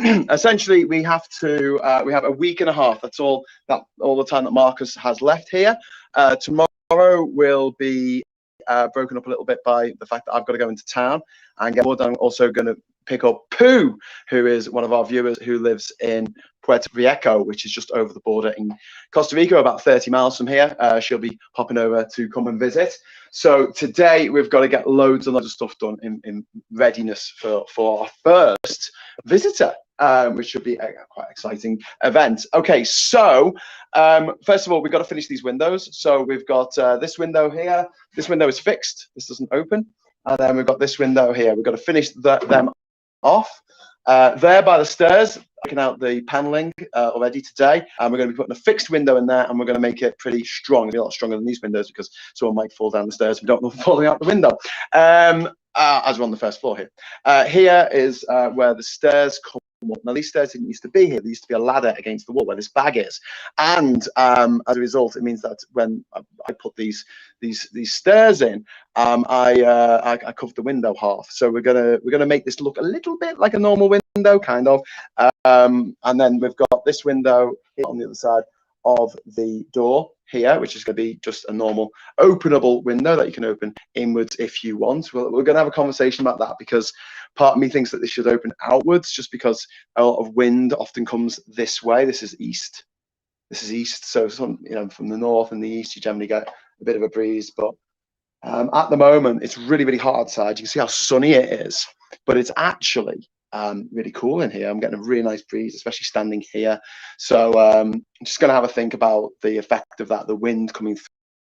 essentially we have a week and a half. That's all the time that Marcus has left here. Tomorrow will be broken up a little bit by the fact that I've got to go into town and get wood. I'm also going to pick up Pooh, who is one of our viewers who lives in Puerto Viejo, which is just over the border in Costa Rica, about 30 miles from here. She'll be popping over to come and visit. So today we've got to get loads and loads of stuff done in readiness for our first visitor, which should be a quite exciting event. Okay, so first of all, we've got to finish these windows. So we've got this window here. This window is fixed. This doesn't open. And then we've got this window here. We've got to finish them off. There by the stairs, taking out the paneling already today, and we're going to be putting a fixed window in there, and we're going to make it pretty strong. It'll be a lot stronger than these windows because someone might fall down the stairs. We don't know falling out the window. As we're on the first floor here. Here is where the stairs come up. Now these stairs didn't used to be here. There used to be a ladder against the wall where this bag is, and as a result, it means that when I put these stairs in, I covered the window half. So we're gonna make this look a little bit like a normal window, kind of, and then we've got this window on the other side of the door here, which is going to be just a normal openable window that you can open inwards if you want. We're going to have a conversation about that, because part of me thinks that this should open outwards, just because a lot of wind often comes this way. This is east. So from the north and the east, you generally get a bit of a breeze. But at the moment, it's really, really hot outside. You can see how sunny it is, but it's actually really cool in here. I'm getting a really nice breeze, especially standing here. So I'm just going to have a think about the effect of that, the wind coming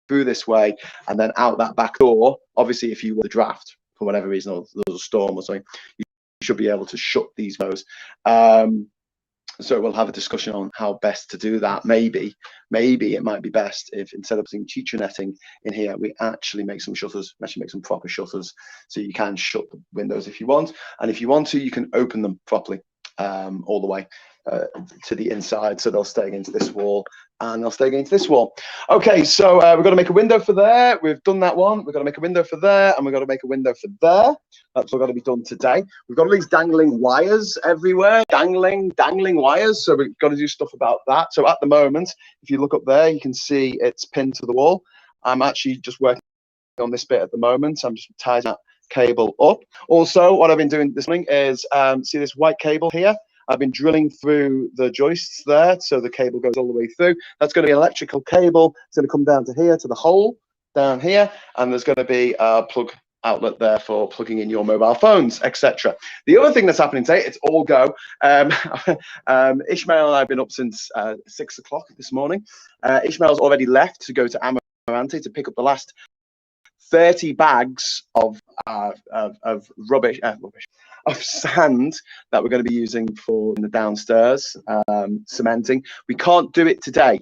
through this way and then out that back door. Obviously, if you were the draft for whatever reason, or there's a storm or something, you should be able to shut these windows. So we'll have a discussion on how best to do that. Maybe it might be best if, instead of putting teacher netting in here, we actually make some shutters, make some proper shutters, so you can shut the windows if you want. And if you want to, you can open them properly all the way to the inside, so they'll stay against this wall and they'll stay against this wall. Okay, so we've got to make a window for there. We've done that one. We've got to make a window for there, and we've got to make a window for there. That's all got to be done today. We've got all these dangling wires everywhere, dangling wires. So we've got to do stuff about that. So at the moment, if you look up there, you can see it's pinned to the wall. I'm actually just working on this bit at the moment. I'm just tying that cable up. Also, what I've been doing this morning is see this white cable here. I've been drilling through the joists there, so the cable goes all the way through. That's going to be an electrical cable. It's going to come down to here, to the hole down here, and there's going to be a plug outlet there for plugging in your mobile phones, etc. The other thing that's happening today, it's all go. Ishmael and I have been up since 6 o'clock this morning. Ishmael's already left to go to Amarante to pick up the last 30 bags of rubbish, of sand that we're going to be using for the downstairs cementing. We can't do it today.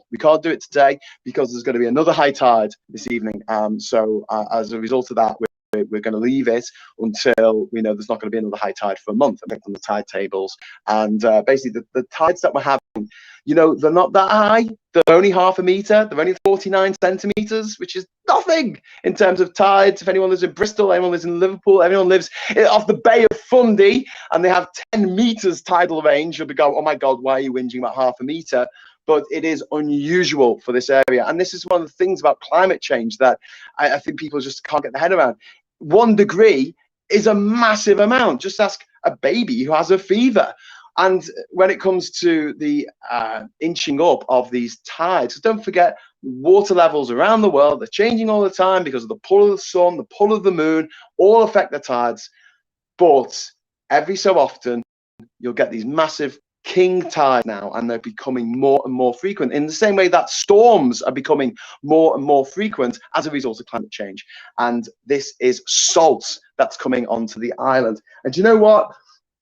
Because there's going to be another high tide this evening. So as a result of that, we're going to leave it until we know there's not going to be another high tide for a month. I on the tide tables, and basically the tides that we're having, they're not that high. They're only half a meter. They're only 49 centimeters, which is nothing in terms of tides. If anyone lives in Bristol, anyone lives in Liverpool, anyone lives off the Bay of Fundy, and they have 10 meters tidal range, you'll be going, oh my God, why are you whinging about half a meter? But it is unusual for this area. And this is one of the things about climate change that I think people just can't get their head around. 1 degree is a massive amount. Just ask a baby who has a fever. And when it comes to the inching up of these tides, don't forget water levels around the world, they're changing all the time because of the pull of the sun, the pull of the moon, all affect the tides. But every so often, you'll get these massive king tide now, and they're becoming more and more frequent, in the same way that storms are becoming more and more frequent as a result of climate change. And this is salt that's coming onto the island. And do you know what?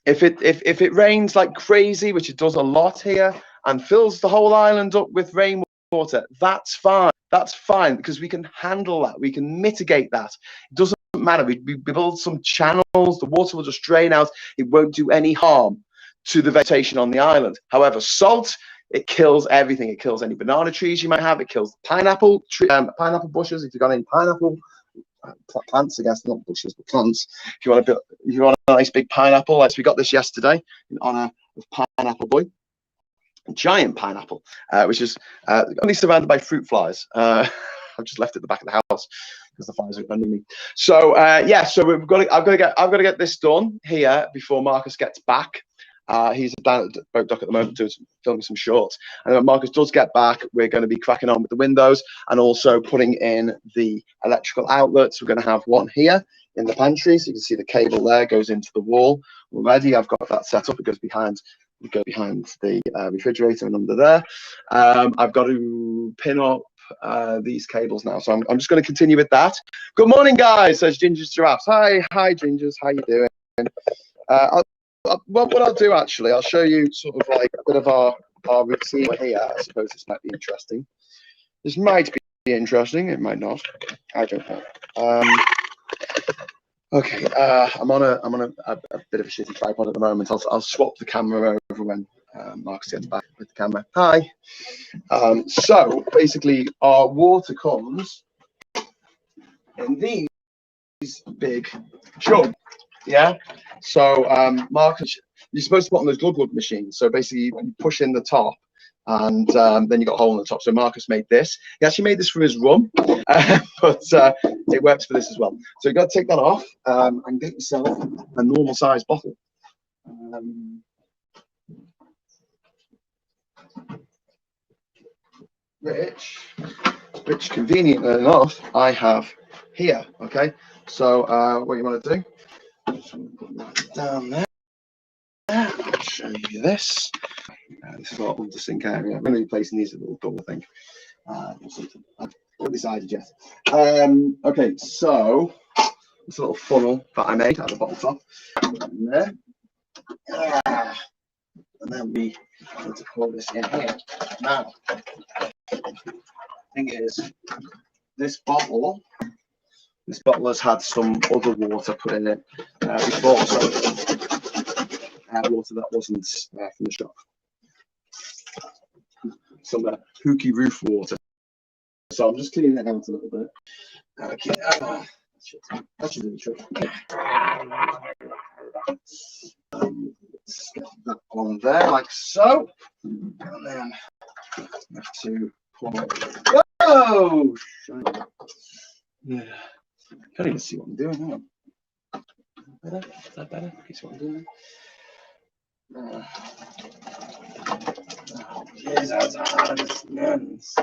If it rains like crazy, which it does a lot here, and fills the whole island up with rainwater, that's fine. That's fine, because we can handle that. We can mitigate that. It doesn't matter. We build some channels. The water will just drain out. It won't do any harm to the vegetation on the island. However, salt, it kills everything. It kills any banana trees you might have. It kills pineapple bushes if you've got any pineapple plants, I guess, not bushes, but plants. If you want a nice big pineapple, like we got this yesterday in honor of Pineapple Boy. A giant pineapple, which is only surrounded by fruit flies. I've just left it at the back of the house because the flies are under me. So yeah, so I've got to get this done here before Marcus gets back. He's down at the boat dock at the moment filming some shorts. And when Marcus does get back, we're going to be cracking on with the windows and also putting in the electrical outlets. We're going to have one here in the pantry, so you can see the cable there goes into the wall already. I've got that set up. It goes behind the refrigerator and under there. I've got to pin up these cables now, so I'm just going to continue with that. Good morning, guys, says Ginger's Giraffes. Hi Gingers, how you doing? What I'll do, actually, I'll show you sort of like a bit of our routine here. I suppose this might be interesting. This might be interesting, it might not, I don't know. Okay, I'm on a bit of a shitty tripod at the moment. I'll swap the camera over when Marcus gets back with the camera. Hi. So basically, our water comes in these big jugs. Yeah. So Marcus, you're supposed to put on those glug machines. So basically, you push in the top, and then you got a hole in the top. So Marcus made this. He actually made this for his rum, but it works for this as well. So you got to take that off and get yourself a normal size bottle. Which conveniently enough I have here. Okay. So what you want to do? Put that down there. I'll show you this. This is our under sink area. I'm going to be placing these at a little door, I think. I've not decided yet. Okay, so this little funnel that I made at the bottom top. In there. And then we need to pour this in here. Now, the thing is, this bottle has had some other water put in it before, so water that wasn't from the shop. Some hooky roof water. So I'm just cleaning it out a little bit. Okay, that should do the trick. Let's get that on there like so, and then I have to pour. Whoa! Yeah, can't even see what I'm doing. Hang on. Better? Is that better? Can you see what I'm doing? Jesus, hands.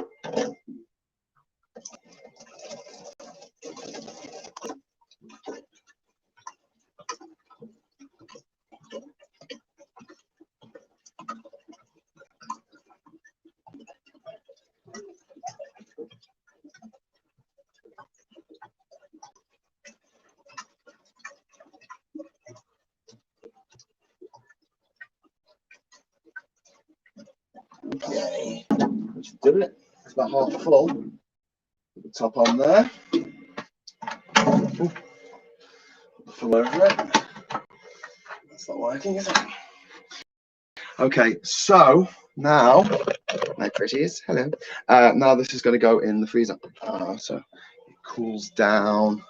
Okay, we should do it. It's about half full. Put the top on there. Put the full over it. That's not working, is it? Okay, so now, my pretties, hello. Now this is going to go in the freezer. So it cools down.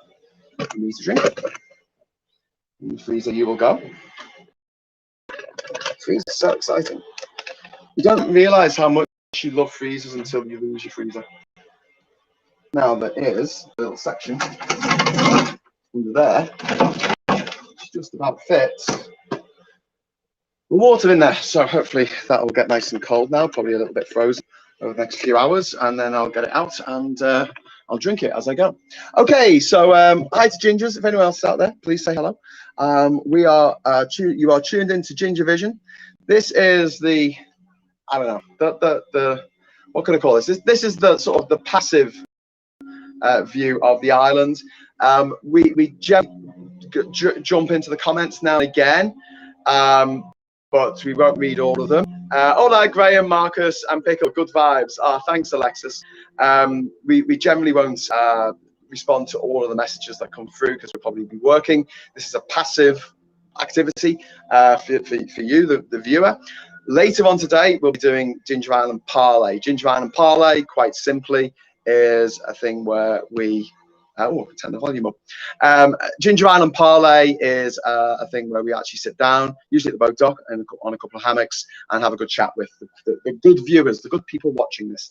You need to drink it. In the freezer you will go. Freezer is so exciting. You don't realise how much you love freezers until you lose your freezer. Now there is a little section under there, which just about fits the water in there. So hopefully that will get nice and cold now, probably a little bit frozen over the next few hours, and then I'll get it out and I'll drink it as I go. Okay, so hi to Gingers. If anyone else is out there, please say hello. You are tuned into JinjaVision. This is the, I don't know, the what can I call this? This is the sort of the passive view of the island. We jump into the comments now and again, but we won't read all of them. Hola, Graham, Marcus, and Pickle. Good vibes. Thanks, Alexis. We generally won't respond to all of the messages that come through because we'll probably be working. This is a passive activity for you, the viewer. Later on today, we'll be doing Ginger Island Parlay. Ginger Island Parlay, quite simply, is a thing where we Oh, turn the volume up. Ginger Island Parlay is a thing where we actually sit down, usually at the boat dock, and on a couple of hammocks, and have a good chat with the good viewers, the good people watching this.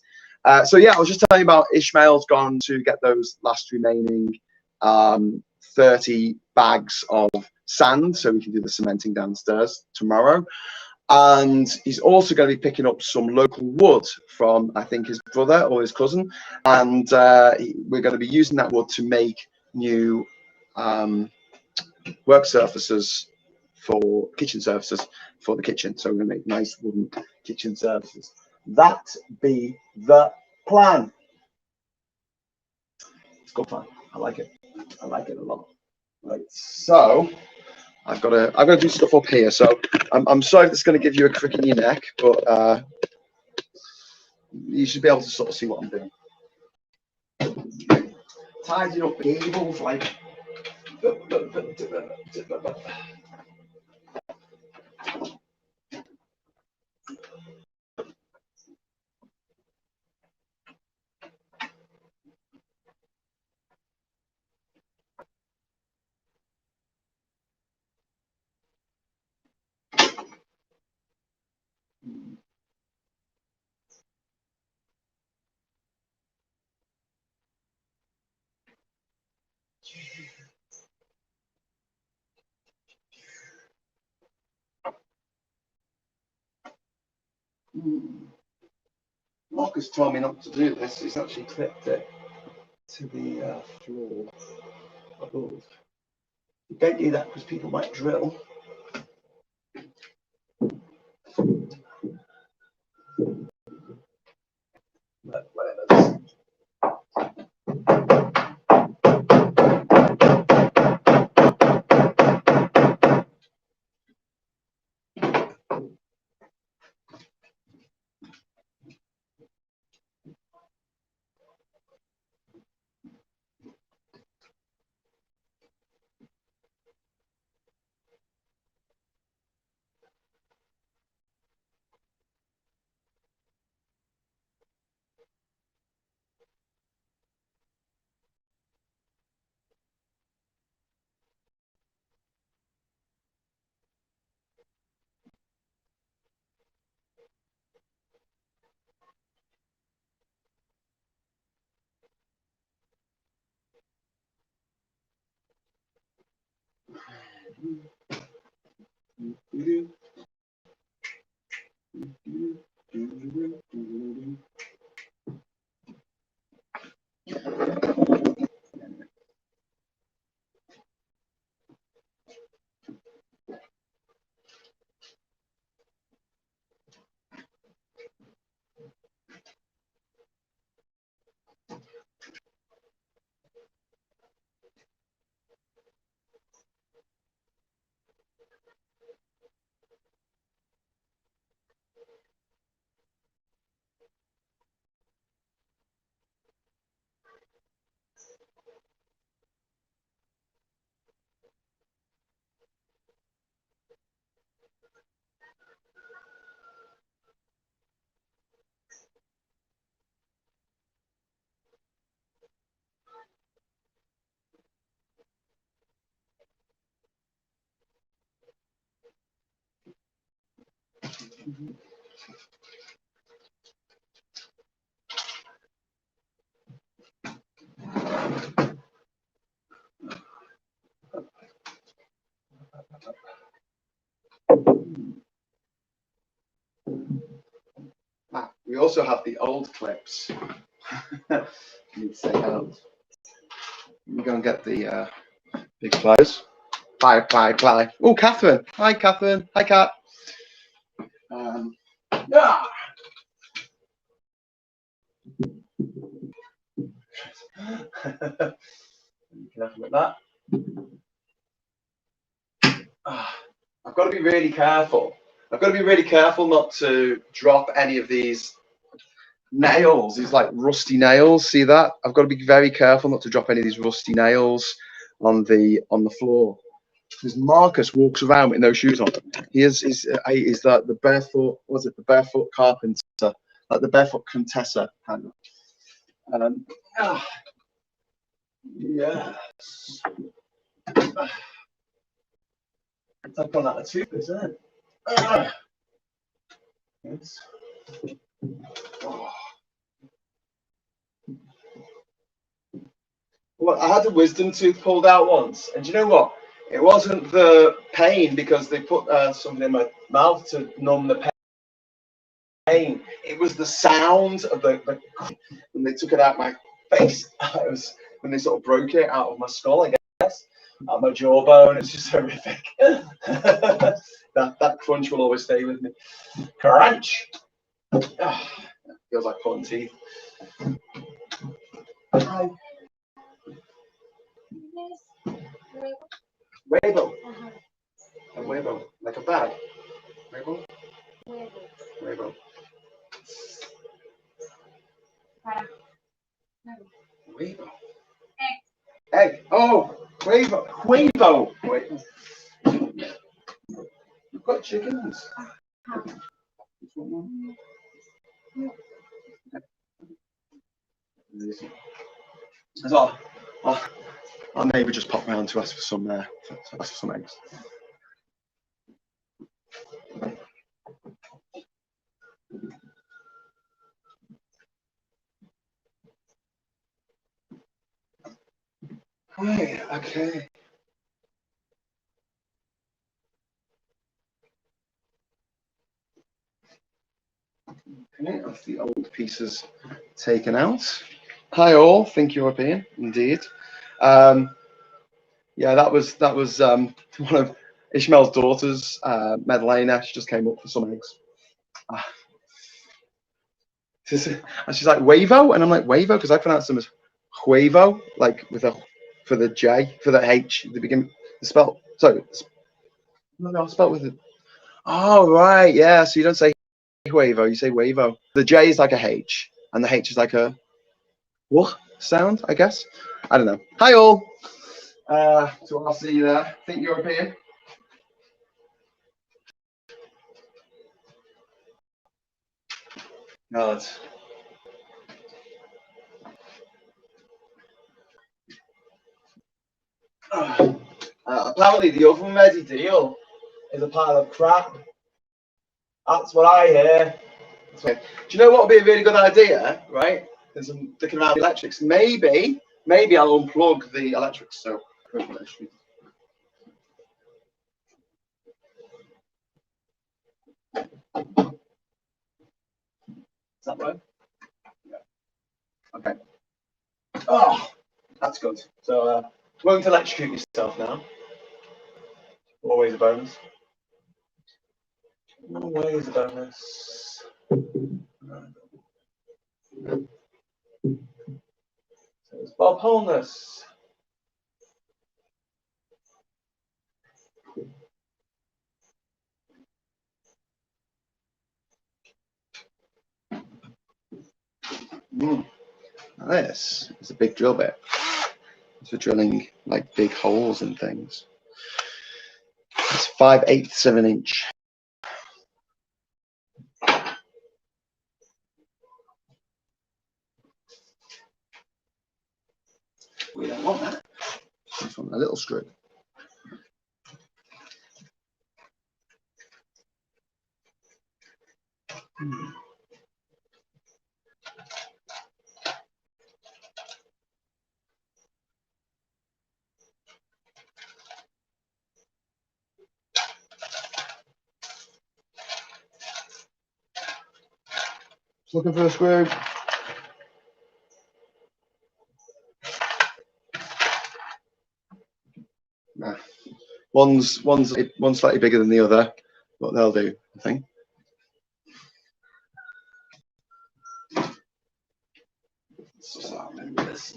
So yeah, I was just telling you about Ishmael's gone to get those last remaining 30 bags of sand, so we can do the cementing downstairs tomorrow. And he's also going to be picking up some local wood from, I think, his brother or his cousin. And we're going to be using that wood to make new work surfaces for kitchen surfaces for the kitchen. So we're going to make nice wooden kitchen surfaces. That be the plan. It's a good plan. I like it. I like it a lot. Right. So I've got to do stuff up here, so I'm sorry if it's going to give you a crick in your neck, but you should be able to sort of see what I'm doing. Tidying up gables like. Marcus told me not to do this. He's actually clipped it to the floor above. You don't do that because people might drill. But whatever. We also have the old clips. You'd say hello. We're going to get the big pliers. Ply. Oh, Catherine. Hi, Catherine. Hi, Kat. Yeah. Be careful with that. I've got to be really careful. I've got to be really careful not to drop any of these nails, these like rusty nails. See that? I've got to be very careful not to drop any of these rusty nails on the floor. Because Marcus walks around with no shoes on. He's the barefoot. Was it the barefoot carpenter? Like the barefoot contessa kind of. Yes. It's like on that tooth, isn't it? Yes. Oh. Well, I had a wisdom tooth pulled out once, and do you know what? It wasn't the pain because they put something in my mouth to numb the pain. It was the sound of the when they took it out my face. It was when they sort of broke it out of my skull, I guess, out of my jawbone. It's just horrific. that crunch will always stay with me. Crunch. Feels like pulling teeth. Hi. Weibo. A Weibo, like a bag. Weibo. Weibo. Weibo. Egg. Oh, Weibo. Weibo. Wait. You've got chickens. So our neighbour just popped round to ask for some eggs. Right, okay. Okay, that's the old pieces taken out. Hi all, think European, indeed. Yeah, that was one of Ishmael's daughters, Madalena. She just came up for some eggs. And she's like, Wavo? And I'm like, Wavo? Because I pronounce them as Huevo, like with a for the J, for the H, the begin the spell. Sorry, no, spelled with a. Oh right, yeah. So you don't say Huevo, you say Wavo. The J is like a H, and the H is like a what sound, I guess. I don't know. Hi all. So I'll see you there. Think European. No, that's. Apparently, the oven ready deal is a pile of crap. That's what I hear. Do you know what would be a really good idea, right? Because I'm thinking about the electrics. Maybe I'll unplug the electrics. So, is that right? Yeah. Okay. Oh, that's good. So, won't electrocute yourself now. Always a bonus. Always a bonus. So it's Bob Holness. This is a big drill bit. It's for drilling like big holes and things. It's 5/8 of an inch. We don't want that. We just want a little strip. Just looking for a screw. Nah. One's slightly bigger than the other, but they'll do, I think. So this.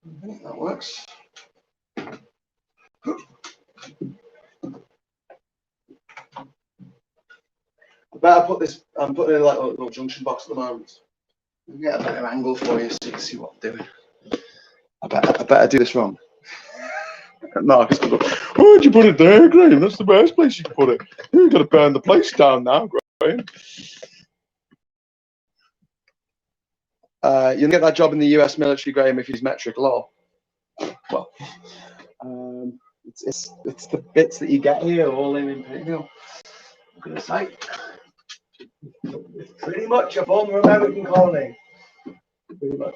I think that works. I better put this. I'm putting in like a little junction box at the moment. Let me get a better angle for you so you can see what I'm doing. I better do this wrong. Marcus goes, why'd you put it there, Graham? That's the best place you can put it. You've got to burn the place down now, Graham. You'll get that job in the US military, Graham, if you use metric law. Well, it's the bits that you get here all in Imperial. I'm going to say it's pretty much a former American colony. Pretty much.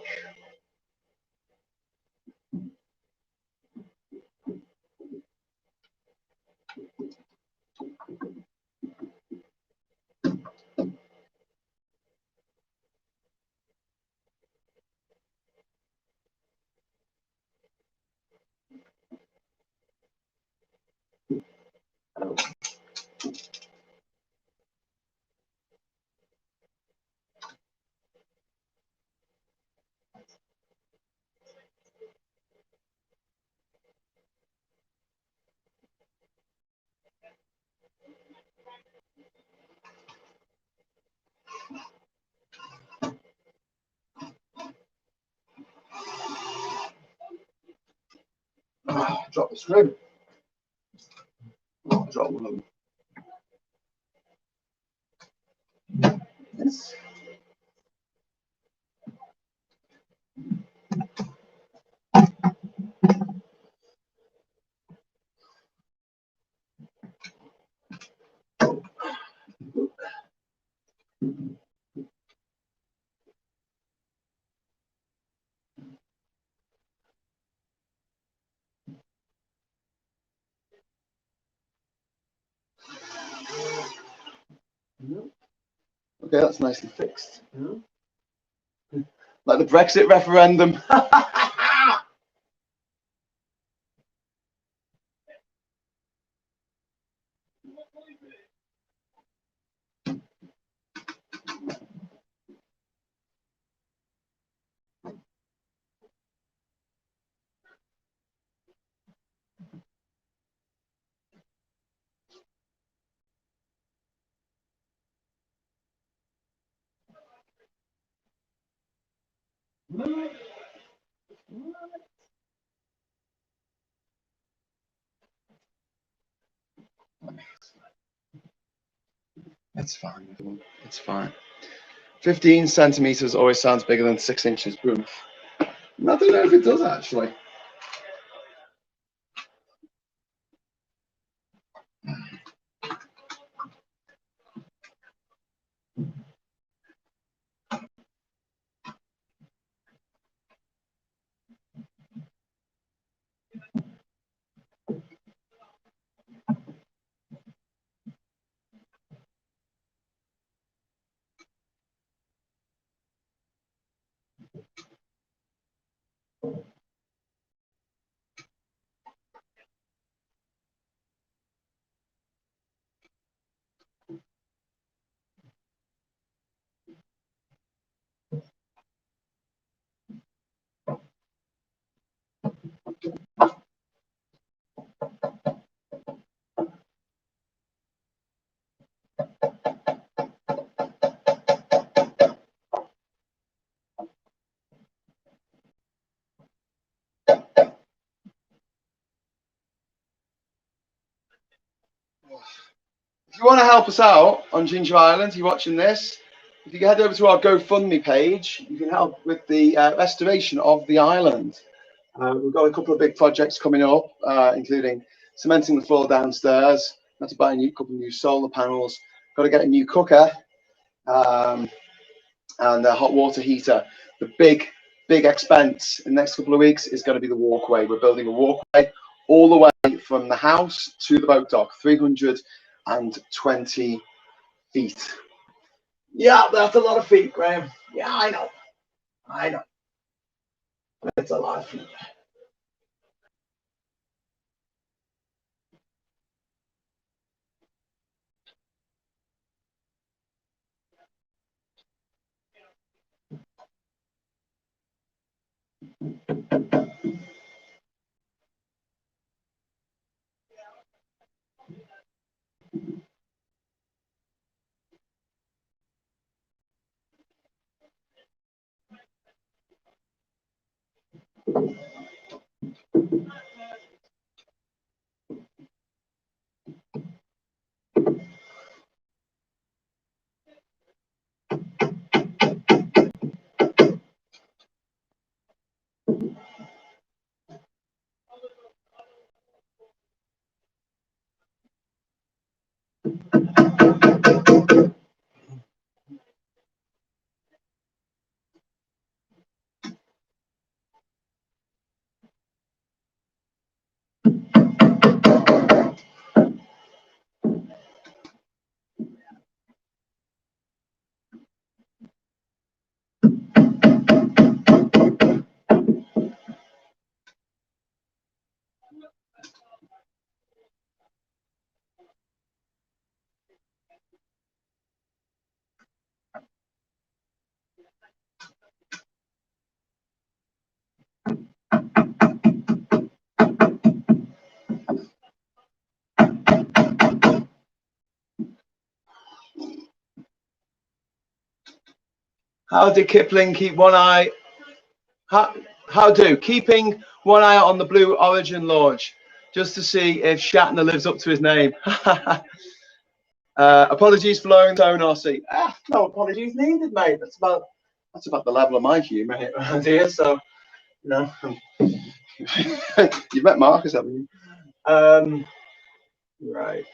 Drop the screw. Oh, drop one of them. Yes. Okay, that's nicely fixed. Like the Brexit referendum. It's fine. It's fine. 15 centimeters always sounds bigger than 6 inches. Boom. I don't know if it does actually. If you want to help us out on Ginger Island, you're watching this, if you head over to our GoFundMe page, you can help with the restoration of the island. We've got a couple of big projects coming up, including cementing the floor downstairs, got to buy a couple of new solar panels, got to get a new cooker, and a hot water heater. The big expense in the next couple of weeks is going to be the walkway. We're building a walkway all the way from the house to the boat dock, 320 feet. Yeah, that's a lot of feet, Graham. Yeah, I know. It's a lot of feet. How did Kipling keep one eye? How do keeping one eye on the Blue Origin launch, just to see if Shatner lives up to his name. Apologies for lowering the tone, RC. No apologies needed, mate. That's about the level of my humour here around here. So, you know, you've met Marcus, haven't you? Right.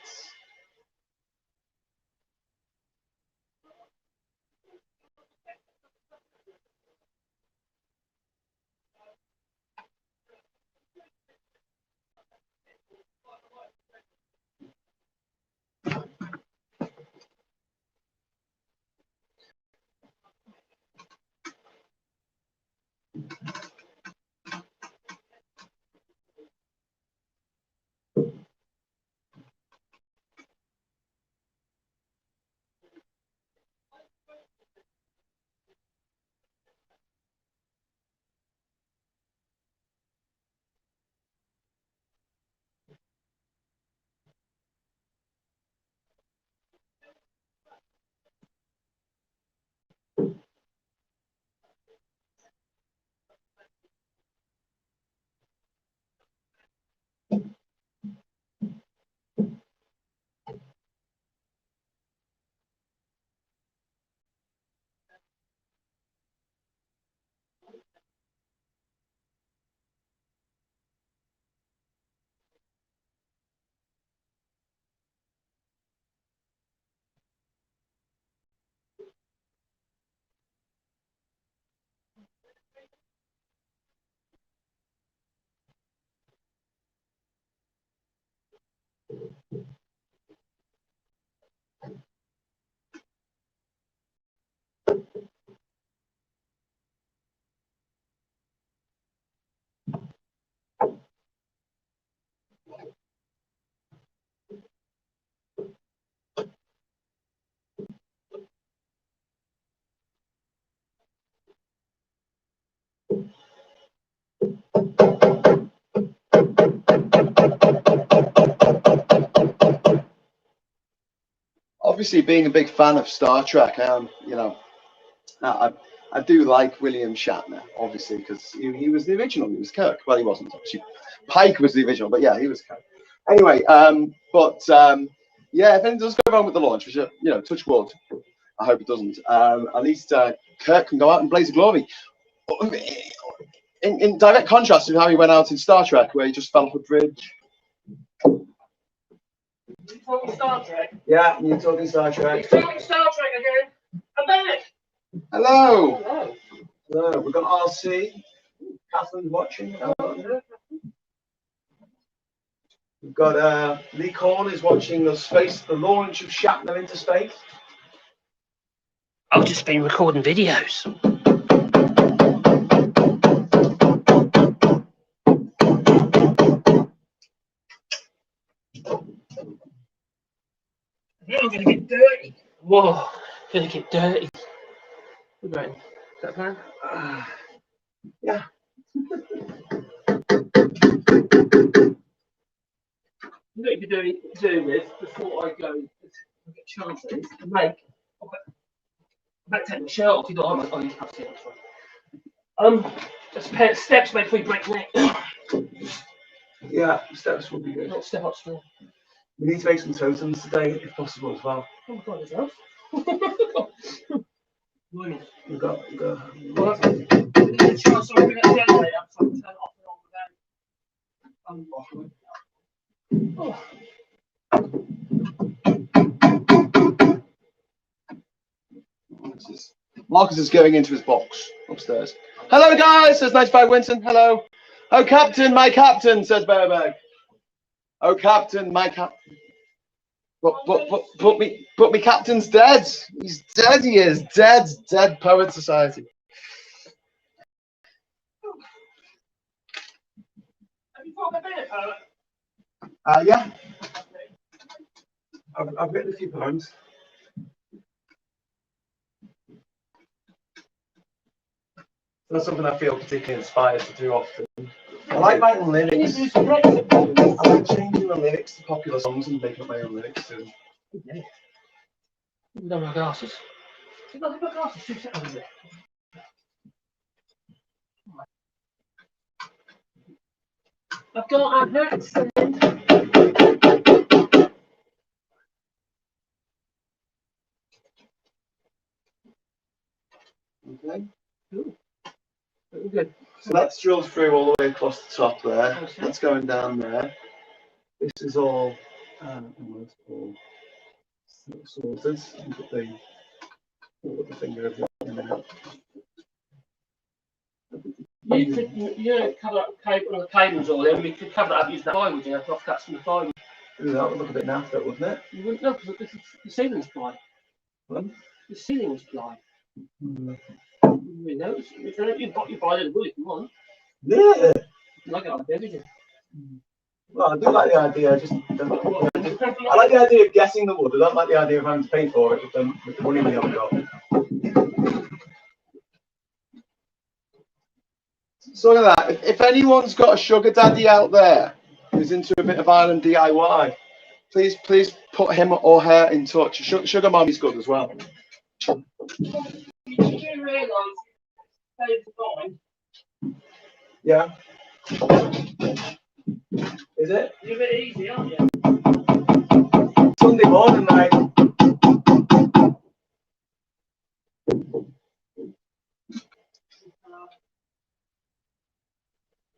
Obviously, being a big fan of Star Trek, you know, I do like William Shatner, obviously, because he was the original. He was Kirk. Well, he wasn't obviously. Pike was the original, but yeah, he was Kirk. Anyway, yeah, if anything does go wrong with the launch, which, you know, touch wood, I hope it doesn't. At least Kirk can go out and blaze glory. In direct contrast to how he went out in Star Trek, where he just fell off a bridge. You talking Star Trek? Yeah, you're talking Star Trek. You're talking Star Trek again. I'm back. Hello. Hello. Hello. We've got RC. Catherine's watching. We've got Lee Korn is watching the launch of Shatner into space. I've just been recording videos. Yeah, I'm gonna get dirty. Whoa, gonna get dirty. Right, is that fine? Yeah, What you could do with before I go get chances to make. I better take my shirt off. You don't want to see it. Just a pair of steps made before you break your neck. Yeah, steps would be good. Not step up still. We need to make some totems today, if possible, as well. Oh my god, it's enough. We've got. Well, the chance I'll bring it the other way up so I can turn it off and on without. Oh. Marcus is going into his box upstairs. Hello, guys, says 95 Winston. Hello. Oh, Captain, my Captain, says Bearberg. Oh, Captain, my Captain. But me Captain's dead. He's dead, he is. Dead. Dead Poet Society. Have you got a minute, Poet? Yeah. I've written a few poems. That's something I feel particularly inspired to do often. I like writing lyrics. I like changing the lyrics to popular songs and making up my own lyrics too. Yeah. You don't have glasses. You don't have glasses. Two seconds there. I've got an accent. Okay. Ooh. Very good. So that's drilled through all the way across the top there. Okay. That's going down there. This is all sorted. Put the finger over in a minute. You could cover up the cables all in. We could cover that up using that plywood, rough cuts from the plywood. Ooh, that would look a bit naff, though, wouldn't it? You wouldn't know because the ceiling's ply. What? The ceiling was ply. Mm. You know, you buy the wood if you want. Yeah. You like it like that, did you? Well, I do like the idea. I like the idea of getting the wood. I don't like the idea of having to pay for it with the money we haven't got. So look at that. If anyone's got a sugar daddy out there who's into a bit of Ireland DIY, please put him or her in touch. Sugar mommy's good as well. You do realise it's Goin. Yeah. Is it? You're a bit easy, aren't you? Sunday morning, mate.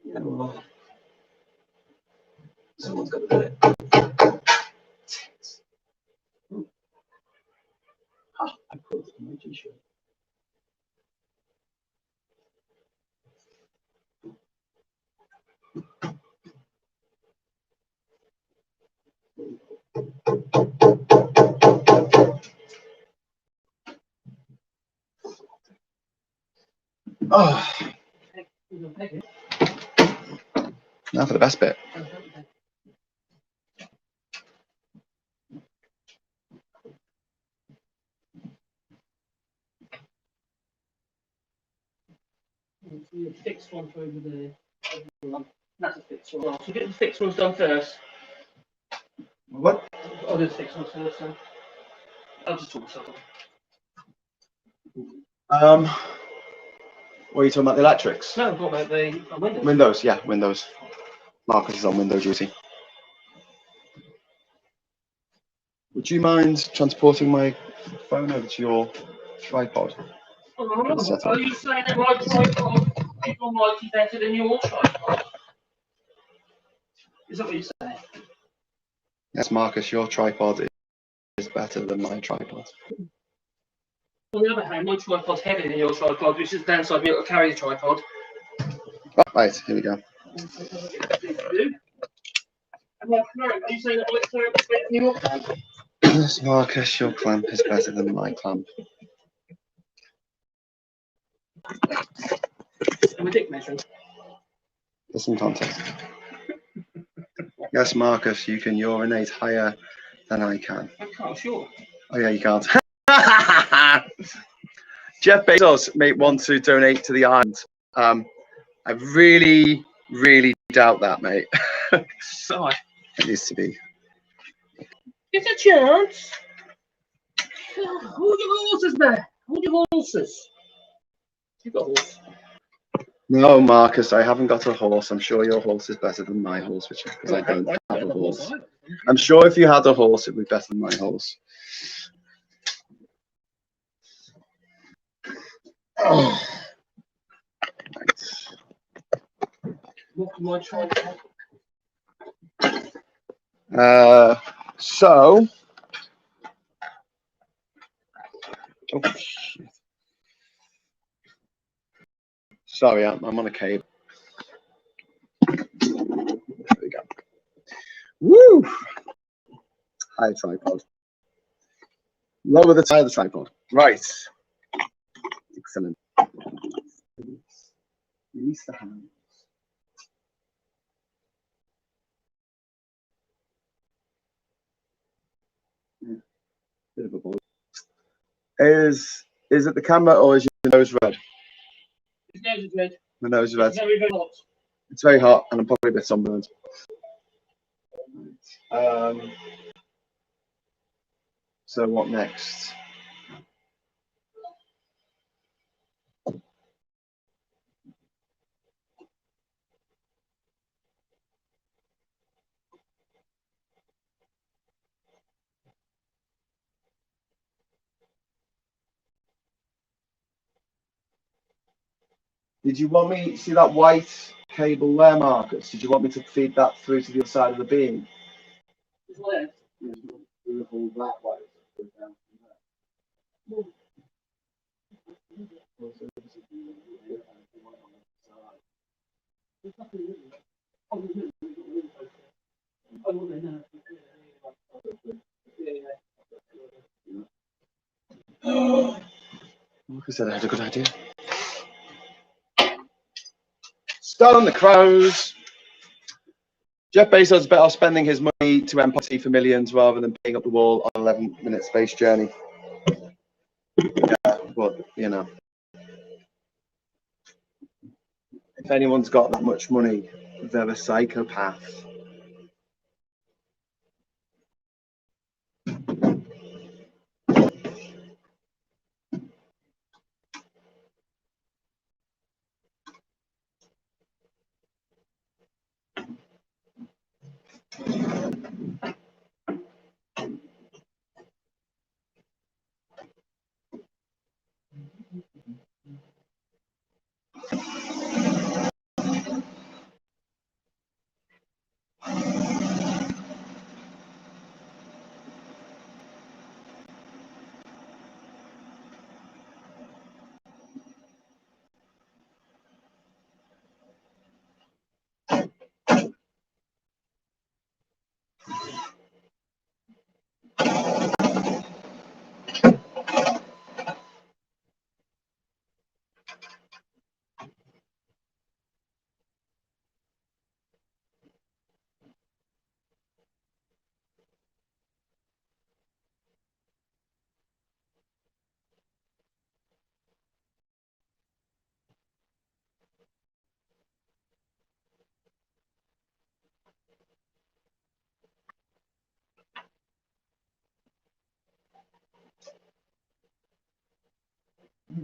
Yeah, well, someone's got to do it. I put it in my t-shirt. Oh. Now for the best bit. The fixed one for over there. That's a fixed one. So get the fixed ones done first. What? I'll do the fixed ones first. So I'll just talk something. What are you talking about? The electrics? No, I've got about the windows. Windows, yeah, Windows. Marcus is on window duty. Would you mind transporting my phone over to your tripod? Oh, are you saying that my tripod is almighty better than your tripod? Is that what you're saying? Yes, Marcus, your tripod is better than my tripod. On the other hand, my tripod's heavier than your tripod, which is the downside of being able to carry the tripod. Oh, right, here we go. Are you saying that my clamp is better than your clamp? Yes, Marcus, your clamp is better than my clamp. I'm a dick measuring. For some context. Yes, Marcus, you can urinate higher than I can. I can't, sure. Oh yeah, you can't. Jeff Bezos may want to donate to the island. I really, really doubt that, mate. Sorry. It needs to be. It's a chance. Hold your horses there. Hold your horses. You've got a horse. No, Marcus, I haven't got a horse. I'm sure your horse is better than my horse, because I don't have a horse. I'm sure if you had a horse, it would be better than my horse. Oh. What can I try? So. Oh, shit. Sorry, I'm on a cable. There we go. Woo! High tripod. Lower the side of the tripod. Right. Excellent. Release the hands. Yeah. Bit of a ball. Is it the camera or is your nose red? His nose is red. My nose is red. It's very, very hot. It's very hot and I'm probably a bit sunburned. So what next? Did you want me, see that white cable there, Marcus? Did you want me to feed that through to the other side of the beam? It's red. Through the whole black wire. Marcus said I had a good idea. Start on the crows. Jeff Bezos is better off spending his money to empathy for millions rather than paying up the wall on 11-minute space journey. Yeah, but you know, if anyone's got that much money, they're a psychopath.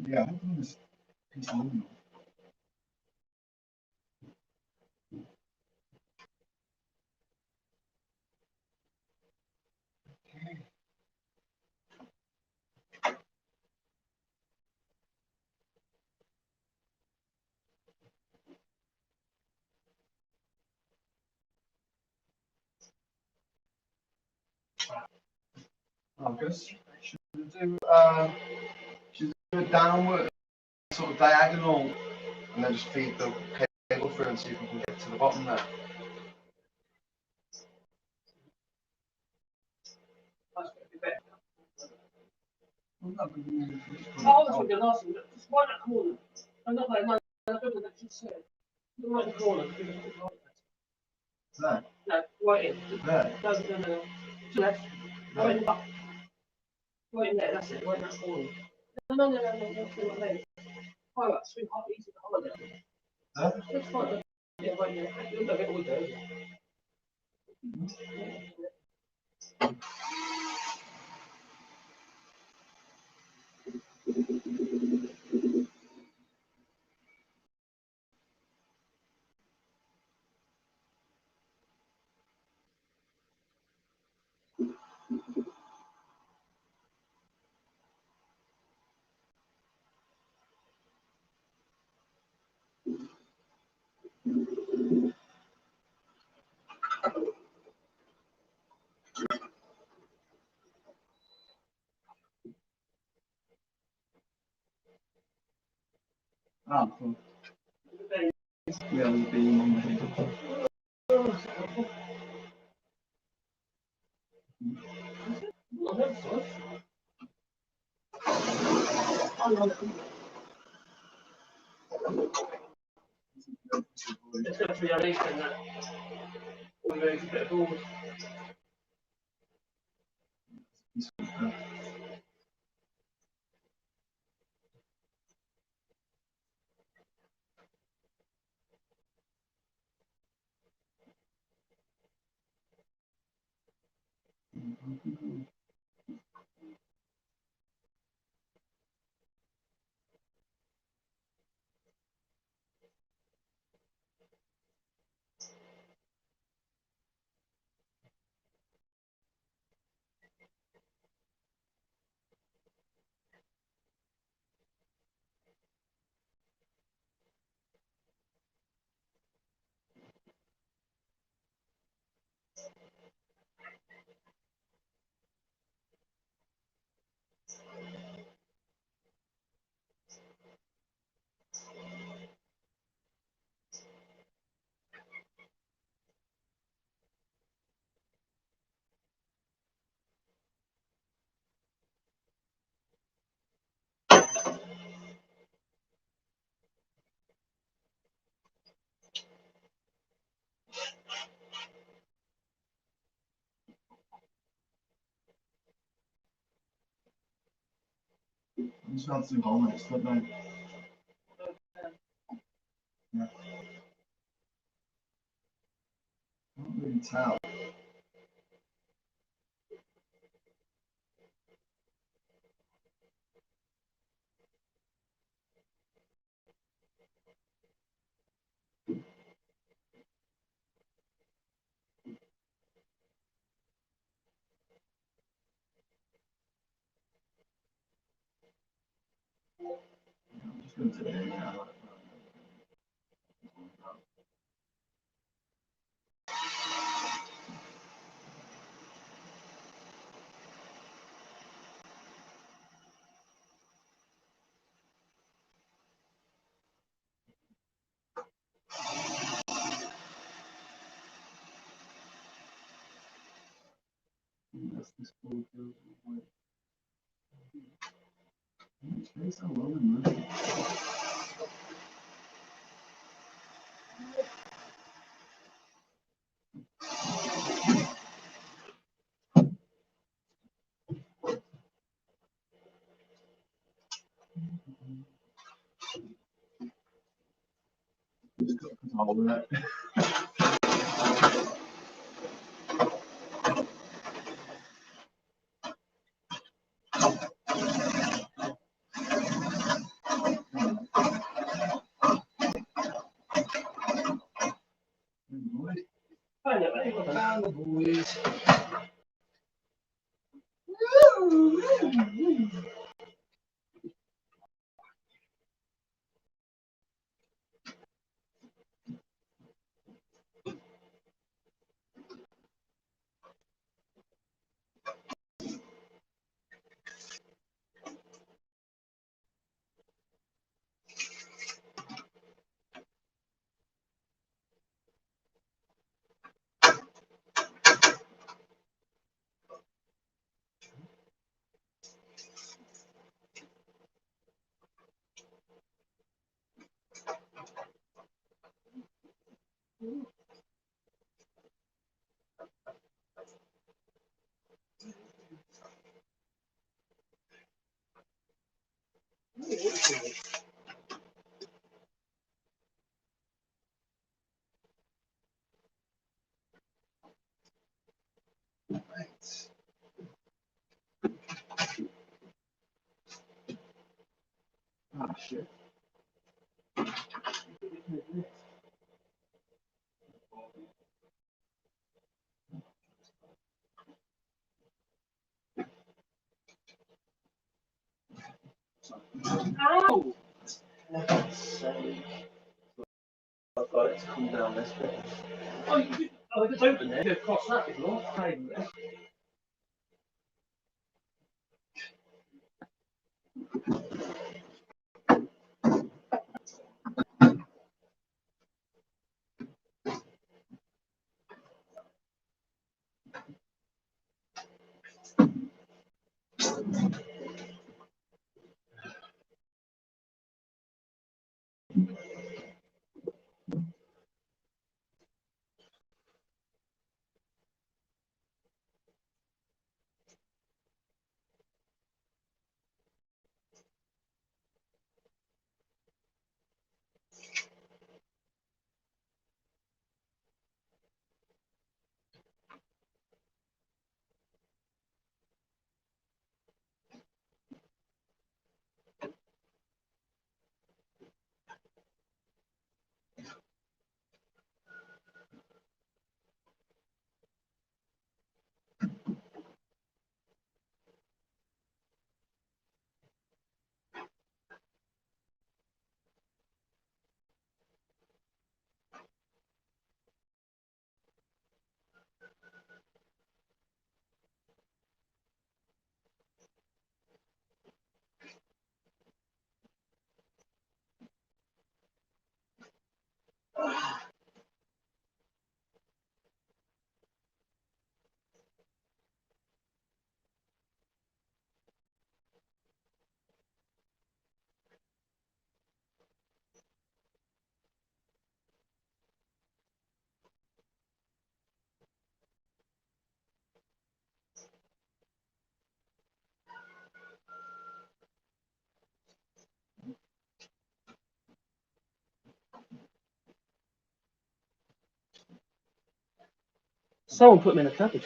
Yeah, Marcus, should we do a downward sort of diagonal and then just feed the cable through and see if we can get to the bottom there? Oh, that's what you're asking. Just right that corner. I'm not like, no, I don't know what you said. Right in the corner. There. No, right in. There. No. To the left. Right in the back. Right in there, that's it. Right in that corner. No. That's what I mean. Higher up, swing high, easy, higher there. That's fine. Yeah, right, yeah. You'll love it all day. Ah, cool. Yeah, the beam on the head. Oh, that's nice. It's going to be released in that. We're going to get forward. I'm just going to do whole next, don't I? Yeah. Can't really tell. I'm just going to do it now. That's this cool. It's so low in money. Just got control of that. Find it, mate. Found the boys. come down this bit. Oh, if it's open there, go across that if you want. Someone put them in a cupboard.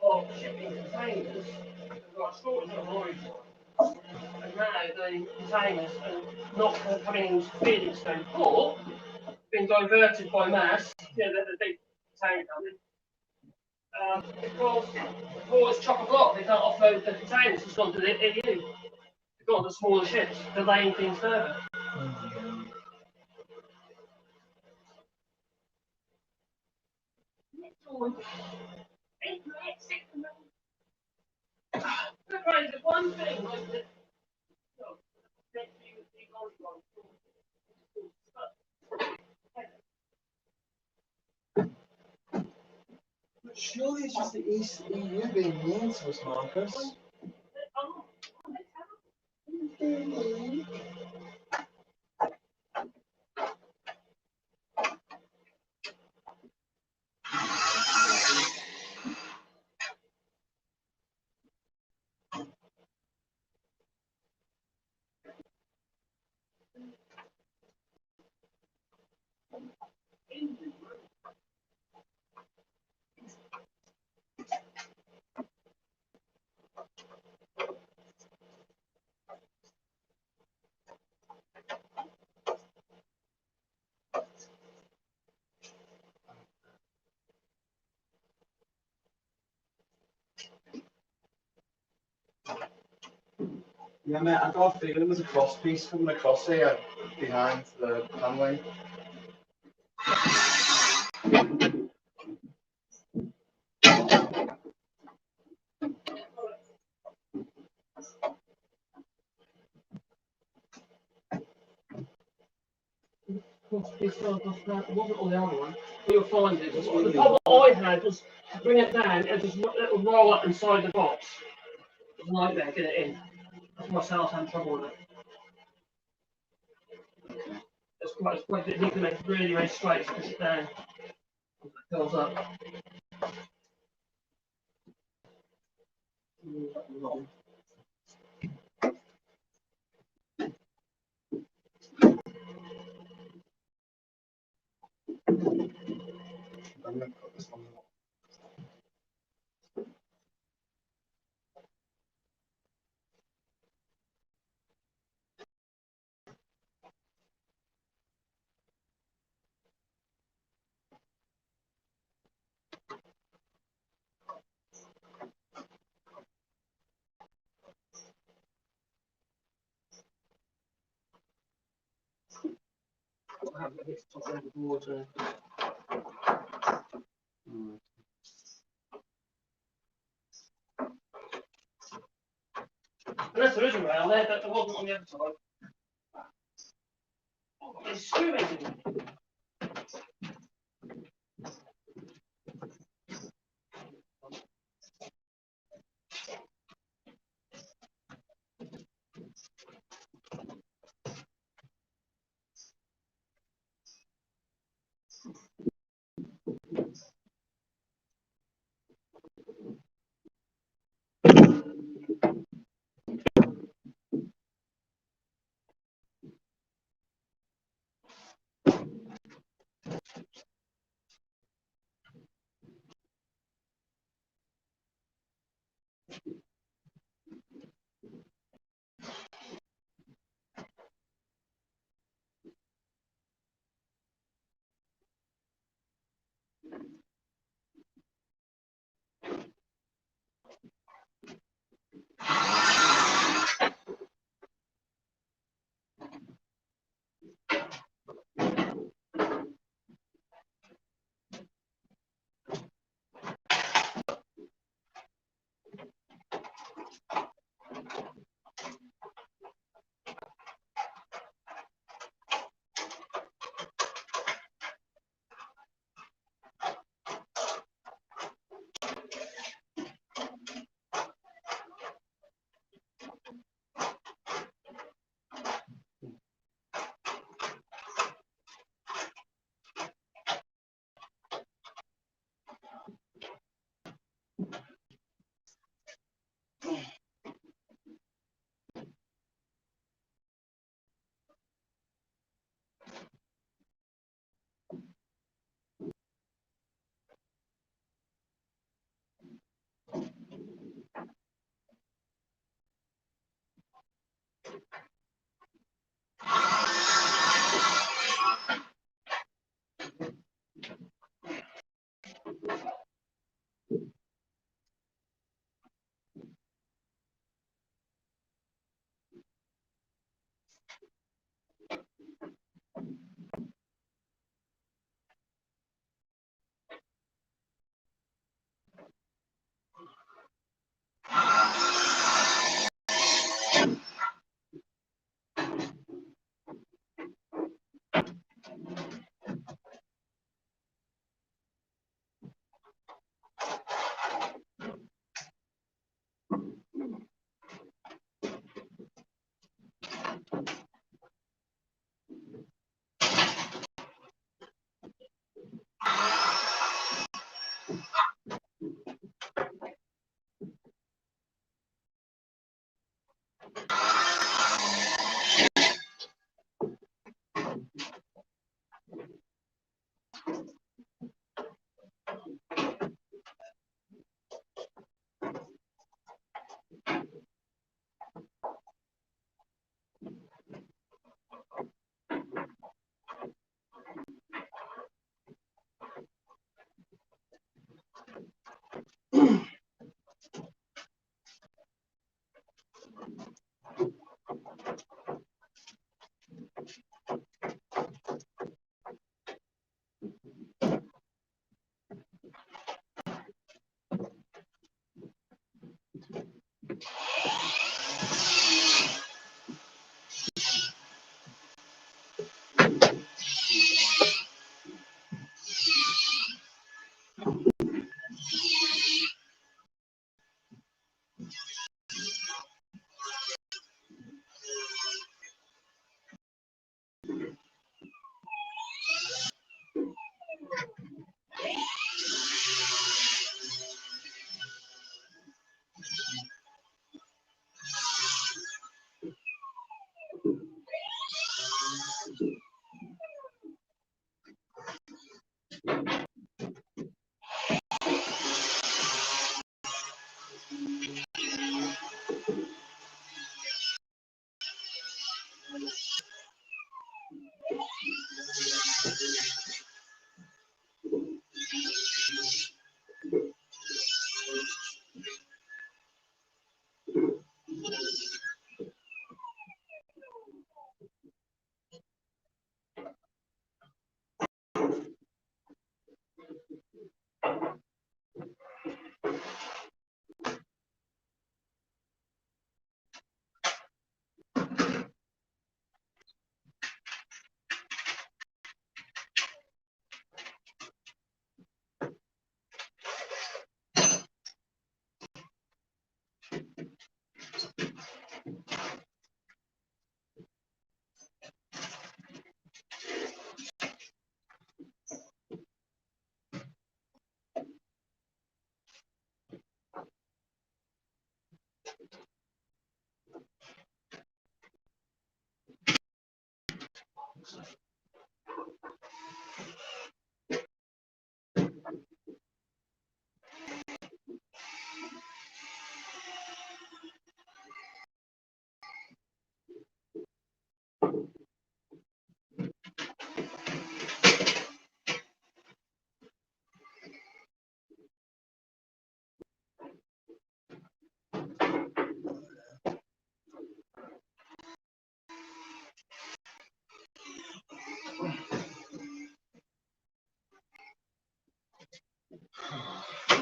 Of shipping containers, we've got storage on lorries, and now the containers are not coming into Felixstowe port, being diverted by mass, the big container coming, because the port is chock-a-block, they can't offload the containers, it's gone to the EU, they've got the smaller ships, delaying things further. Right, the one thing was that Surely it's just the East EU being mean to us, Marcus. Yeah, mate, I got a feeling there was a cross piece coming across here behind the panelling. This one wasn't on the other one. What you'll find is the problem I had was to bring it down and just let it roll up inside the box. It was a nightmare, get it in. That's why sales had trouble with it. It's quite you can make it really, really straight, so push it down. It fills up. I'm going to put this one on. I'll have it hit the top end of the water. Unless there is a rail there, but there wasn't on the other side. Oh, it's screwing it.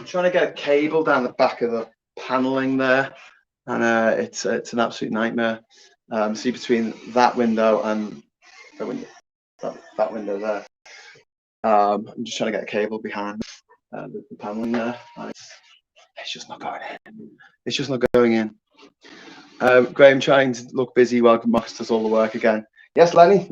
I'm trying to get a cable down the back of the paneling there, and it's an absolute nightmare. See, between that window and the window, that window there, I'm just trying to get a cable behind the paneling there. It's just not going in. It's just not going in. Graham trying to look busy while Marcus does all the work again. Yes, Lenny.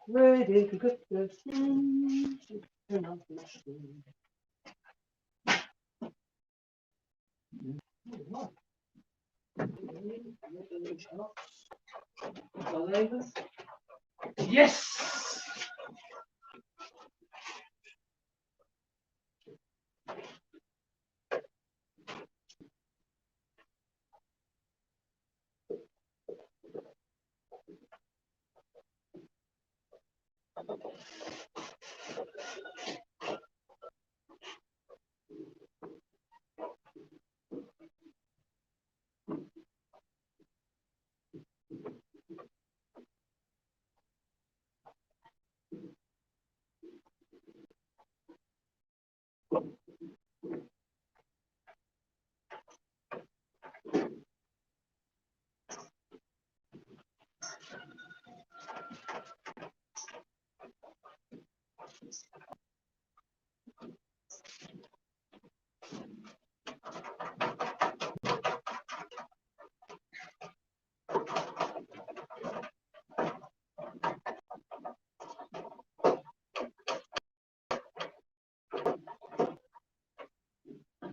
Ready to get this. Yes.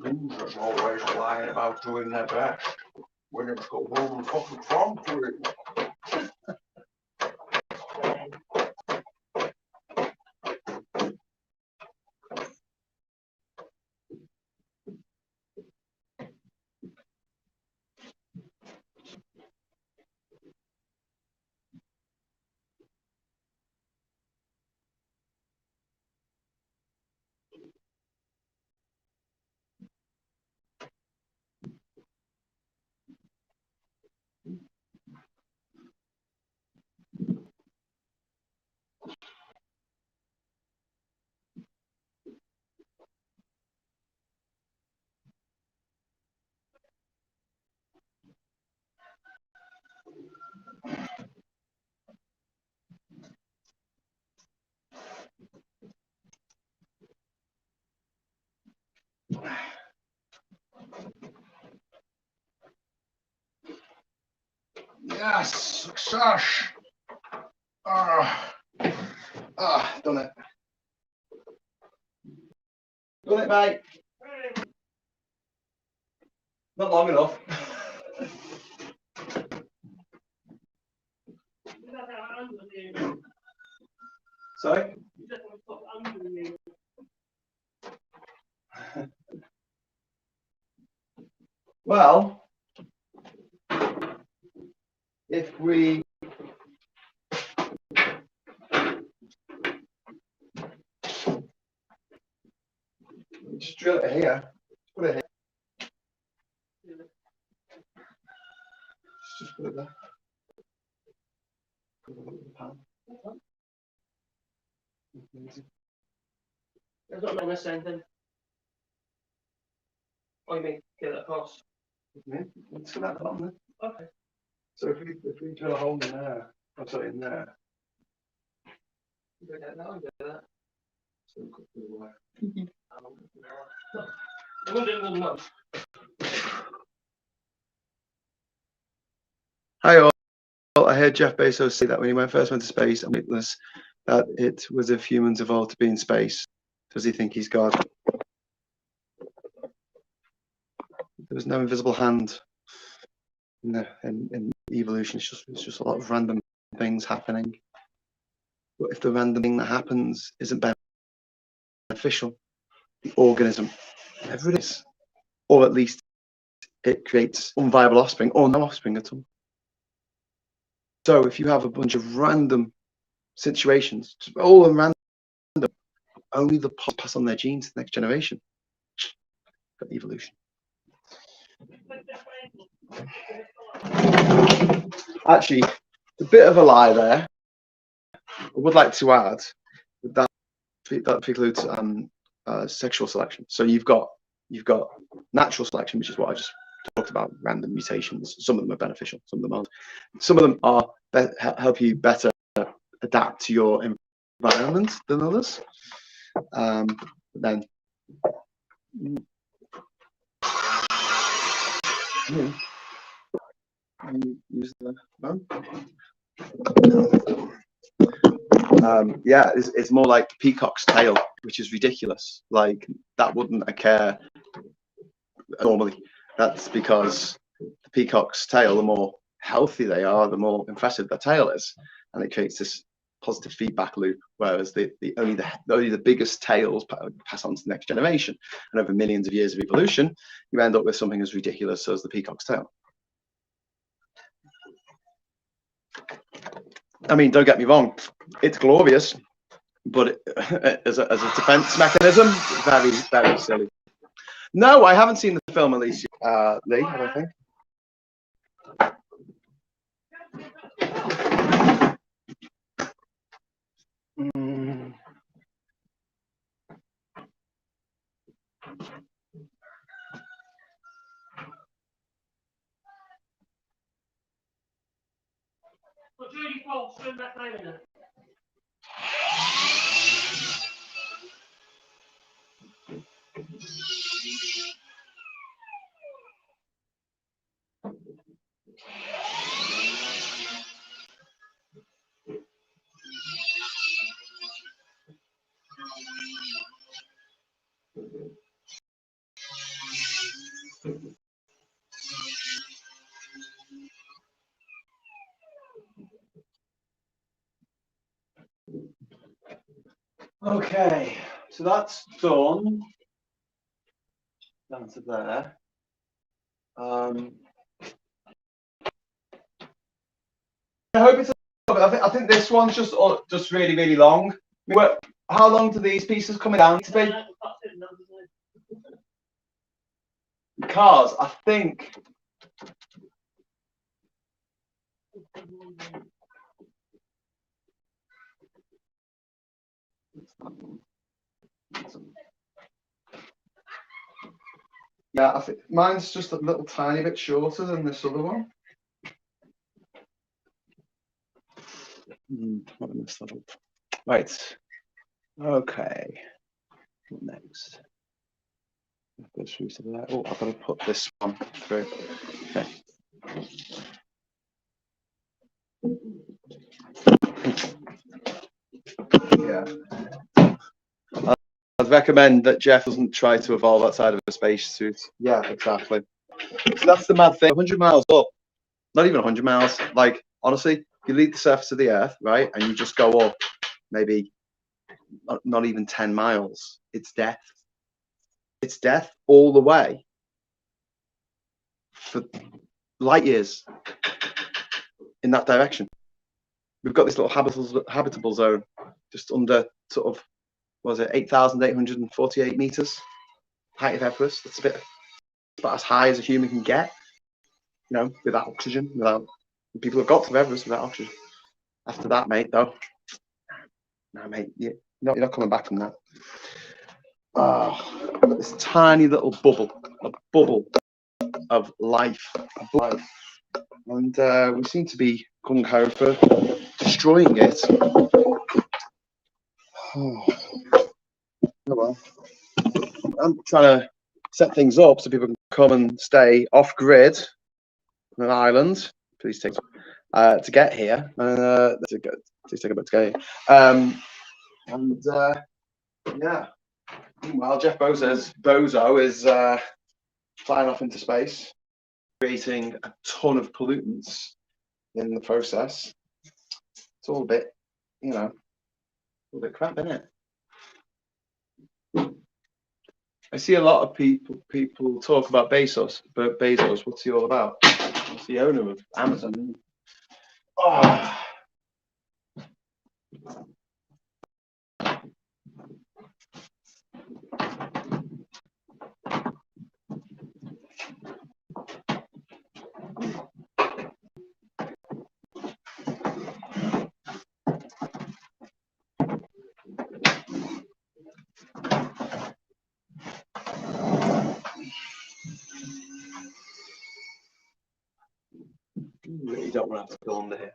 Losers always lying about doing their best. Winners go home and fucking farm for it. Yes, success. Done it. Done it, mate. Not long enough. Sorry? Well, if we just drill it here, put it here. Just put it there. There's not long as anything. Oh, you mean get it across? Let's put that on there. Okay. So if we drill a hole in there, or sorry, in there. You go get that, I'll get that. So we'll cut through the wire. We'll do more than once. Hi all. I heard Jeff Bezos say that when he first went to space and witnessed that it was if humans evolved to be in space. Does he think he's God? There was no invisible hand in evolution. It's just a lot of random things happening. But if the random thing that happens isn't beneficial, the organism, whatever it is, or at least it creates unviable offspring or no offspring at all. So if you have a bunch of random situations, all random, only the pass on their genes to the next generation. Got evolution. Actually, a bit of a lie there. I would like to add that precludes sexual selection. So you've got natural selection, which is what I just talked about, random mutations. Some of them are beneficial, some of them aren't. Some of them are help you better adapt to your environment than others. Then use the phone. Yeah, it's more like peacock's tail, which is ridiculous. Like that wouldn't occur normally. That's because the peacock's tail, the more healthy they are, the more impressive their tail is, and it creates this positive feedback loop. Whereas only the biggest tails pass on to the next generation, and over millions of years of evolution, you end up with something as ridiculous as the peacock's tail. I mean, don't get me wrong, it's glorious, but as a defense mechanism, very, very silly. No, I haven't seen the film, Alicia Lee, I don't think. Okay, so that's done. Down to there. I hope it's. I think this one's just really, really long. How long do these pieces come down to be? Because I think. Yeah, I think mine's just a little tiny bit shorter than this other one. Right. Okay. What next? Go through to there. Oh, I've got to put this one through. Okay. Yeah. I'd recommend that Jeff doesn't try to evolve outside of a spacesuit. Yeah, exactly. So that's the mad thing. 100 miles up, not even 100 miles. Like, honestly, you leave the surface of the Earth, right, and you just go up maybe not even 10 miles. It's death. It's death all the way for light years in that direction. We've got this little habitable zone just under sort of, what was it, 8,848 meters height of Everest. That's about as high as a human can get, you know, without oxygen. People have got to Everest without oxygen. After that, mate, though, no, mate, you're not coming back from that. This tiny little bubble of life, and we seem to be gung ho for destroying it. Oh well, I'm trying to set things up so people can come and stay off grid on an island. Please take to get here. Please take a bit to get here. Yeah. Meanwhile, Jeff Bozo is flying off into space, creating a ton of pollutants in the process. It's all a bit, you know, a little bit crap, isn't it? I see a lot of people talk about Bezos, but Bezos, what's he all about? He's the owner of Amazon. Oh. You really don't want to have to go under here.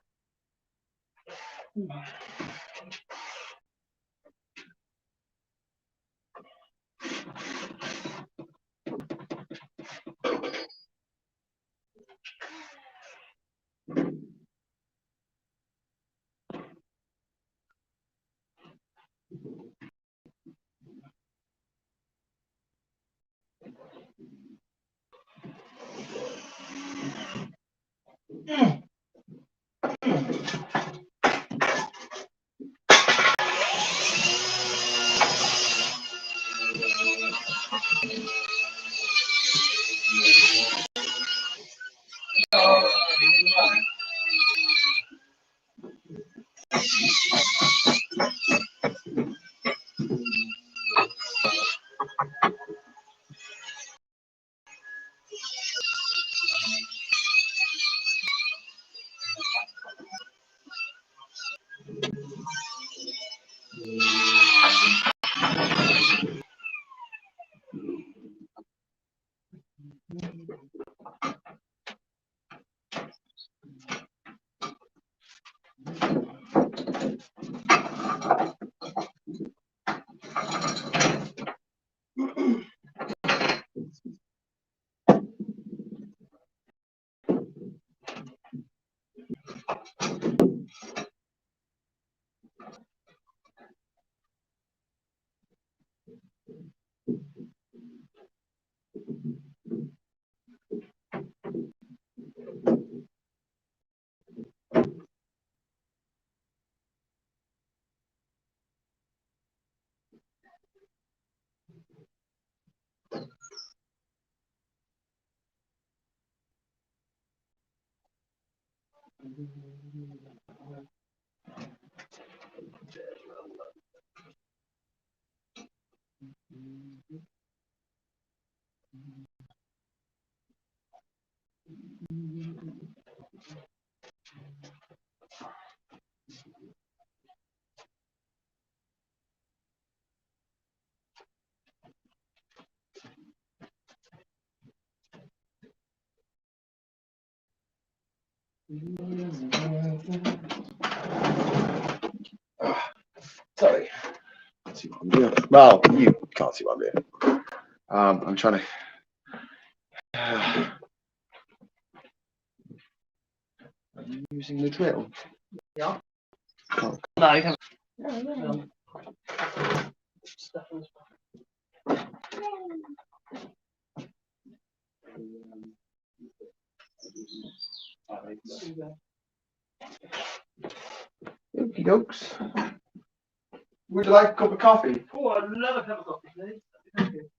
Sorry, see what I'm doing. Well, you can't see what I'm doing. I'm trying to. Are you using the drill? Yeah. Oh. No, you can't. No. Stuff on this Okie dokes. Would you like a cup of coffee? Oh, I'd love a cup of coffee, please. Thank you.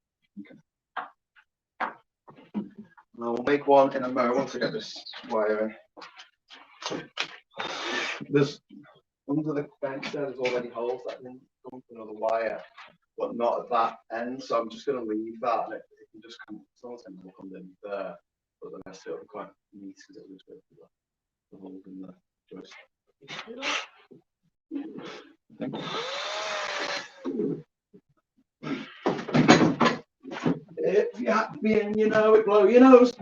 I'll make one in a moment once I get this wire in. There's under the bench there's already holes that can come to another wire, but not at that end. So I'm just going to leave that, and it can just come. Someone's going to come in there, but the rest of it will be quite neat because it'll just go through the holes in the joist. If you're happy and you know it, blow your nose.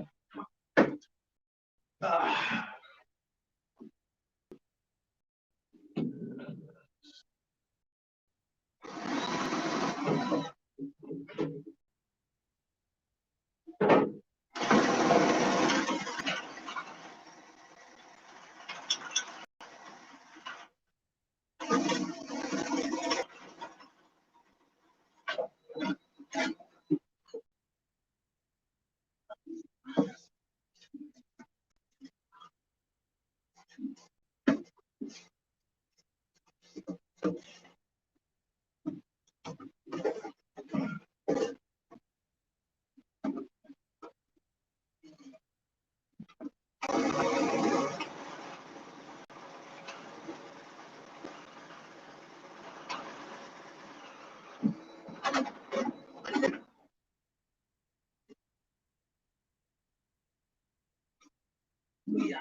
Yeah.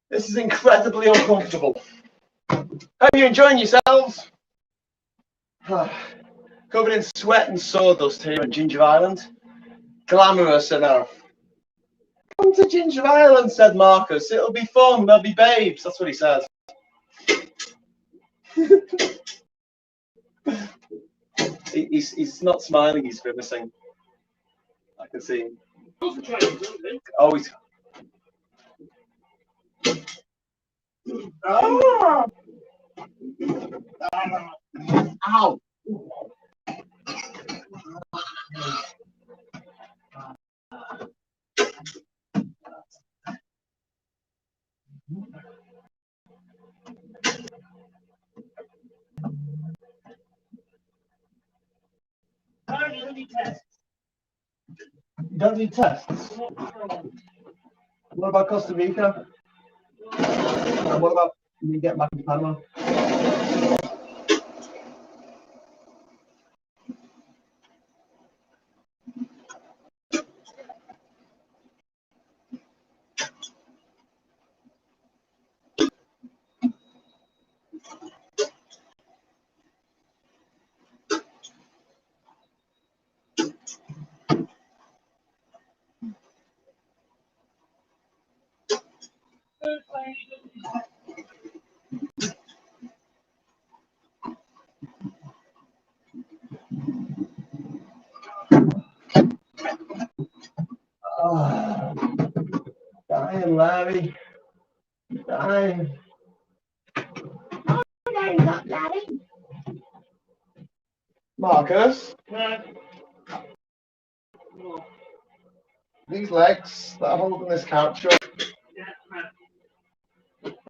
This is incredibly uncomfortable. Hope you're enjoying yourselves. Covered in sweat and sawdust here at Ginger Island. Glamorous enough. Come to Ginger Island, said Marcus. It'll be fun. There'll be babes. That's what he says. He's not smiling. He's grimacing. I can see him. Oh, he's. Ah! Ow! You don't need tests. What about Costa Rica? And what about me getting back into Panama? Oh, dying, Larry. Dying. Marcus, these legs that are holding this couch up,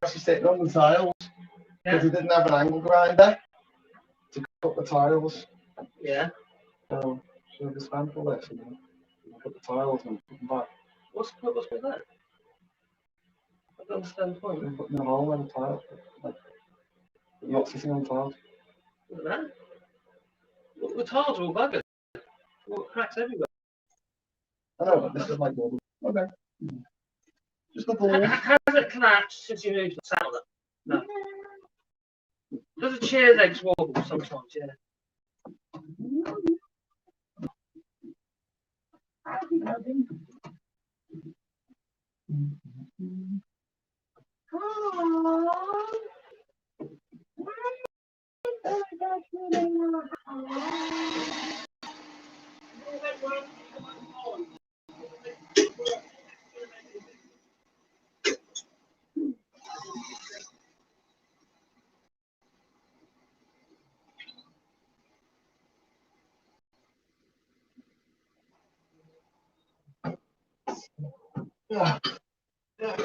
actually sitting on the tiles because he didn't have an angle grinder to cut the tiles. Yeah. So, should I dismantle this and then cut the tiles and put them back? What's with that? I don't understand the point. And putting a hole in the tile, like not sitting on tiles. Look at that. Look, the tiles are all buggered. All cracks everywhere. I know, but this is like okay. Just the ball. Has it collapsed since you moved the salad? No. Does the chair legs wobble sometimes? Yeah. Yeah.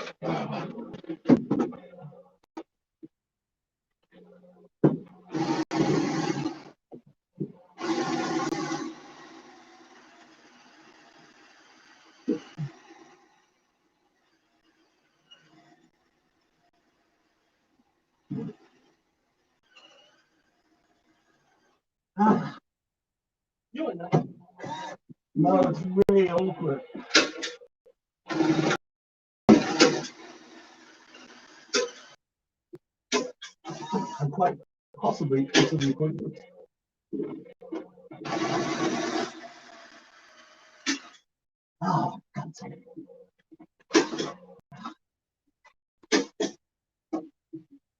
You're in that. No, it's really awkward. I'm quite possibly out of the appointment. Oh, God's sake.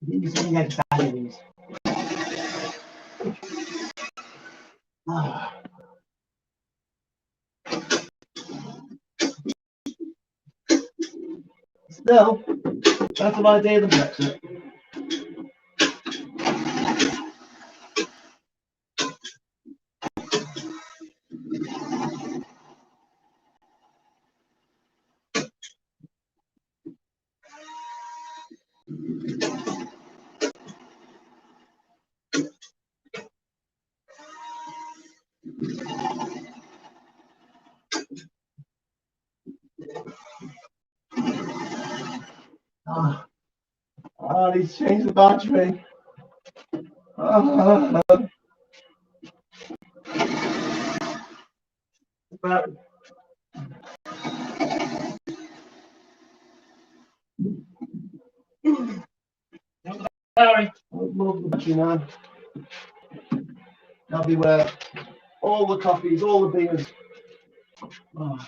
These are the batteries. Still, better idea than Brexit. I need to change the battery. Sorry. I love the battery now. That'll be where all the coffees, all the beers. Oh.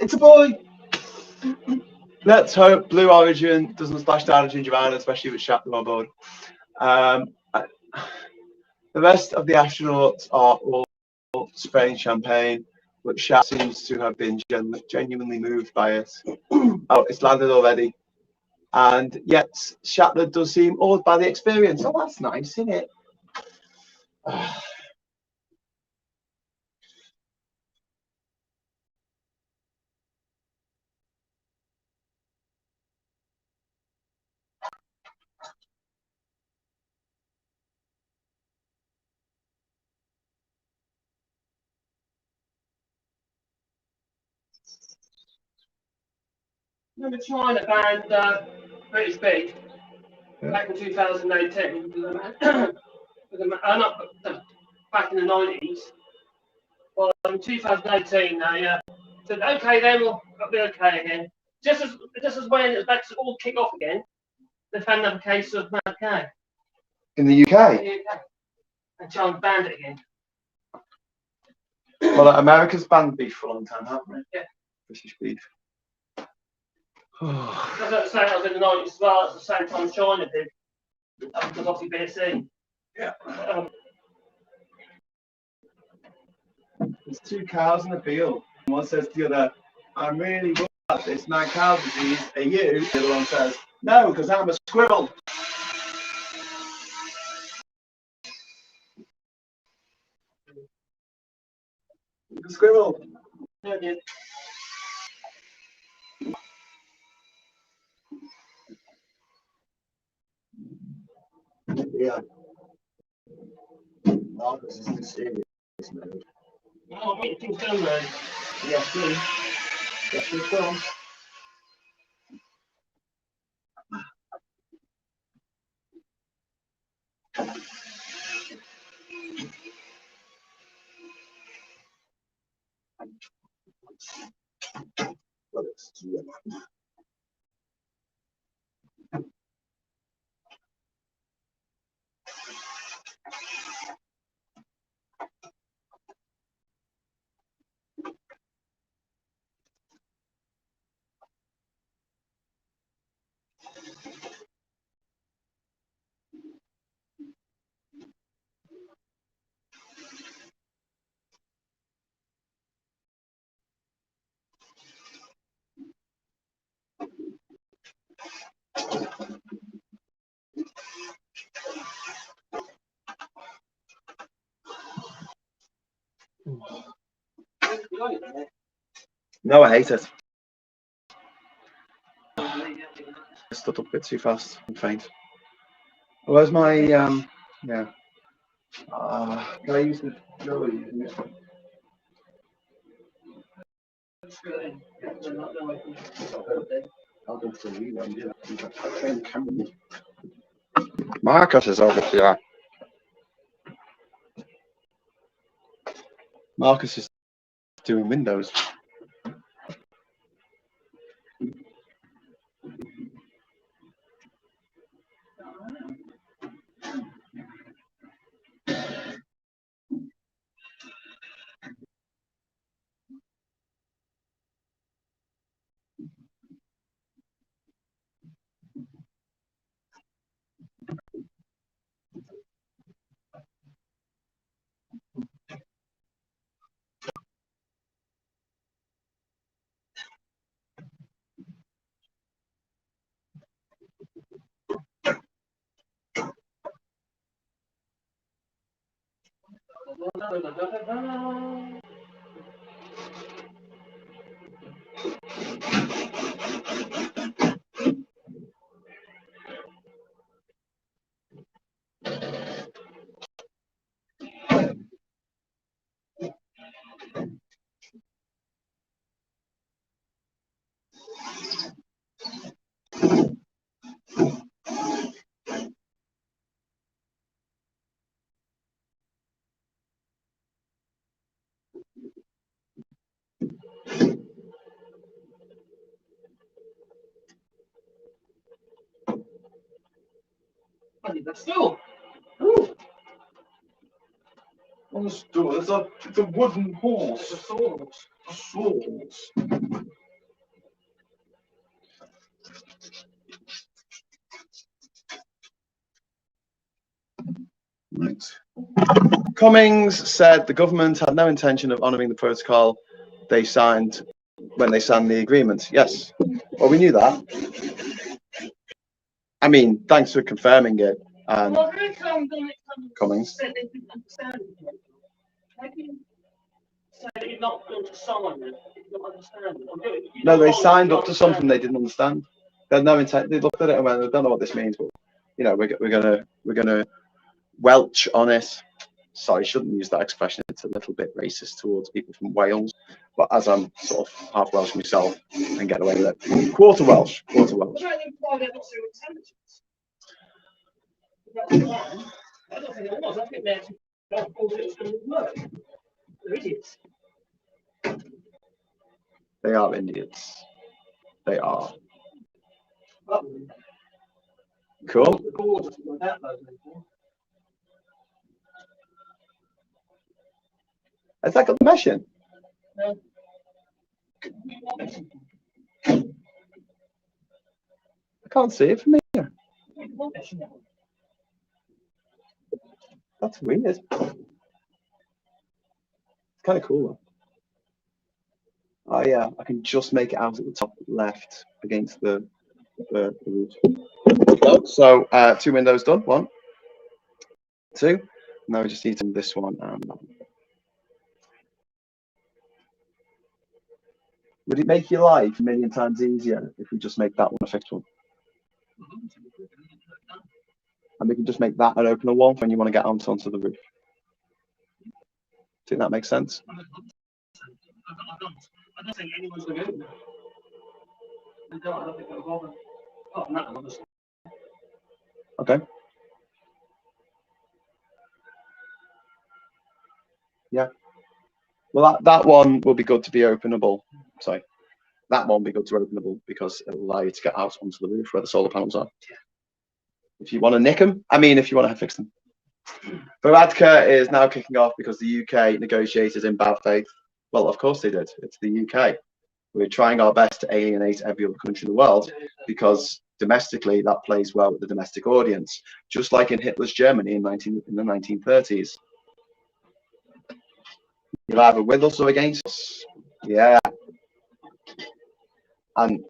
It's a boy. Let's hope Blue Origin doesn't splash down a JinjaVision, especially with Shatner on board. The rest of the astronauts are all spraying champagne, but Shat seems to have been genuinely moved by it. Oh, it's landed already. And yet Shatner does seem awed by the experience. Oh, that's nice, isn't it? Remember China banned British beef back in 2018 back in the 90s. Well, in 2018, they said, okay, then we'll be okay again. Just as when it's about to all kick off again, they found another case of mad cow. In the UK? In the UK. And China banned it again. Well, America's banned beef for a long time, haven't they? Yeah. British beef. That's what I was in the 90s as well. At the same time China did. Because obviously BSC. Yeah. There's two cows in the field. One says to the other, I'm really worried about this mad cow disease. Are you? The other one says, no, because I'm a squirrel. The squirrel. Yeah. Yeah. Marcus is in serious mode. Oh, I mean, things done though. Yes, please. Yes, please, come. No, I hate it. I stood up a bit too fast and faint. Where's my yeah? Can I use the Marcus is over here. Marcus is doing Windows. I did that still. On the stool, it's a wooden horse. It's a sword. A sword. Right. Cummings said the government had no intention of honouring the protocol they signed when they signed the agreement. Yes. Well, we knew that. I mean, thanks for confirming it. Well, how come Cummings. said they didn't understand it? How can you say that you're not going to sign it if you don't understand it? Or do it, you No, don't they follow it, signed you up to understand something they didn't understand. They had no intent. They looked at it and went, "I don't know what this means, but you know, we're gonna welch on it." Sorry, shouldn't use that expression. It's a little bit racist towards people from Wales. But as I'm sort of half Welsh myself, and get away with it. Quarter Welsh. Quarter Welsh. Well, that implied they're not so intelligent. That's fine. I don't think it was. I think they're actually thought it was going to work. They're idiots. They are idiots. They are. Cool. The board doesn't work that low anymore. Has that got the mesh in? No. I can't see it from here. That's weird. It's kind of cool though. Oh yeah, I can just make it out at the top left against the roof. So 2 windows done. 1, 2. Now we just need to do this one and that one. Would it make your life a million times easier if we just make that one a fixed one? And we can just make that an opener one when you want to get onto the roof. Think that makes sense? I don't think anyone's going to go there. I don't think they'll bother. Oh, no, Okay. Yeah. Well, that one will be good to be openable. Sorry, that one will be good to openable because it'll allow you to get out onto the roof where the solar panels are. If you want to nick them, I mean, if you want to fix them. Varadkar is now kicking off because the UK negotiated in bad faith. Well, of course they did. It's the UK. We're trying our best to alienate every other country in the world because domestically that plays well with the domestic audience, just like in Hitler's Germany in the 1930s. You're either with us or against us. Yeah. And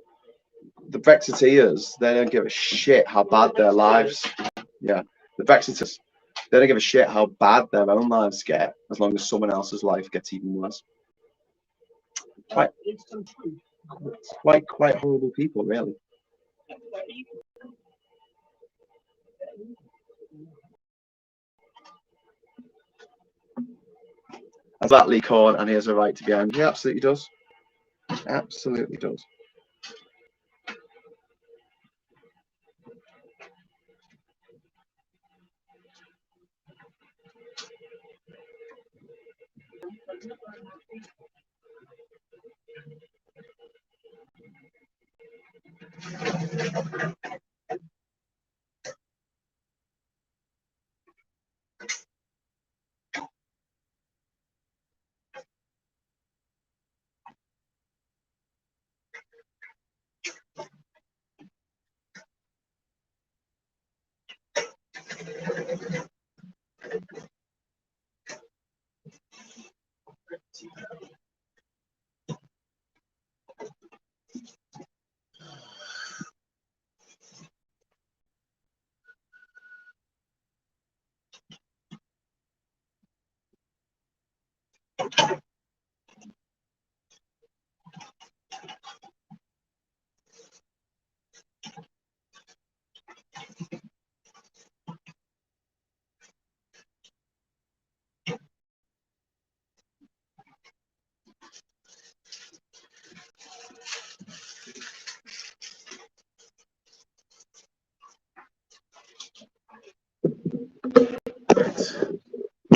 the Brexiteers, they don't give a shit how bad their lives. Yeah. The Brexiteers, they don't give a shit how bad their own lives get as long as someone else's life gets even worse. Quite horrible people, really. Exactly, Corn, and he has a right to be angry. He absolutely does. Absolutely does.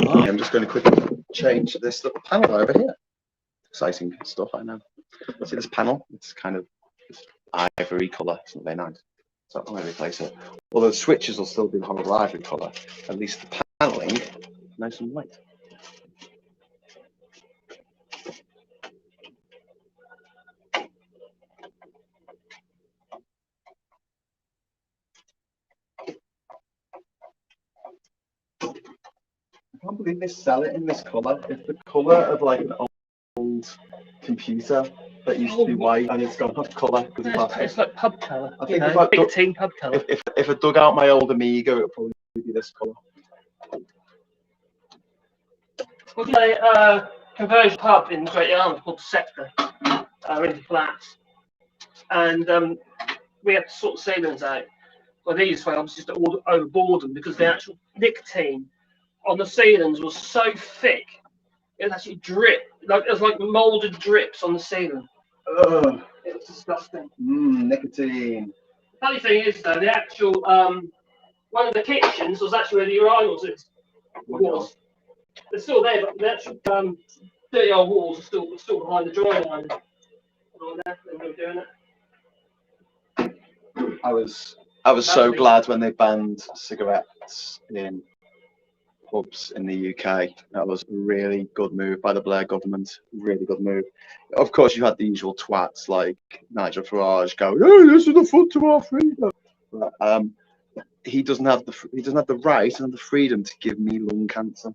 I'm just going to quickly change this little panel over here. Exciting stuff, I know. See this panel? It's kind of ivory colour. It's not very nice. So I'm going to replace it. Although the switches will still be the horrible ivory colour. At least the panelling, nice and white. I can't believe they sell it in this colour. It's the colour of like an old computer that used to be white and it's gone off colour because of plastic. It's like pub colour. I think if I big team pub colour. If I dug out my old Amiga, it would probably be this colour. We've got a conversion pub in Great Yarmouth called Sector, into flats, and we had to sort the ceilings out. Well, these way, obviously, just overboard them because the actual nicotine on the ceilings was so thick, it was actually drip. Like, it was like moulded drips on the ceiling. Ugh. It was disgusting. Nicotine. Funny thing is, though, the actual one of the kitchens was actually where the urinals was. They're still there, but the actual dirty old walls are still behind the drying line. They were doing it. I was so glad when they banned cigarettes in pubs in the UK. That was a really good move by the Blair government. Really good move. Of course, you had the usual twats like Nigel Farage going, "Oh, this is the foot to our freedom." But, he doesn't have the right and the freedom to give me lung cancer.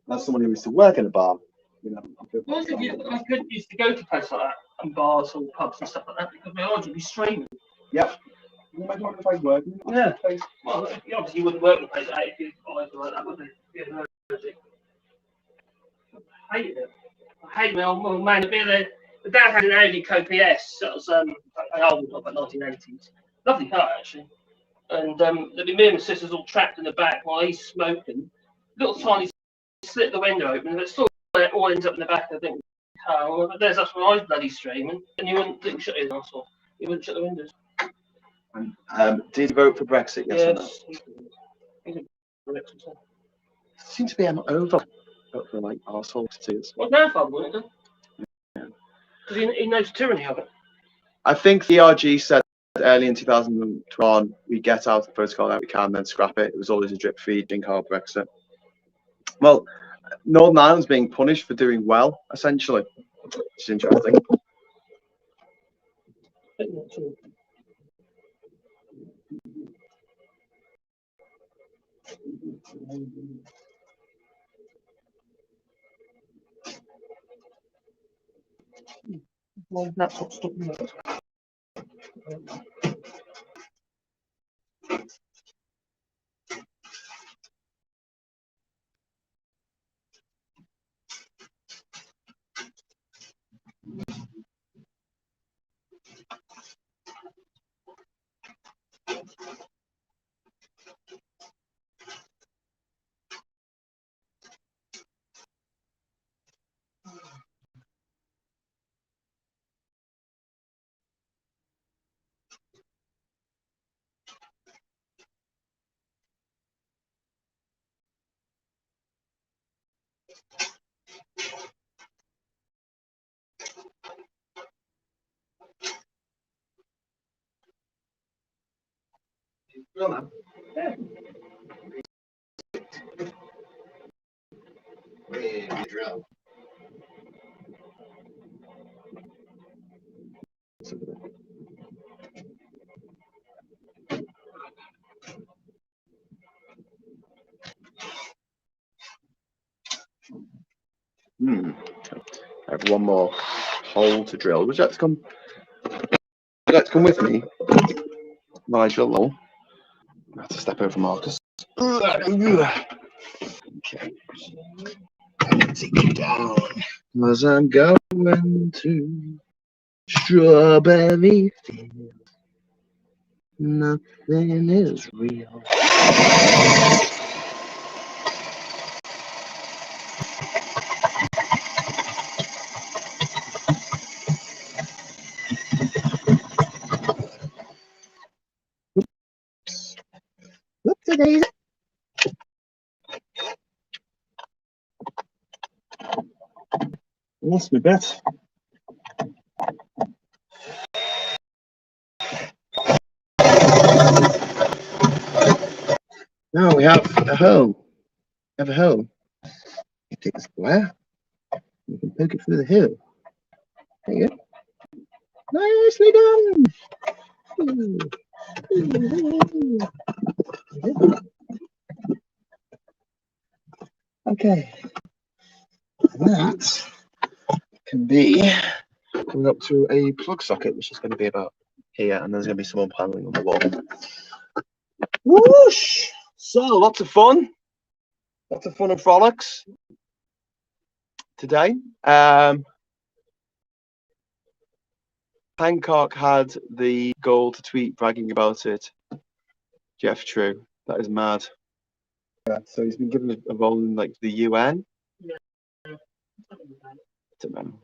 That's someone who used to work in a bar. You know. I couldn't used to go to places like that, and bars or pubs and stuff like that, because my eyes would be straining. Yep. You imagine what if I was working? Yeah. Well, obviously you wouldn't work in a place like that if your eyes were like that, would they? Yeah, I hated it. I hated my old man. The dad had an Audi Co-PS. That was an old one, about 1980s. Lovely car actually. And there'd be me and my sisters all trapped in the back while he's smoking. Little tiny slit the window open, but still it all ends up in the back of the car. Well, that's where I was bloody streaming, and you wouldn't shut his ass off. You wouldn't shut the windows. Did you vote for Brexit? Yes or no? Yes. Seems to be over. Got for like arsehole tattoos. Well, now fun, wouldn't it? Because he knows tyranny of it. I think the ERG said early in 2021 we get out of the protocol that we can, then scrap it. It was always a drip feed, think hard Brexit. Well, Northern Ireland's being punished for doing well, essentially. It's interesting. Well, that's what's stopping me. Drill Yeah. Where we drill. I have one more hole to drill. Would you like to come? Would you like to come with me? Nigel, no. I have to step over Marcus. Okay. Take you down. As I'm going to strawberry field. Nothing is real. Look today. Lost my bet. Now we have a hole. We have a hole. You take the square. You can poke it through the hole. There you go. Nicely done. Okay. That can be coming up to a plug socket, which is going to be about here, and there's going to be some more paneling on the wall. Whoosh! So lots of fun and frolics today. Hancock had the goal to tweet bragging about it. Jeff True, that is mad. Yeah, so he's been given a role in like the UN. I don't know.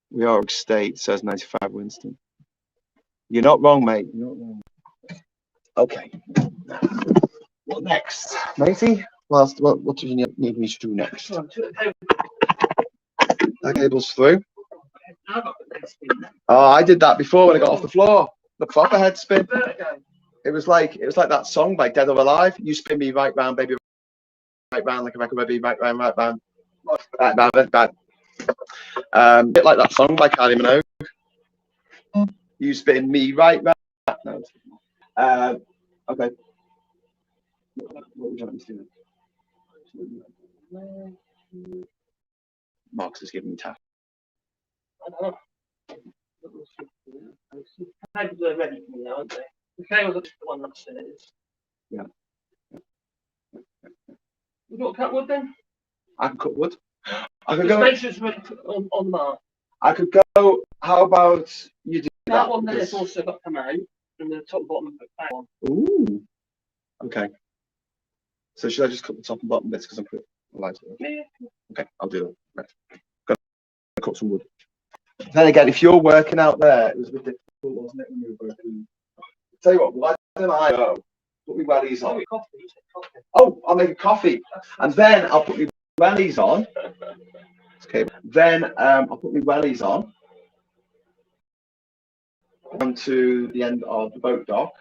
We are a state, says 95 Winston. You're not wrong, mate. You're not wrong. Okay. What next, matey? What do you need me to do next? That cable's through. Oh, I did that before when I got off the floor. The proper head spin. It was like that song by Dead or Alive. You spin me right round, baby, right round like a record, baby, right round, right round, right round, right round. A bit like that song by Kylie Minogue. You spin me right round. No. Okay. What would you like me to do? Marcus is giving me tap. Cables are ready for me now, aren't they? The cables are just the one upstairs. Yeah. You got to cut wood then? I can cut wood. I could Just go. make sure it's ready on the mark. I could go. How about you do that? That one there's also got to come out, and the top and bottom of the back one. Ooh. Okay. So should I just cut the top and bottom bits because I'm putting the lights on? Yeah. Okay, I'll do that. Right. Got to cut some wood. Then again, if you're working out there, it was a bit difficult, wasn't it, when you were working? Tell you what, why don't I go? Put me wellies on. Coffee. Oh, I'll make a coffee, and then I'll put my wellies on. Okay. Then I'll put my wellies on to the end of the boat dock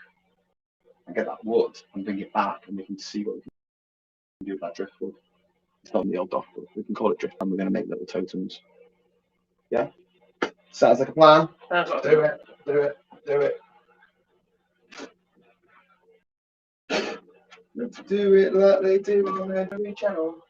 and get that wood and bring it back, and we can see what we can do with that driftwood. It's not in the old dock, but we can call it drift, and we're going to make little totems. Yeah? Sounds like a plan. Do it, do it, do it. Let's do it like they do on every channel.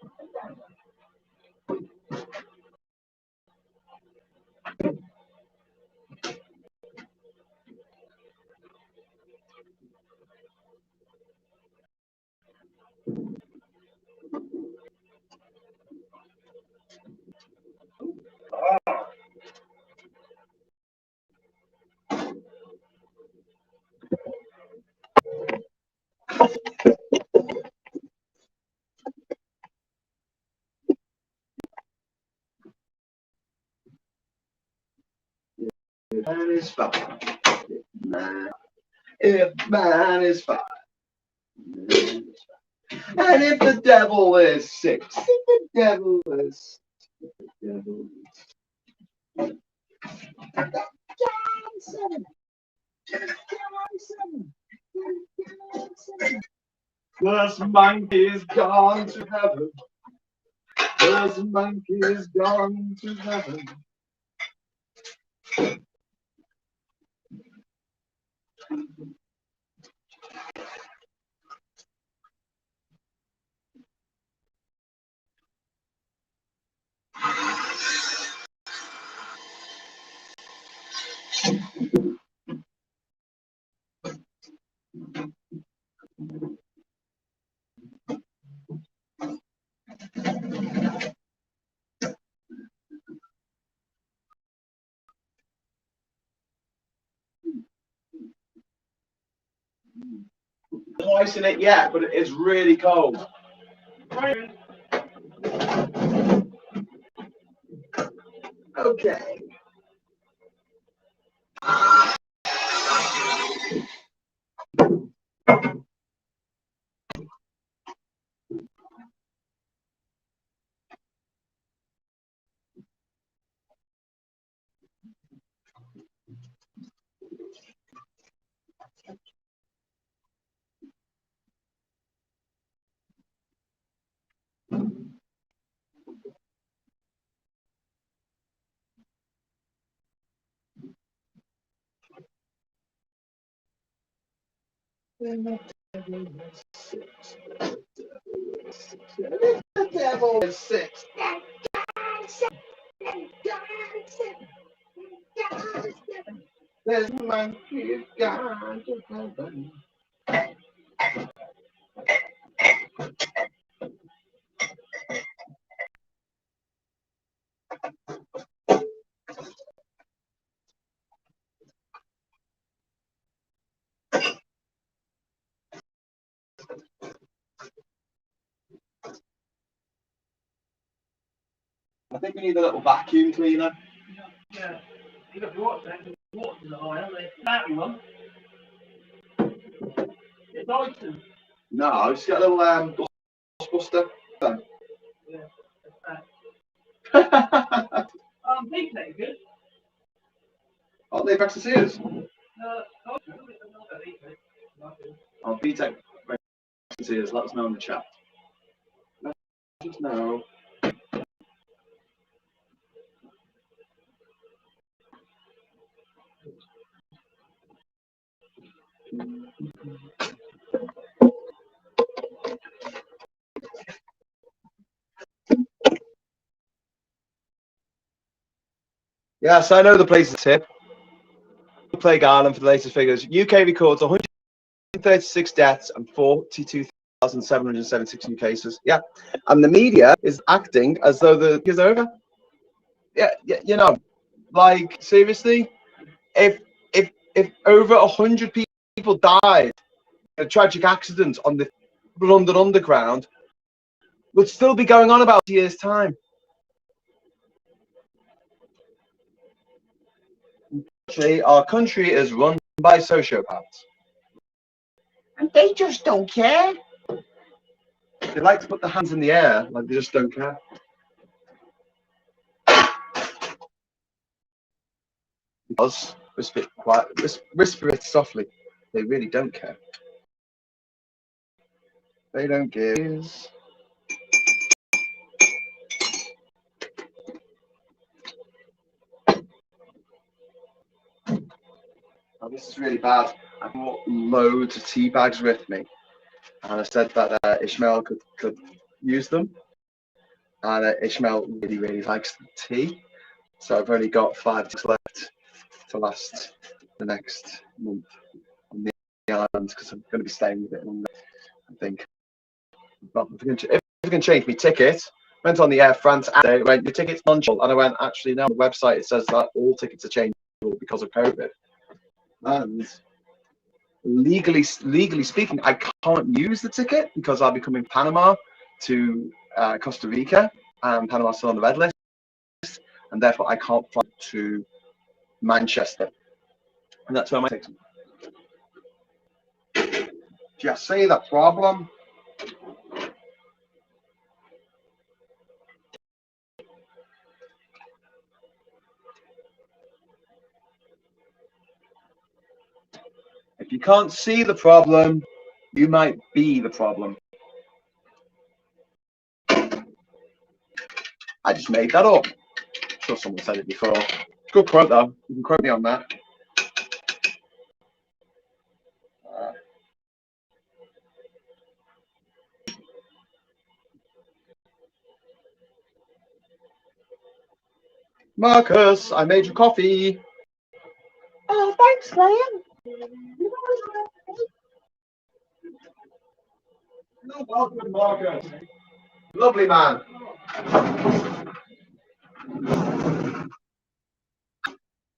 Man is fine. If man is fine. And if the devil is six, if the devil is this monkey is gone to heaven. This monkey is gone to heaven. Ice in it yet, but it is really cold. Okay. The devil is six. This monkey is gone to heaven. I think we need a little vacuum cleaner. Yeah. You got the water tank, the water's in the eye, haven't they? Battery one. It's Dyson. No, just get a little dustbuster. Yeah, that's that. Big thing, good. Aren't they Brexit seers? Dyson, I don't know about these, Oh, BTEC Brexit seers, let us know in the chat. Let us know. Yes, I know the place is tip. Plague Island for the latest figures. UK records 136 deaths and 42,776 new cases. Yeah, and the media is acting as though the is over. Yeah, you know, like seriously, if over 100 people died in a tragic accident on the London Underground, would still be going on about a year's time. Actually, our country is run by sociopaths. And they just don't care. They like to put their hands in the air, like they just don't care. Because whisper it quiet, whisper it softly. They really don't care. They don't give. Oh, this is really bad. I brought loads of tea bags with me, and I said that Ishmael could use them. And Ishmael really likes tea, so I've only got 5 days left to last the next month on the island because I'm going to be staying a bit longer, I think. Well, if I can change my ticket, went on the Air France app, it went, your ticket's non-changeable, and I went, actually, no, on the website it says that all tickets are changeable because of COVID. And legally speaking, I can't use the ticket because I'll be coming Panama to Costa Rica, and Panama's still on the red list, and therefore I can't fly to Manchester, and that's where my ticket. Do you see the problem? If you can't see the problem, you might be the problem. I just made that up. I'm sure someone said it before. Good quote though. You can quote me on that. Marcus, I made you coffee. Oh, thanks, Graham. No problem, Marcus. Lovely man.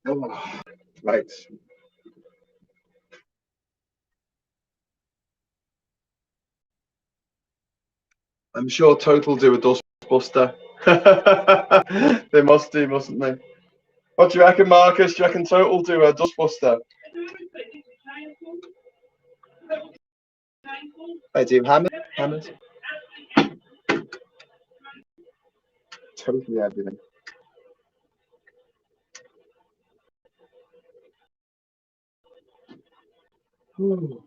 Oh, right. I'm sure Total do a dustbuster. They must do, mustn't they? What do you reckon, Marcus? Do you reckon Total do a dustbuster? They do hammers. Totally everything. Ooh.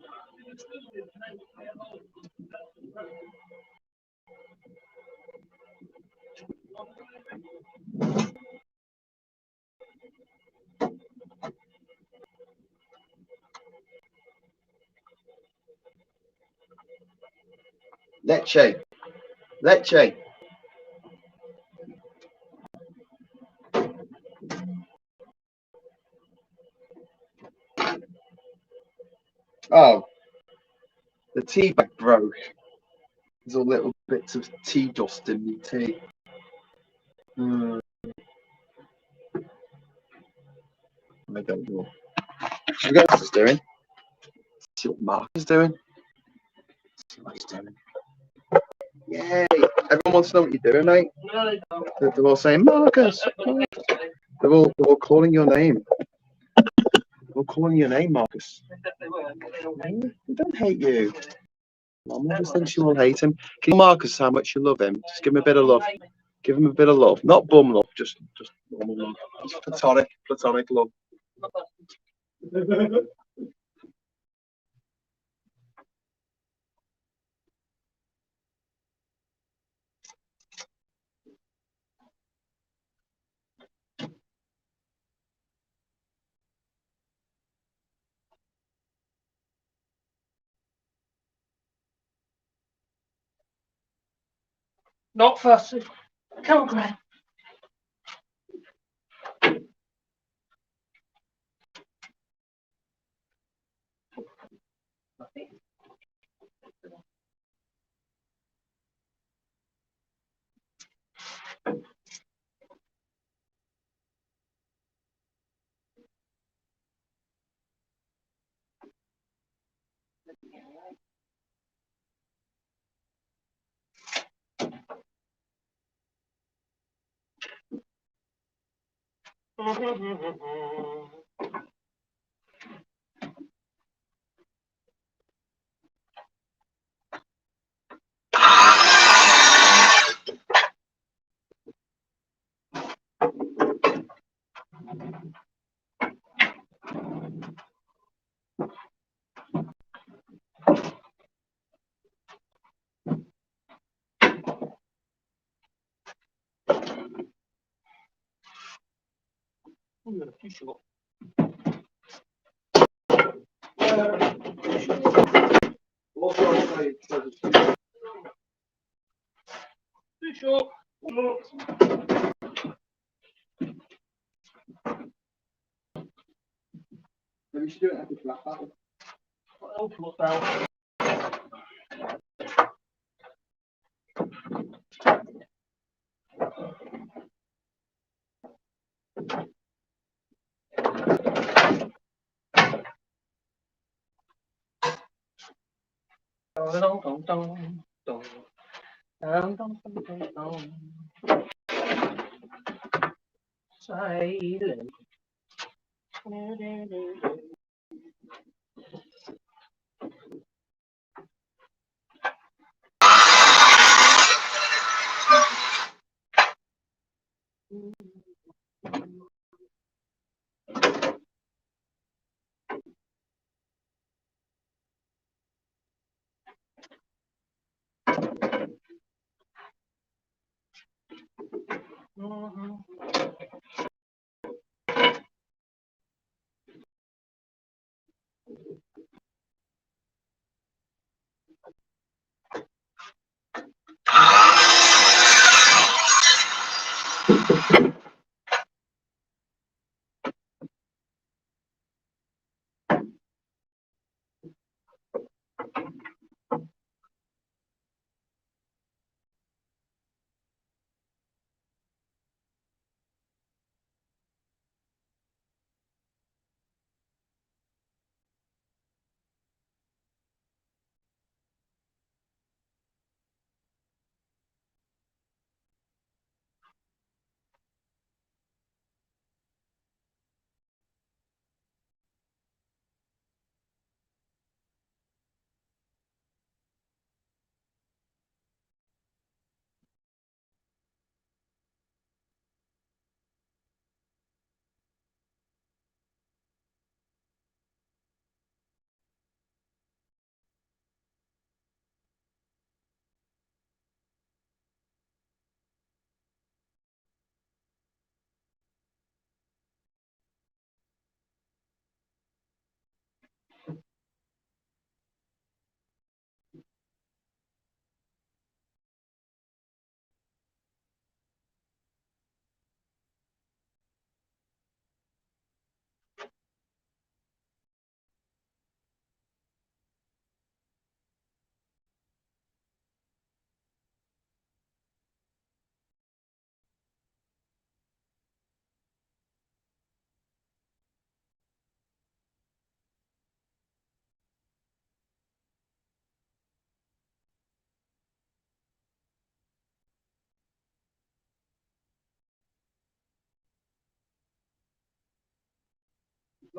Leche. Oh, the tea bag broke. There's a little bits of tea dust in the tea. I don't know. Should we go what he's doing? See what Mark is doing. See what he's doing. Yay! Everyone wants to know what you're doing, mate. No, they don't. They're all saying, Marcus. They're all calling your name. They're all calling your name, Marcus. They don't hate you. Mum just thinks you all hate him. Can you tell Marcus how much you love him? Just give him a bit of love. Give him a bit of love. Not bum love, just normal love. Just platonic love. Not fussy. Come on, Graham. Too short. Too short. Maybe you should do it like a flat battle. Ultimate belt. Dong dong dong dong dong dong dong dong. Silent.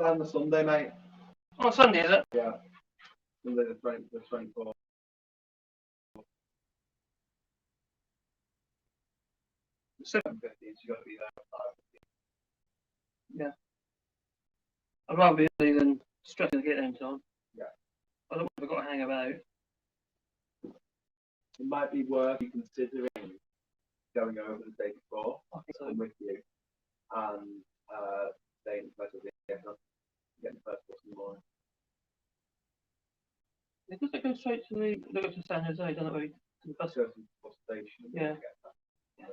On the Sunday, mate. On Sunday, is it? Yeah. Sunday the 24th. 7:50, you got to be there. Yeah. I'd rather be early than stressing to get there in time. Yeah. I don't want to got to hang about. It might be worth you considering going over the day before. I think so. I'm with you. And staying first of the day, getting the first bus in the morning. Does it go straight to the go to San Jose, doesn't it? To the bus? Go to the bus station. And Yeah. Get that. Yeah.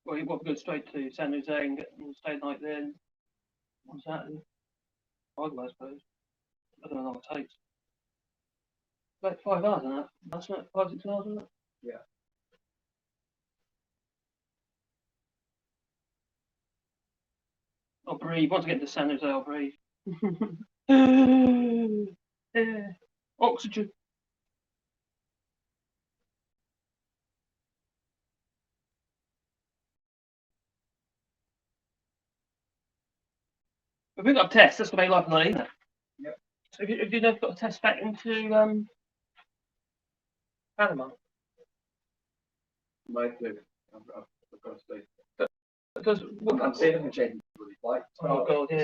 Well, you want to go straight to San Jose and stay the night there on Saturday. I suppose. I don't know how long it takes. About 5 hours, isn't it? That's not 5, 6 hours, isn't it? Yeah. I'll breathe. Once I get to San Jose, I'll breathe. Oxygen. If we've got a test, that's going to make life not easy. Yep. So have you never got a test back into Panama? Might do. I've got to stay. Because I'm seeing them changing the flight. oh god, yeah.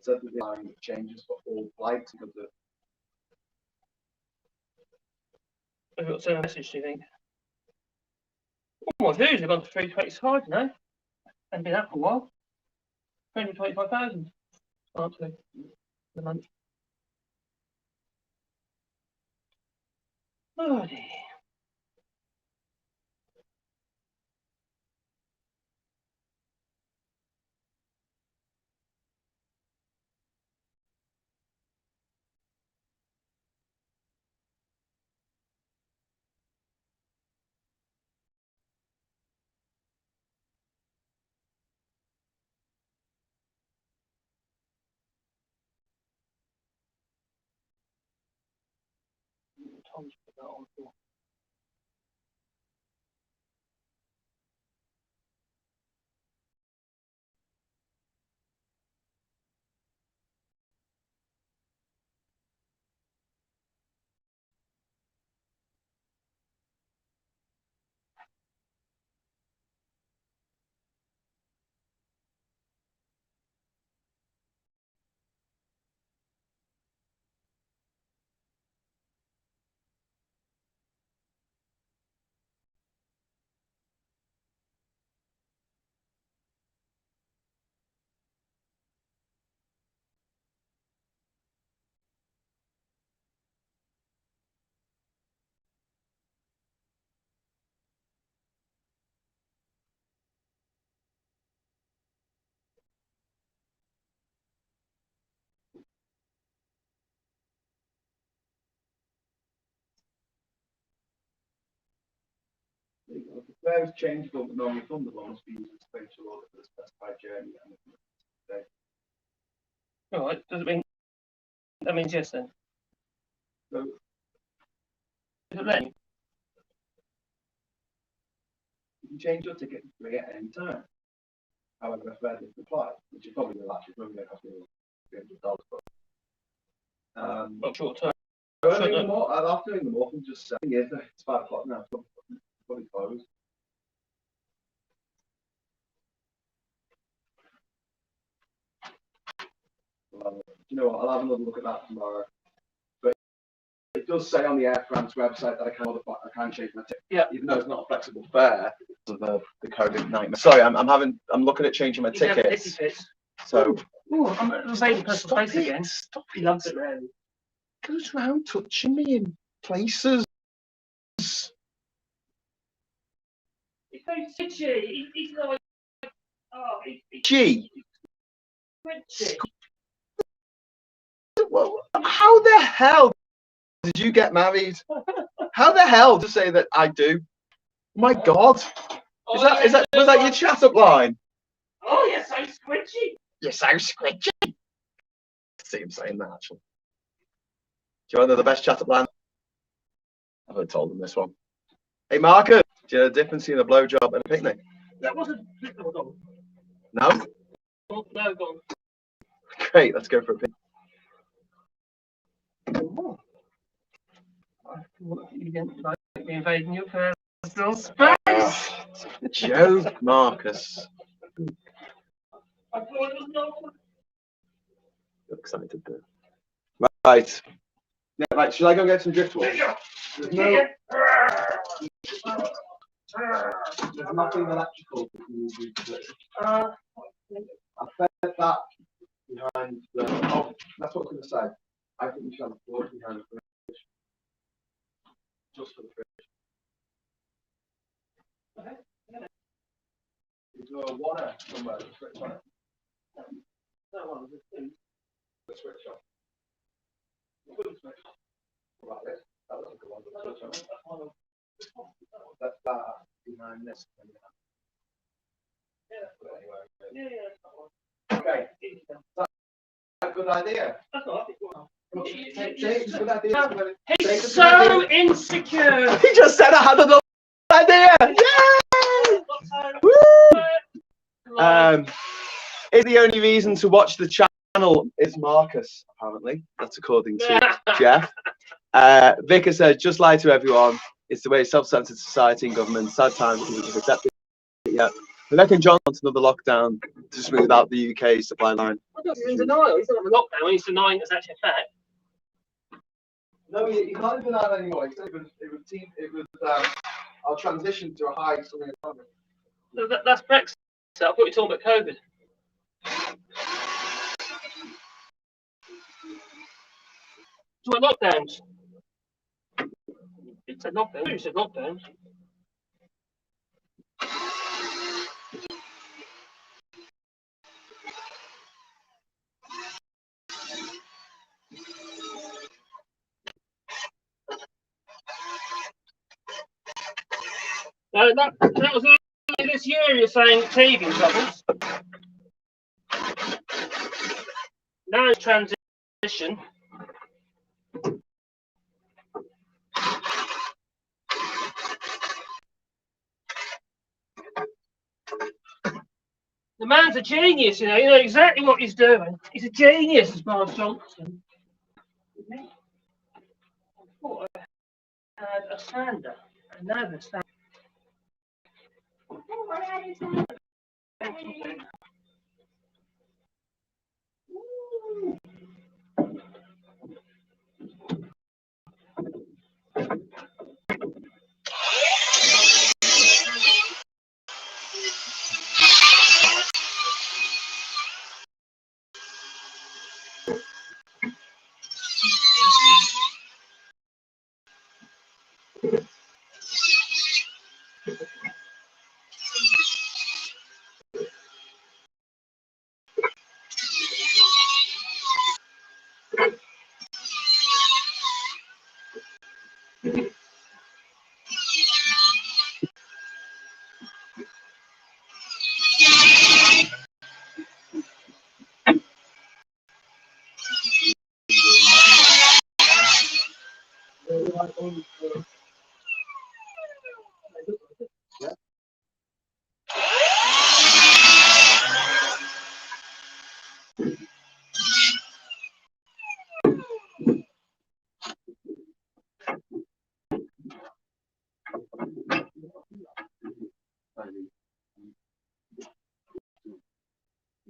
said that the line changes for all flights because of. I've got to send a message, do you think? Oh, my views have gone to 325 now. Haven't been that for a while. 325,000. Up to the month. Oh dear. Tom's put that on for. The fare is changeable, but non-refundable must be used as spatial order for the specified journey. Alright, does it mean that means yes then? So, Is it letting? you can change your ticket free at any time. However, if fare doesn't apply, which is probably will actually probably going to cost you $300. Well, short term. Early in the morning, after in the morning, just saying, yeah, it's 5 o'clock now, so it's probably closed. You know what, I'll have another look at that tomorrow. But it does say on the Air France website that I can change my ticket. Yeah. Even though it's not a flexible fare because of the COVID nightmare. Sorry, I'm looking at changing my tickets. So. Oh, I'm invading personal space again. Stop He loves it really. Goes round touching me in places. He's so twitchy. He's like, oh, he's Gee. twitchy. Well, how the hell did you get married? How the hell to say that I do? My God. Was that your chat up line? Oh, you're so squidgy. You're so squidgy. I see him saying that actually. Do you want to know the best chat up line? I've already told them this one. Hey Marcus, do you know the difference between a blowjob and a picnic? That wasn't. No, No? no, gone. Great, let's go for a picnic. Oh. Like me invading your personal space. Joke, Marcus. I thought it was not. You're excited there. Right. Yeah, right. Should I go get some driftwood? There's nothing electrical that you need to do. I fed that behind the. Oh, that's what I was going to say. I think we should have a board behind the fridge. Just for the fridge. Okay. Is there a water somewhere? The switch on it. That one was a thing. The switch on. What about this? That looks like a one. The switch on. That's that behind this. Yeah. But anyway. Yeah. Okay. That's a good idea. That's all right. James, good idea. He's so insecure. He just said I had another idea. Yay! Woo! Is the only reason to watch the channel is Marcus, apparently. That's according to Jeff. Vicar said, just lie to everyone. It's the way self-centered society and government, sad times, people just accept it yet. Rebecca and John wants another lockdown to smooth out the UK supply line. I thought he was in denial. He's not on the lockdown when he's denying it's actually a fact. No, you can't even that anymore. It was our transition to a high swing economy. No, that's Brexit. I thought you were talking about COVID. So what lockdowns? You said lockdowns. You said lockdowns. That was earlier this year. You're saying teething troubles. Now it's transition. The man's a genius, you know exactly what he's doing. He's a genius, as Boris Johnson. I thought I had a sander, and now the sander.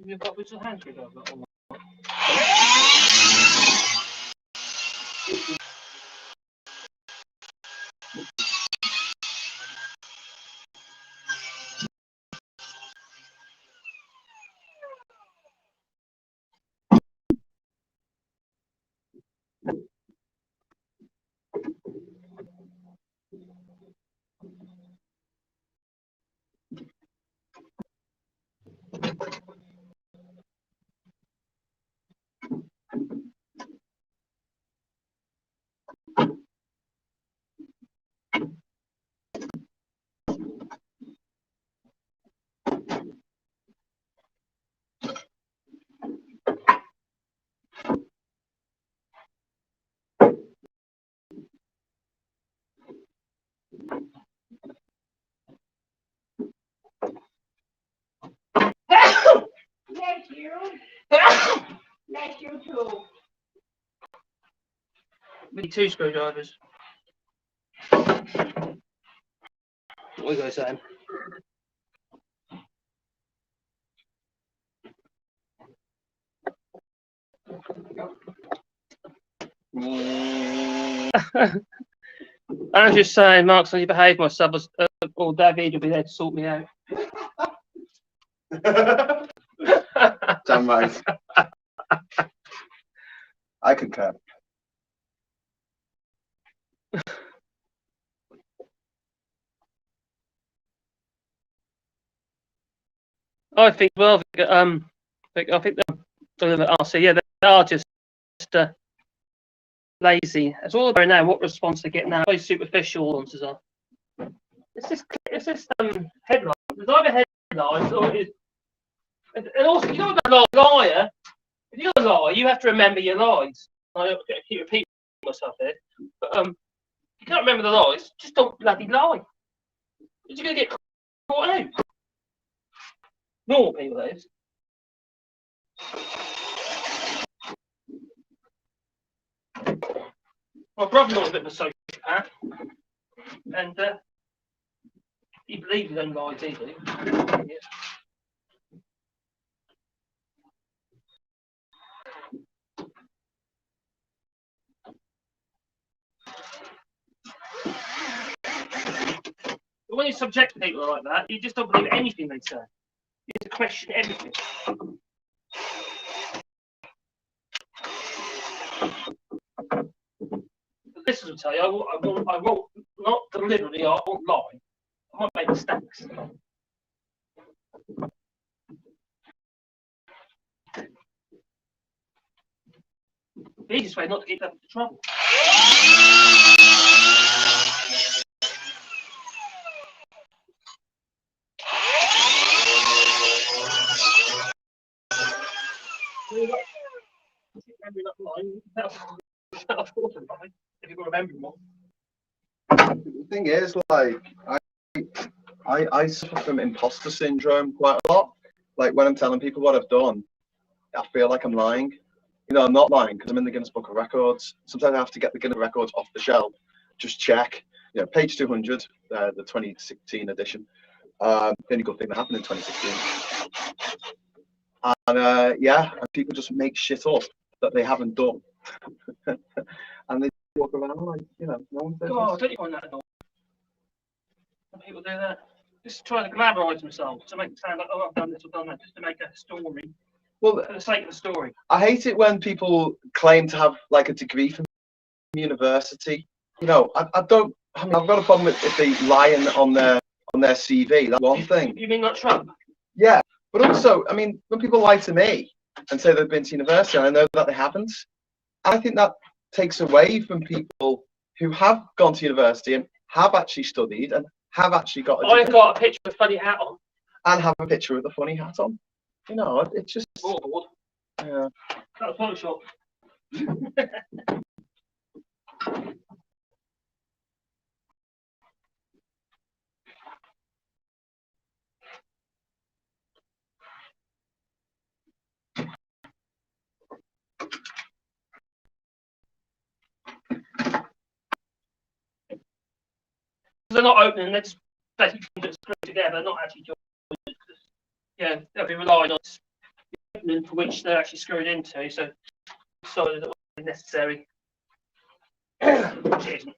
You've got with your hands over that one. Bless you. Bless you too. We need 2 screwdrivers. What are you guys saying? I was just saying, Mark's on your behave myself, or David will be there to sort me out. Damn right. I concur. I think, well, I think the RC, yeah, they are just lazy. It's all about now what response they get now. Very superficial answers are. It's just headlines. There's either headlines or it is. And also, you know about a liar. If you're a liar, you have to remember your lies. I keep repeating myself here, but if you can't remember the lies, just don't bloody lie. Because you're gonna get caught out. Normal people, that is. My brother-in-law was a bit of a sociopath, and he believed his own lies easily. Yeah. when you subject people like that, you just don't believe anything they say. You have to question everything. The listeners will tell you, I won't not deliberately, I won't lie. I might make mistakes. The easiest way not to get them into trouble. If you can remember more. The thing is, like, I suffer from imposter syndrome quite a lot. Like, when I'm telling people what I've done, I feel like I'm lying. You know, I'm not lying because I'm in the Guinness Book of Records. Sometimes I have to get the Guinness Records off the shelf, just check. You know, page 200, the 2016 edition. The only good thing that happened in 2016. And yeah, and people just make shit up that they haven't done. And they walk around like, you know, no one says God, don't you find that annoying? When people do that, just trying to glamorise themselves to make it sound like, oh, I've done this, I've done that, just to make a story. Well, For the sake of the story. I hate it when people claim to have like a degree from university. You know, I don't. I mean, I've got a problem with if they lie on their CV. That's one thing. You mean like Trump? Yeah, but also, I mean, when people lie to me and say they've been to university, and I know that they haven't, I think that takes away from people who have gone to university and have actually studied and have actually got. I've got a picture of a funny hat on. And have a picture with a funny hat on. You know, it's just. Oh, yeah. That was Photoshop. They're not opening, they're just basically screwed together, they're not actually joined. Yeah, they'll be relying on the opening for which they're actually screwed into, so decided that wasn't necessary. Which it isn't.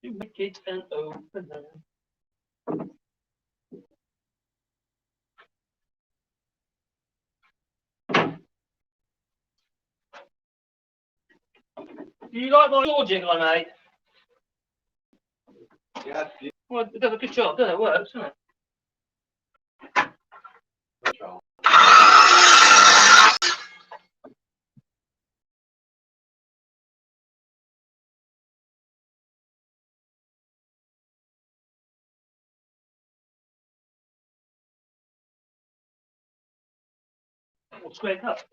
You make it an opener. Do you like my logic I made? Yeah. Well, it does a good job, doesn't it? It works, doesn't it? Or square cut.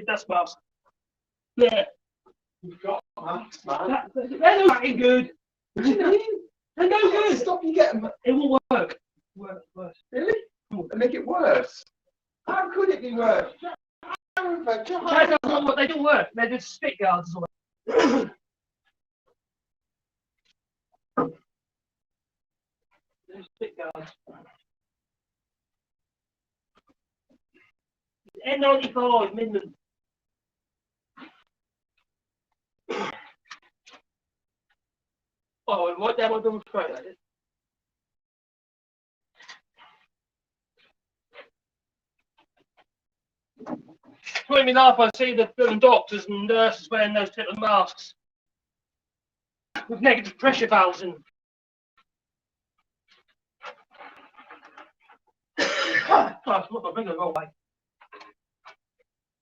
That's fast. Yeah. You've got maths, man. They're no fucking good. What do you mean? They're no good. Stop you getting. It will work. Worse. Really? And make it worse. How could it be worse? They don't work. They're just spit guards as well. They're spit guards. N95 minimum. Oh, and right down my double throat, that is. made me laugh. I see the doctors and nurses wearing those type of masks with negative pressure valves in. God, look, I'm bringing the wrong way.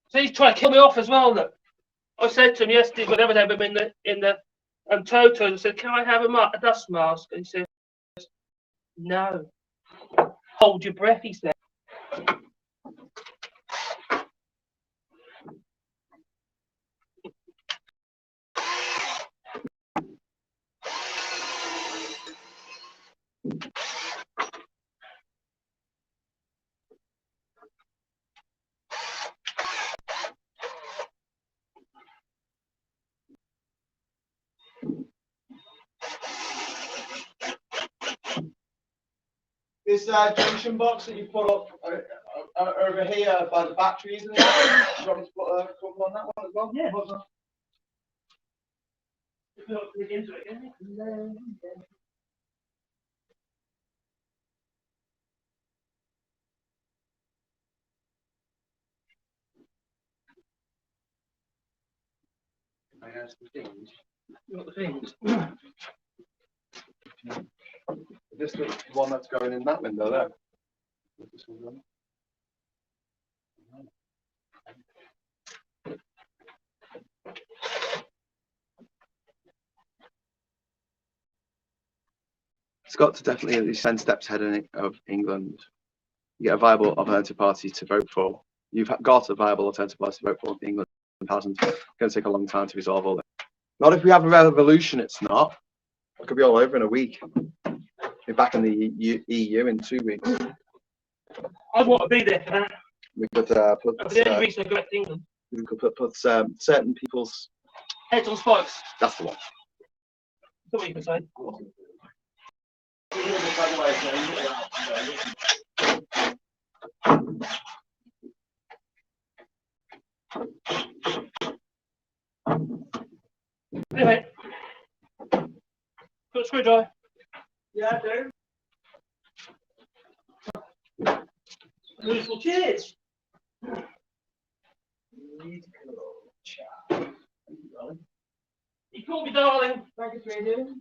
So he's trying to kill me off as well. Look, I said to him yesterday, whenever they were in the Toto, I said, "Can I have a dust mask?" And he said, "No." Hold your breath, he said. This junction box that you put up over here by the batteries and that, do you want me to put a couple on that one as well? Yeah. Look into it, can you? What the things? This is the one that's going in that window there. This one going. It's got to definitely at least 10 steps ahead of England. You get a viable alternative party to vote for. You've got a viable alternative party to vote for. England hasn't. It's going to take a long time to resolve all this. Not if we have a revolution, it's not. It could be all over in a week. Be back in the EU in 2 weeks. I want to be there for that. We could put. That's the only reason I go back to England. We could put certain people's Heads on spikes. That's the one. That's what you can say. Anyway, got a screwdriver. Yeah, I do. Beautiful cheers. You call me darling. Thank you, Fredo.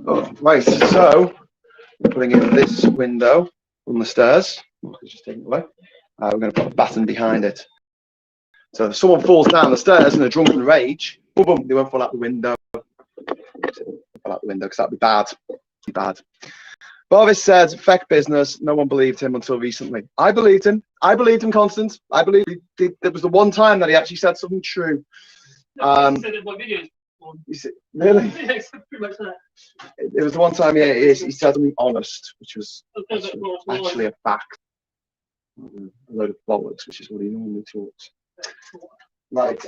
Oh, right, so putting in this window on the stairs. Just taking it away. We're going to put a batten behind it. So if someone falls down the stairs in a drunken rage, boom, boom, they won't fall out the window. Fall out the window because that'd be bad. Be bad. Boris said, "Feck business." No one believed him until recently. I believed him. I believed him, Constance. I believe there was the one time that he actually said something true. Said in my videos. Really? Yeah, it's pretty much that. It was the one time he said something honest, which was actually a fact. A load of bollocks, which is what he normally talks. Right.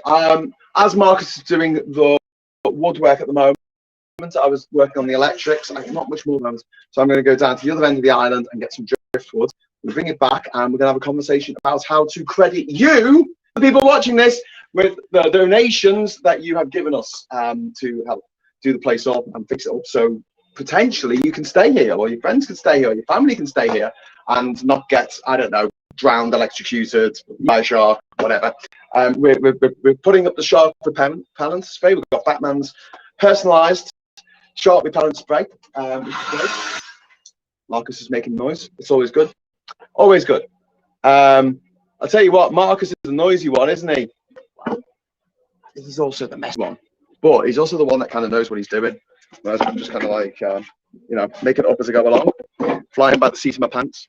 As Marcus is doing the woodwork at the moment, I was working on the electrics. I have not much more moments, so I'm going to go down to the other end of the island and get some driftwood. We'll bring it back, and we're going to have a conversation about how to credit you, the people watching this, with the donations that you have given us to help do the place up and fix it up. So potentially you can stay here, or your friends can stay here, or your family can stay here and not get, I don't know, drowned, electrocuted by a shark, whatever. We're putting up the shark repellent spray. We've got Batman's personalised shark repellent spray, which is great. Marcus is making noise. It's always good. Always good. I'll tell you what, Marcus is the noisy one, isn't he? This is also the messy one, but he's also the one that kind of knows what he's doing. Whereas I'm just kind of like, you know, making it up as I go along, flying by the seat of my pants,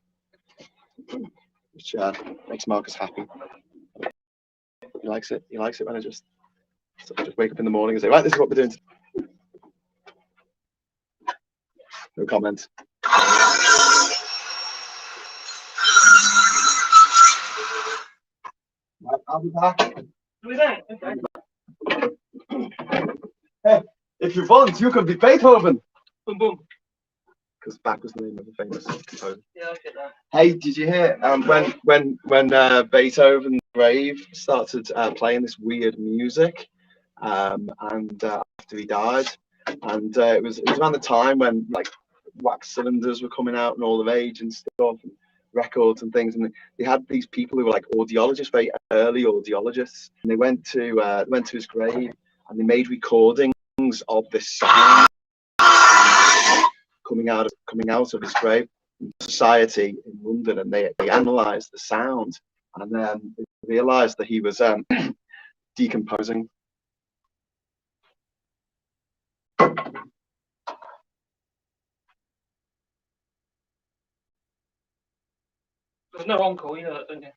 which makes Marcus happy. He likes it. He likes it when I just wake up in the morning and say, right, this is what we're doing. No comment. Right, I'll be back. Are we back? Okay. Hey, if you want, you can be Beethoven. Boom, boom. Because Bach was the name of the famous composer. Yeah, I get that. Hey, did you hear when Beethoven's grave started playing this weird music, and after he died, and it was around the time when like wax cylinders were coming out and all the rage and stuff, and records and things, and they had these people who were like audiologists, very early audiologists, and they went to his grave and they made recordings of this sound coming out of his grave. Society in London, and they analysed the sound, and then they realised that he was decomposing. There's no encore, you know that, don't you?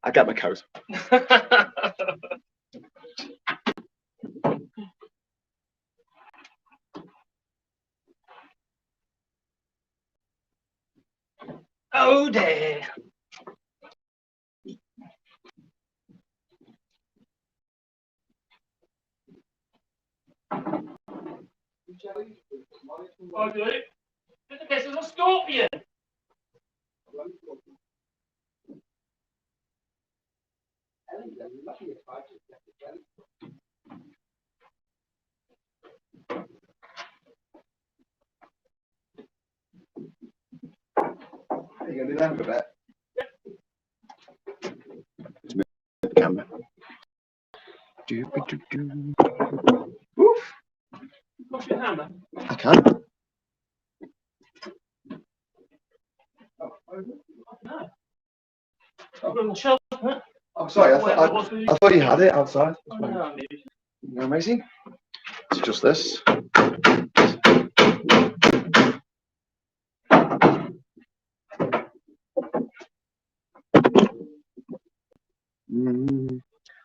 I get my coat. Oh dear. I do it. Just in case there's a scorpion. Are you going to do that for a bit? Let's move the camera. Oof. What's your hammer? I can. No. I've got on the shelf, huh? I'm sorry, I thought you had it outside. Oh, no, maybe. Amazing. It's just this.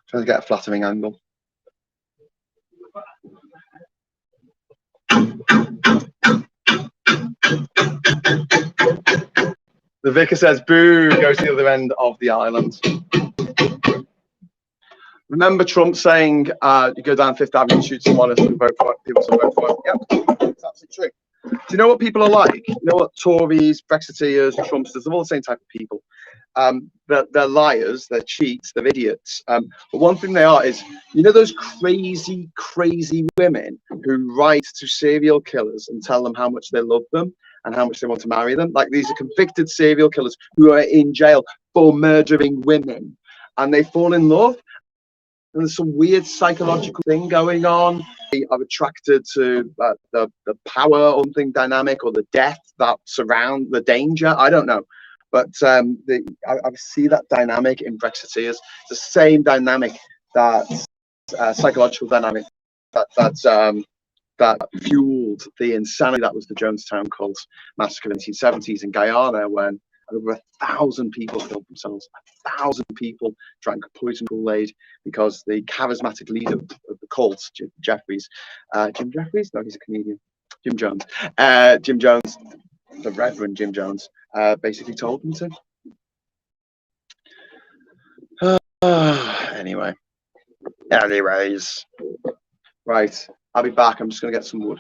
Trying to get a flattering angle. The vicar says, boo, go to the other end of the island. Remember Trump saying, you go down Fifth Avenue, shoot someone, and vote for it. People still vote for it. Yep, it's absolutely true. Do you know what people are like? You know what Tories, Brexiteers, Trumpsters, they're all the same type of people. They're liars, they're cheats, they're idiots. But one thing they are is, you know those crazy, crazy women who write to serial killers and tell them how much they love them and how much they want to marry them? Like, these are convicted serial killers who are in jail for murdering women, and they fall in love. And there's some weird psychological thing going on. They are attracted to the power or something dynamic, or the death that surround the danger. I don't know. But I see that dynamic in Brexiteers. The same dynamic, that psychological dynamic that fueled the insanity that was the Jonestown cult massacre in the 1970s in Guyana, when over 1,000 people killed themselves. 1,000 people drank poison Kool-Aid because the charismatic leader of the cult, Jim Jeffries, no, he's a comedian. Jim Jones, the Reverend Jim Jones, basically told them to. Anyways, right, I'll be back. I'm just gonna get some wood.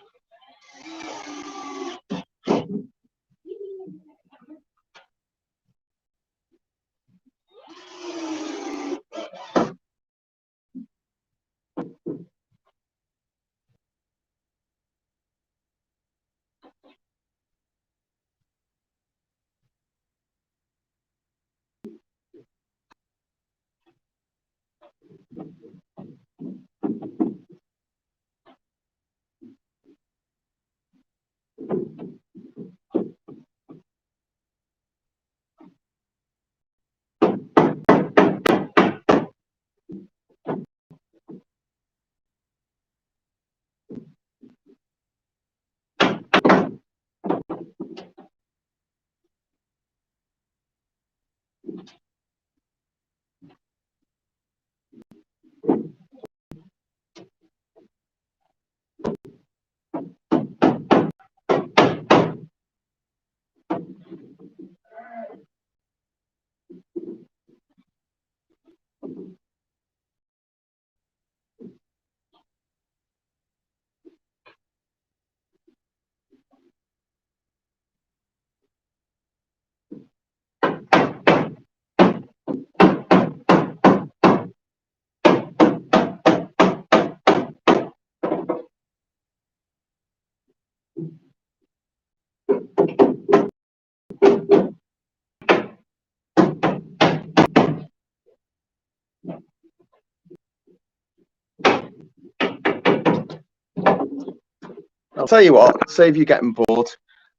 I'll tell you what, save you getting bored.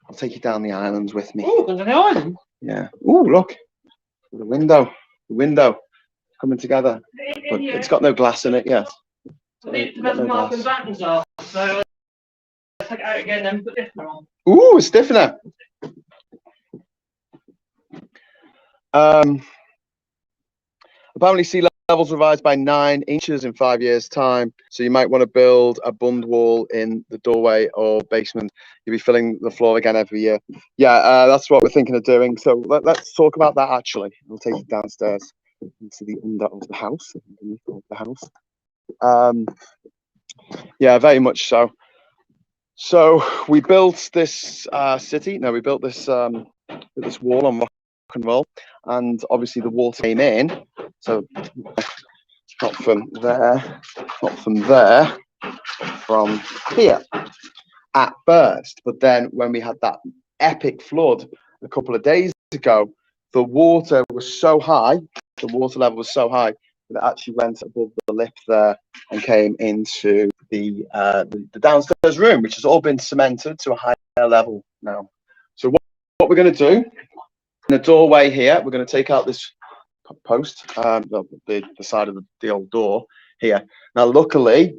I'll take you down the islands with me. Oh, there's an island. Yeah. Oh, look. The window. The window coming together. But it's got no glass in it yet. It depends on Mark and buttons are. So take it out again and put this one on. Ooh, it's stiffener. Apparently sea levels rise by 9 inches in 5 years' time. So you might want to build a bund wall in the doorway or basement. You'll be filling the floor again every year. Yeah, that's what we're thinking of doing. So let's talk about that actually. We'll take you downstairs into the under of the house, underneath of the house. Yeah, very much so. So we built this city. No, we built this this wall on rock and roll, and obviously the water came in. So not from there, not from there, from here at first. But then when we had that epic flood a couple of days ago, the water was so high, the water level was so high that it actually went above the lip there and came into the downstairs room, which has all been cemented to a higher level now. So what we're going to do in the doorway here, we're going to take out this post, the side of the old door here. Now, luckily,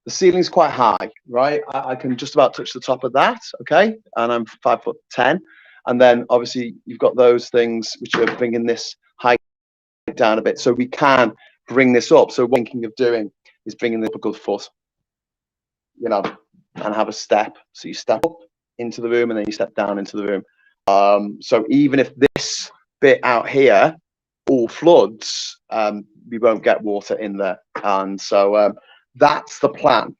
the ceiling's quite high, right? I can just about touch the top of that, okay? And I'm 5'10", and then obviously you've got those things which are bringing this height down a bit, so we can bring this up. So what I'm thinking of doing is bringing this up a good foot, you know, and have a step. So you step up into the room and then you step down into the room. So even if this bit out here all floods, we won't get water in there, and so that's the plan.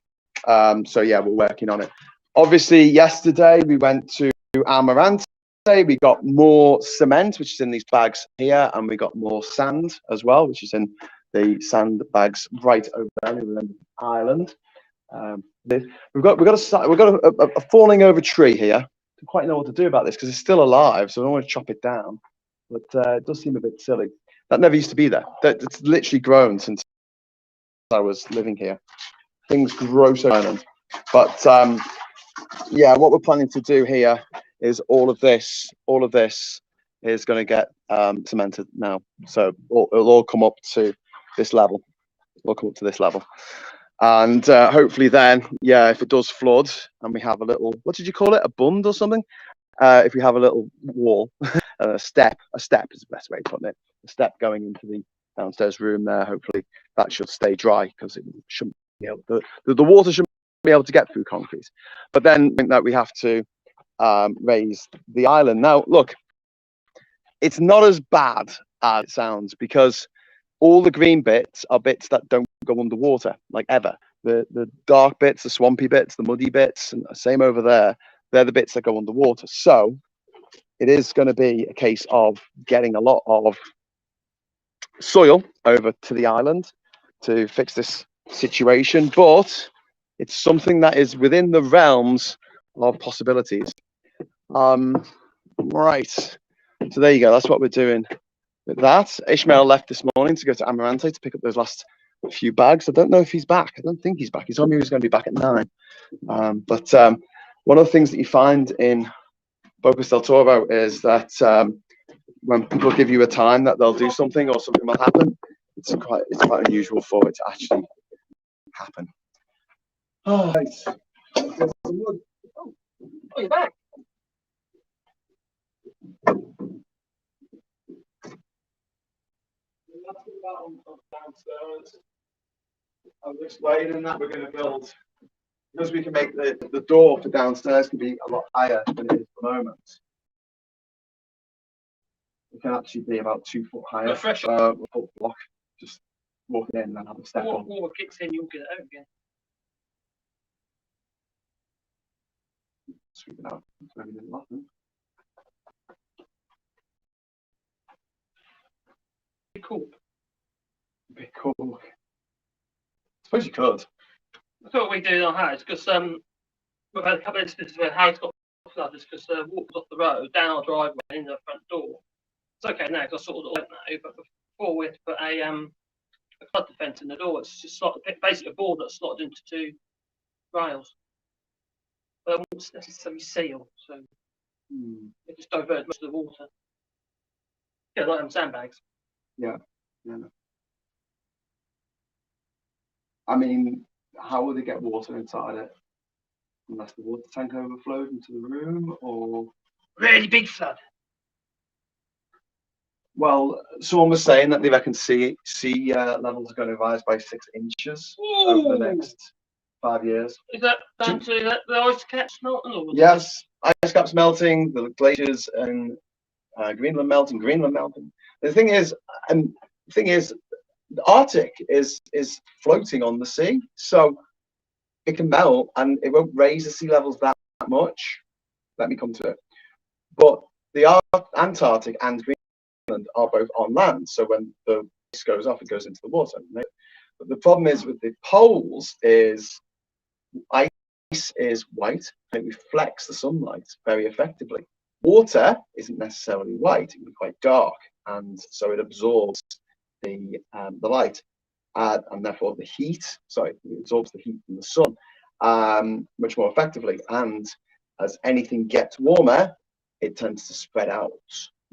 So yeah, we're working on it. Obviously, yesterday we went to Amarante. We got more cement, which is in these bags here, and we got more sand as well, which is in the sand bags right over there on the island. We've got a falling over tree here. Don't quite know what to do about this because it's still alive, so I don't want to chop it down. But it does seem a bit silly. That never used to be there. It's literally grown since I was living here. Things grow so violent. But yeah, what we're planning to do here is all of this is going to get cemented now. So it'll all come up to this level. It'll come up to this level. And hopefully then, yeah, if it does flood and we have a little, what did you call it? A bund or something? If we have a little wall, a step is the best way of putting it. A step going into the downstairs room there. Hopefully that should stay dry because it shouldn't be able to, the water shouldn't be able to get through concrete. But then I think that we have to raise the island. Now, look, it's not as bad as it sounds because all the green bits are bits that don't go underwater, like ever. The dark bits, the swampy bits, the muddy bits, and same over there. They're the bits that go underwater. So it is going to be a case of getting a lot of soil over to the island to fix this situation, but it's something that is within the realms of possibilities. Right. So there you go. That's what we're doing with that. Ishmael left this morning to go to Amarante to pick up those last a few bags. I don't know if he's back. I don't think he's back. He told me he was going to be back at 9. But one of the things that you find in Bocas del Toro is that when people give you a time that they'll do something or something will happen, it's quite unusual for it to actually happen. Oh, right. Oh, you're back. I was explaining that we're going to build, because we can make the door for downstairs can be a lot higher than it is at the moment. It can actually be about 2 foot higher. Fresh. We'll put a block, just walk in and then have a step on. Water kicks in, you'll get it out again. Sweep it out. Maybe didn't laugh, huh? Cool. Bit cool. I suppose you could. That's what we do in our house because we've had a couple of instances where the house got flooded because the water was off the road down our driveway into the front door. It's okay now because I sorted it out now, but before we had to put a flood defence in the door. It's just basically a board that's slotted into 2 rails. But it won't necessarily seal, so it just diverts most of the water. Yeah, like them sandbags. Yeah. I mean, how will they get water inside it? Unless the water tank overflowed into the room, or Really big flood. well, someone was saying that they reckon sea levels are going to rise by 6 inches over the next 5 years. Is that down to the ice caps melting? Or yes, ice caps melting, the glaciers and Greenland melting. The thing is, the Arctic is floating on the sea, so it can melt and it won't raise the sea levels that much. Let me come to it. But the Antarctic and Greenland are both on land, so when the ice goes off, it goes into the water. But the problem is with the poles is ice is white and it reflects the sunlight very effectively. Water isn't necessarily white; it can be quite dark, and so it absorbs the light. And therefore the heat, it absorbs the heat from the sun much more effectively. And as anything gets warmer, it tends to spread out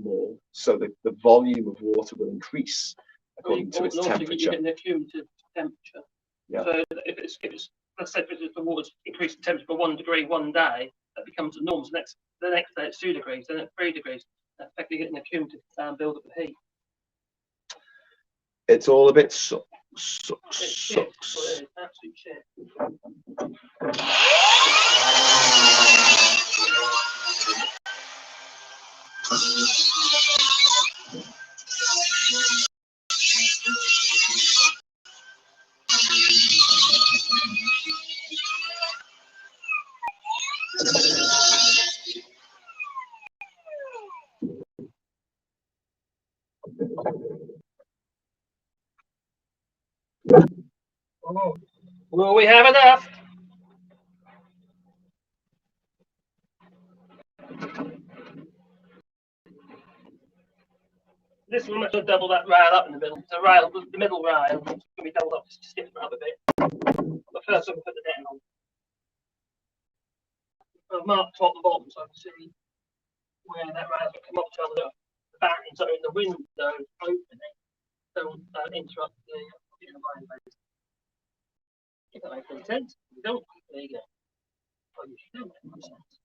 more. So the volume of water will increase according to its temperature. You get an accumulative temperature. Yeah. So if it's let's say if the water's increased the temperature by 1 degree one day, that becomes the norm. So the next day it's 2 degrees, then it's 3 degrees. Effectively getting an accumulative build-up of heat. It's all a bit sucks. Absolute shit. Will we have enough? This one must double that rail up in the middle. The middle rail is going to be doubled up to stiffen it up a bit. But first, I'm going to put the net on. I've marked top and bottom so I can see where that rail will come up to the back, so in the window opening don't interrupt the line base. If that makes any sense, if you don't, there you go. Well, you should do make much sense.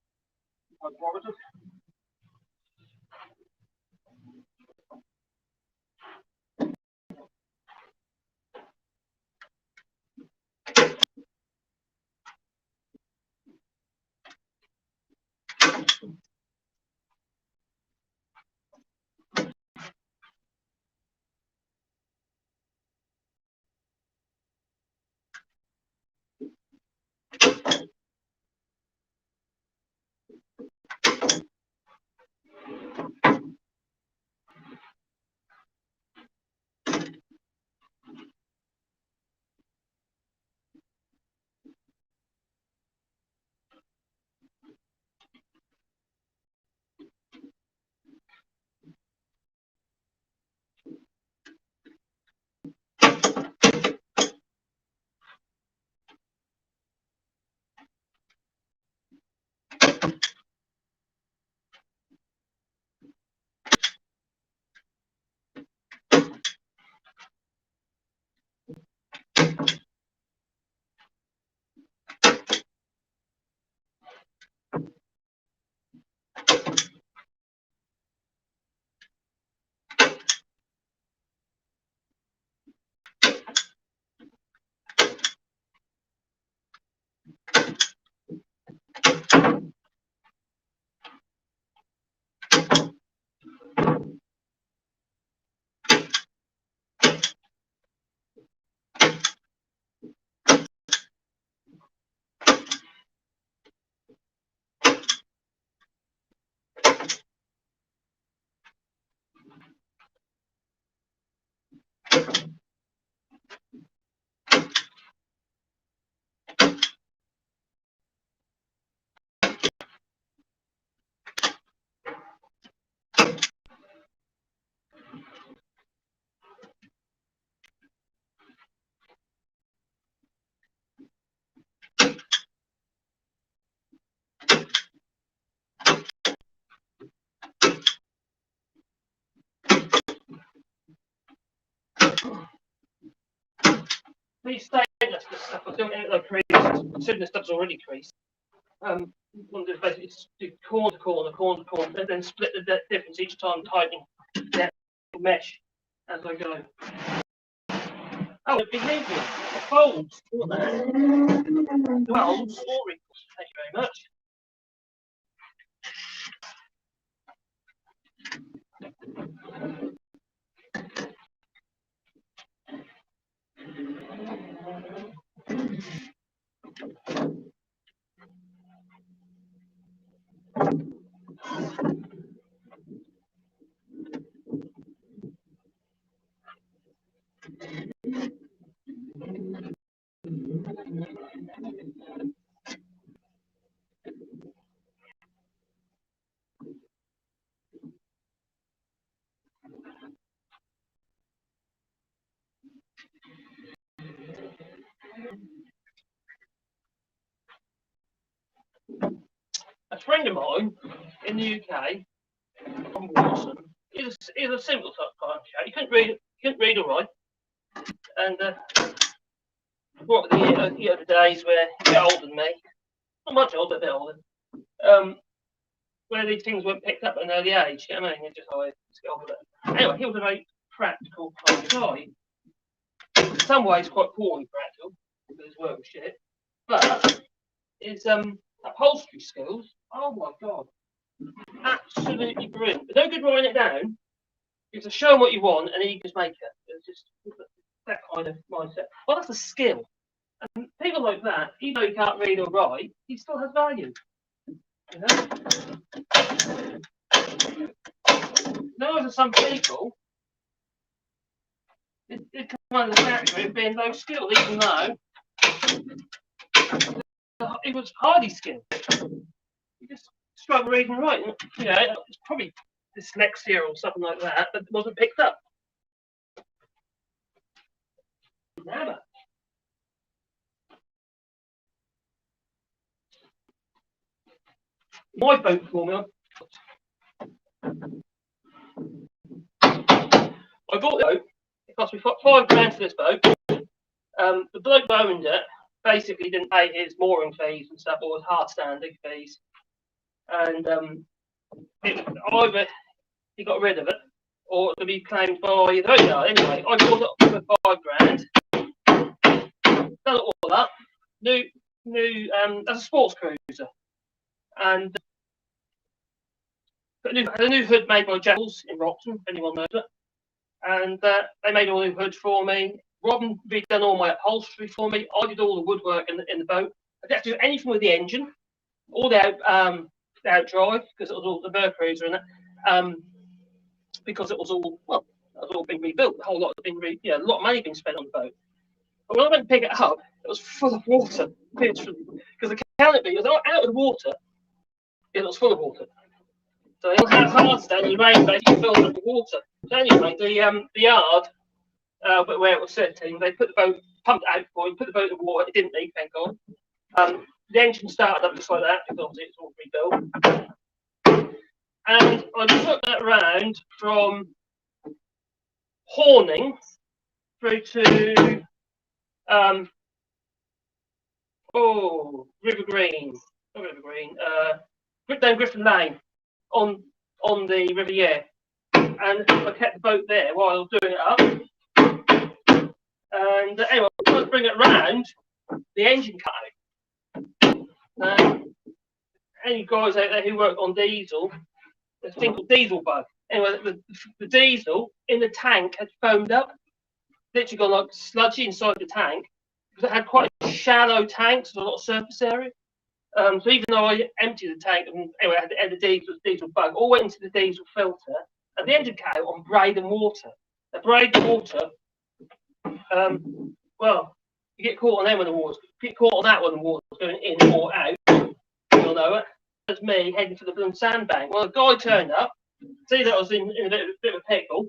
Please stay with us. This stuff. I don't get the crease. Considering the stuff's already creased. One of the basically do corner to corner, corner to corner, and then split the difference each time, tightening that mesh as I go. Oh, it behavior. It folds. What the heck? Well, story. Thank you very much. A friend of mine in the UK, from Watson, is a simple type of chap. He couldn't read or write, and what were the days where he's a bit older than me, not much older, a bit older, where these things weren't picked up at an early age. You know what I mean? It's just how I get on with it. Anyway, he was a very practical kind of guy. In some ways, quite poorly practical because his work was shit, but his upholstery skills. Oh my god, absolutely brilliant. But no good writing it down. You have to show him what you want, and he can make it. It's just that kind of mindset. Well, that's a skill. And people like that, even though he can't read or write, he still has value. You know? Now, for some people, it comes under the category of being low skilled, even though it was highly skilled. He just struggled reading and writing. You know, it's probably dyslexia or something like that, but it wasn't picked up. Never. My boat formula. I bought the boat. It cost me £5 for this boat. The bloke who owned it basically didn't pay his mooring fees and stuff, or his hard standing fees, and either he got rid of it, or to be claimed by the boatyard. Anyway, I bought it for £5. Done it all up. New. That's a sports cruiser, and had a new hood made by Jeffels in Roxton, if anyone knows it. And they made all new hoods for me. Robin redone all my upholstery for me. I did all the woodwork in the boat. I didn't have to do anything with the engine, all the outdrive, because it was all the Mercury's in it. Because it was all been rebuilt. The whole lot had been a lot of money being spent on the boat. But when I went to pick it up, it was full of water, literally, because the canopy was out of the water. It was full of water. So it was hard stand, and the rain basically filled up with water. So anyway, the yard where it was sitting, they put the boat, pumped it out for it, put the boat in the water. It didn't leak, thank God. The engine started up just like that because obviously it's all rebuilt. And I took that round from Horning through to River Green, not River Green, down Griffin Lane on the River Yare. And I kept the boat there while I was doing it up. And anyway, when I was bringing it round, the engine cut out. Any guys out there who work on diesel, there's a thing called diesel bug. Anyway, the diesel in the tank had foamed up, literally gone like sludgy inside the tank, because it had quite a shallow tank, so a lot of surface area. So even though I emptied the tank, and anyway, I had the diesel bug, all went into the diesel filter, and the engine came out on braid and water. The braid and water, well, you get caught on them when the water's, you get caught on that when the water's going in or out, you'll know it. That's me heading for the bloom sandbank. Well, the guy turned up, see that I was in a bit of a pickle,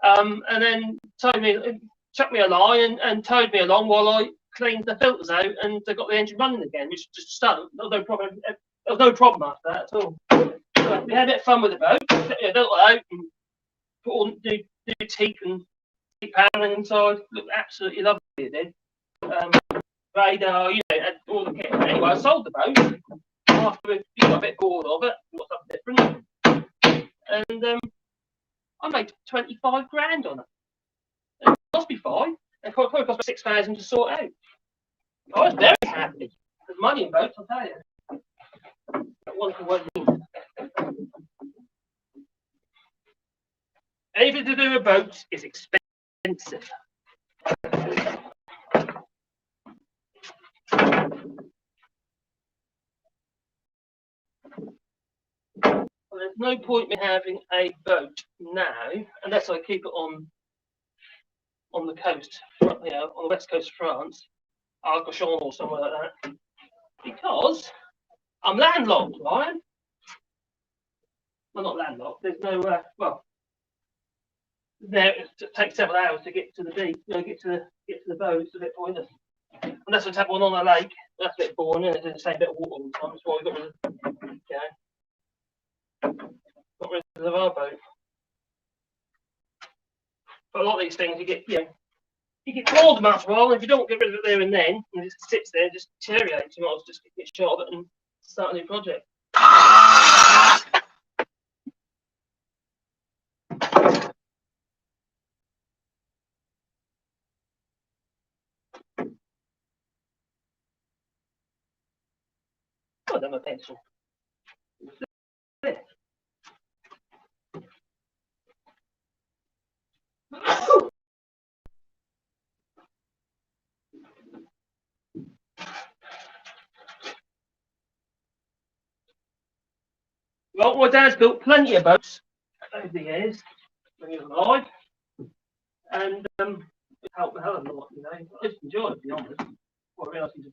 and then chucked me a line and towed me along while I cleaned the filters out and got the engine running again, which just started. There was no problem after that at all. So we had a bit of fun with the boat. Built it out and put all new teeth and paneling inside. Looked absolutely lovely, it did. radar, you know, and all the kit. Anyway, I sold the boat. After you got a bit bored of it, got something different, and I made 25 grand on it. It cost me 5, and it probably cost me 6,000 to sort out. I was very happy. There's money in boats, I'll tell you. That wonderful what it means. Anything to do with boats is expensive. Well, there's no point in having a boat now unless I keep it on the coast, you know, on the west coast of France, Arcachon or somewhere like that, because I'm landlocked, right? Well, not landlocked. There's no well. There, it takes several hours to get to the beach. You know, get to the boat. It's a bit pointless. Unless we have one on a lake, that's a bit boring. It's the same bit of water all the time. That's why we got rid of, you know, got rid of our boat. But a lot of these things, you get bored of them after a while. And if you don't get rid of it there and then, and it just sits there, just deteriorates, you might as well just get shot of it and start a new project. Oh, then my pencil. Well, my dad's built plenty of boats over the years when he was alive, and it helped the hell of a lot, you know. I just enjoy it, to be honest. Well, I realise he's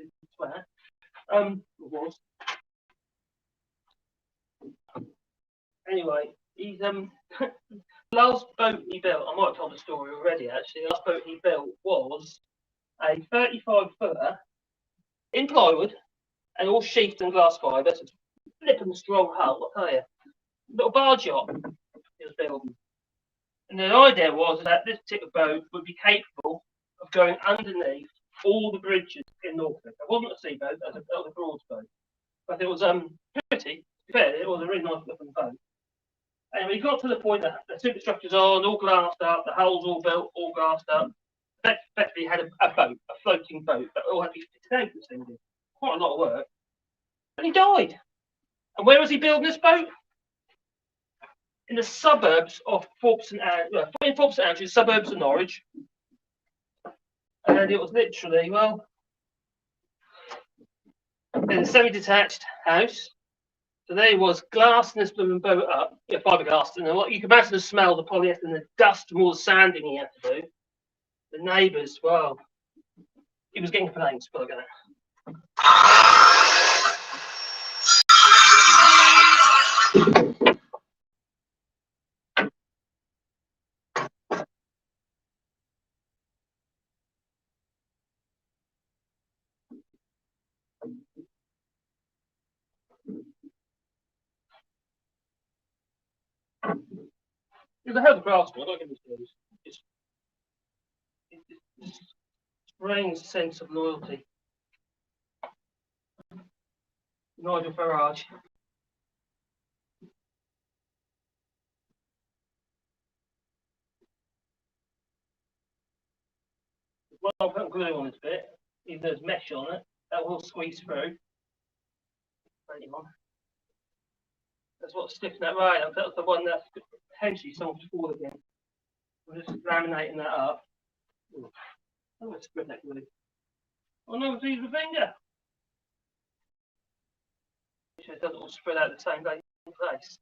a swear. Was. Anyway, he's last boat he built, I might have told the story already actually, the last boat he built was a 35-footer in plywood and all sheathed in glass fibre, so flip and strong hull, I'll tell you. Little barge yacht he was building. And the idea was that this particular boat would be capable of going underneath all the bridges in Norfolk. It wasn't a seaboat, it was a broad boat. But it was pretty, fair, it was a really nice looking boat. And we got to the point that the superstructure's on, all glassed up, the hull's all built, all glassed up. Effectively had a boat, a floating boat, that all had to be fitted out this thing. Quite a lot of work. And he died. And where was he building this boat? In the suburbs of Forbes and Andrews, suburbs of Norwich. And it was literally, well, in a semi-detached house. So there he was, glassing this blooming boat up, fiberglass, and you can imagine the smell, the polyester, and the dust from all the sanding he had to do. The neighbours, well, he was getting complaints, but look at that. There's a hell of a craftsman, I don't get this. It's strange sense of loyalty. Nigel Farage. Well, I'll put glue on this bit, even though there's mesh on it, that will squeeze through. That's what's sticking that right up. That's the one that's potentially someone to fall again. We're just laminating that up. I'm going to spread that glue. Oh no, it's using a finger. It doesn't all spread out the same day in place.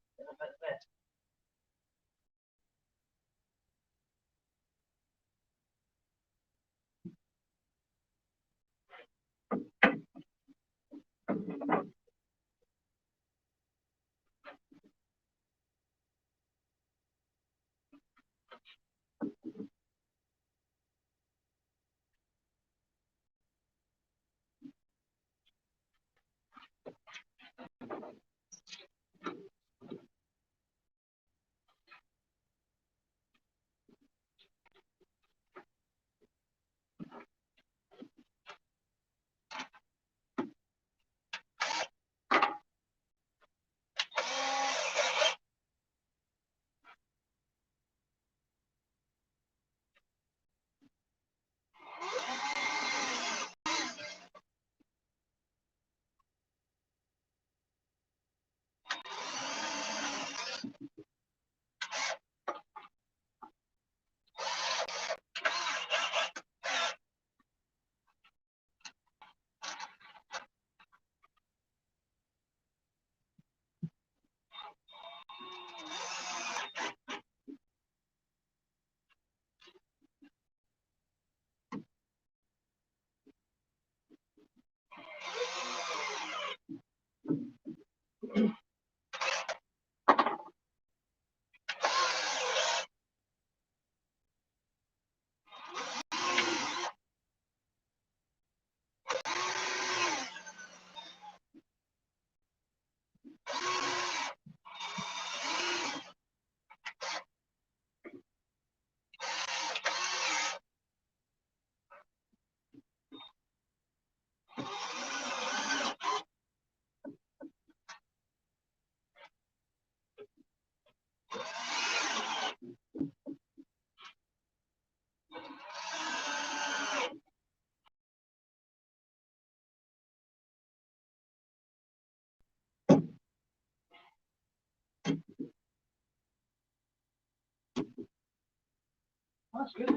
That's good.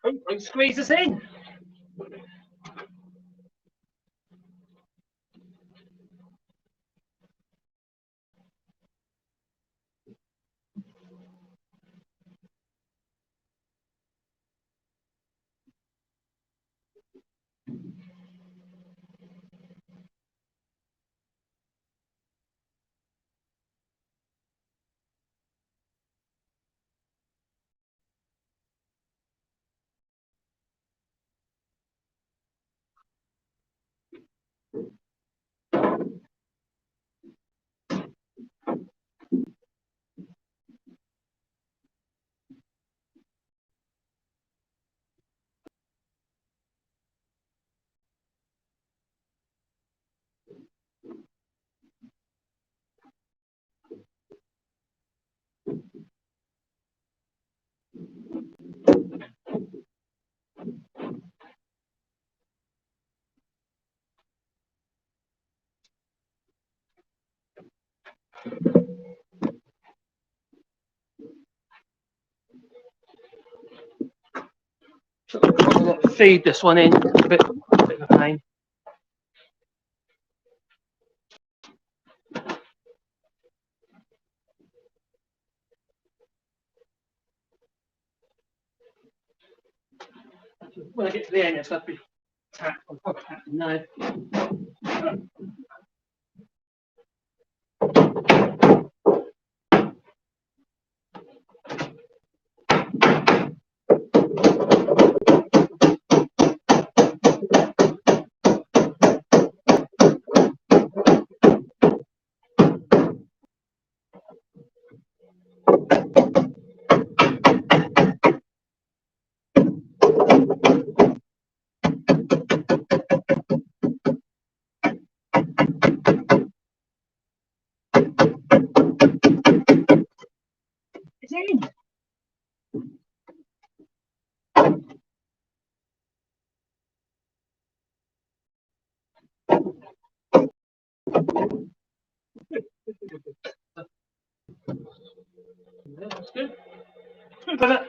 Oh, squeeze us in. Feed this one in. A bit of a pain. When I get to the end, it's got to be tapped. No. It's in. Yeah, that's good. Good with it.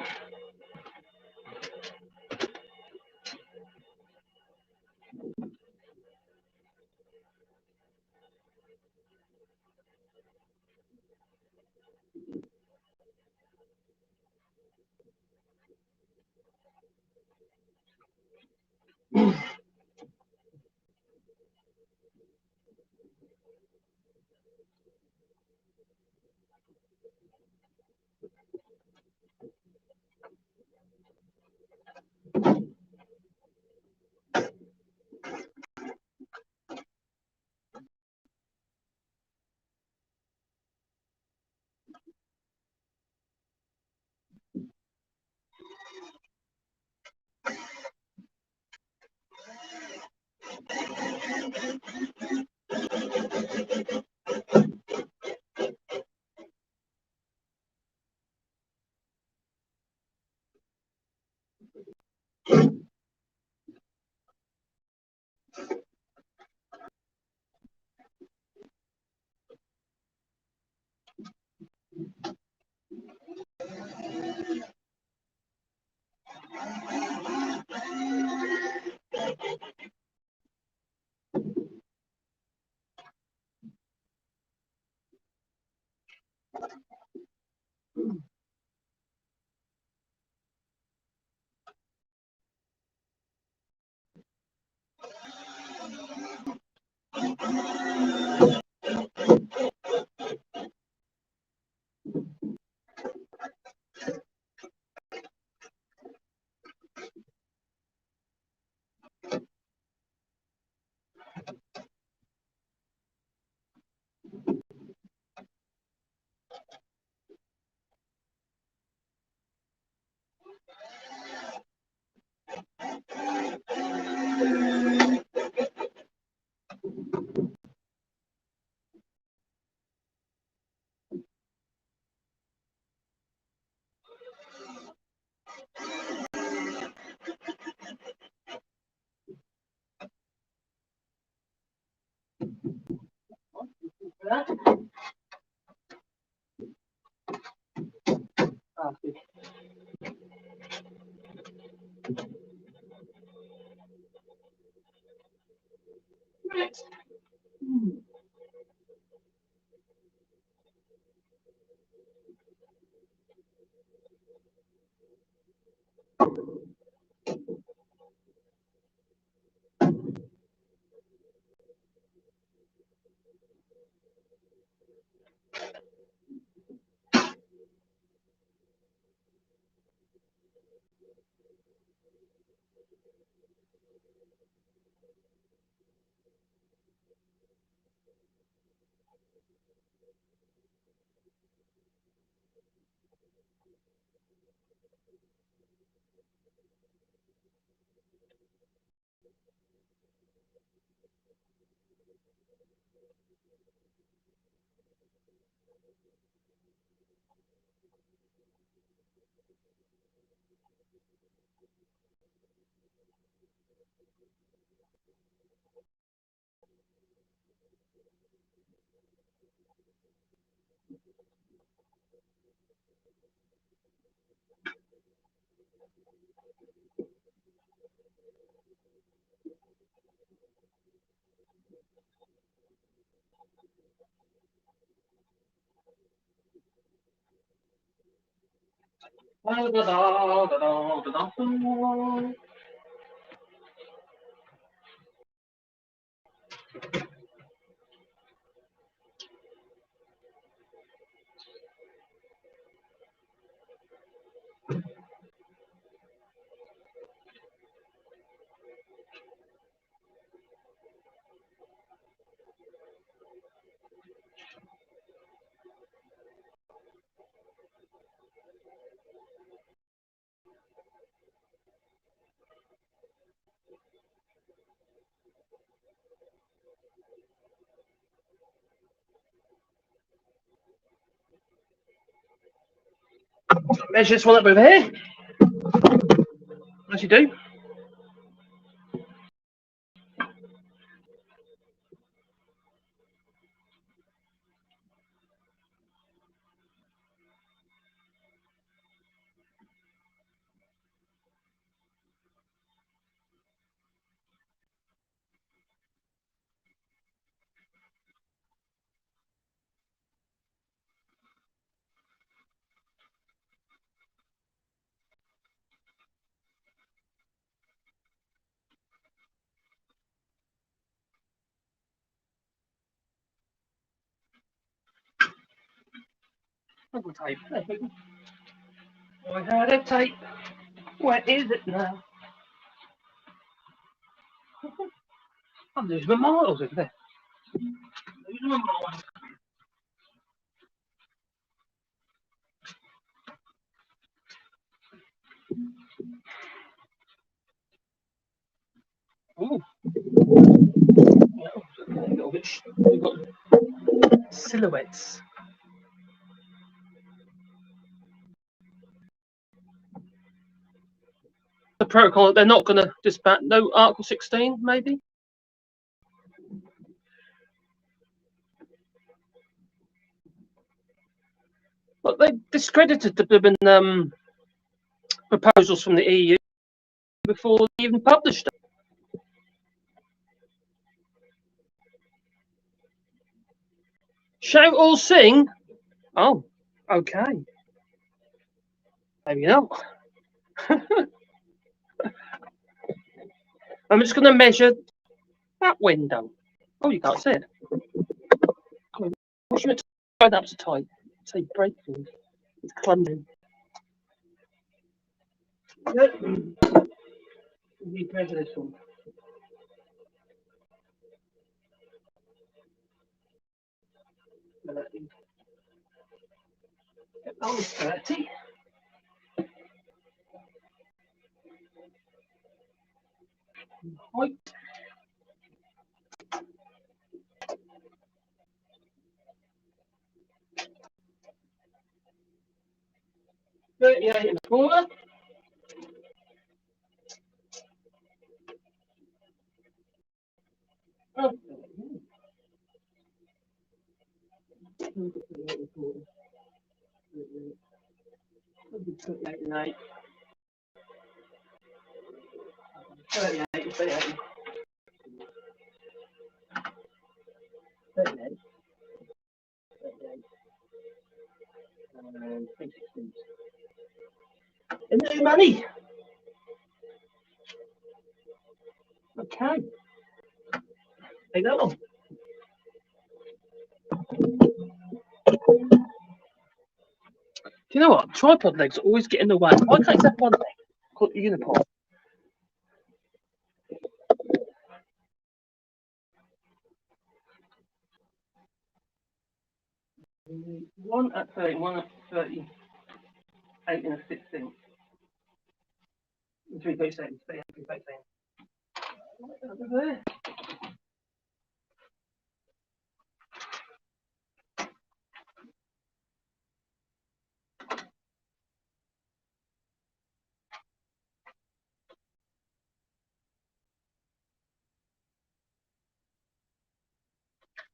happy. Next. Measure this one up over here, as you do. Double tape. I had a tape. Where is it now? I'm losing my miles over there. Losing my miles. Ooh. We've got silhouettes. The protocol, they're not going to disband, no Article 16, maybe? But they discredited the proposals from the EU before they even published them. Shout or sing? Oh, okay. Maybe not. I'm just going to measure that window. Oh, you can't see it. What's your tie that to tight? Say breaking. It's clumsy. Yep. You measure this one. Oh, 30. Height. 38.25. Oh. 38 and 8. 38 and 38. 38. 38. And 316. And no money. Okay. Take that one. Do you know what? Tripod legs always get in the way. Why can't you have one leg? Call it a unipod. One at 30, one at 38 and a 16. 337, 337. Over there.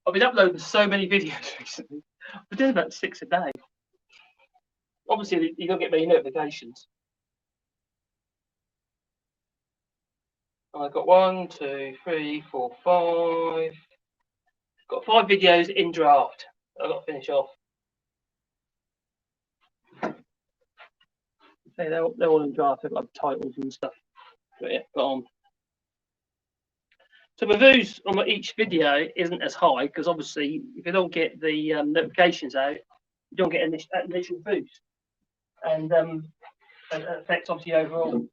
I've been uploading so many videos recently. We're doing about 6 a day. Obviously, you don't get many notifications. I've got 1, 2, 3, 4, 5. Got 5 videos in draft. I've got to finish off. Okay, they're all in draft. They've got titles and stuff. But yeah, got on. So my views on each video isn't as high because obviously if you don't get the notifications out, you don't get initial views, and it affects obviously overall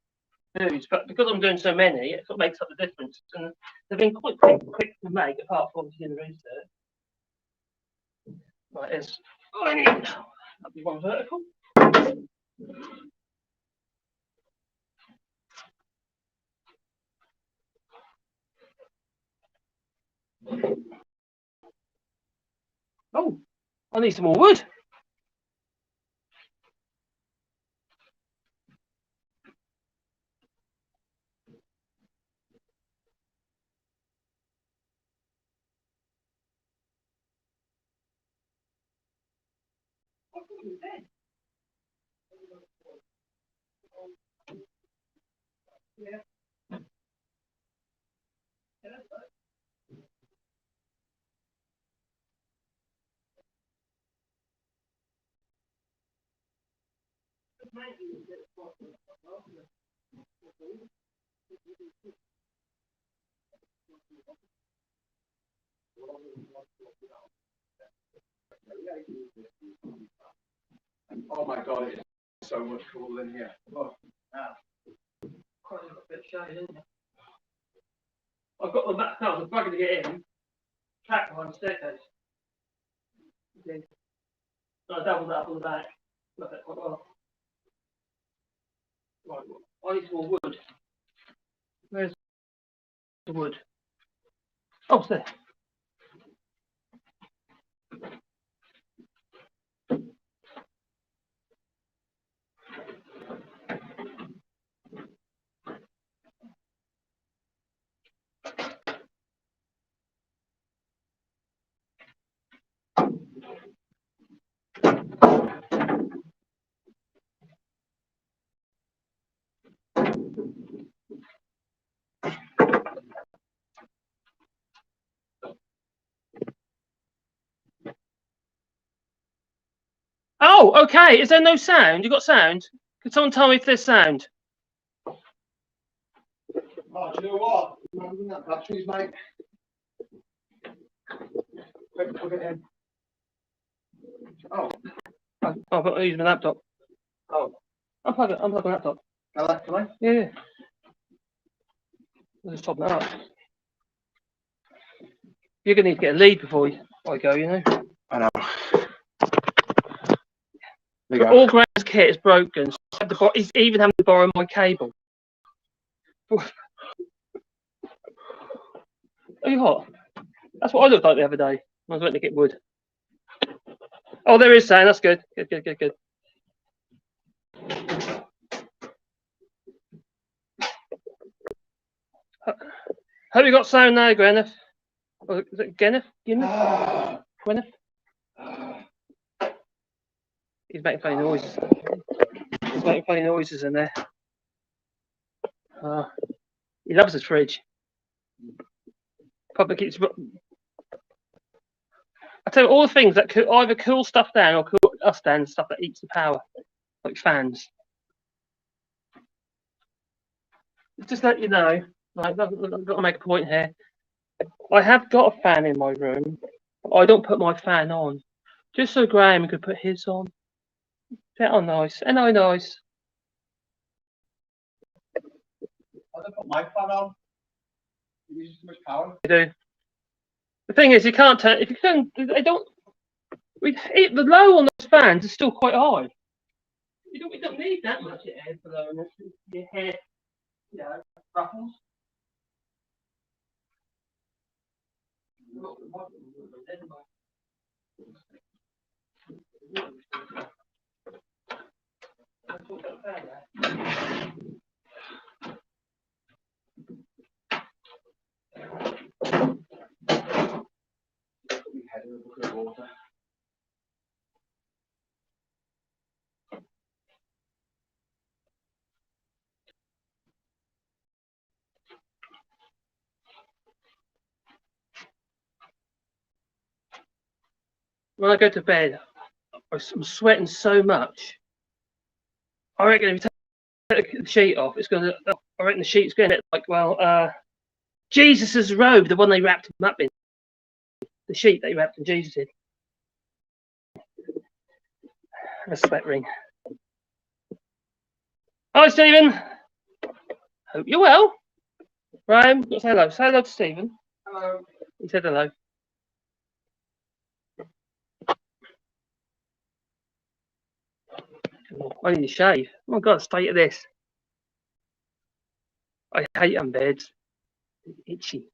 views. But because I'm doing so many, it sort of makes up the difference, and they've been quite quick to make, apart from obviously in the research. Right, there's that'll be one vertical. Oh, I need some more wood. Yeah. Oh my God, it's so much cooler in here. Oh, Quite a bit shady, isn't it? I've got the back house, I'm bugging to get in. Track behind the staircase. Okay. No, I doubled that up on the back. Love it quite well. Right, I need some more wood. Where's the wood? Oh, it's there. Oh, okay. Is there no sound? You got sound? Can someone tell me if there's sound? Oh, do you know what? Remember that batteries, mate? Quick, plug it in. Oh. Oh, I'm using my laptop. Oh. Unplug my laptop. Can I? Yeah. I'll just top that up. You're going to need to get a lead before I go, you know. I know. All Graham's kit is broken. So he's even having to borrow my cable. Are you hot? That's what I looked like the other day. I was waiting to get wood. Oh, there is sound. That's good. Good. Have you got sound now, Gwyneth? Or is it Gwyneth? Gwyneth? He's making funny noises. making funny noises in there. He loves his fridge. Probably keeps. I tell you, all the things that could either cool stuff down or cool us down, stuff that eats the power, like fans. Just let you know, like, I've got to make a point here. I have got a fan in my room, but I don't put my fan on, just so Graham could put his on. That are nice, and I nice. I don't put my fan on. It uses too much power. I do. The thing is, you can't turn. If you can, they don't. The low on those fans is still quite high. We don't need that much air for blowing your hair. Yeah, ruffles. When I go to bed, I'm sweating so much. I reckon if you take the sheet off, it's going to. I reckon the sheet's going to like, well, Jesus's robe, the one they wrapped him up in, the sheet they wrapped in Jesus in. A sweat ring. Hi, Stephen. Hope you're well. Ryan, say hello. Say hello to Stephen. Hello. He said hello. I need to shave. Oh my God, state of this. I hate them beds. Itchy.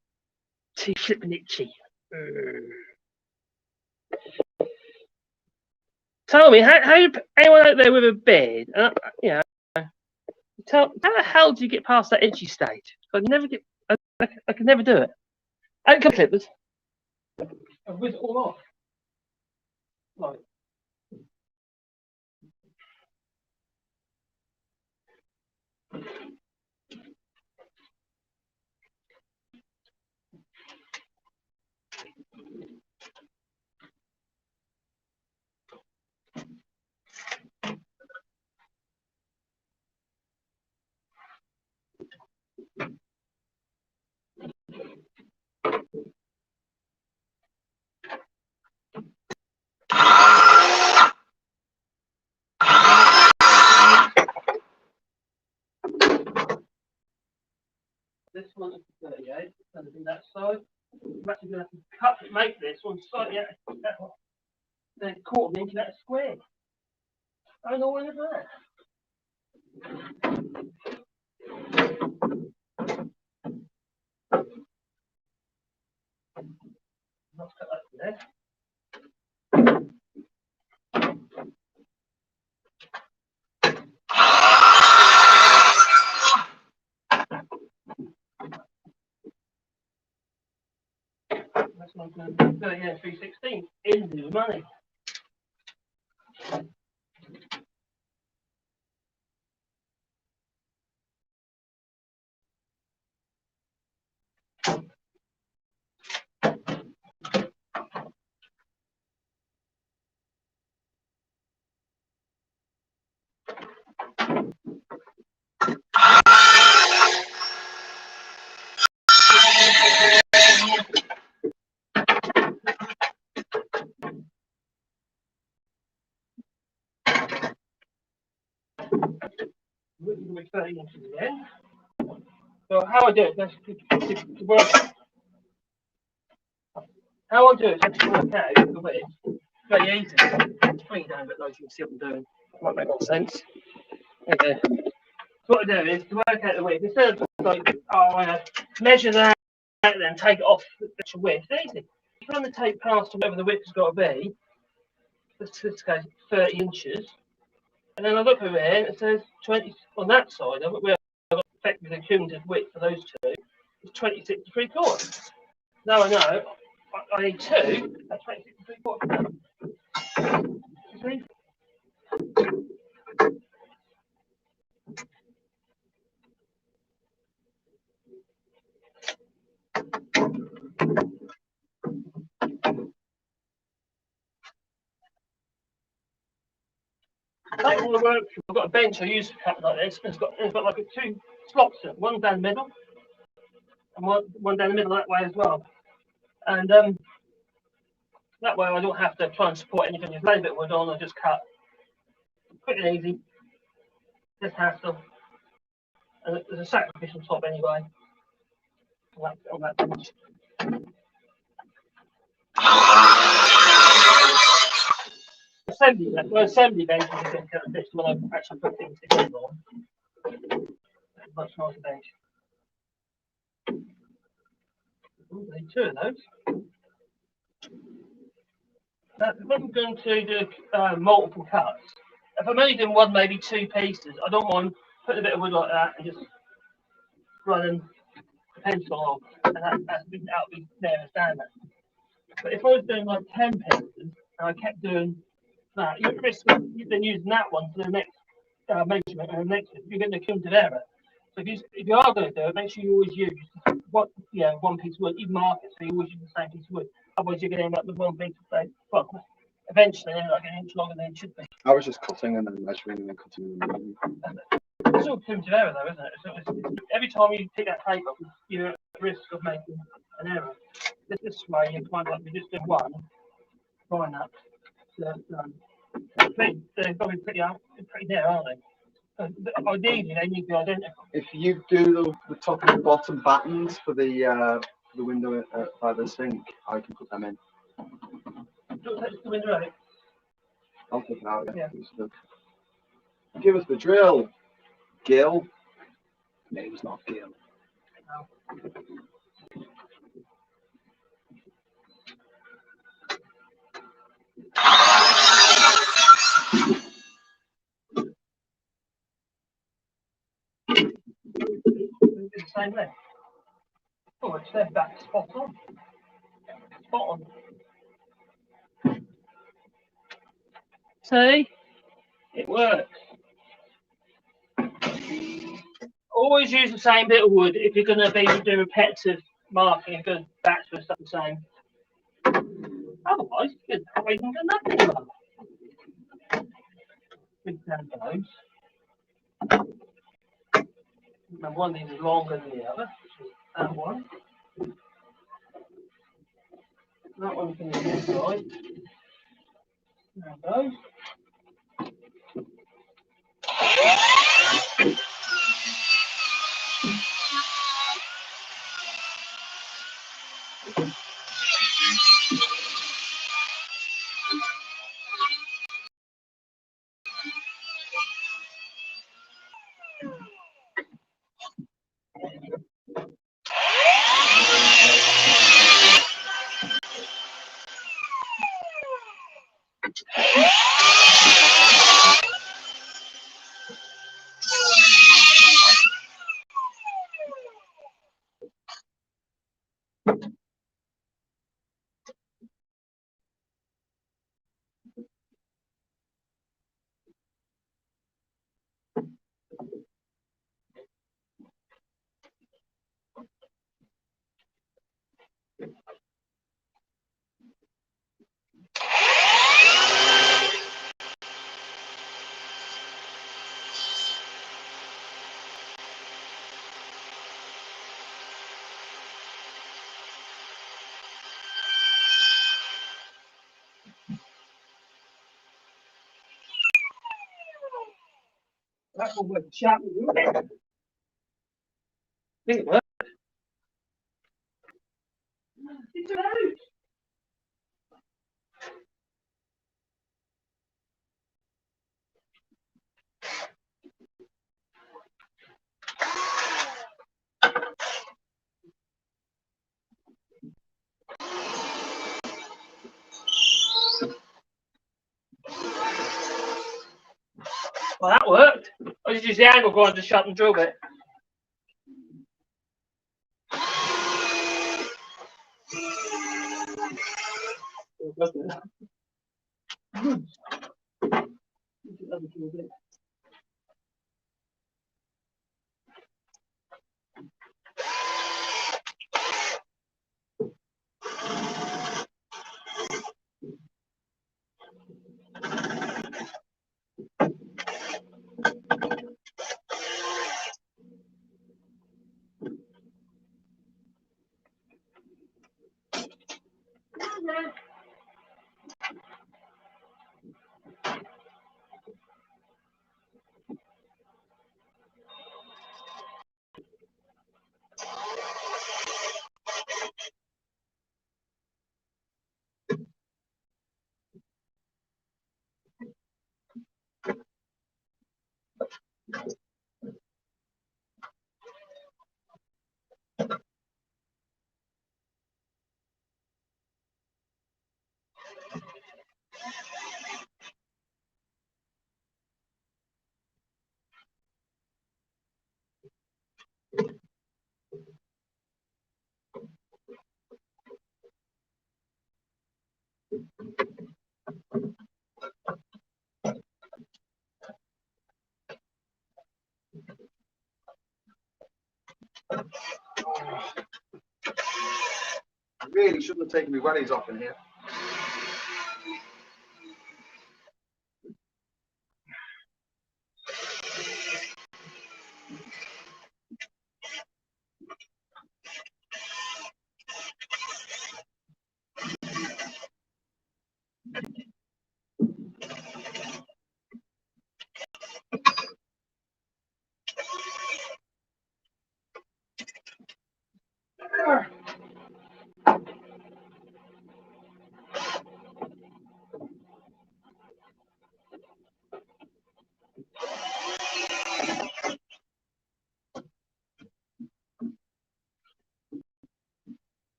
Too flipping itchy. Tell me, how anyone out there with a bed, you know, how the hell do you get past that itchy stage? I can never do it. I can clippers. I whiz it all off. Right. This one is 38. It's going to be that side. I'm actually going to have to cut it, make this one slightly out of that one. Then quarter inch that square. I don't know what it is that. Let's cut that from there. That's not going to be 316 into the money. We're going to be 30 inches again. So how I do it, that's to work. How I do it is to work out the width. Very easy. Bring it down a bit low so you can see what I'm doing. Might make more sense. Okay. So what I do is to work out the width, instead of like, measure that and then take it off the actual width, it's easy. You run the tape past whatever the width has got to be. Let's go 30 inches. And then I look over here and it says 20 on that side of it, where I've got effectively the cumulative width for those two is 26 3/4. Now I know I need two, that's 26 3/4. See? That all the work. I've got a bench I use for cutting like this. It's got like two slots, one down the middle, and one down the middle that way as well. And that way I don't have to try and support anything. Just lay a bit of wood on, I just cut. Quick and easy. Just hassle. And there's a sacrifice on top anyway. On that bench. Assembly bench is a bit of this when I actually put things together on. Much nicer bench. Ooh, there's two of those. If I'm going to do multiple cuts, if I'm only doing one, maybe two pieces, I don't mind putting a bit of wood like that and just running the pencil off, and that'll be there as standard. But if I was doing like 10 pieces and I kept doing that, you're at risk of then using that one for the next measurement and the next one. You're getting a cumulative error. So if you are going to do it, make sure you always use one piece of wood, even mark it so you always use the same piece of wood. Otherwise, you're going to end up with one piece of well, eventually, like an inch longer than it should be. I was just cutting and then measuring and then cutting and then measuring. It's all cumulative error, though, isn't it? So it's, every time you pick that tape up, you're at risk of making an error. This way, you find like we just did one, line up. They're probably pretty there, aren't they? Ideally, they need to be identical. If you do the top and the bottom battens for the window by the sink, I can put them in. Take the window out. I'll take it out. Yeah. Give us the drill, Gil. Name's not Gil. No. The same length. Oh, it's their back spot on. Spot on. See? It works. Always use the same bit of wood if you're going to be doing repetitive marking and going back to stuff the same. Otherwise, you could probably do nothing. Big down those. And one of these is longer than the other. That one. That one can be this side. There it goes. That's all worth a shot. I think it worked. It's out. Well, that worked. I just use the angle grinder to shut and drill bit. I really shouldn't have taken my wellies off in here.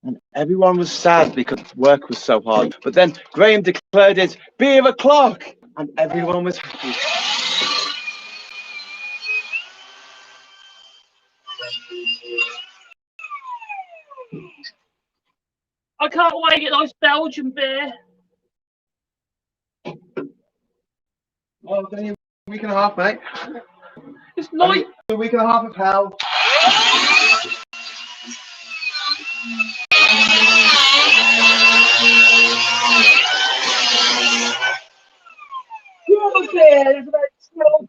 And everyone was sad because work was so hard. But then Graham declared it beer o'clock, and everyone was happy. I can't wait to get nice Belgian beer. Oh, it's only a week and a half, mate. It's nice. A week and a half of hell. Your beer is about 12%.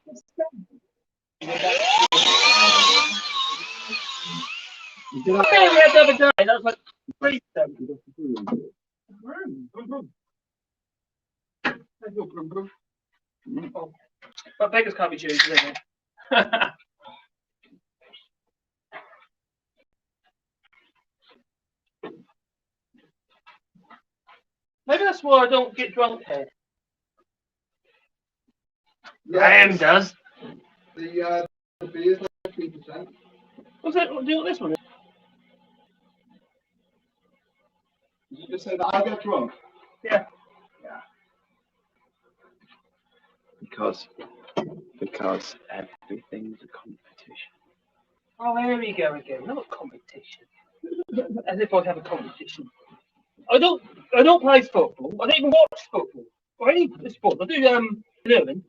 We had the other day, that was like 3%. Oh, but beggars can't be choosers, isn't it? Maybe that's why I don't get drunk here. Graham does. The beer's like 3%. What's that? Do you want this one? Did you just say that I get drunk? Yeah. Yeah. Because everything's a competition. Oh, here we go again. Not a competition. As if I'd have a competition. I don't play football. I don't even watch football or any sport. I do learning.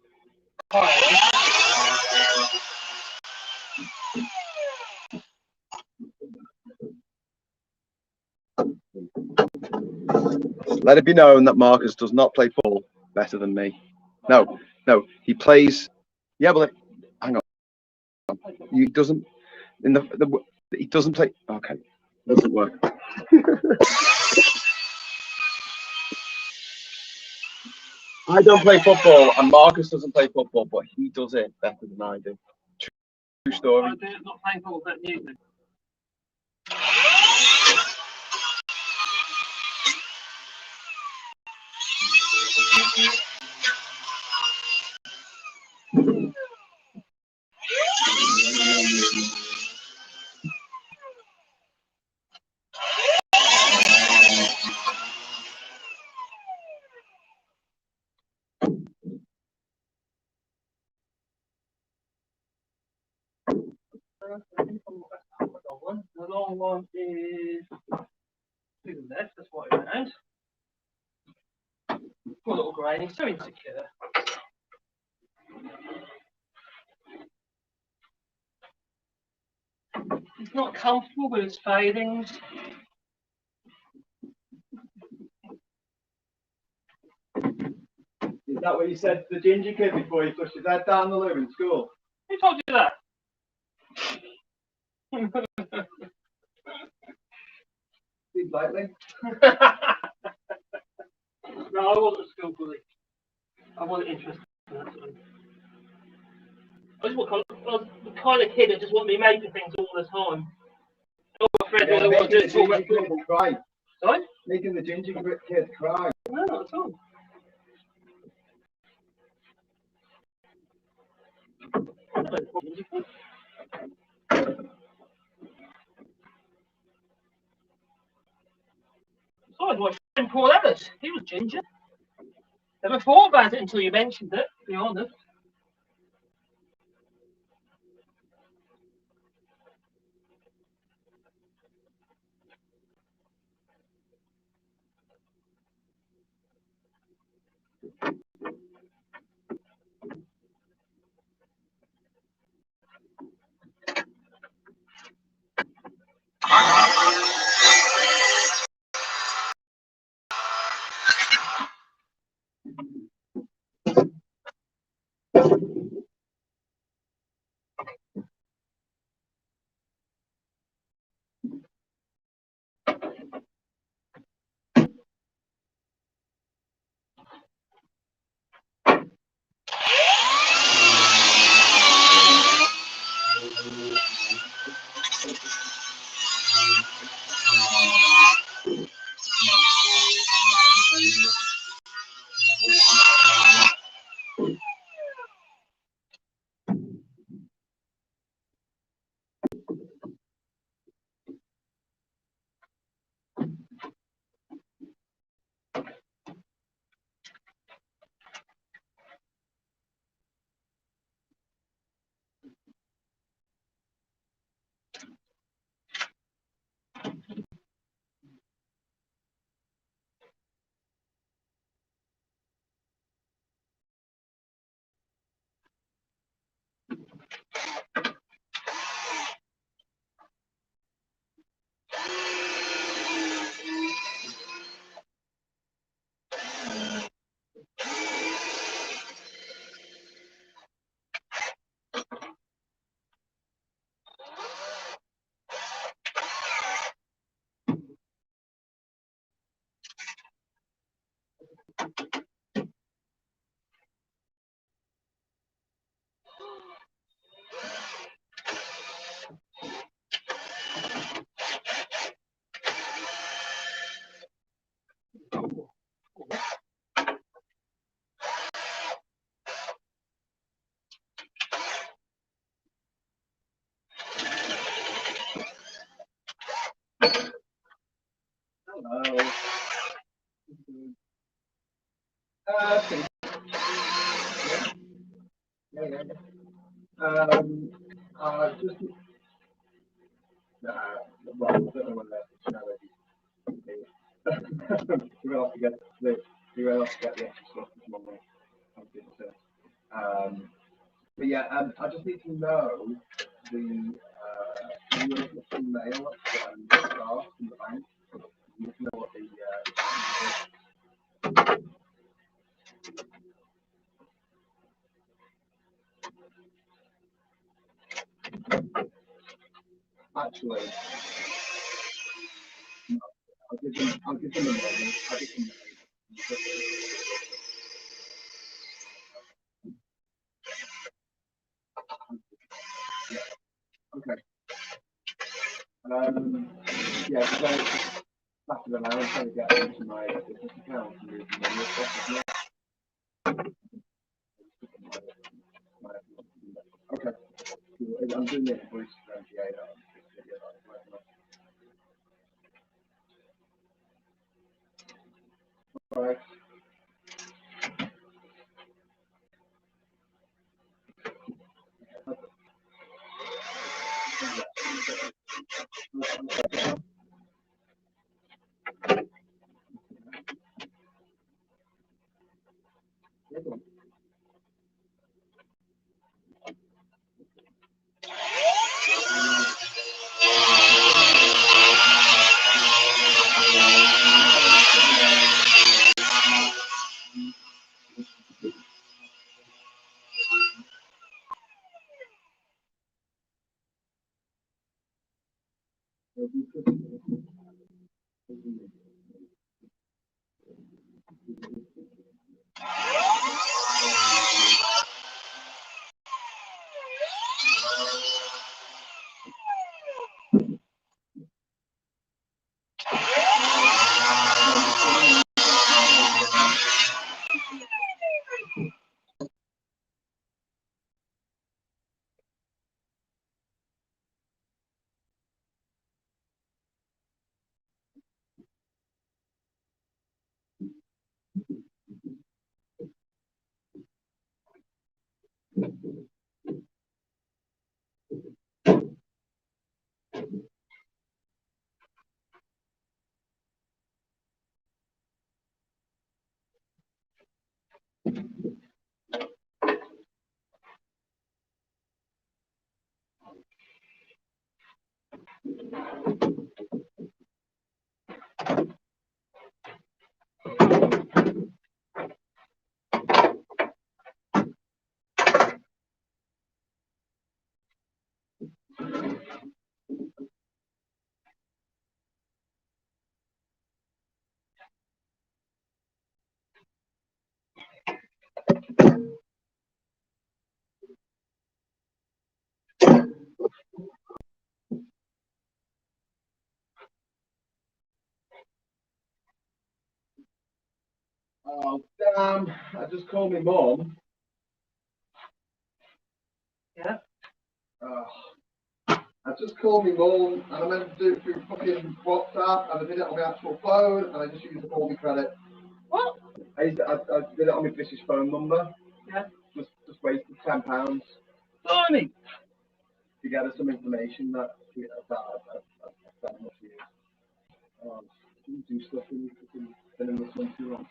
Let it be known that Marcus does not play football better than me. No, he plays. Yeah, but hang on. He doesn't. He doesn't play. Okay, doesn't work. I don't play football, and Marcus doesn't play football, but he does it better than I do. True story. I do not play football, but music. The long one is to the left, that's what I found. Poor little Grain, he's so insecure. He's not comfortable with his fadings. Is that what you said to the ginger kid before he pushed his head down the loo in school? Who told you that? Seems likely. No, I wasn't a school bully. I wasn't interested in that sort of thing. I was the kind of kid that just wanted me making things all the time. All my friends, all they want to do is talk about football. Cry. Sorry? Making the ginger kid cry. No, not at all. I don't know what ginger kid. Paul Ellis. He was ginger. Never thought about it until you mentioned it, to be honest. Hello. Okay. Yeah. Just well, I don't know whether you know whether we're gonna have to get the extra stuff from my computer. But yeah, I just need to know the mail staff from the bank. You need to know what the actually. No, I'll give them a moment. I'll give them okay. Yeah, so after that, I'm trying to get into my business account and move the money across. Okay. Cool. I'm doing it in voice for MGA now. All right. Oh, damn. I just called my mum. Yeah? I just called my mum and I meant to do it through fucking WhatsApp and I did it on my actual phone and I just used the call me credit. What? I did it on my British phone number. Yeah. Just wasted £10 Blimey! to get us some information that I've done much use. Do stuff when you've been in the sun too long.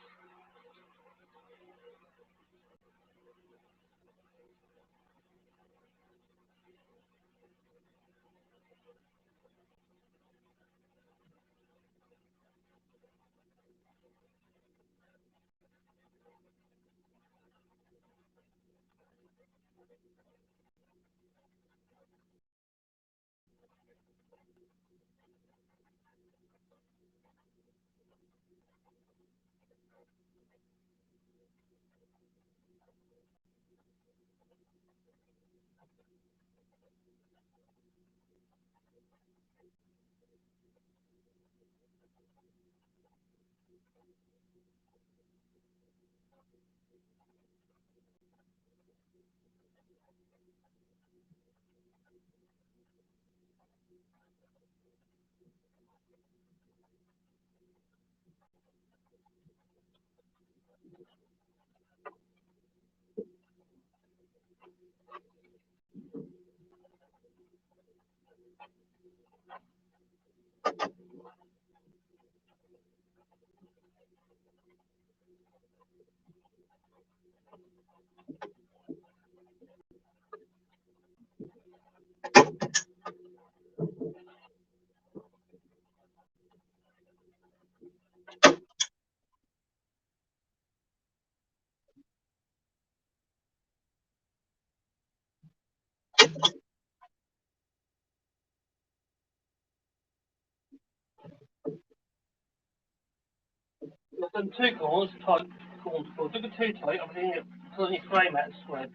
I've done 2 corners, tight corners. If I do it too tight, I'm hitting it pulling your frame out square.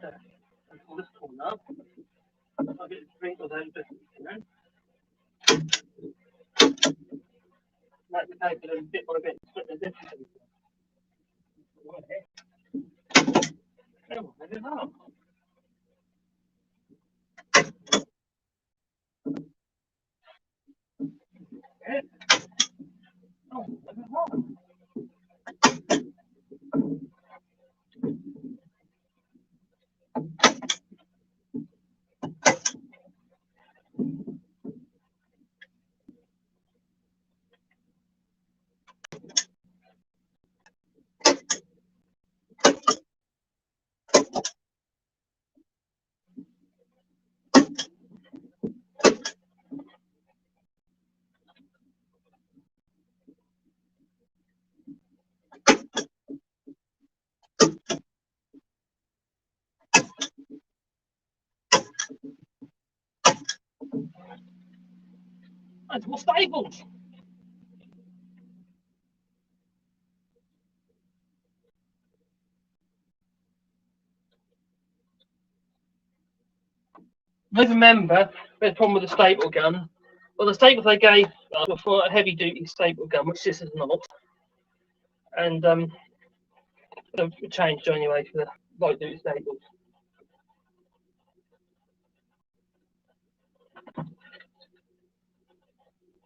I pull this corner up. I'll get the wrinkles out a bit, you know. Like the paper, then bit by bit, split the difference. Oh, I did that. Yeah. Oh, I did that. That's more staples. I remember the problem with the staple gun. Well, the staples they gave were for a heavy duty staple gun, which this is not. And they changed anyway for the light duty staples.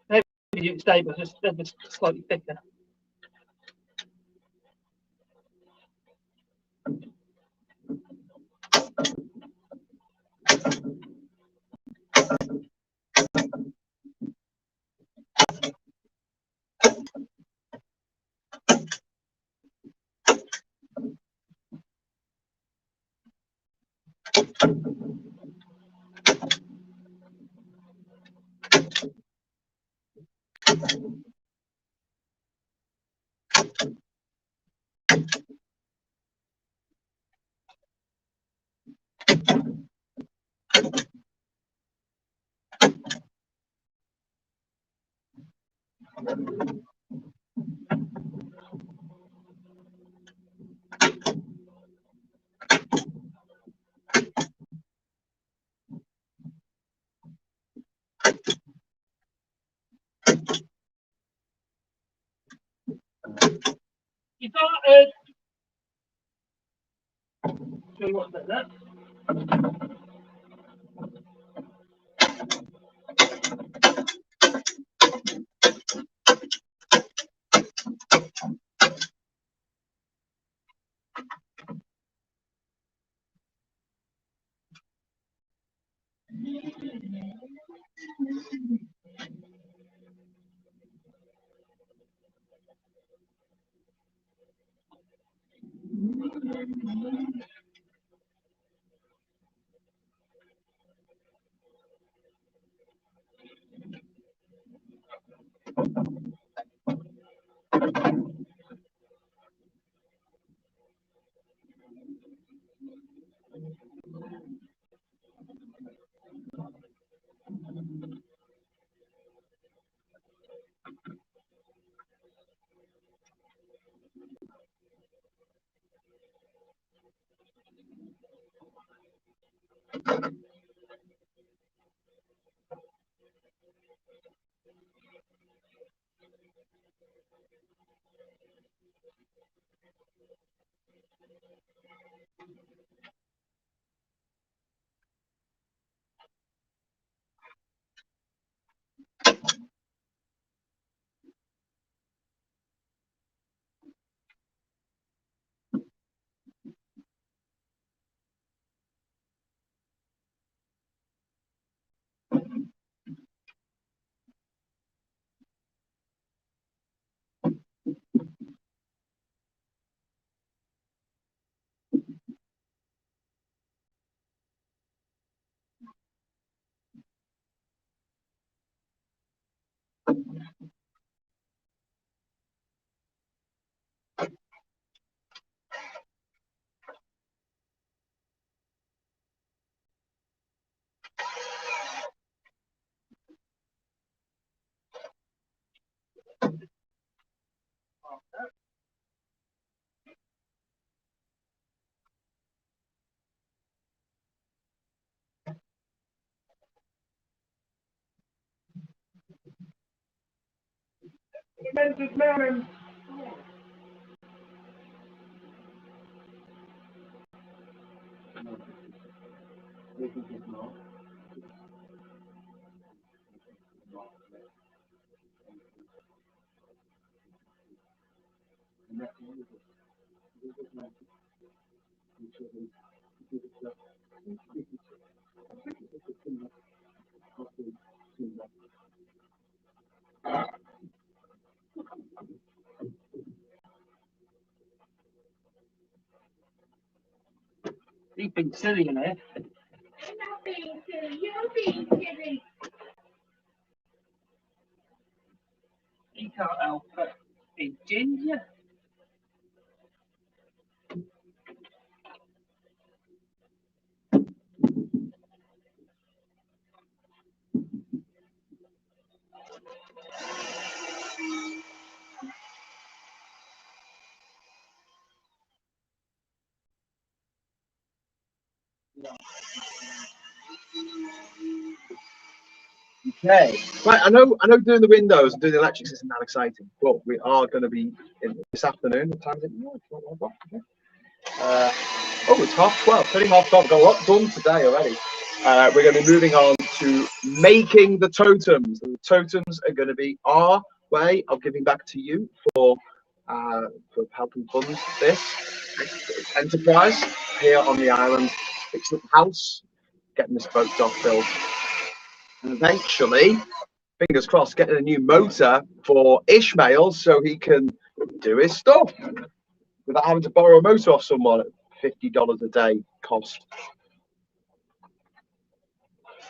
Heavy duty staples they're just slightly thicker. You got show you what's that. He's been silly in here. I'm not being silly. You're being silly. He can't help it. Big Ginger. Okay. Right, I know doing the windows and doing the electrics isn't that exciting, but we are going to be in this afternoon. What time is it? No, it's not 1 o'clock. Okay. Oh, it's 12:30. Pretty half 12. Got a lot done today already. We're going to be moving on to making the totems. And the totems are going to be our way of giving back to you for helping fund this enterprise here on the island, fixing up the house, getting this boat dock built, and eventually, fingers crossed, getting a new motor for Ishmael so he can do his stuff without having to borrow a motor off someone at $50 a day cost.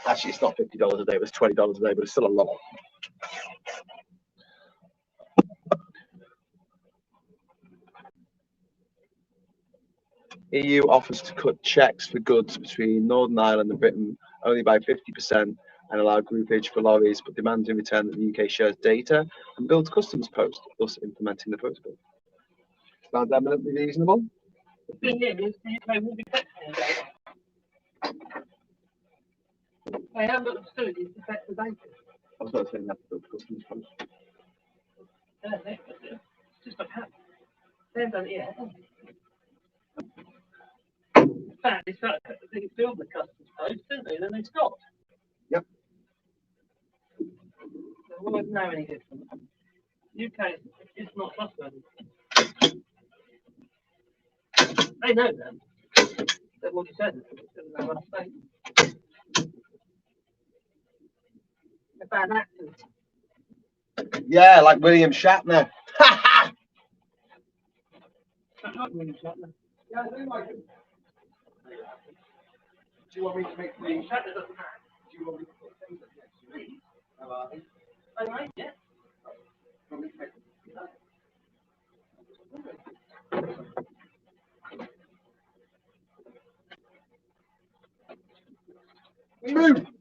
Actually, it's not $50 a day, it was $20 a day, but it's still a lot. EU offers to cut checks for goods between Northern Ireland and Britain only by 50%, and allow groupage for lorries, but demands in return that the UK shares data and builds customs posts, thus implementing the protocol. Sounds eminently reasonable. The thing is, the UK will be collecting data. They haven't got the facilities to collect the data. I was not saying that to build customs posts. Yeah, it's just not happening. They haven't done it yet. In fact, they started building the customs post, didn't they? Then they stopped. Yep. So we won't know any different. UK is not trustworthy. They know that. They've already said it. They're not state. They're bad actors. Yeah, like William Shatner. That's not really Shatner. Yeah, I do like it. Do you want me to make the? Shatner doesn't act. Do you want me to put things next to me? How are they? Oh, right, yeah. Do you want me to make them?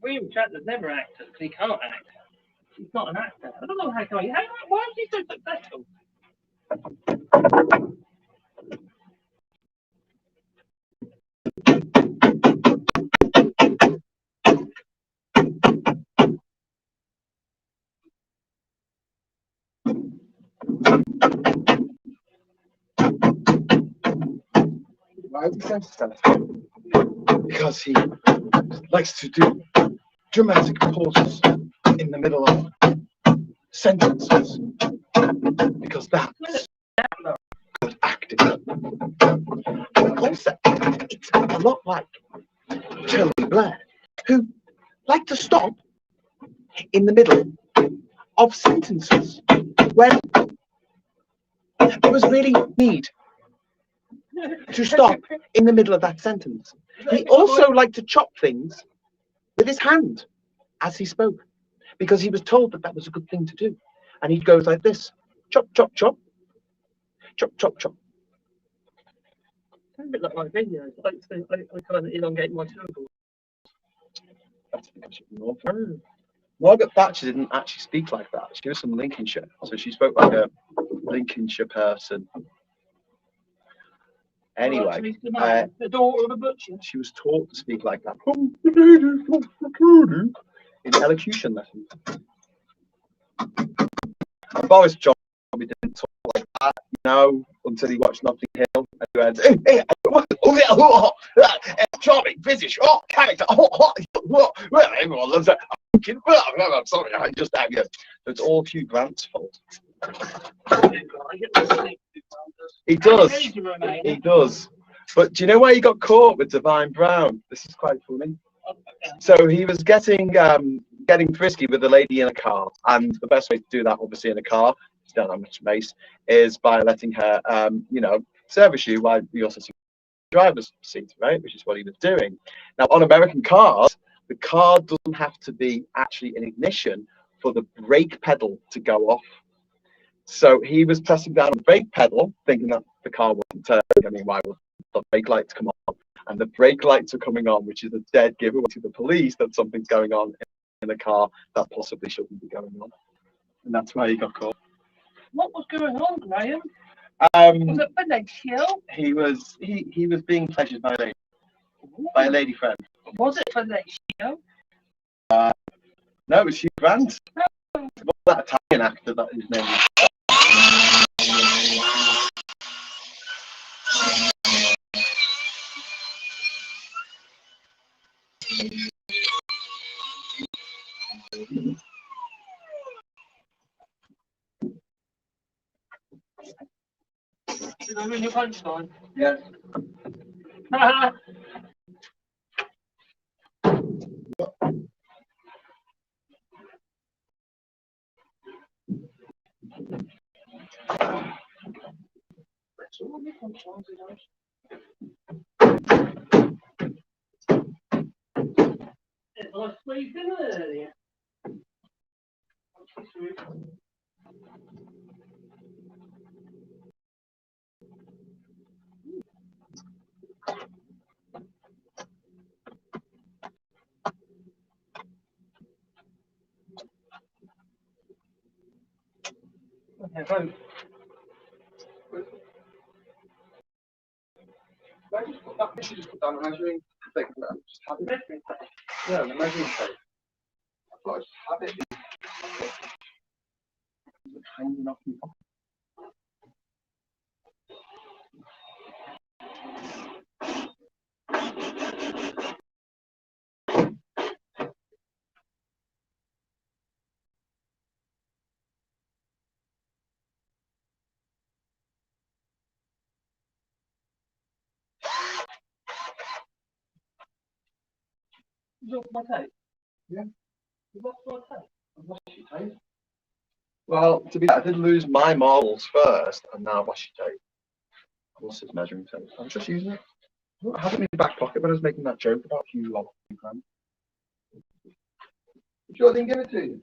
William Shatner's never acted because he can't act. He's not an actor. I don't know how come. Why is he so successful? Why is he so successful? Because he likes to do dramatic pauses in the middle of sentences. Because that's good acting. The concept, it's a lot like Tony Blair, who liked to stop in the middle of sentences when there was really need to stop in the middle of that sentence. He also liked to chop things with his hand as he spoke, because he was told that that was a good thing to do. And he'd go like this: chop, chop, chop, chop, chop, chop. It's a bit like my videos. I kind of elongate my syllables. That's because you're Northern. Margaret Thatcher didn't actually speak like that. She was from Lincolnshire, so she spoke like a Lincolnshire person. Anyway, the daughter of a butcher. she was taught to speak like that in elocution lessons. And Boris Johnson probably didn't talk like that, until he watched Notting Hill and he went, charming, British, character, everyone loves that. I'm sorry, I just have you. It's all Hugh Grant's fault. He does. He does. But do you know where he got caught with Divine Brown? This is quite funny. So he was getting frisky with a lady in a car, and the best way to do that, obviously, in a car, if you don't have much space, is by letting her, service you while you also sit in the driver's seat, right? Which is what he was doing. Now, on American cars, the car doesn't have to be actually in ignition for the brake pedal to go off. So he was pressing down on the brake pedal, thinking that the car wasn't turning. I mean, why would the brake lights come on? And the brake lights are coming on, which is a dead giveaway to the police that something's going on in the car that possibly shouldn't be going on. And that's why he got caught. What was going on, Graham? Was it fellatio? He was being pleasured by a lady friend. Was it fellatio? No, it was Hugh Grant. It was that Italian actor that his name was. Did I ruin your punchline? Yes. I squeezed in earlier. Okay, so You should just put down the measuring thing. Just have the it. measuring tape. Yeah, the measuring tape. I've got to have it. Hanging off my pocket. You lost my tape? Yeah. You lost my tape? I've lost your tape. Well, to be fair, I did lose my marbles first, and now I've lost your tape. I lost his measuring tape. I was just using it. I had it in my back pocket when I was making that joke about you lot. You sure I didn't give it to you?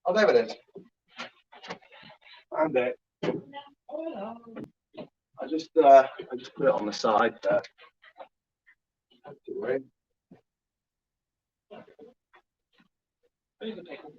Oh, there it is. Found it. I just put it on the side there. Who's the pickle?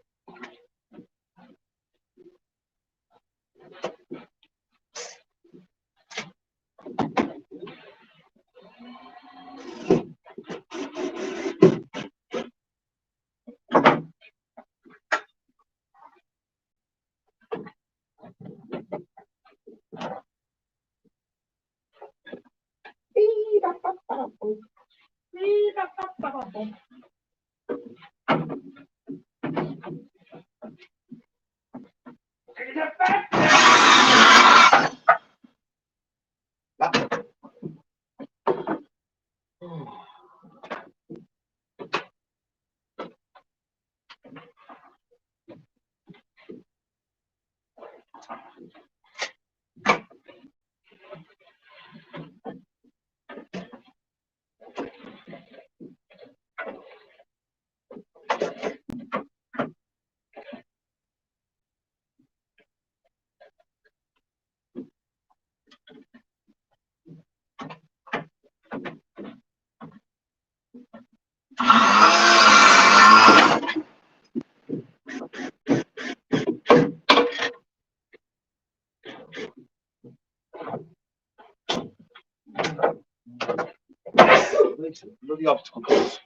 Bloody obstacle course.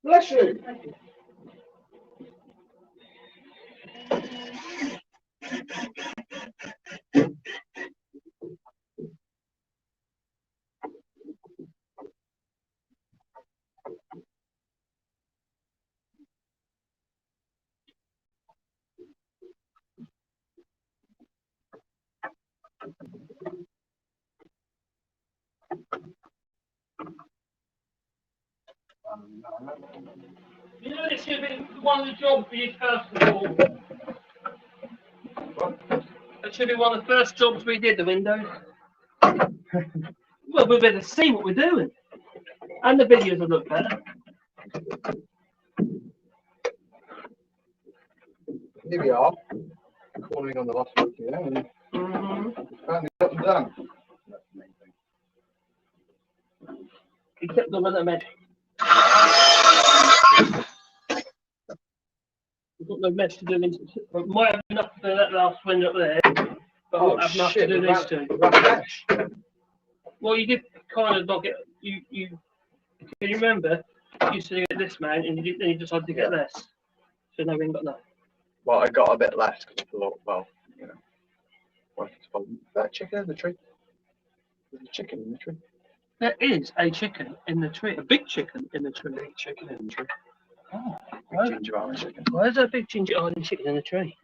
Bless you. Thank you. You know, this should be one of the jobs for you first of all. It should be one of the first jobs we did, the windows. Well, we'll be able to see what we're doing. And the videos will look better. Here we are, calling on the last one here, and apparently up and done. That's the main thing. Except the one that mesh. We've got no mesh to do this. We might have enough for that last window up there, but I won't have enough to do these two. Mesh. Well, you did kind of not get you. Can you remember? You used to get this man, and then you decided to get less. So now we ain't got enough. Well, I got a bit less because I thought, well, you know, what if it's probably that chicken in the tree? There's a chicken in the tree. There is a chicken in the tree, a big chicken in the tree. Big chicken in the tree. Oh, Big ginger island chicken. where's that big ginger island chicken in the tree?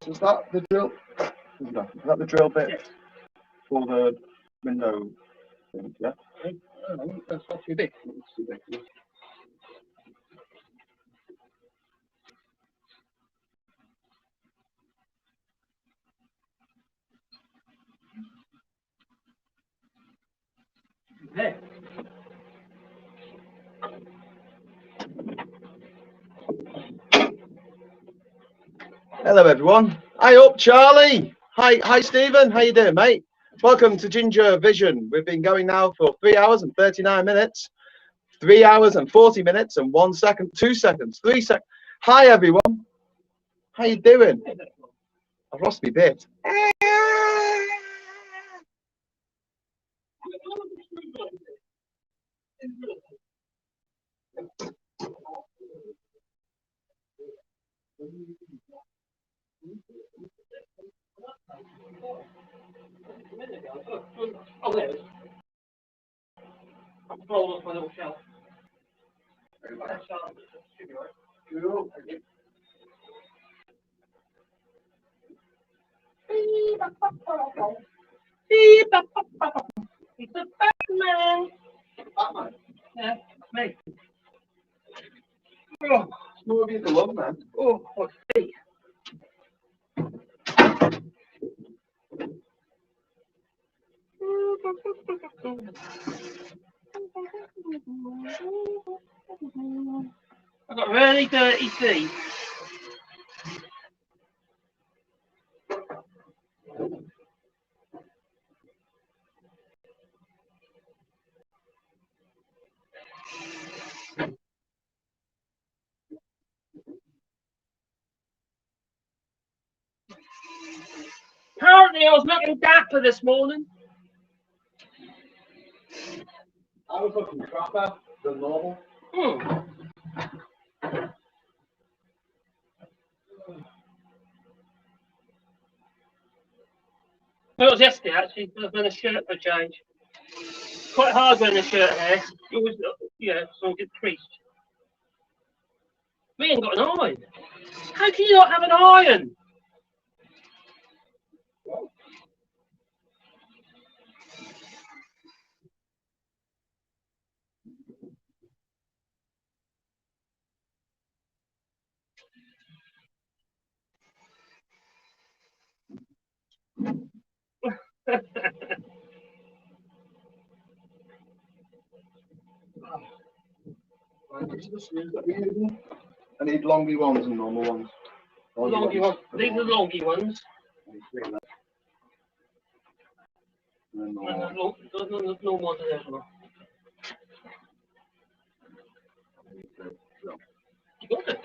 Is that the drill? No, is that the drill bit Yes. for the window thing? Yeah. Oh, that's not too big. It's too big. Hello, everyone. Hi up, Charlie. Hi, Stephen. How you doing, mate? Welcome to JinjaVision. We've been going now for 3 hours and 39 minutes, 3 hours and 40 minutes and 1 second, 2 seconds, 3 seconds. Hi, everyone. How you doing? I've lost my bit. Oh, there it is. I'm rolling off my little shelf. That shelf should be right. It's a Batman. Batman. Yeah, me. Oh, it's more of you to love, man. Oh, what's feet? I've got really dirty teeth. Apparently, I was looking dapper this morning. I was looking crapper than normal. Well, it was yesterday actually. I was wearing a shirt for a change. Quite hard wearing a shirt here. It always, yeah, so it gets creased. We ain't got an iron. How can you not have an iron? I need longy ones and normal ones. Longy ones. These are the longy ones. And the normal ones are there as well. You got it.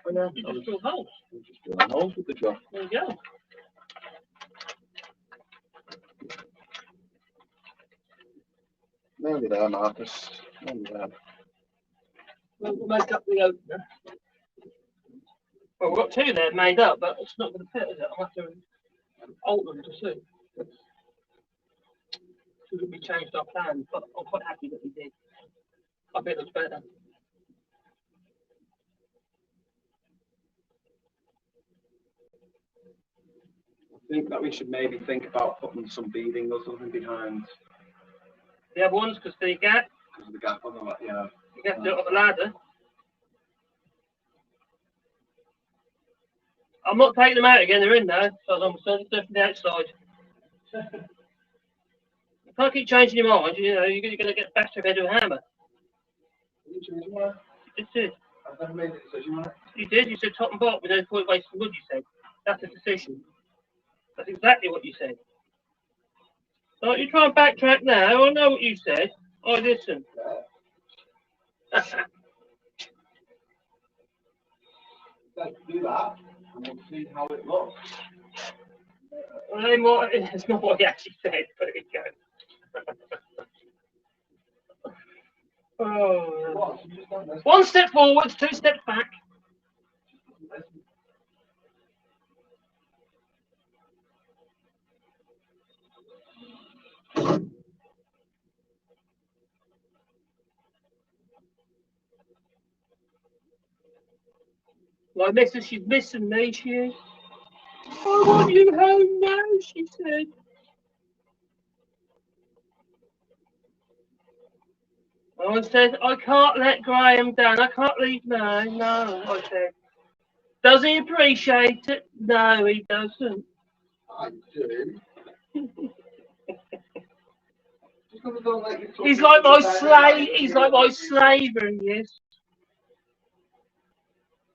I know. You just drill holes. Just drilling holes with the drill. There you go. Nearly there, Marcus. Nearly there. We'll make up the opener. Well, we've got two there made up, but it's not going to fit, is it? I'll have to alter them to suit. Should we changed our plan? But I'm quite happy that we did. I think it looks better. I think that we should maybe think about putting some beading or something behind The other ones, because the gap, because of the gap on the yeah. you have to do it on the ladder. I'm not taking them out again, they're in there, so I'm certainly from the outside. You can't keep changing your mind, you know, you're going to get bashed over with a hammer. You choose one? You just did. I've never made a decision on it. You did, you said top and bottom, with no point wasting wood, you said. That's a decision. That's exactly what you said. Don't you try and backtrack now, I know what you said. I listen. Let's do that and we'll see how it looks. Well, it's not what he actually said, but there you go. Oh. One step forwards, 2 steps back. My missus, she's missing me, she is. I want you home now, she said. I said, I can't let Graham down. I can't leave now. No, I said. Does he appreciate it? No, he doesn't. I do. He's like my slave. He's like my slaver. He is.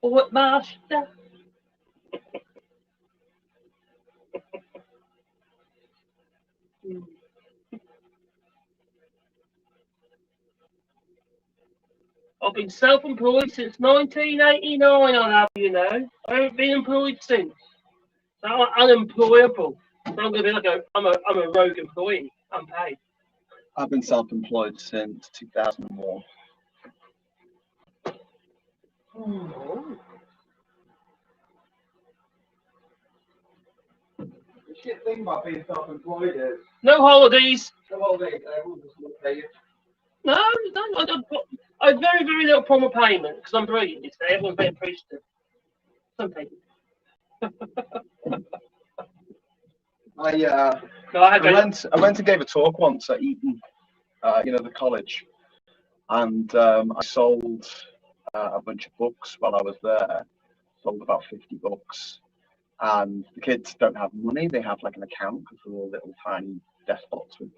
What master? I've been self-employed since 1989. I have, you know. I haven't been employed since. So I'm unemployable. So I'm gonna be like I'm a rogue employee. I'm paid. I've been self-employed since 2001. Oh. The shit thing about being self-employed is No holidays. the holidays, everyone just won't pay you. No, I have very, very little problem with payment because I'm brilliant. You say everyone's very appreciative. Some people. No, I went and gave a talk once at Eton, the college, and I sold a bunch of books while I was there. Sold about 50 books, and the kids don't have money. They have like an account because they're all little tiny desktops with,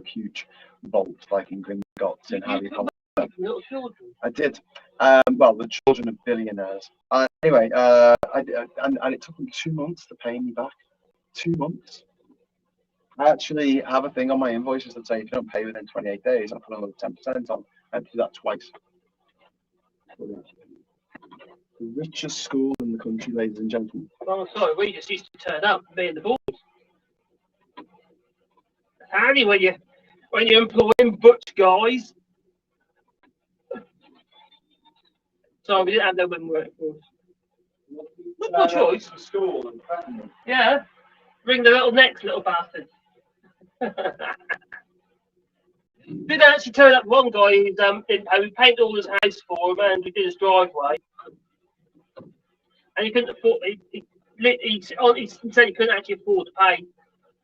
huge vaults like in Gringotts in Harry Potter. Little children. I did. Well, the children of billionaires. Anyway, and it took them 2 months to pay me back. 2 months. I actually have a thing on my invoices that say if you don't pay within 28 days, I'll put another 10% on. I had to do that twice. The richest school in the country, ladies and gentlemen. Oh, sorry, we just used to turn up and be in the boys. It's handy when you're employing butch guys. Sorry, we didn't have no women workforce. No choice. For school and threatening. Yeah. Bring the little necks, little bastards. Did actually turn up one guy who's we painted all his house for him and we did his driveway. And he couldn't afford he said he couldn't actually afford to pay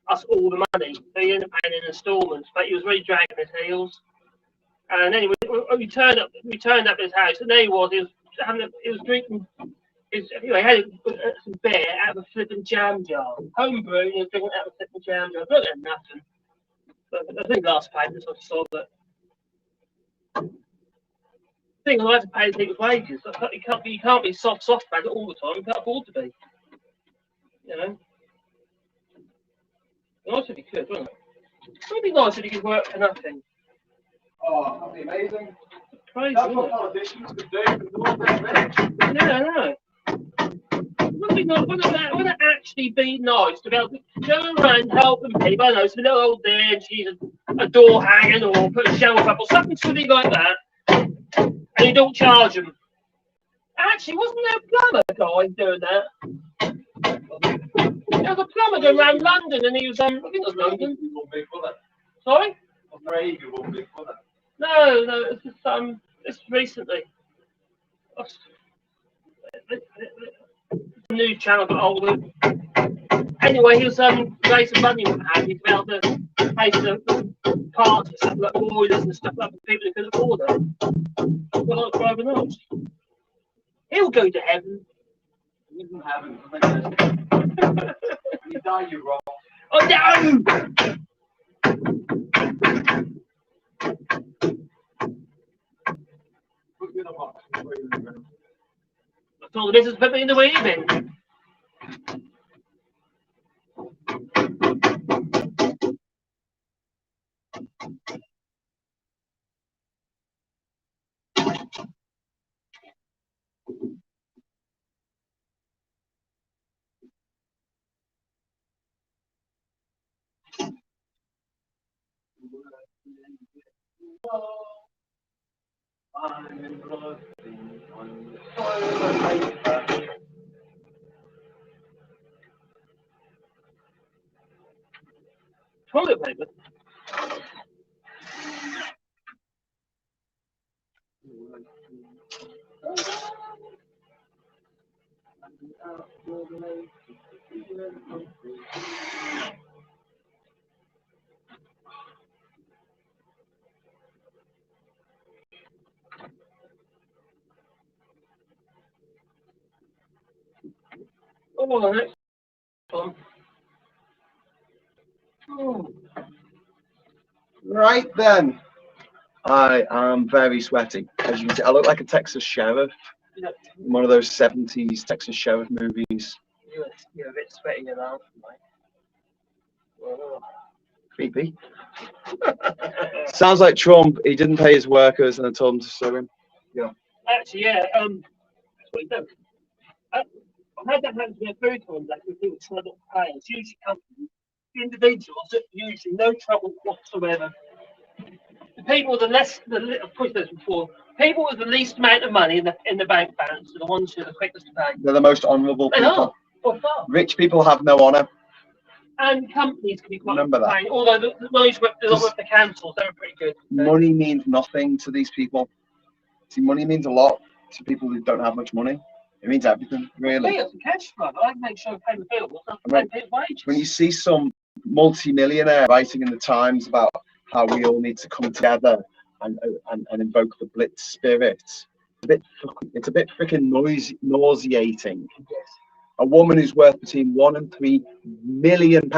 us all the money. So he ended up paying in installments, but he was really dragging his heels. And anyway, we turned up at his house, and there he was drinking he had some beer out of a flipping jam jar. Homebrew, and he was drinking out of a flipping jam jar. Look at nothing. But I think last payment I saw that. I think I have to pay people's wages. You can't be soft about it all the time. You can't afford to be. You know. Nice if you could, wouldn't it? It'd be nice if you could work for nothing. Oh, that'd be amazing. Crazy, That's what politicians could do. Yeah, I know. Wouldn't it actually be nice to be able to go around helping people? I know, some little old there and she's a door hanging or put a shelf up or something silly like that, and you don't charge them. Actually, wasn't there a plumber guy doing that? There was a plumber going around London and he was, I think it was London. Sorry? I'm afraid you won't be for that. No, it's just, it's recently. The news channel got hold of it. Anyway, he was raising money with hand. He'd be able to pay for the parts for stuff like boilers and stuff like that for people who couldn't afford it. Well, like driving us. He'll go to heaven. You can have it. You die, you're wrong. Oh no! Put you in a box. I told the business put me in the weaving. Toilet paper. Oh, the next one. Oh. Right. right then. I am very sweaty. As you can see, I look like a Texas sheriff. Yeah. One of those 70s Texas sheriff movies. You're a bit sweaty now, mate. Oh. Creepy. Sounds like Trump. He didn't pay his workers and I told him to sue him. Yeah. Actually, yeah. That's what he does. I've had that happen to me a few times. Like when people try not to pay, it's usually companies, individuals that usually no trouble whatsoever. The people with the less, I've pushed this before. People with the least amount of money in the bank balance are the ones who are the quickest to pay. They're the most honourable They people. are, by far. Rich people have no honour. And companies can be quite Remember that. paying. Although the ones with the councils, they're pretty good. Money means nothing to these people. See, money means a lot to people who don't have much money. It means everything, really. Me, it's a cash flow. I make sure I pay the bills. Right. I pay wages. When you see some multi-millionaire writing in the Times about how we all need to come together and invoke the Blitz spirit, it's a bit freaking nauseating. Yes. A woman who's worth between £1 and £3 million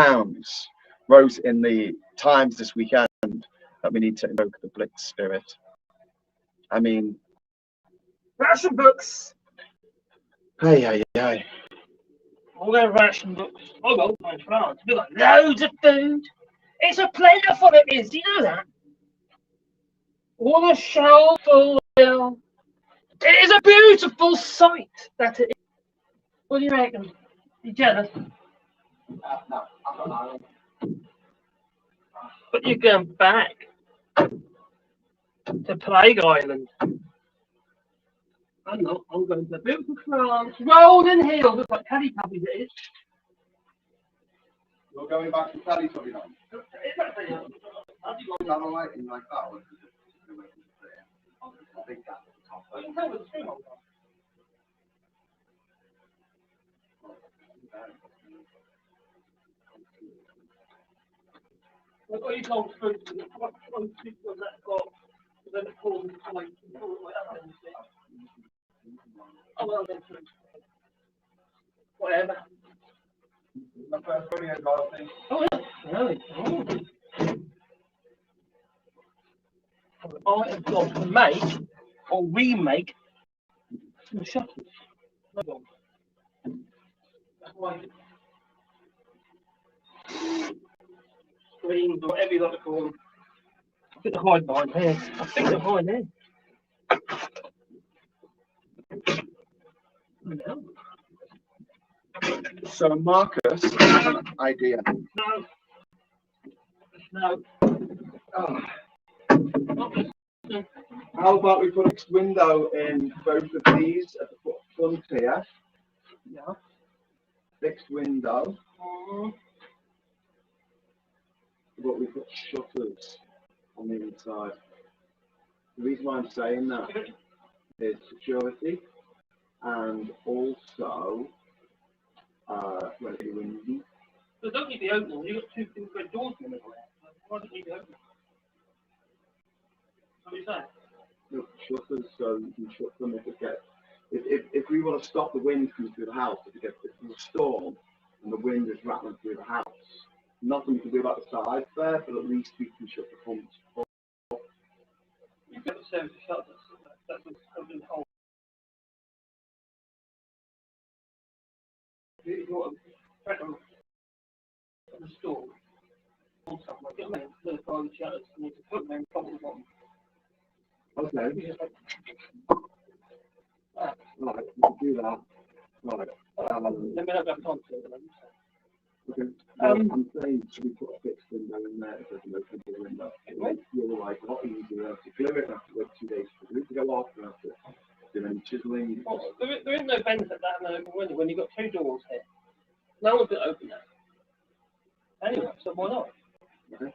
wrote in the Times this weekend that we need to invoke the Blitz spirit. I mean, Ration books. hey. All their ration books. I go in France. We got loads of food. It's a plentiful it is. Do you know that? All the shelves full. It is a beautiful sight. That it is. What do you reckon? You jealous? No, I'm not. But you're going back to Plague Island. I'm not. I'm going to beautiful France. Rolling hills. Looks like Teletubbies it is. You're going back to Teletubby now? I'll Is that all right in like that? Or is it I think that's the top one. I've got you cold food. What people that got? Then it calls it like oh well, then whatever. My first video got thing. Oh yeah, really? Oh. I have got to make or remake some shuttles. Screens or whatever you like to call them. I think they're hide behind here. I think they're behind there. So Marcus has an idea. No. Oh. How about we put a fixed window in both of these at the front here? Yeah. Fixed window. But we put shutters on the inside. The reason why I'm saying that is security and also when it's windy. But don't need the open. You've got two things red doors in the way. Why don't you need the open? What are you saying? Look, shutters so you can shut them if it gets. If we want to stop the wind coming through the house, if there's a storm and the wind is rattling through the house, nothing we can do about the sides there, but at least we can shut the front. You've got the service shutters. That's what's holding hold. If you want to press on the store, or something like that, the shutters, you need to put them in top of the bottom. Okay. Right, we can do that. Right. Let me not go on to it. Okay. I'm saying, should we put a fixed window in there if there's an open window? You're like, a lot easier to glue it and have to wait 2 days for the glue to go off and have to do any chiseling. Well, there is no benefit to having an open window when you've got two doors here. No one's going to open that. Anyway, so why not? Okay.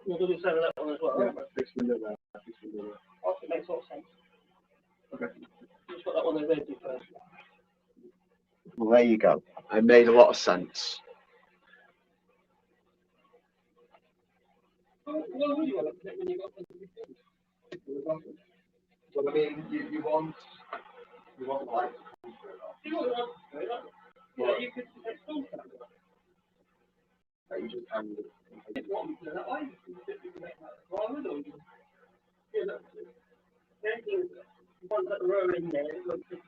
We'll do the same with that one as well. Yeah, Right? fixed window there, fixed window there. I think it makes a lot of sense. Okay. Just got that one there ready first. Well, there you go. I made a lot of sense. Well, what would you want to when you got things? Well, I mean, you want light to come through. You want to, you could expose that. You just hang one that way. You can make that private or you can, yeah, look, anything, ones that are in there, it looks different.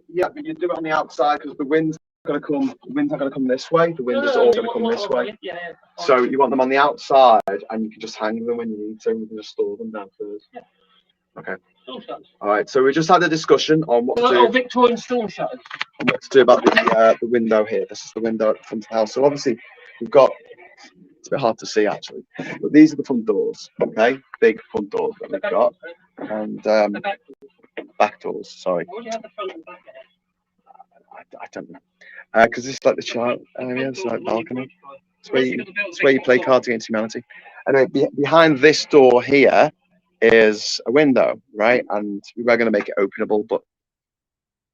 Yeah, but you do it on the outside because the wind's going to come. The wind's not going to come this way. The wind is all going to come this way. Yeah. So you want them on the outside, and you can just hang them when you need to. You can just store them downstairs. Yeah. Okay. Storm shutters. All right. So we just had a discussion on what to do. Oh, Victorian storm shutters. On what to do about the window here. This is the window at the front of the house. So obviously we've got. It's a bit hard to see actually, but these are the front doors. Okay, big front doors that we've got, and back doors. Sorry. Why do you have the front and back there? I don't know. Because it's like the child area, it's like balcony. It's where you play Cards Against Humanity. Anyway, behind this door here is a window, right? And we were going to make it openable, but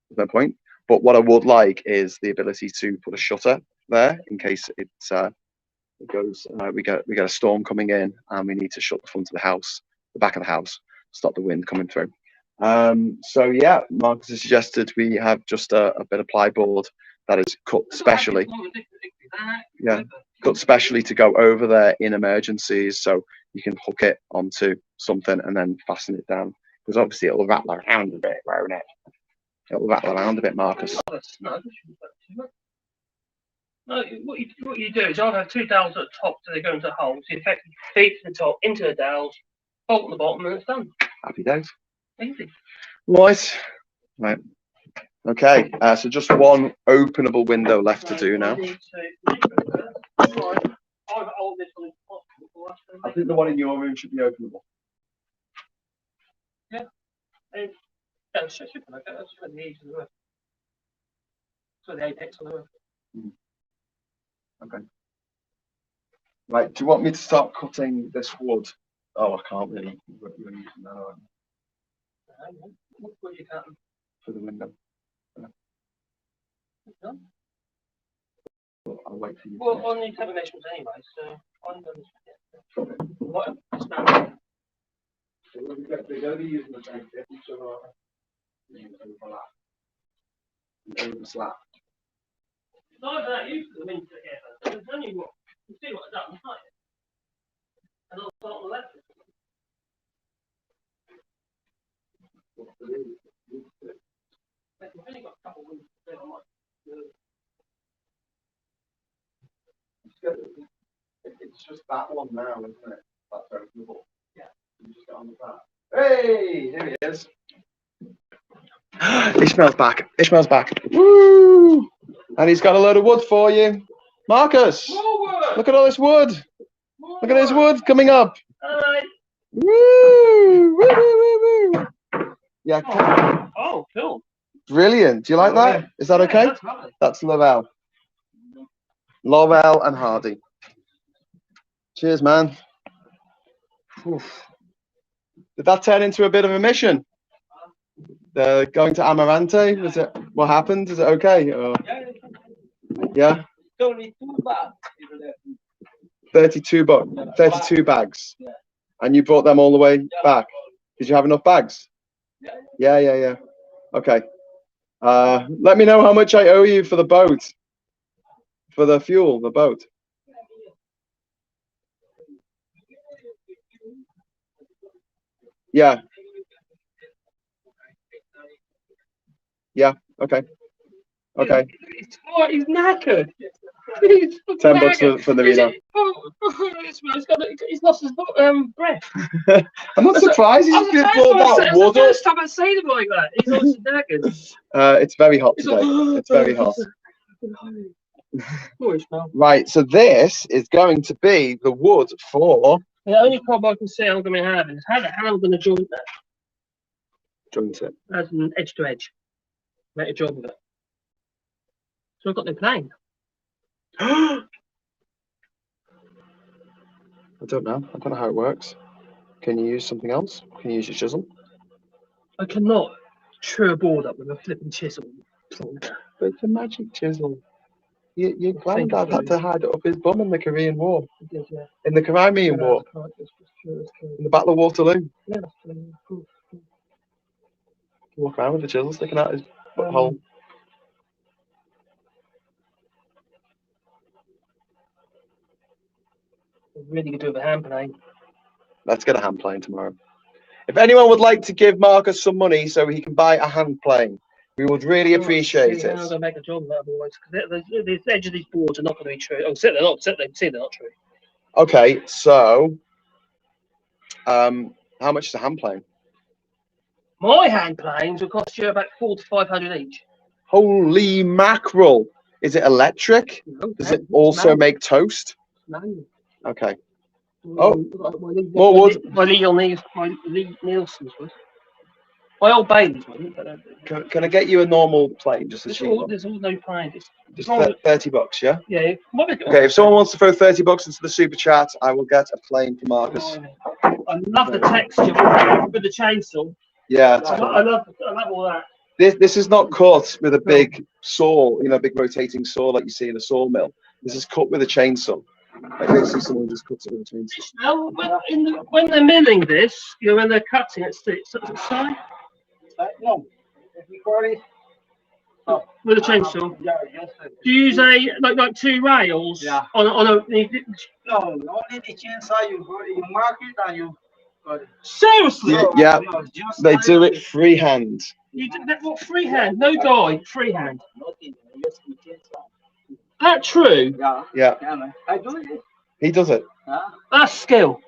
there's no point. But what I would like is the ability to put a shutter there in case it goes. We get a storm coming in, and we need to shut the front of the house, the back of the house, stop the wind coming through. So yeah, Marcus has suggested we have just a bit of plyboard that is cut specially. Yeah, cut specially to go over there in emergencies, so you can hook it onto something and then fasten it down. Because obviously it'll rattle around a bit, won't it? It'll rattle around a bit, Marcus. No, what you do is I'll have two dowels at the top so they go into holes. You effectively feed to the top into the dowels, bolt on the bottom, and it's done. Happy days. Easy. Right. Okay. So just one openable window left to do now. I think the one in your room should be openable. Yeah. That's the edge of the roof. So the apex of the roof. Okay. Right. Do you want me to start cutting this wood? Oh, I can't really. You're using that, aren't you? What you can. For the window. Yeah. I'll wait for you. Well, I need to have measurements anyway, so I'm going to. What? Now. They're going to be using the same tip, so overlap. No, that used to the wind together. There's only what you see what I've done, right? And I'll start on the left. We've only got a couple of winds to do. I might do. It's just that one now, isn't it? That's openable. Yeah. You just get on with that. Hey, here he is. Ishmael's back. Ishmael's back. Woo! And he's got a load of wood for you. Marcus, look at all this wood. Look at this wood coming up. All right. Woo! Woo, woo, woo, woo. Yeah. Oh, cool. Brilliant. Do you like that? Is that okay? That's Lovell. Lovell and Hardy. Cheers, man. Oof. Did that turn into a bit of a mission? Going to Amarante, was it? What happened? Is it okay? Or, yeah. 32 bags. And you brought them all the way back. Did you have enough bags? Yeah. Okay. Let me know how much I owe you for the boat. For the fuel, the boat. Yeah. Yeah. Okay. Okay. Oh, he's knackered. He's $10 for the vino. He's lost his breath. I'm not surprised he's been brought that wood. The first time I say him like that. He's lost his knackered. It's very hot today. It's very hot. Oh, right. So this is going to be the wood for. The only problem I can see I'm going to have is how the hell I'm going to joint that. Joint it. As an edge to edge. Make a job of it. So I've got no plane. I don't know. I don't know how it works. Can you use something else? Can you use your chisel? I cannot chew a board up with a flipping chisel. But it's a magic chisel. Your granddad had to hide it up his bum in the Korean War. Did, yeah. In the Crimean War. In the Battle of Waterloo. Yeah. Can Walk around with the chisel sticking out his butthole. Really good with a hand plane. Let's get a hand plane tomorrow. If anyone would like to give Marcus some money so he can buy a hand plane, we would really appreciate I'm going to it. make a job of that otherwise. Because the edge of these boards are not going to be true. Oh, they're not. They're not true. Okay, so how much is a hand plane? My hand planes will cost you about 400 to 500 each. Holy mackerel! Is it electric? No, Does it also make toast? No. Okay. Oh, more wood. My Lee Nielsen's was. My old Bailey's wasn't. But Can I get you a normal plane, just a cheap one? there's all no plane. Just $30, yeah? Yeah. Okay, if someone wants to throw $30 into the super chat, I will get a plane for Marcus. I love the texture with the chainsaw. Yeah, I love all that. This is not cut with a big saw, big rotating saw like you see in a sawmill. This is cut with a chainsaw. Like basically someone just cuts it with a chainsaw. Now, when they're milling this, when they're cutting it, it's side? No. With a chainsaw. Yeah, yes. Do you use like two rails? Yeah. On a. No, only the chainsaw you mark it and you got it. Seriously? Yeah, No, just they do it freehand. You did that what freehand? No guide, freehand. nothing. Just the chainsaw. That true? Yeah. Yeah, Yeah, man. I do it. he does it. Huh? That's skill.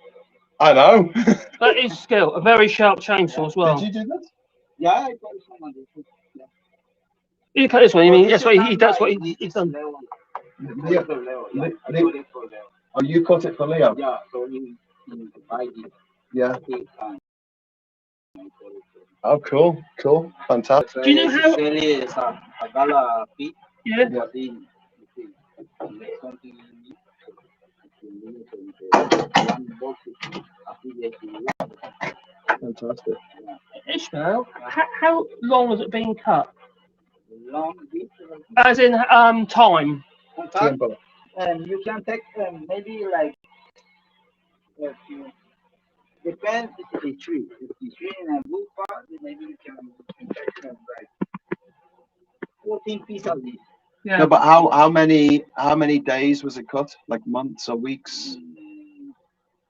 I know. That is skill. A very sharp chainsaw as well. Did you do that? Yeah, I got someone. Yeah. You cut this one. You mean that's what he's done. Yeah. Oh, you cut it for Leo? Yeah, so he buy it. Yeah. Take time. Oh, cool. Fantastic. Do you know how- It's a dollar fee. Yeah. Fantastic. Ishmael, how long has it been cut? Long As in time. time. And you can take maybe like if you depends if the tree. If the tree in a good part, then maybe you can take like 14 pieces of this. Yeah. No, but how many days was it cut? Like months or weeks?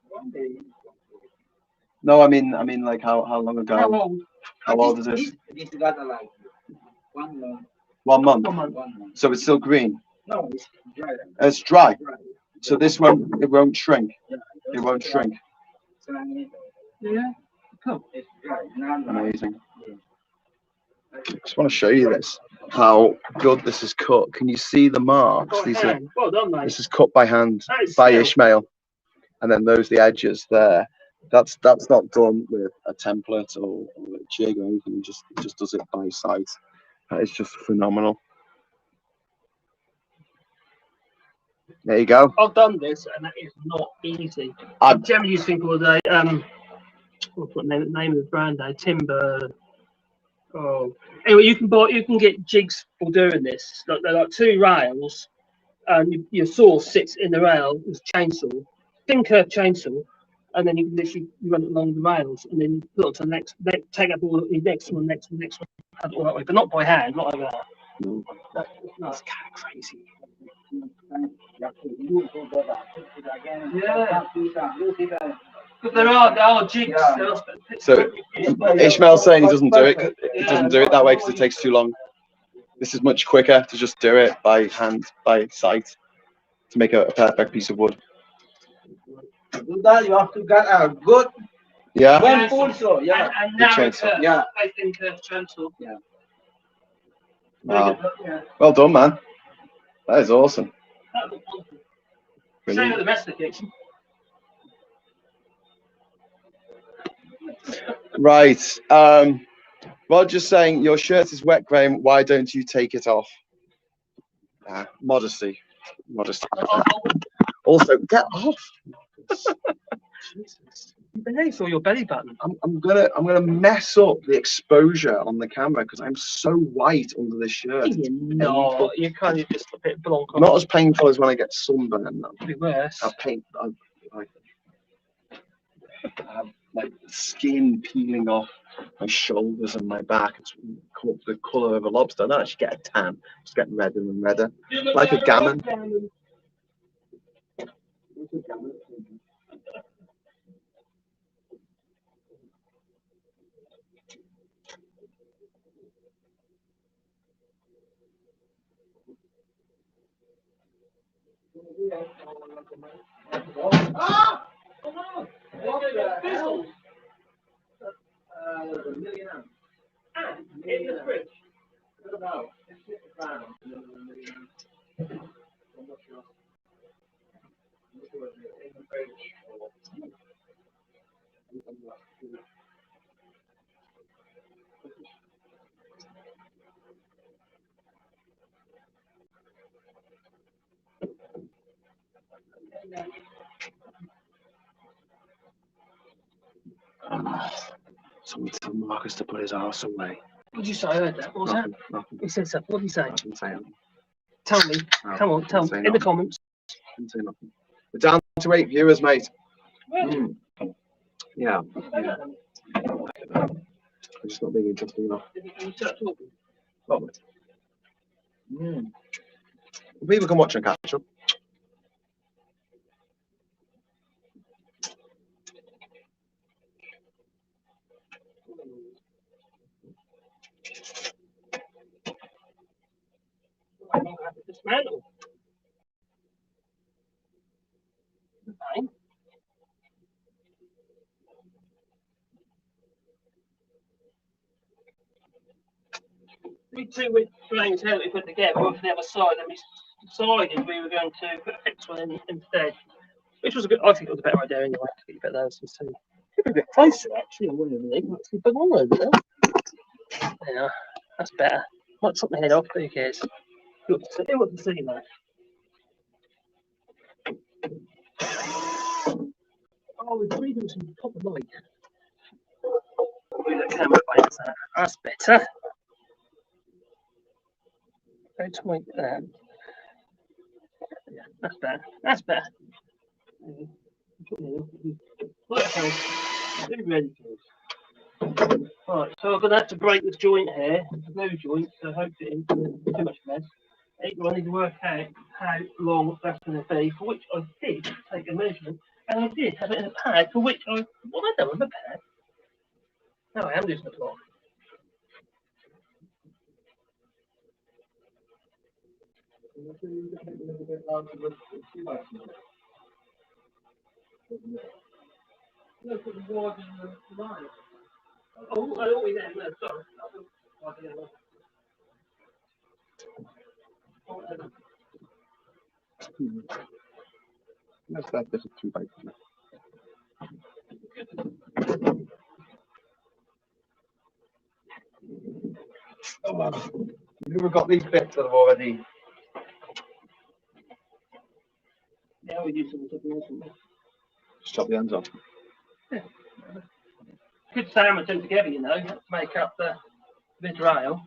One day. No, I mean like how long ago? How old? How old is it? This got like 1 month. 1 month. 1 month. 1 month. So it's still green. No, it's dry. It's dry. Dry. So this it won't shrink. Yeah, It won't shrink. So I mean, Yeah. Cool. it's dry. Not dry. Amazing. Yeah. I just want to show you this. How good this is cut. Can you see the marks? By These are, hand. Well done, mate. this is cut by hand That is by skill. Ishmael, and then those the edges there. That's not done with a template or a jig or anything. It just does it by sight. That is just phenomenal. There you go. I've done this, and that is not easy. I- I generally use thing called a what's the name of the brand? Timber. Oh, anyway, you can get jigs for doing this. Like they're like two rails, and your saw sits in the rail with a chainsaw, thin curved chainsaw, and then you can literally run it along the rails, and then you put it onto the next, take up all the next one, cut it all that way, but not by hand, not like that. That's kind of crazy. Yeah. But there are jigs. Yeah. So Ishmael's saying he doesn't do it. He doesn't do it that way because it takes too long. This is much quicker to just do it by hand, by sight, to make a perfect piece of wood. To do that, you have to get a good Yeah. one pull saw. Yeah. And narrow chainsaw. curve. Yeah. I think chainsaw. Yeah. Wow. Yeah. Well done, man. That is awesome. That was wonderful. Same with Brilliant. the rest of the kitchen. Right. Roger's saying your shirt is wet, Graham. Why don't you take it off? Modesty. Also, get off. Jesus. Hey, saw your belly button. I'm gonna mess up the exposure on the camera because I'm so white under this shirt. It's No, painful. you can't just a bit blanc. Not as painful as when I get sunburned. It'd be worse. I paint. like skin peeling off my shoulders and my back. It's the colour of a lobster. I don't actually get a tan. It's getting redder and redder, like a gammon. Ah! Oh no! What the hell? The million amp. And in the fridge. I don't know. It's hit the ground. I'm not sure. I'm not sure if it's in the fridge or. Someone tell Marcus to put his arse away. What did you say? I heard that. What was that? Nothing. He said something. What did he say? I didn't say anything. Tell me. No, Come on, tell didn't me. say In the nothing. comments. Didn't say nothing. We're down to 8 viewers, mate. Well, Yeah. I'm just not being interesting enough. you start talking. Probably. People can watch and catch up. I don't have to dismantle. Fine. We 2 with frames here that we put together off the other side, and we decided we were going to put a fixed one in instead. Which was a good, I think it was a better idea anyway, to get you better those and see. Could be a bit closer actually, I wouldn't really actually put one over there. Yeah, that's better. Might chop my head off, but who cares? Who wants to see that? Oh, we're breathing some proper light. Move that camera away, that's better. Go to like that. Yeah, that's better. That's better. Right, so I'm going to have to break this joint here, the glue joint, so hopefully it isn't too much mess. I need to work out how long that's going to be, for which I did take a measurement, and I did have it in a pad, for which what have I done with a pad? No, I am losing the plot. Look at the wide in the line. Oh, I always am. No, sorry. That's that. This is 2 by 2. You've never got these bits that have already. Yeah, we do something else. Just chop the ends off. Yeah. Good sandwich them together, you know, to make up the mid-rail.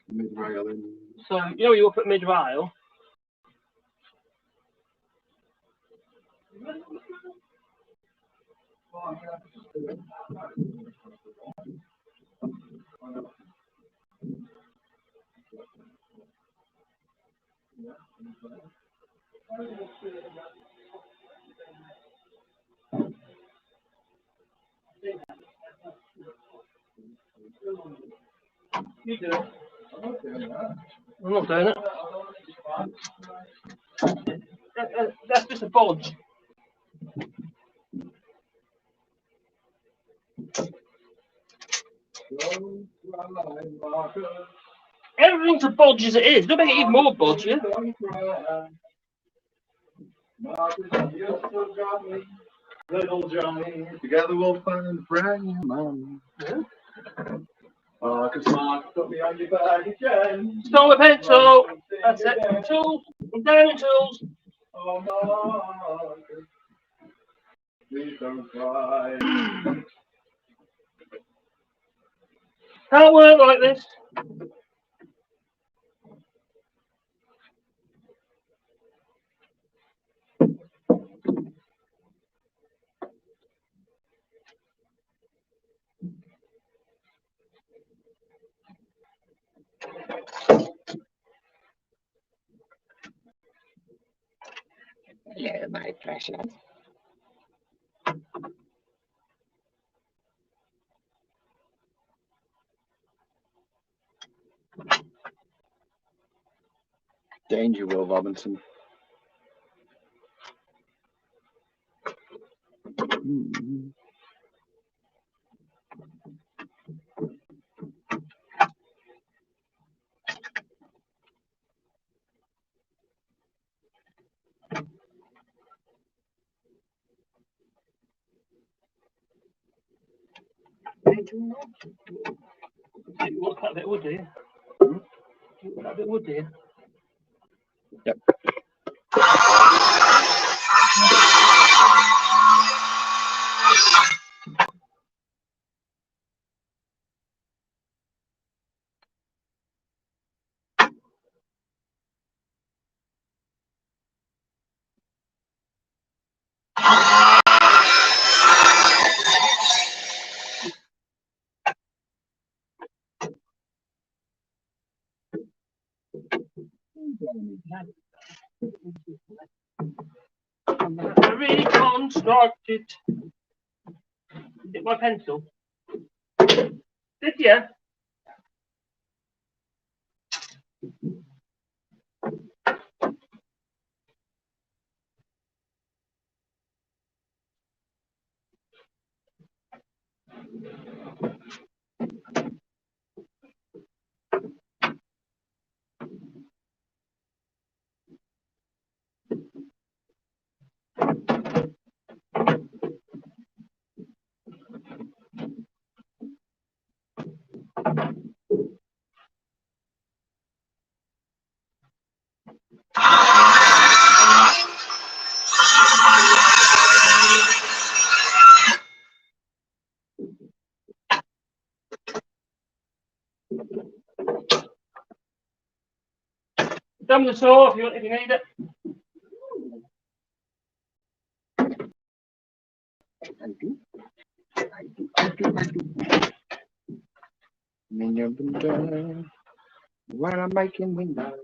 Mid-rail in. So, you know, you'll put mid-rail. You do it. I'm not doing it. That's just a bodge. Everything's a bodge as it is. Don't make it even more bodge, yeah? Little Johnny, together we'll find a brand new mom. Yeah. Marcus, put me on your back again. Start with pencil. That's it. Tools. I'm down in tools. Oh, Marcus, please don't cry. Can't work like this. Hello, my precious. Danger, Will Robinson. You want that bit of wood, do you? You want that bit of wood, do you? Yep. Reconstructed. Hit my pencil. Did you? Done with the saw if you need it. When I'm making windows.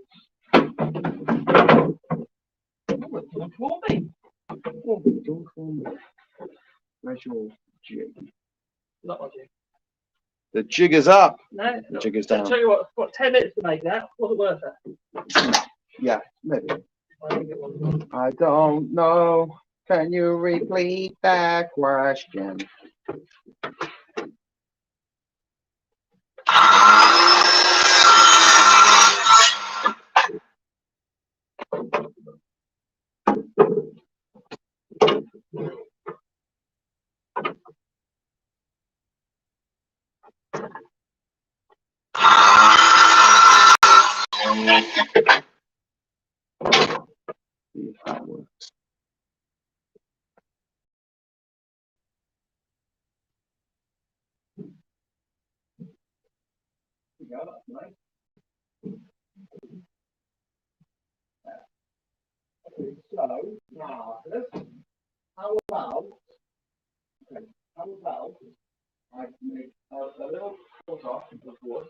For me. Where's your jig? Not my jig. The jig is up. No. The jig is I'll down. tell you what, 10 minutes to make that. Wasn't worth it. Yeah, maybe. I think it was. I don't know. Can you repeat that question? See if that works. Yeah, that's nice. So, now, how about I make a little cut off of wood?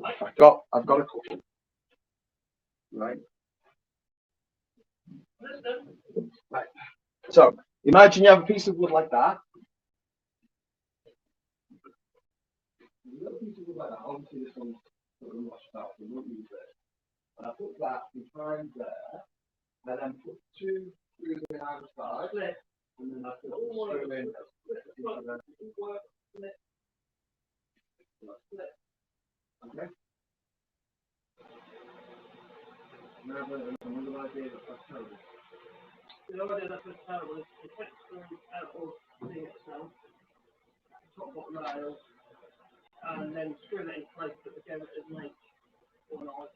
I've got a couple. Right. Right. So imagine you have a piece of wood like that. A little piece of wood like that. Obviously, this one's sort of washed out. We won't use it. And I put that behind there, and then put two screws in either side, and then I put a screw in. Okay. Now another idea that's terrible. The idea that's terrible is to take the screw out of the thing itself, top bottom rail, and then screw that in place, but again it is make or not.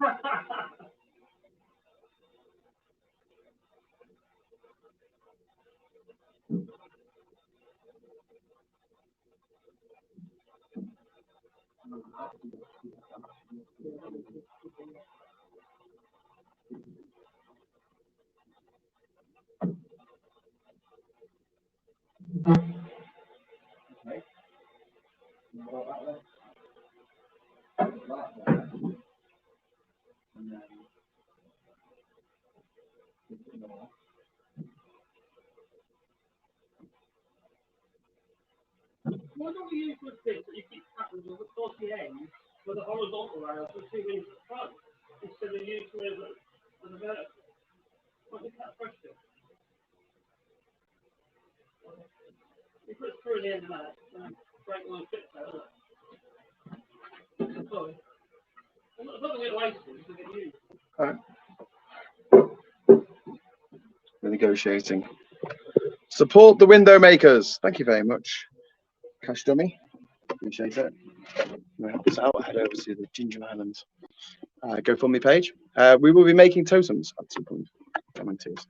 Aye. Why don't we use the thing that you keep tapping with the dodgy end with the horizontal rails with 2 inches at front instead of using it as a vertical? What is that question? You put a screw in the end of that and break all the bits out, isn't it? Sorry. It's not going to get wasted, it's going to get used. All right. We're negotiating. Support the window makers. Thank you very much, Cash Dummy. Appreciate it. We'll help us out. Head over to the Ginger Islands GoFundMe page. We will be making totems at some point. Commentaries.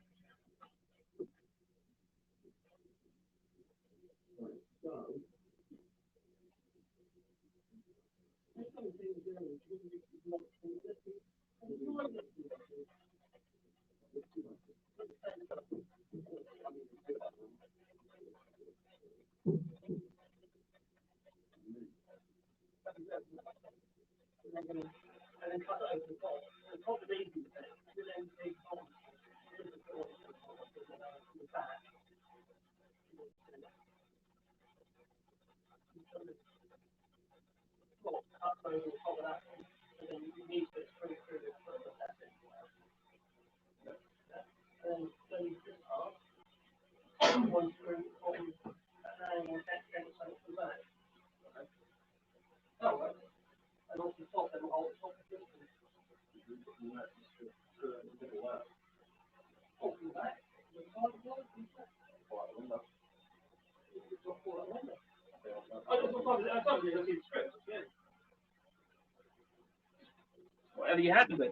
Whatever you happy with.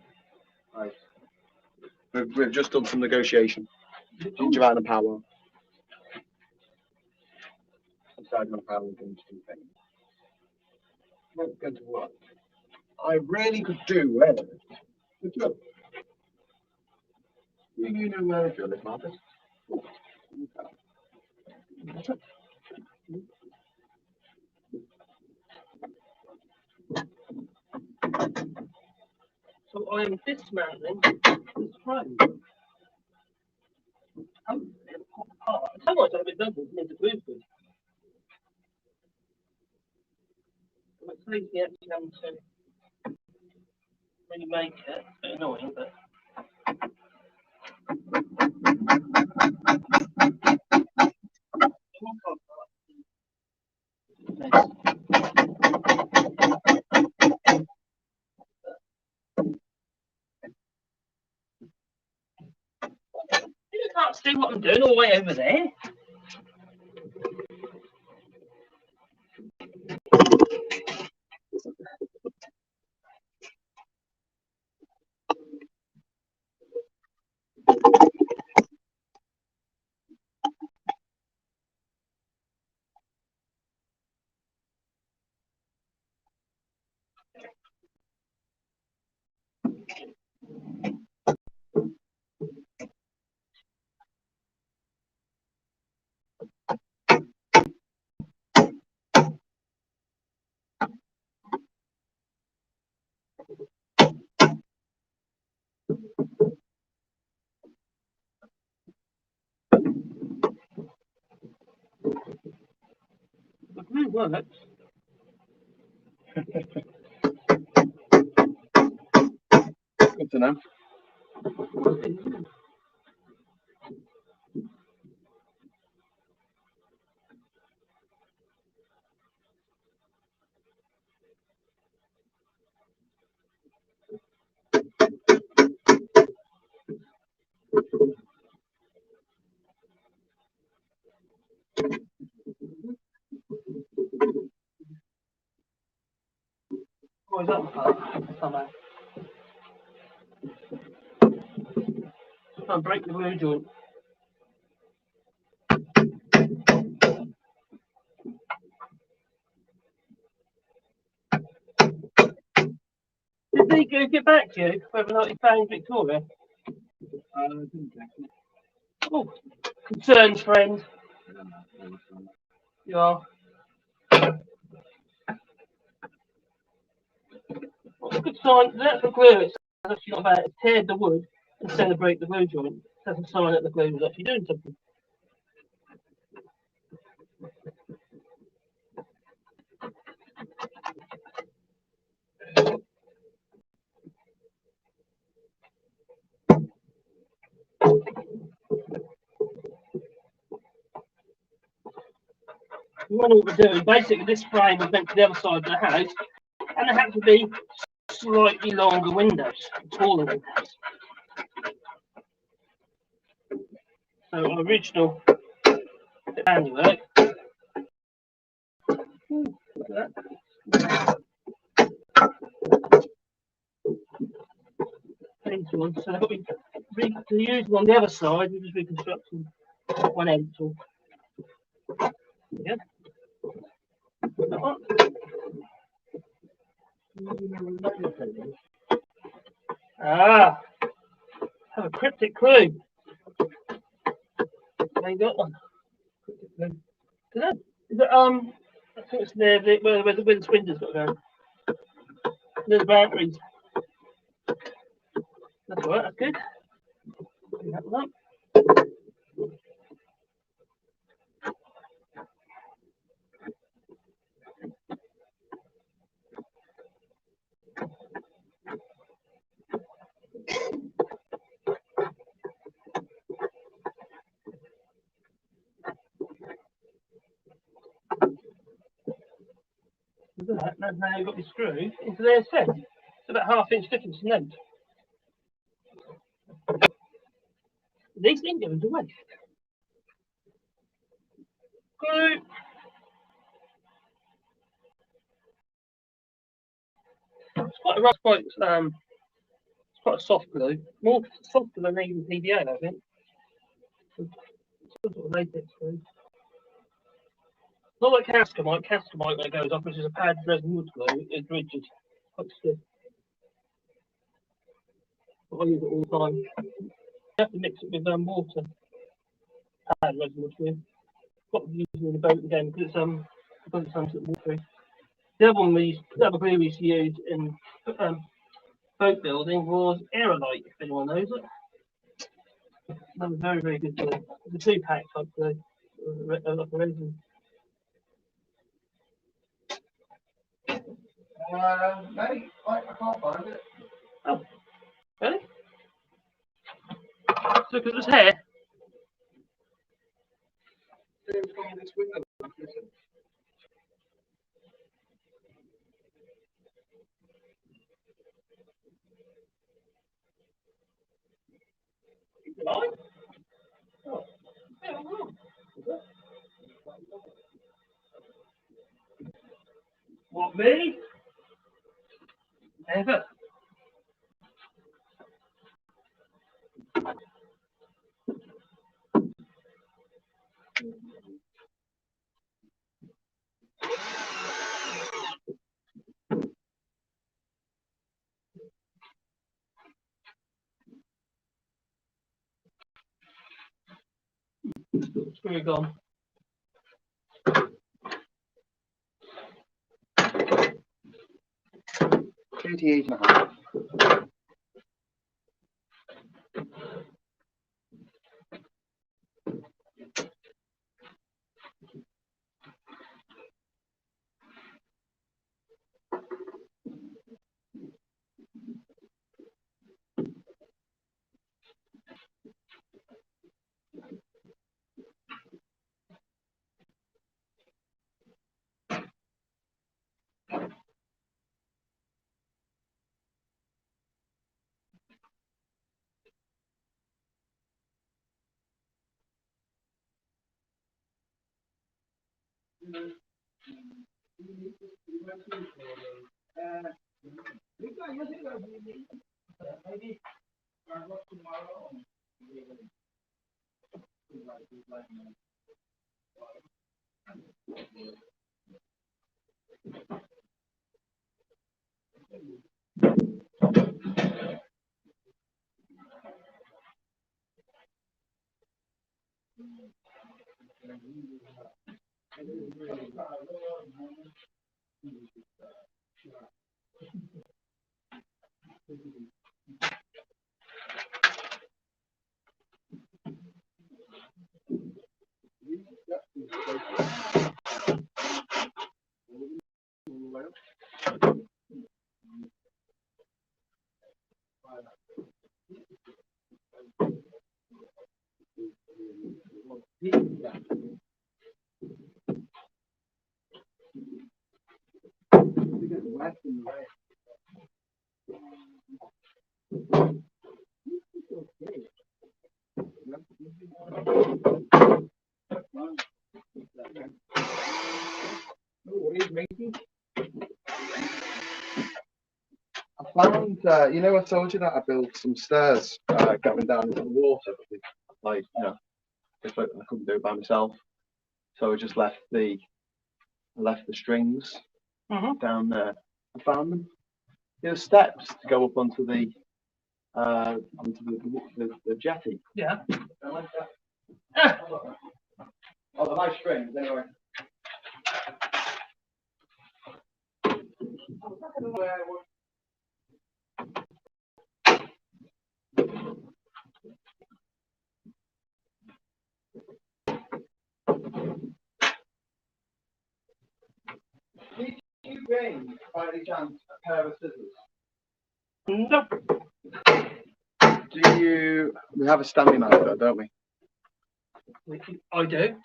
Right. We've just done some negotiation. Ginger Island Power. Deciding on how we're going to do things. Not going to work. I really could do well. Good job. You know where I feel this, Marcus. So I am dismantling this frame. How much of it doesn't need to glue with? It saves me actually having to really make it. It's a bit annoying, but. You can't see what I'm doing all the way over there. The glue works. Good to know. Oh, is that the part? That's not bad. I'll break the glue joint. he get back to you whether or not he found Victoria? Oh, concerned friend. You are. What's a good sign? That's for glue. It's actually not bad. It's teared the wood and celebrate the glue joint. That's a sign that the glue is actually doing something. We wonder what we're doing. Basically, this frame was meant to the other side of the house, and there had to be slightly longer windows, taller windows. So our original handiwork. Look at that. One. So I've got to use one on the other side. We're just reconstructing one end. So yeah. Ah, have a cryptic clue. I ain't got one. Cryptic clue. Is it, I think it's near the, where the wind windows got to go. Near the boundaries. That's all right. That's good. Clean that one up. Look at that. That's now you've got your screw into there instead. It's about half-inch difference in length. These things go into waste. Glue. It's quite a rough, it's quite a soft glue. More softer than even PVA, I think. It's sort of latex glue. Not like Cascamite. Cascamite, when it goes off, which is a padded resin wood glue, it's rigid, quite stiff. But I use it all the time. You have to mix it with water. Padded resin wood glue. Got to use it in the boat again because it's something watery. The other one the other glue we used to use in boat building was Aerolite, if anyone knows it. That was very, very good glue. It's a 2-pack type glue, like a resin. Mate, I can't find it. Oh, really? So, because it was here. It's from this window. Right? Oh. Yeah, well. What, me? Ever? Screw gone. $38.5. I found, you know, I told you that I built some stairs going down into the water, but like, you know, I couldn't do it by myself, so I just left the strings down there. I found them. There are steps to go up onto the jetty. Yeah. I like that. Oh, the nice strings, anyway. Did you bring, by any chance, a pair of scissors? No. Do you? We have a standing knife, though, don't we? I do.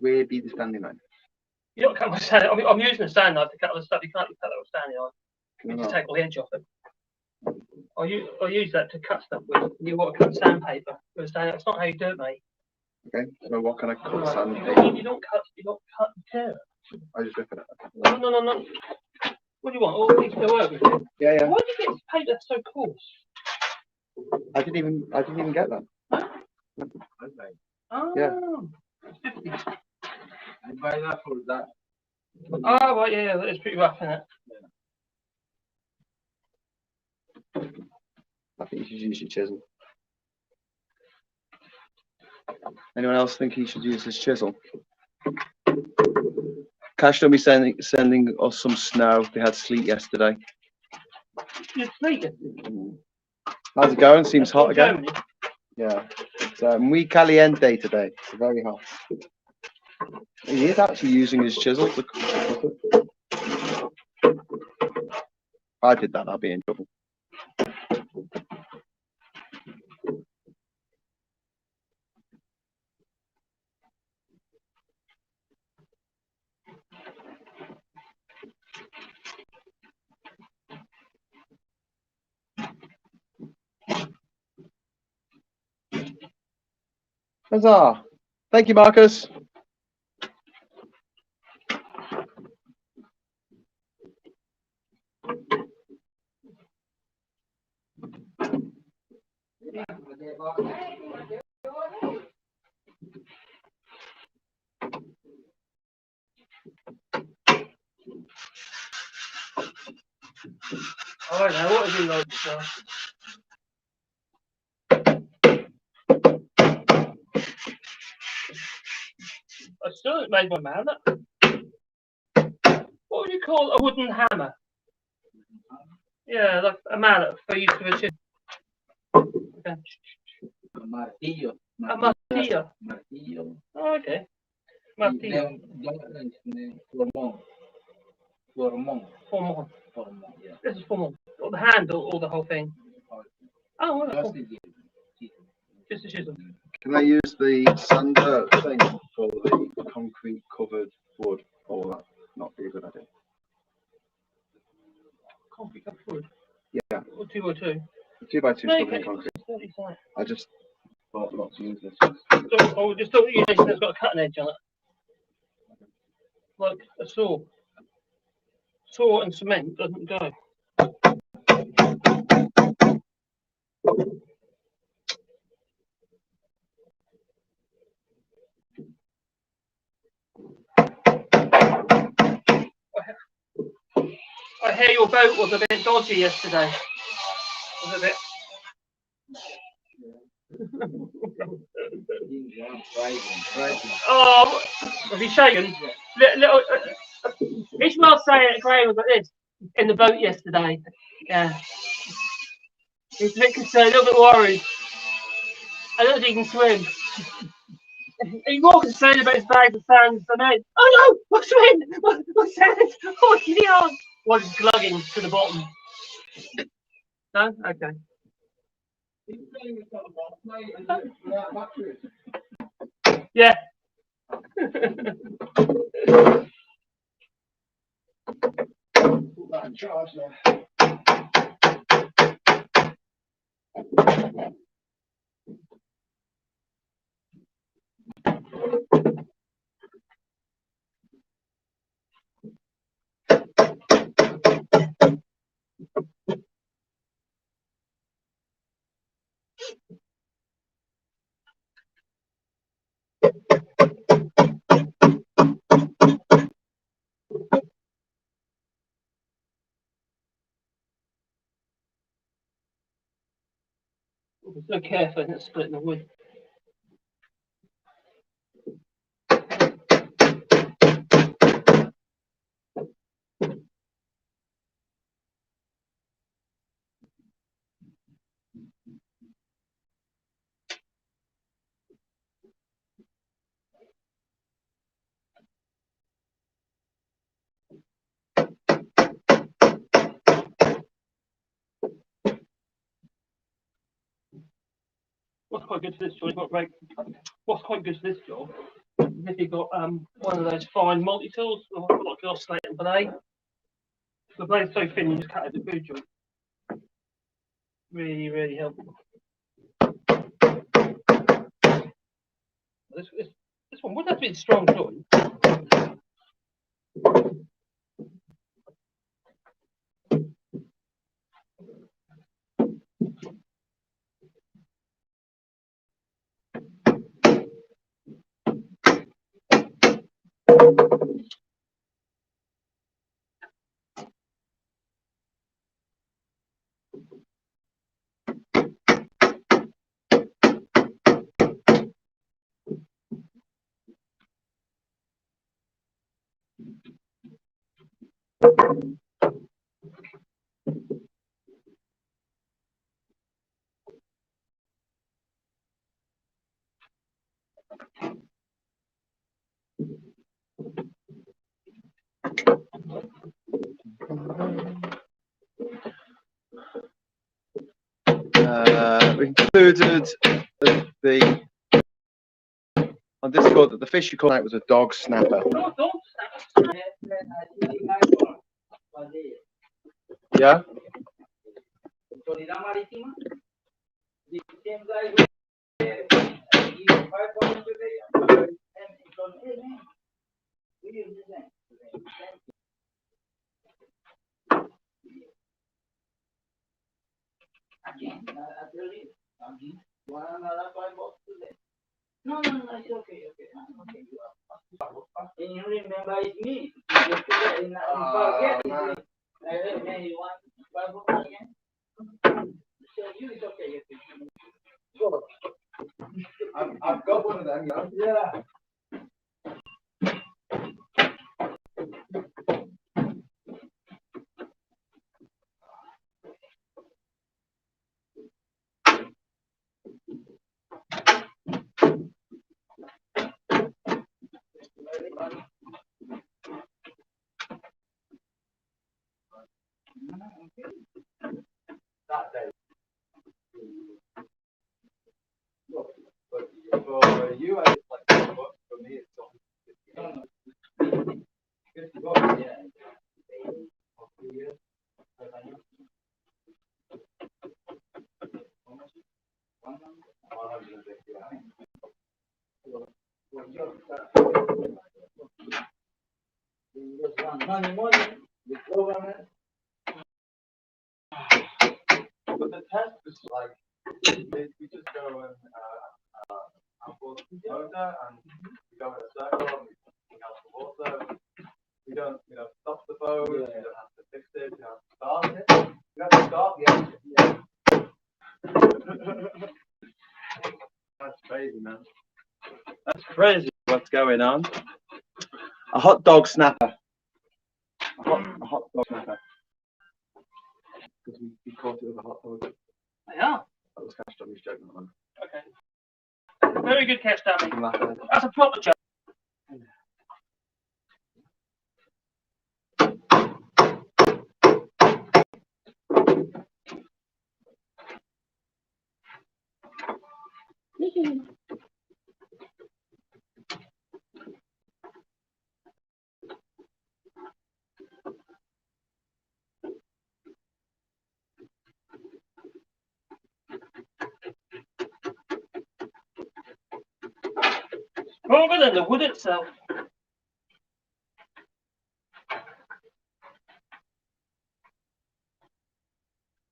Where be the standing knife? You don't cut my stand. I'm using a stand knife to cut all the stuff. You can't cut that with a standing knife. You just take all the edge off it. I use that to cut stuff with. You want to cut sandpaper with a standing knife. That's not how you do it, mate. Okay. So what can I cut sandpaper? You don't cut. You don't cut and tear it. I just rip it out. No. What do you want? All these to work with you? Yeah. Why did you get this paper so coarse? I didn't even get that. Okay. Oh. Yeah. I buy that for that. Oh, right, yeah, that is pretty rough, isn't it? I think you should use your chisel. Anyone else think he should use his chisel? Cash will be sending us some snow. They had sleet yesterday. You sleep yesterday? How's it going? Seems hot again. Germany. Yeah. It's muy caliente today. It's very hot. He is actually using his chisel to cut it. If I did that, I'd be in trouble. Huzzah! Thank you, Marcus. I don't know, what have you like now? I still haven't made my mallet. What would you call a wooden hammer? Yeah, like a mallet for use of a chisel. Okay. Martillo. A martillo. Martillo. Oh, okay. Martillo. Formón. Formon. Formón, yeah. This is formon. Or the handle or the whole thing. Oh, well, Just cool. the chisel. Just a chisel. Can I use the sander thing for the concrete covered wood? Or will that not be a good idea? Concrete cut wood. Yeah. Or 2x2. 2x2 No, you covered in can't. concrete. I just thought not to use this. Just don't use anything that's got a cutting edge on it. Like a saw. Saw and cement doesn't go. I hear your boat was a bit dodgy yesterday. Was it a bit? Rising. Oh, have you shaken? little, Ishmael saying that Graham was like this in the boat yesterday. Yeah. He's a bit concerned, a little bit worried. I don't think he can swim. He's more concerned about his bags of sand than I. Oh no! What's wind? What's sand? What's he on? What's glugging to the bottom? No? Okay. Yeah. Put that in charge there. So careful, not splitting the wood. What's quite good for this job? What's quite good for this job? Is if you've got one of those fine multi tools, like an oscillating blade. The blade's so thin, you just cut it as a food joint. Really, really helpful. This one would have to be a strong joint. We concluded on Discord that the fish you caught out was a dog snapper. Yeah. No, it's okay. And you remember it's me. Yesterday, in maybe one again. So you it's okay. I've got one of them, yeah. That day. Look, but for you, I just like $50. For me, it's $50. Yeah. For 3 years. How much? 160. Money, the government. But the test is like, we just go and outboard the motor and we go in a circle and we bring out the water. We don't stop the boat, we don't have to fix it, we don't have to start it. We have to start the engine. That's crazy, man. That's crazy what's going on. A hot dog snapper. A hot dog snapper. Because we caught it with a hot dog. Yeah. That was Cash Dummy's joke, not mine. Okay. Very good catch, Dummy. That's a proper joke. Stronger than the wood itself.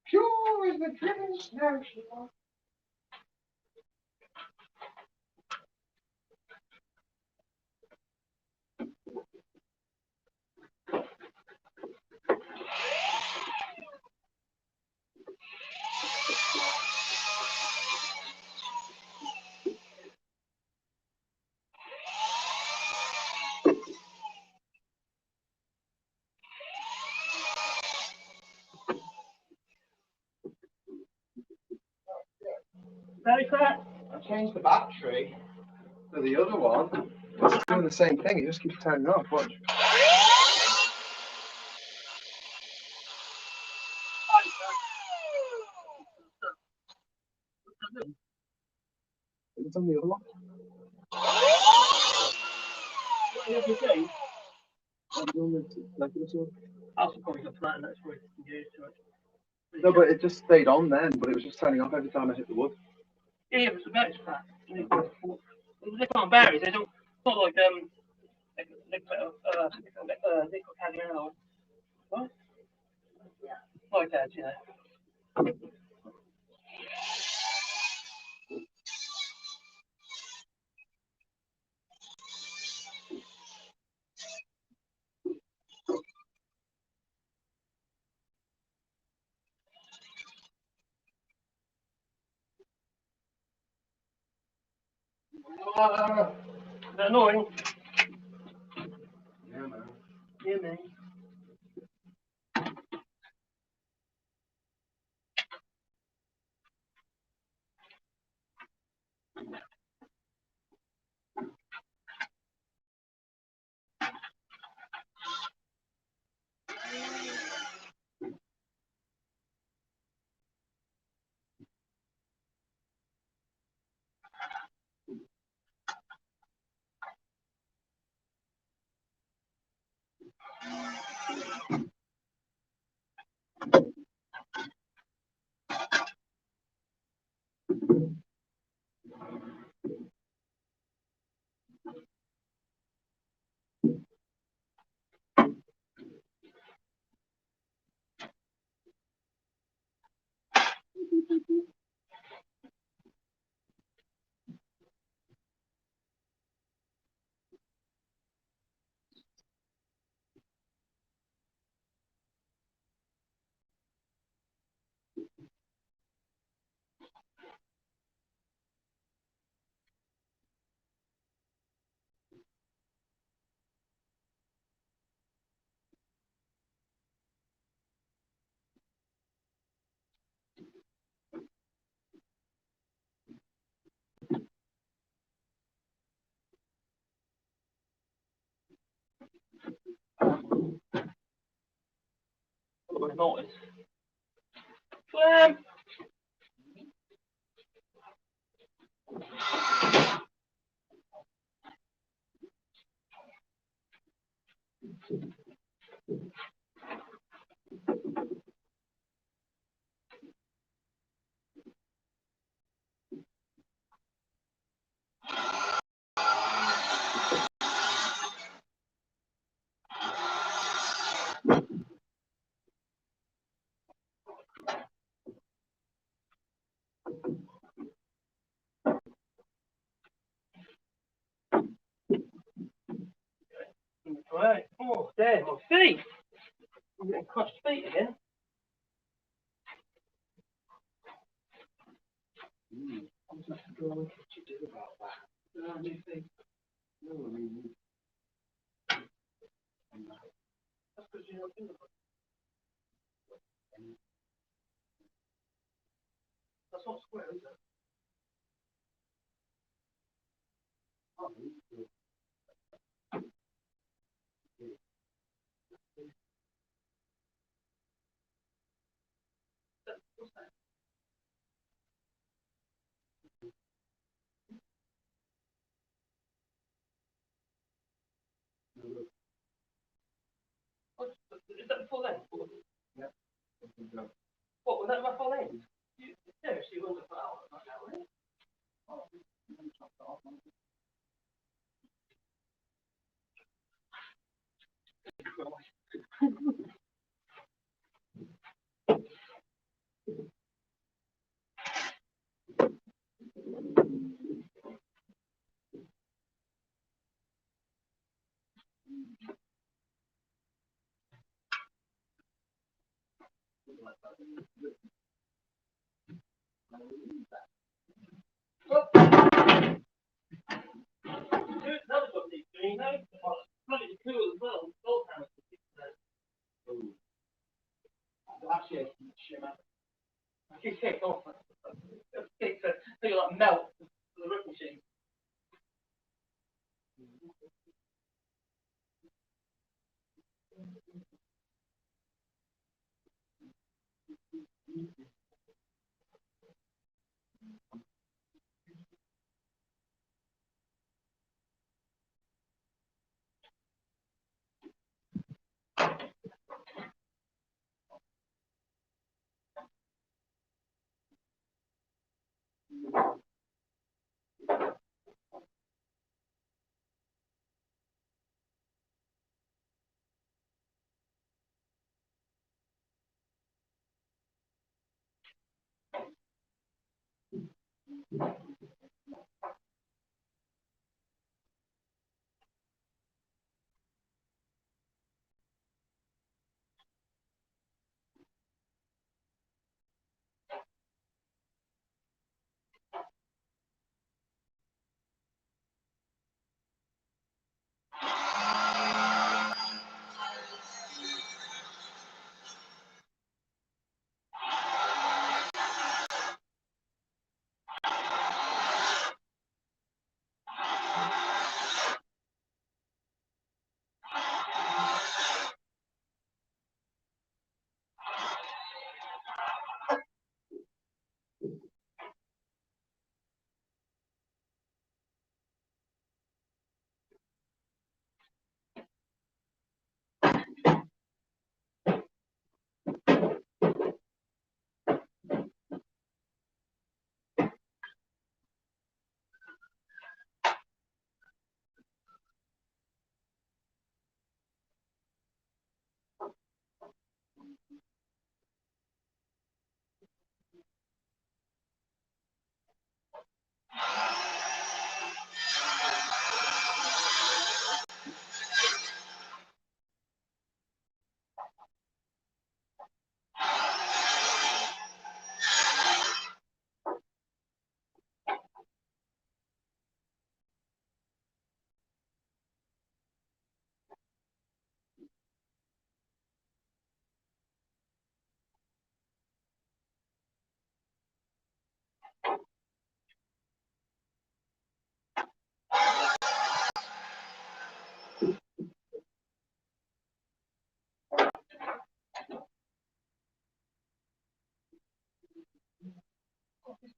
Pure as the driven snow, she was. Very flat. I changed the battery to the other one. It's doing the same thing. It just keeps turning off. Watch. It's on the other one. What do you have to do? Like this one. I'll probably go flat and that's where you can get used to it. No, but it just stayed on then, but it was just turning off every time I hit the wood. Yeah, but the battery's flat. They can't batteries. They don't. It's not like nickel cadmium or what? Like that, you know. Is that annoying? Yeah, man. Yeah, man. What noise? Slam! Right. Oh, damn, my feet! I'm getting crushed feet again. What you do about that? No, I mean, That's because you're not thinking about it. That's not square, is it? What's that? Is that the full length? Yeah. What, was that my full length? Seriously, you wouldn't have put out like that, would it? Here's another one these doing, you know? Bloody cool as well. Gold hammers. Actually, I keep taking off. They like melt the rip machine.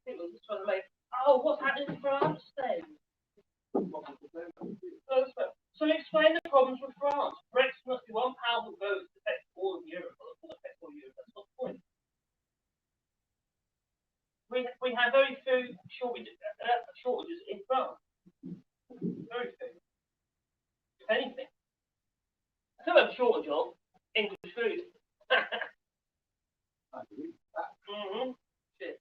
People just trying to make, oh, what's happening in France then? So explain the problems with France. Brexit must be one powerful vote that affects all of Europe. Well, it will affect all of Europe. That's not the point. We have very few shortages in France. Very few. If anything. I still have a shortage of English food. Mm-hmm. Shit.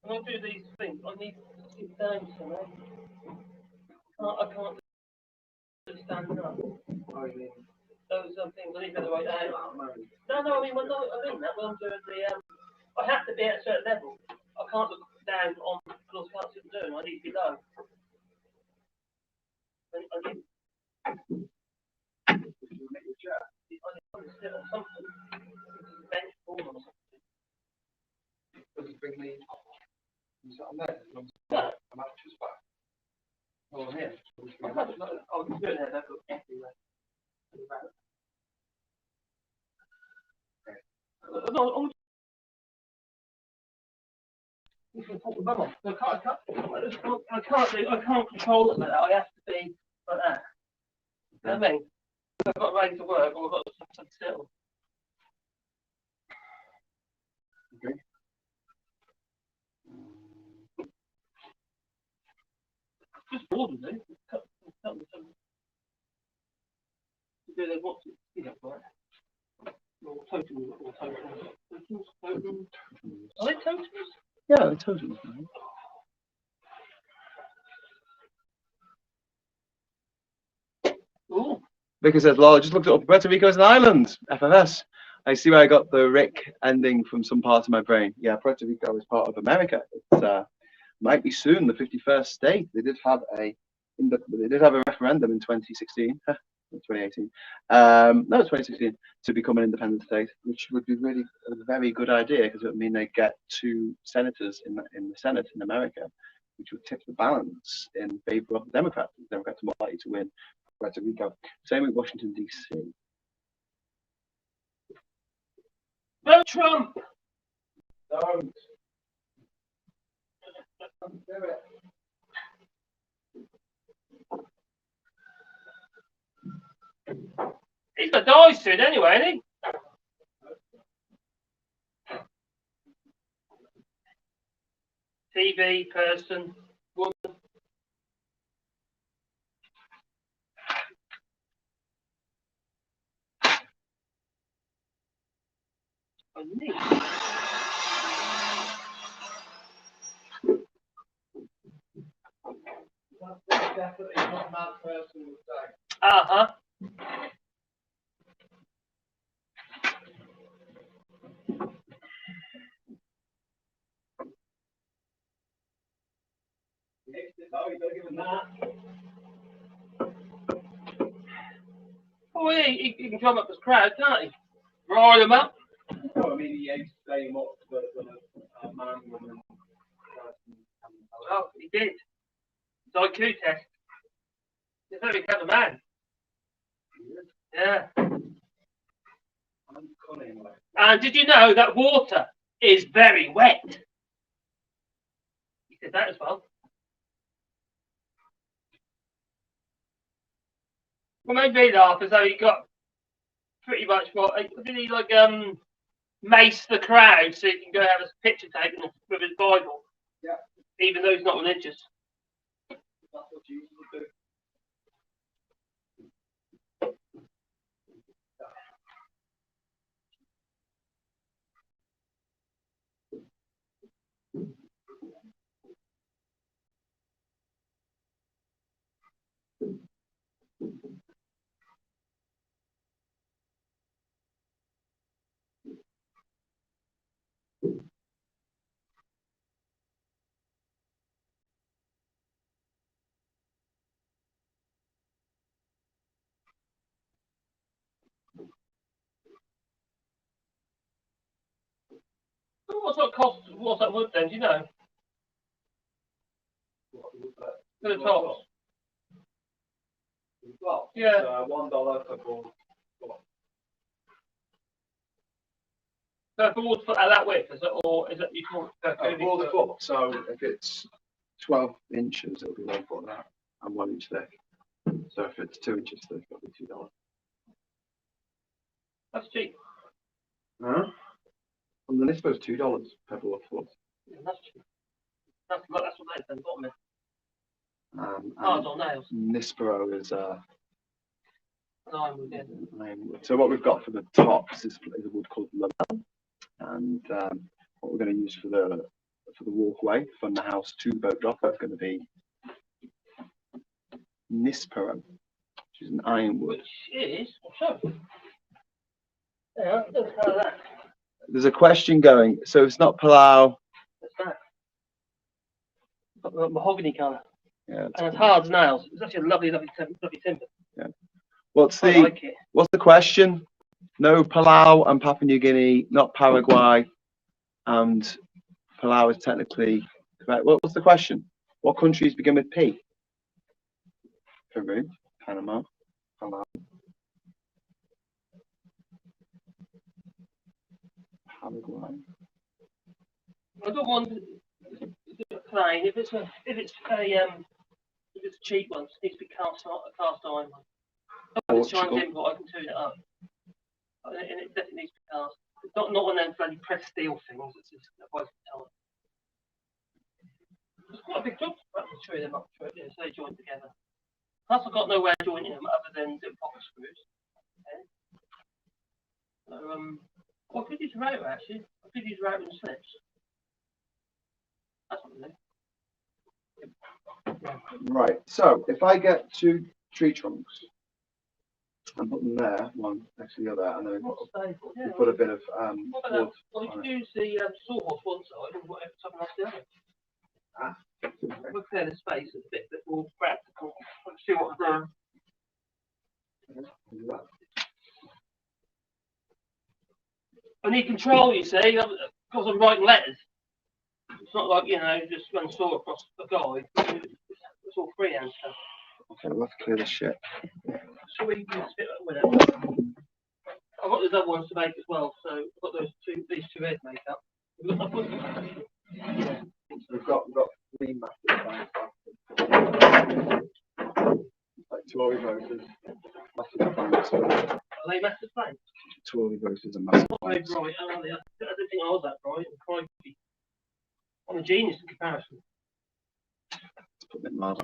When I do these things, I need to sit down somewhere. I can't do standing up. Those things I need to write down. No, I mean, when I think that when I'm doing the, I have to be at a certain level. I can't look down on because I can't sit down. I need to be low. I need to sit on something. Bench form or something. Does it bring me? Is that on there? Yeah. I'm actually back. Oh, here. I can't look. Oh, it's good. That's everywhere. No, I can't control it like that. I have to be like that. You know what I mean? I've got ready to work or I've got to sit still. Okay. Just boredom, do they want to see that, right? Or totals. Are they totals? Yeah, the totals. Ooh. Vicar says, "Lol, I just looked it up. Puerto Rico is an island. FFS. I see where I got the Rick ending from some part of my brain. Yeah, Puerto Rico is part of America. It might be soon the 51st state. They did have a referendum in 2016, 2018. No, 2016 to become an independent state, which would be really a very good idea because it would mean they get 2 senators in the Senate in America, which would tip the balance in favor of the Democrats. The Democrats are more likely to win Puerto Rico. Same with Washington D.C. Vote Trump. Don't. Do it. He's got to die soon anyway, isn't he? TV person, woman. I need. That's definitely not that person would say. Uh-huh. Oh, you gotta give him that. Oh, yeah, he can come up as crowd, can't he? Roll him up. No, I mean, he ain't staying up for a man, woman, person. Oh, he did. His IQ test. He's a very clever man. Yeah. I'm cunning, like. And did you know that water is very wet? He said that as well. What made me laugh is though he got pretty much what did he like mace the crowd so he can go have a picture taken with his Bible. Yeah. Even though he's not religious. That's what Jesus would do. So what's that wood then, do you know? What was that? For the tops. Well, Yeah. $1 for board. So for wood at that width, is it, or is it you call it For the foot. So if it's 12 inches, it'll be 1 foot and a half and 1 inch thick. So if it's 2 inches thick, it'll be $2. That's cheap. Huh? And then I suppose $2 per board foot. Yeah, that's cheap. That's what they said, bottom it. And On nails. Nispero is Ironwood, yeah. ironwood. So what we've got for the tops is a wood called Lamel, and what we're going to use for the walkway from the house to boat dock, that's going to be Nispero, which is an ironwood. Which is, so, yeah, let's colour that. There's a question going, so it's not Palau. What's that? Got the mahogany colour. Yeah. And it's hard as nails. It's actually a lovely timber. Yeah. What's I the like it. what's the question? No Palau and Papua New Guinea, not Paraguay, and Palau is technically correct. What was the question? What countries begin with P? Peru, Panama, Palau, Paraguay. I don't want a plain. If it's a cheap one, it needs to be cast iron one. If it's Chinese import, I can tune it up. And it definitely needs to be cast. It's not one of them bloody pressed steel things. It's just a waste of time. It's quite a big job to wrap the two of them up, so they join together. Plus, I've got no way of joining them other than doing pocket screws. Okay. So, I could use a router actually. I could use a router and slips. That's what I do. Yeah. Right. So if I get 2 tree trunks and put them there, one next to the other, and then we put a bit of wood. Well, you can use the sawhorse one side and whatever something else the other. Ah, okay. We'll clear the space a bit more practical. Let's see what we're doing. I need control, you see, because I'm writing letters. It's not like, just run saw across a guide. It's all freehand stuff. Okay, we'll have to clear this shit. So we can spit it with it. I've got those other ones to make as well, so I've got these two heads made up. Yeah. We've got 3 massive like 2 olive roses, massive plants. Are they massive plants? 2 olive roses and massive Not very plants. bright, are they? I don't think I was that bright. I'm a genius in comparison. Let's put them mild.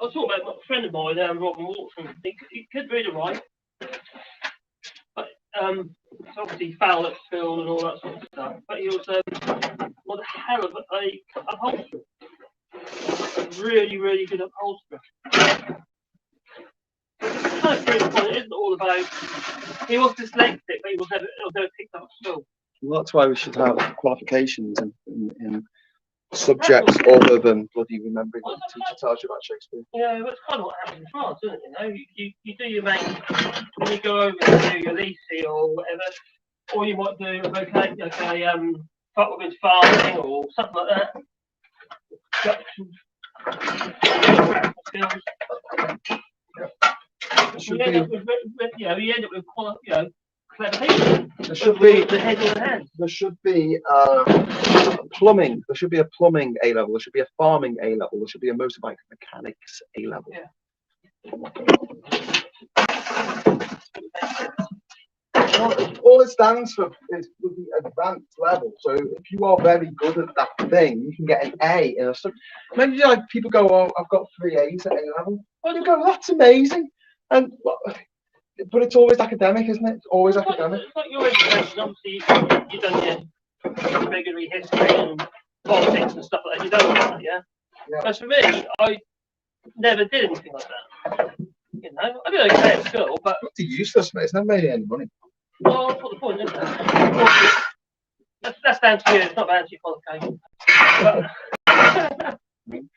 I was talking about a friend of mine, Robin Watson. He could read and write, but it's obviously foul at school and all that sort of stuff. But he was what a hell of a upholsterer. Really, really good upholsterer. It's kind of proof point. It isn't all about. He was dyslexic, but he was never picked up at school. Well, that's why we should have qualifications in subjects other than bloody remembering what the teacher tells you about Shakespeare. Yeah, that's kind of what happens in France, isn't it? You do your main, when you go over and do your lycée or whatever, or you might do farming or something like that. You end up with clever people. There should be the head or the hand. There should be plumbing. There should be a plumbing A level. There should be a farming A level. There should be a motorbike mechanics A level. Yeah. All it stands for is the advanced level. So if you are very good at that thing, you can get an A in a subject. Maybe like people go, "Oh, I've got 3 A's at A level." Well, you go, "That's amazing," but it's always academic, isn't it? It's always academic. It's like your education. Obviously, you've done your regular history and politics and stuff like that. You don't do that, yeah. As for me, I never did anything like that. I did okay at school, but It's useless, mate. It's not made any money. well, that's not the point, is it? That's down to you. It's not down to your qualification. But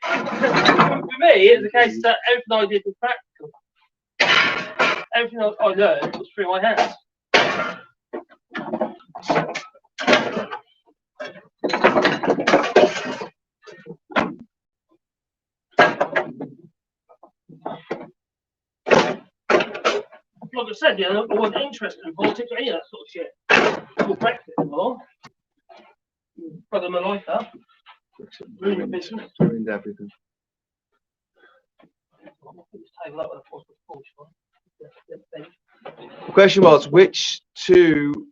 for me, it's the case that everything I did was practical. Everything I learned was through my hands. Like I said, I wasn't interested in politics or any of that sort of shit. Or practice anymore. Brother my life up. Ruined business. Ruined everything. The question was, which two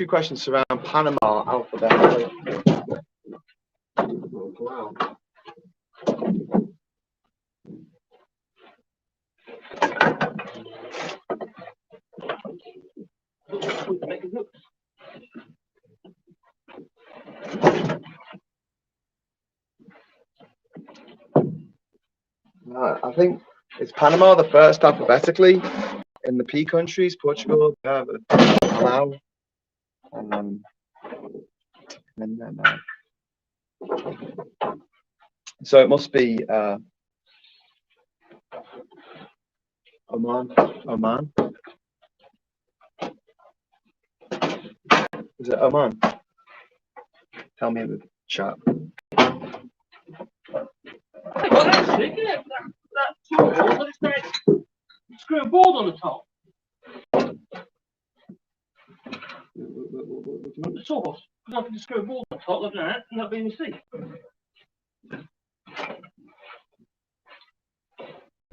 questions surround Panama alphabetically? Wow. I think it's Panama the first alphabetically in the P countries. Portugal, Palau, and then so it must be Oman. Oman. Is it Oman? Tell me in the chat. Hey, well, that's sick, isn't it? That tool, what is that? Screw a board on the top. The sauce. Because I can just screw a board on the top like that, and that'll be in the seat.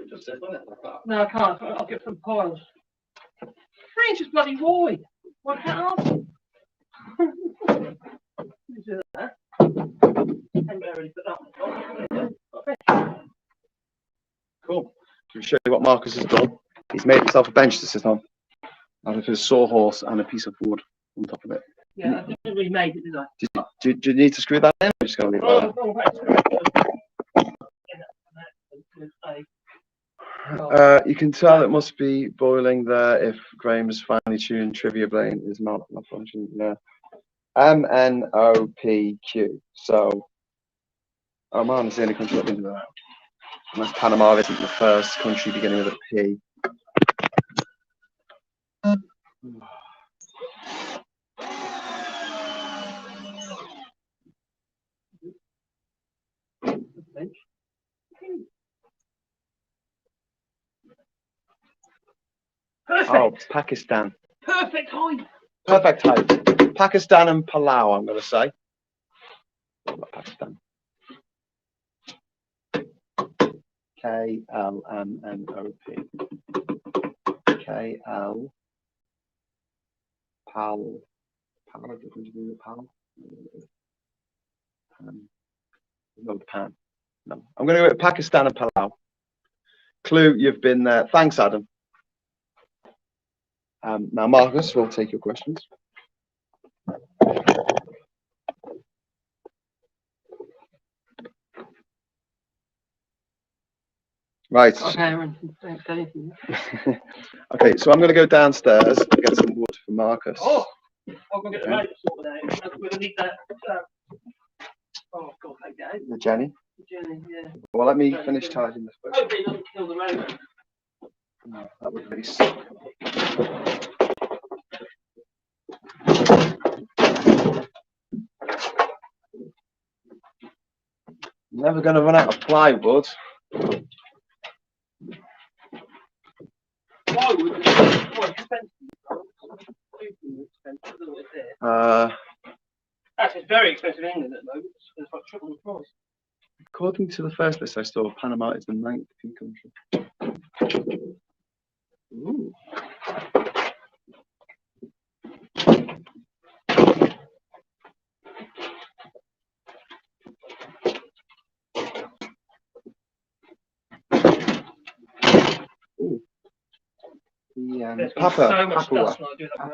Just sit on it like that. No, I can't. I'll get some piles. 3 inches bloody wide. Why can't I? You do that. And already put that on the top. Cool. To show you what Marcus has done, he's made himself a bench to sit on out of his sawhorse and a piece of wood on top of it. Yeah, I didn't really make it, did I? Do you need to screw that in? Or just going to leave it there? You can tell it must be boiling there if Graham's finely tuned trivia brain is malfunctioning. Yeah. MNOPQ. So Oman is the only country I've been to that. Unless Panama isn't the first country beginning with a P. Perfect. Oh, Pakistan. Perfect height. Perfect height. Pakistan and Palau, I'm going to say. What about Pakistan? KLMNOP. KL. Pal. Pal. No, Pan. No. I'm going to go with Pakistan and Palau. Clue, you've been there. Thanks, Adam. Now, Marcus, we'll take your questions. Right. Okay, Okay, so I'm going to go downstairs and get some wood for Marcus. Oh, I'm going to get the radio sorted out. We're going to need that. Oh, God, okay. The Jenny. Jenny, yeah. Well, let me finish tidying this first. Hopefully, it doesn't kill the radio. No, that would really suck. Never going to run out of plywood. Plywood is quite expensive. Actually, it's very expensive in England at the moment. It's like triple the price. According to the first list I saw, Panama is the 9th country. Ooh. Ooh. The Papua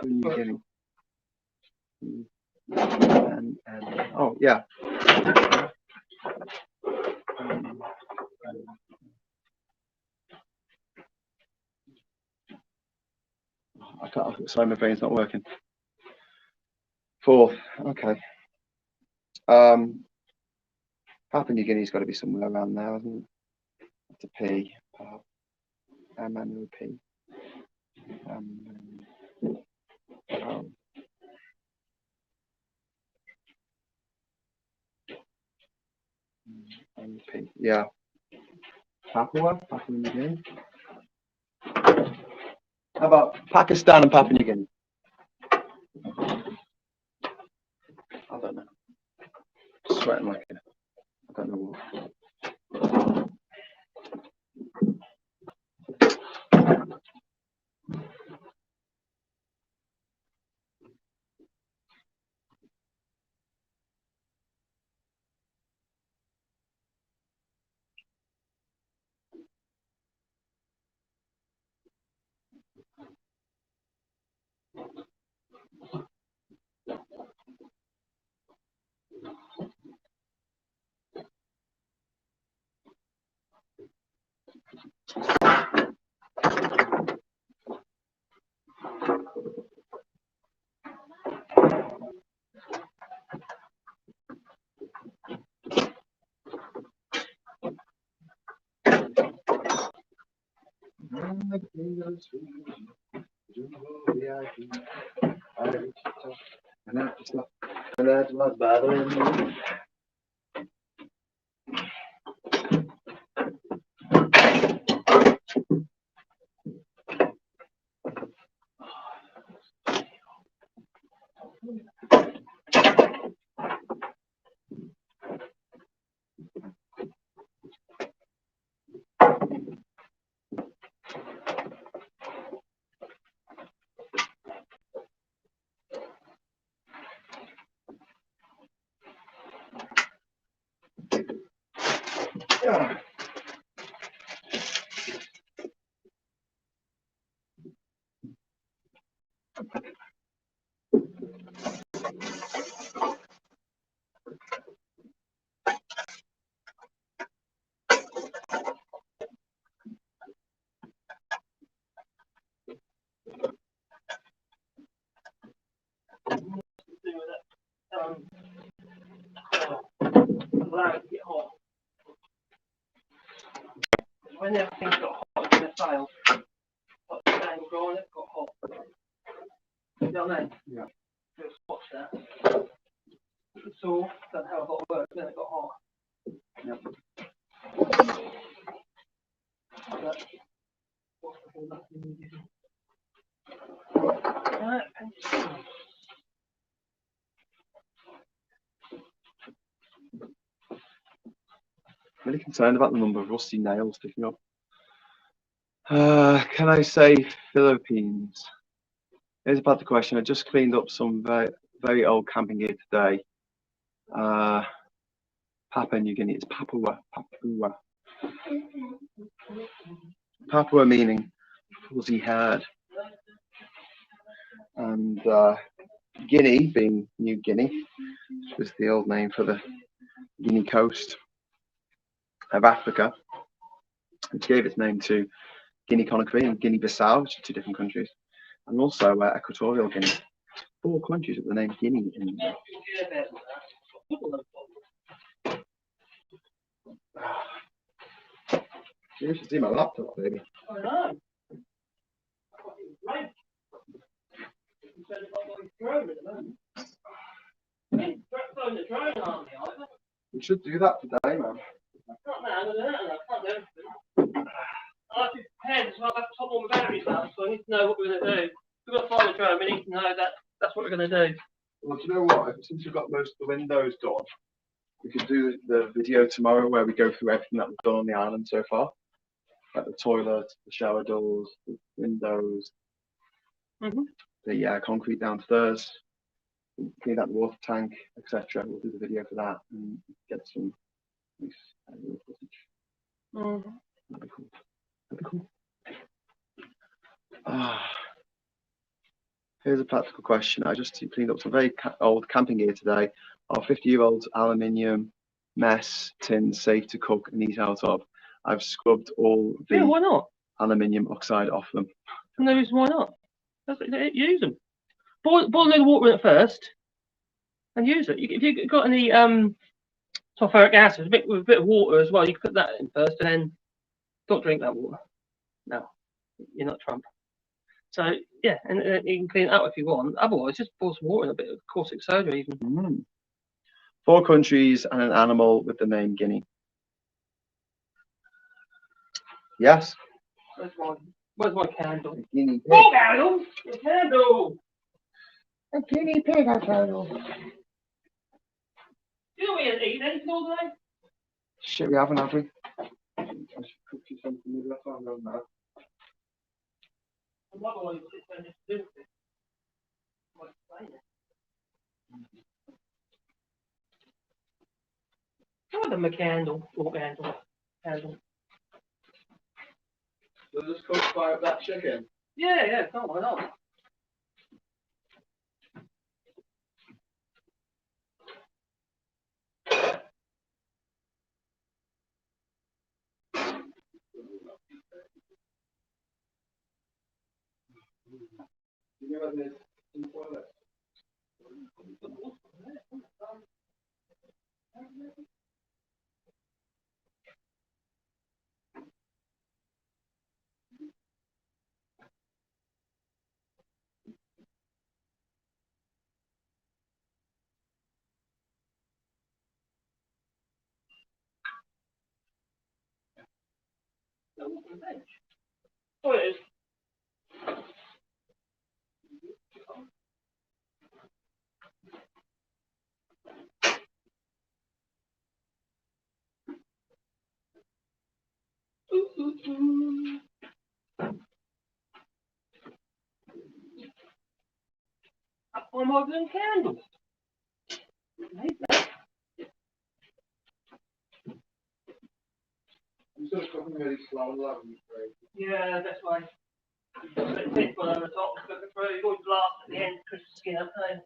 New Guinea. Oh yeah. I can't. Sorry, my brain's not working. 4th. Okay. Papua New Guinea's got to be somewhere around there, hasn't it? That's a P. MNOP. MP. Yeah. Papua New Guinea. How about Pakistan and Papua New Guinea? I don't know. Sweating like it. I don't know what. And that's what's bothering me. Yeah. Allow it to get hot. When everything got hot, it's going to fail. Like the same grind, it got hot. You know what I mean? Yeah. Just watch that. It's all done how a lot of work, then it got hot. Yep. But, what's the whole nothing you do? Right, Really concerned about the number of rusty nails sticking up. Can I say Philippines? Here's about the question. I just cleaned up some very old camping gear today. Papua New Guinea. It's Papua. Papua meaning fuzzy haired. And Guinea being New Guinea, which was the old name for the Guinea coast of Africa, which gave its name to Guinea-Conakry and Guinea-Bissau, which are two different countries, and also Equatorial Guinea. 4 countries with the name Guinea in them. You should see my laptop, baby. I know. Right. You said it like a drone at the moment. Throwing the drone aren't they, either? We should do that today, man. Not now, I can't do anything. I have to prepare as well. I have to top all my batteries out, so I need to know what we're going to do. We've got to fly the drone, we need to know that that's what we're going to do. Well, do you know what? Since we've got most of the windows done, we could do the video tomorrow where we go through everything that we've done on the island so far. Like the toilet, the shower doors, the windows, the concrete downstairs, clean out the water tank, etc. We'll do the video for that and get some nice aerial footage. That'd be cool. That'd be cool. Here's a practical question. I just cleaned up some very old camping gear today. Are 50-year-old aluminium mess tins safe to cook and eat out of? I've scrubbed all the why not? aluminium oxide off them. No reason why not. Use them. Boil a little water in it first and use it. If you've got any sulfuric acid with a bit of water as well, you can put that in first and then don't drink that water. No, you're not Trump. So yeah, and you can clean it out if you want. Otherwise, just pour some water in a bit of caustic soda even. 4 countries and an animal with the name Guinea. Yes. Where's my candle? A guinea pig. Oh, candle! The candle! A guinea pig, I tell you. You know we ain't eating anything all day? Shit, we haven't, have we? I should cook you something. Maybe that's why I'm going now. I'm not going to sit and do it. Give them a candle. Or candle. So just cook fire up that chicken. Yeah, come on, why not? You know this in the toilet. the bench. Oh, it is. I'm holding candles. I'm sort of cooking really slow and low. Yeah, that's why. It's thick one on the top, but it's really good last at the end because it's skin up there.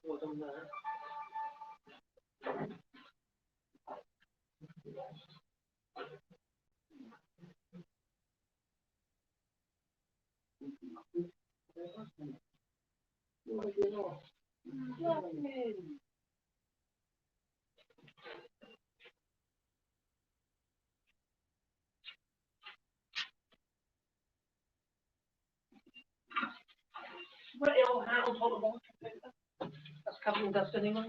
What's on there? Put the old hat on top of the water. That's covered in dust anyway.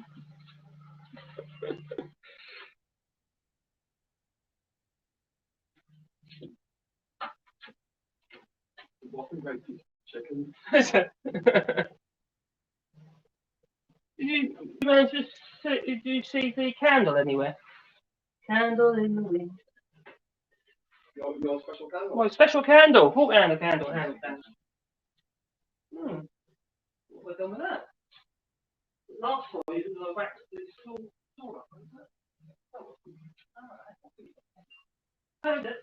Chicken. Did you manage to see, did you see the candle anywhere? Candle in the wind. Your special candle? Well, special candle. Walk down the candle. What have we done with that? Last one, you was a wax this store up, wasn't it? Oh, alright. Found it.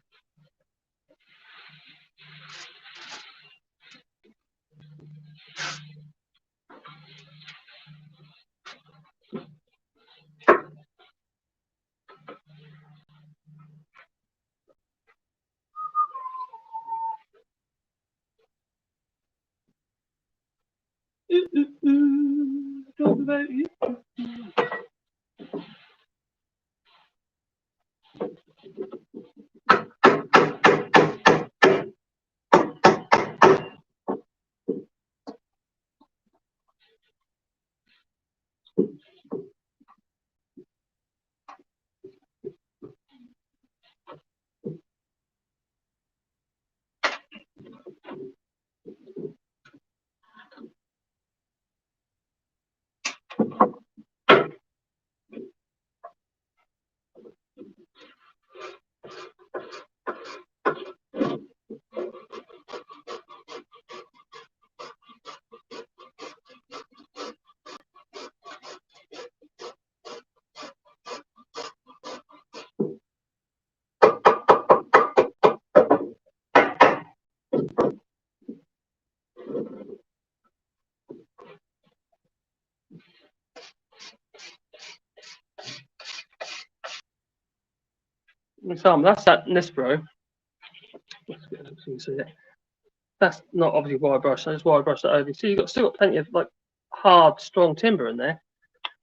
Talk about you. Sam, that's that Nispro. Let's get it so you can see it. That's not obviously wire brush, that's wire brush that over. So you've still got plenty of like hard, strong timber in there.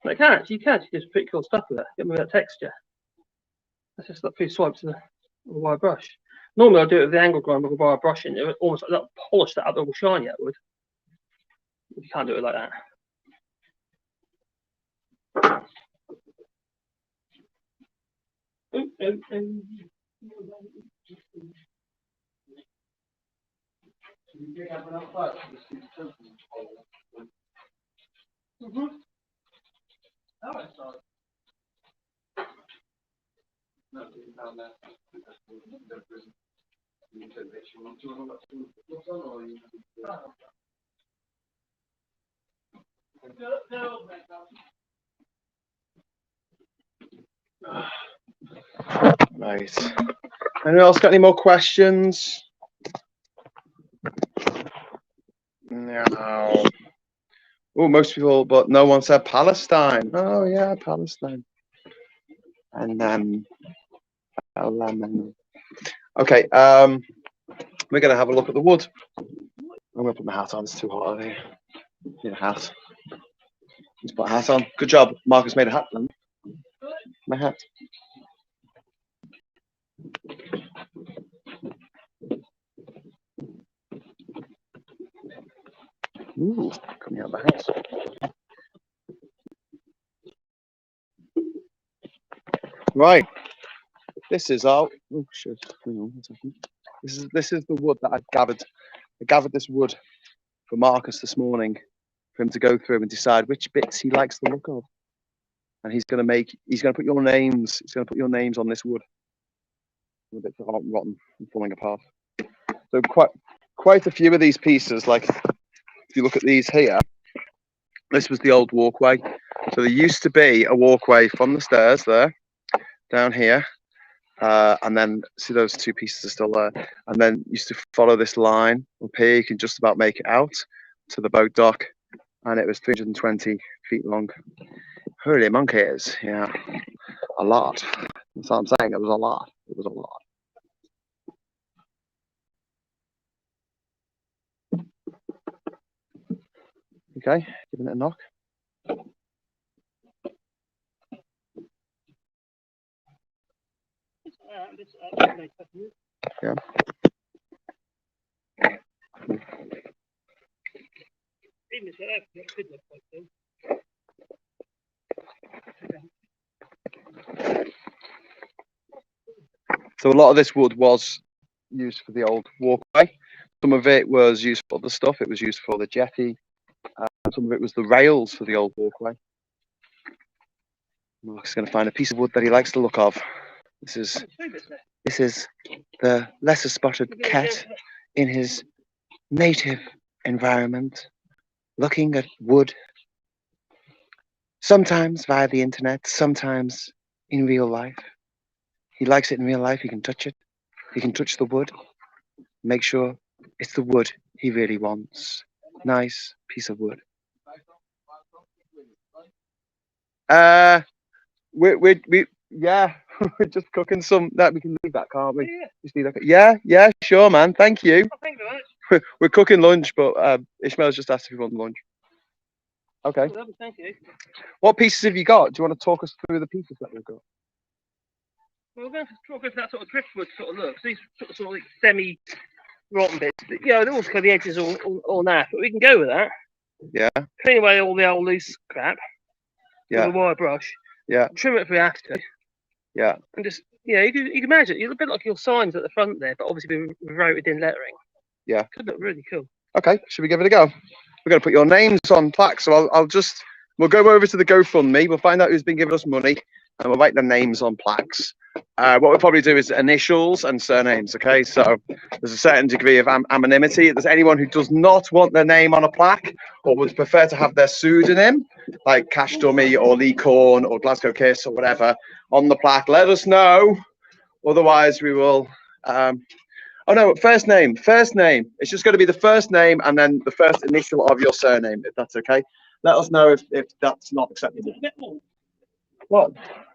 But you can actually do some pretty cool stuff with that. Get me that texture. That's just like 3 swipes of the wire brush. Normally I do it with the angle grind with a wire brush in it, almost like that, polish that up all shiny it would. You can't do it like that. Right. Anyone else got any more questions? No. Oh, most people, but no one said Palestine. Oh yeah, Palestine. And then, okay. We're gonna have a look at the wood. I'm gonna put my hat on. It's too hot out here. Need a hat. Let's put a hat on. Good job. Marcus made a hat then. My hat. Ooh, coming out of the house. Right. This is our. Oh shit! Hang on 1 second. This is the wood that I've gathered. I gathered this wood for Marcus this morning, for him to go through and decide which bits he likes the look of, and he's gonna put your names. He's gonna put your names on this wood. The bits that aren't rotten and falling apart. So quite a few of these pieces. Like if you look at these here, this was the old walkway. So there used to be a walkway from the stairs there down here. And then see those two pieces are still there, and then used to follow this line up here. You can just about make it out to the boat dock, and it was 320 feet long. Holy monkeys, yeah, a lot. That's what I'm saying. It was a lot. It was a lot. Okay, giving it a knock. Yeah. So a lot of this wood was used for the old walkway. Some of it was used for other stuff. It was used for the jetty. Some of it was the rails for the old walkway. Mark's going to find a piece of wood that he likes the look of. This is the lesser spotted cat in his native environment, looking at wood. Sometimes via the internet, sometimes in real life. He likes it in real life. He can touch it. He can touch the wood. Make sure it's the wood he really wants. Nice piece of wood. We yeah, we're just cooking some. That we can leave that, can't we? Yeah. Just leave that. Yeah, sure, man. Thank you. Oh, thank you very much. We're cooking lunch, but Ishmael's just asked if you want lunch. Okay. Oh, lovely, thank you. What pieces have you got? Do you want to talk us through the pieces that we've got? Well, we're going to talk about that sort of driftwood sort of look. These sort of like semi-rotten bits. You know, they're also got the edges all naff, but we can go with that. Yeah. Clean away all the old loose crap. Yeah. With a wire brush. Yeah. Trim it if we have to. Yeah. And just, you know, you can imagine, you're a bit like your signs at the front there, but obviously with roted in lettering. Yeah. Could look really cool. Okay, should we give it a go? We're going to put your names on plaques, so we'll go over to the GoFundMe, we'll find out who's been giving us money, and we'll write their names on plaques. What we'll probably do is initials and surnames, okay? So there's a certain degree of anonymity. If there's anyone who does not want their name on a plaque, or would prefer to have their pseudonym, like Cash Dummy or Lee Corn or Glasgow Kiss or whatever, on the plaque, let us know. Otherwise, we will... Oh no, first name. It's just going to be the first name and then the first initial of your surname, if that's okay. Let us know if that's not acceptable. What?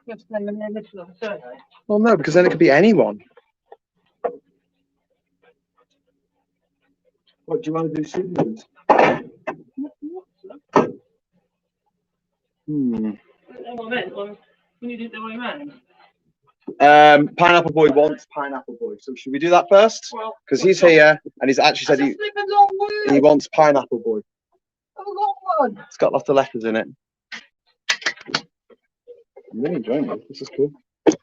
Well, no, because then it could be anyone. What do you want to do? Pseudonyms? Pineapple Boy wants Pineapple Boy. So should we do that first? Because he's here and he's actually said he wants Pineapple Boy. It's got lots of letters in it. I'm really enjoying this. This is cool. I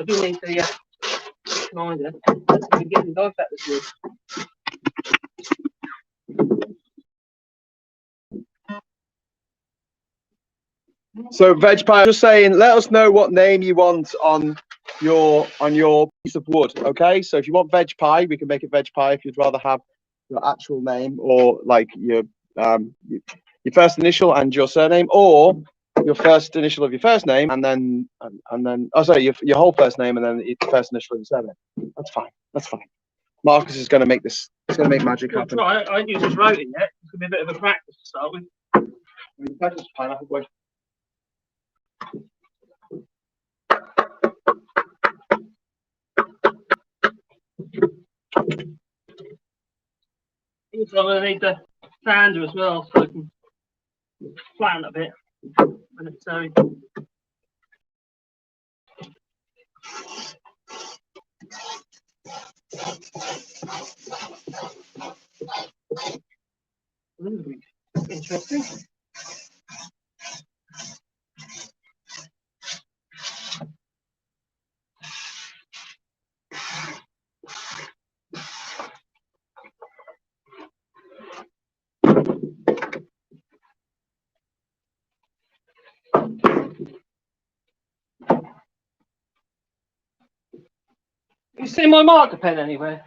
do need the reminder. I'm getting dog back this year. So Veg Pie, just saying, let us know what name you want on your piece of wood. Okay, so if you want Veg Pie, we can make it Veg Pie. If you'd rather have your actual name or like your first initial and your surname, or your first initial of your first name and then oh sorry, your whole first name and then the first initial of your surname. That's fine. That's fine. Marcus is going to make this. He's going to make magic happen. Right, I ain't just wrote it yet. It's going to be a bit of a practice to start with. Pineapple Boy. Also, I'm going to need the sander as well, so I can flatten a bit when necessary. Interesting. You see my marker pen anywhere?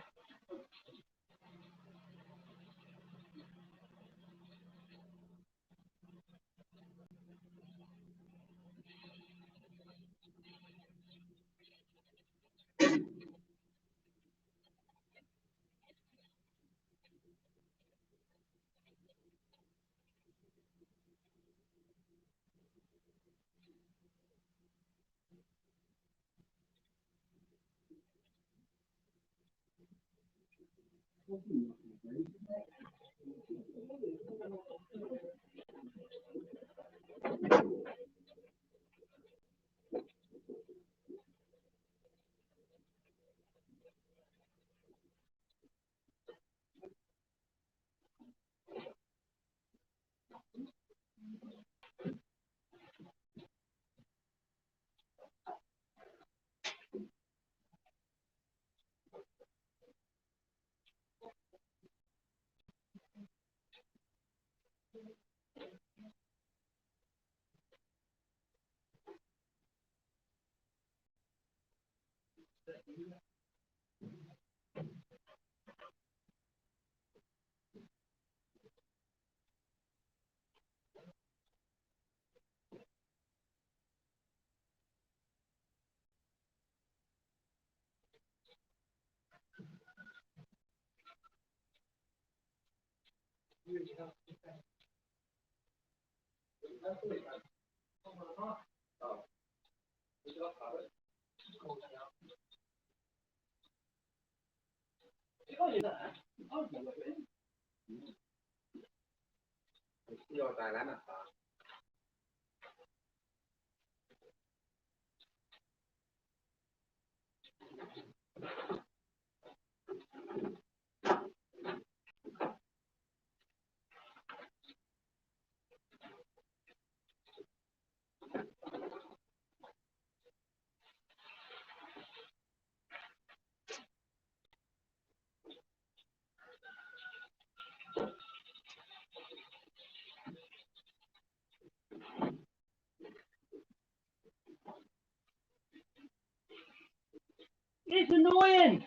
It's annoying.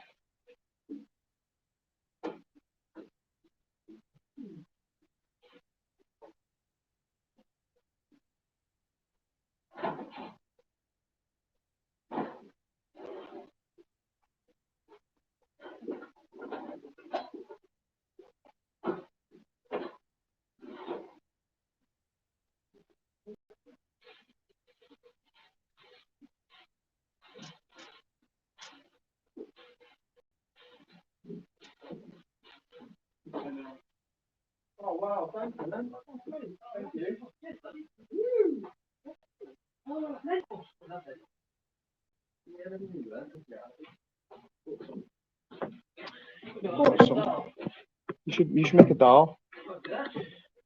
Oh wow, thank you, man. Thank you. Woo. Oh, thank you. You should make a doll.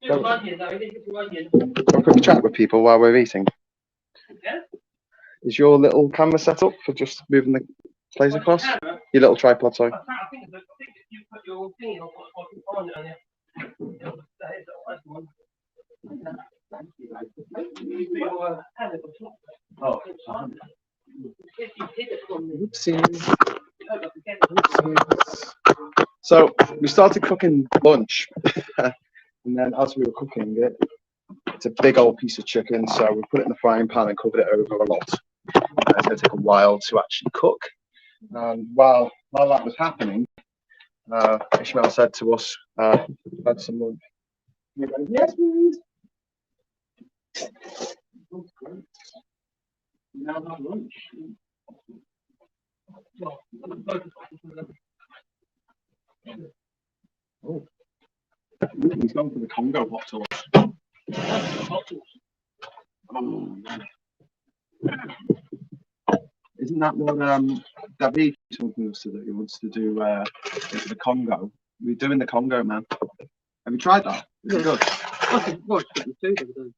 Just Have onion, though. Just onion. a quick chat with people while we're eating. Yeah? Is your little camera set up for just moving the plays Like across? the camera, Your little tripod, sorry. I think if you put your thing on, I can find it on you. That is the right one. You put your hand at the top. Oh, If you hit it from the oopsies. oh, look, again, Oopsies. So we started cooking lunch, and then as we were cooking it, it's a big old piece of chicken, so we put it in the frying pan and covered it over a lot. It's going to take a while to actually cook. And while that was happening, Ishmael said to us, "Had some lunch." We went, "Yes, please." Oh, great. We now have lunch. Oh, he's gone for the Congo bottles. Isn't that what David talking us to do? He wants to do into the Congo. We're doing the Congo, man. Have you tried that? Is it good? Okay, well, it's cheap with food,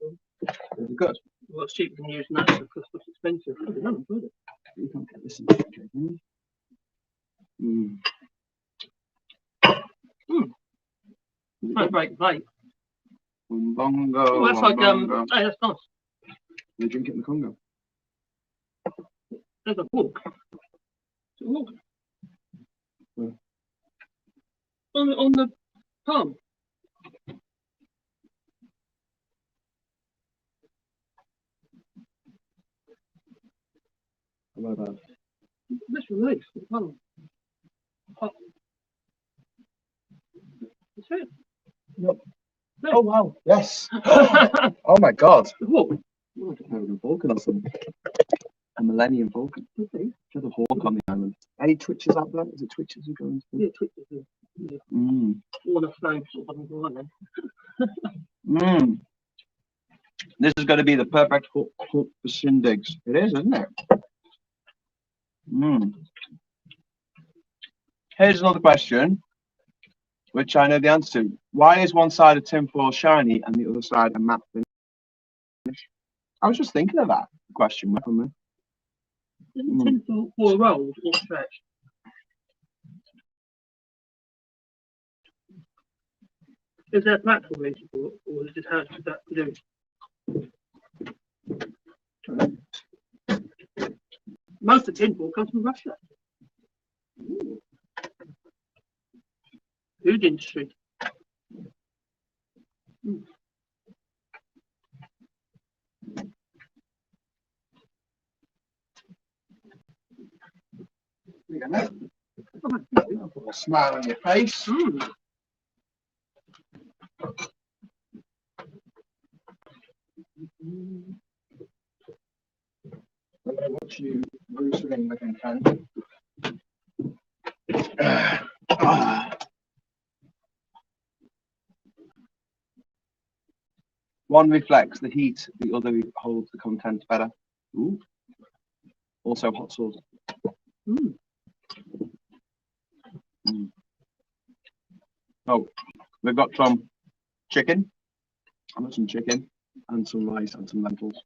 Is it good? well, it's cheaper than using that because it's expensive. I don't know, enjoyed it. You can't get this in the UK, can you? Don't break vape. Bongo. Oh, that's like hey, that's nice. They drink it in the Congo. There's a walk. It's a walk. Where? On the palm. How about that? This release. The palm. Oh. That's it. Yep. No. Oh wow! Yes. Oh my God! The walk. Oh, I don't know, a Falcon or something. A Millennium Falcon. Okay. There's a hawk on the island. Any twitches out there? Is it twitches who go into? Yeah, Twitch. Yeah. Mm. All the phone sort of something like that. Mm. This is going to be the perfect hook for shindigs. It is, isn't it? Mm. Here's another question, which I know the answer to. Why is one side of tinfoil shiny and the other side a matte finish? I was just thinking of that question. Isn't tinfoil rolled or stretched? Is there a practical reason for it, or is it just how it's that to do? Most of the tinfoil comes from Russia. Food industry. Put a smile on your face. I'm going to watch you Bruce Ring with intent. One reflects the heat, the other holds the content better. Ooh. Also hot sauce. Oh, we've got some chicken. I've got some chicken and some rice and some lentils.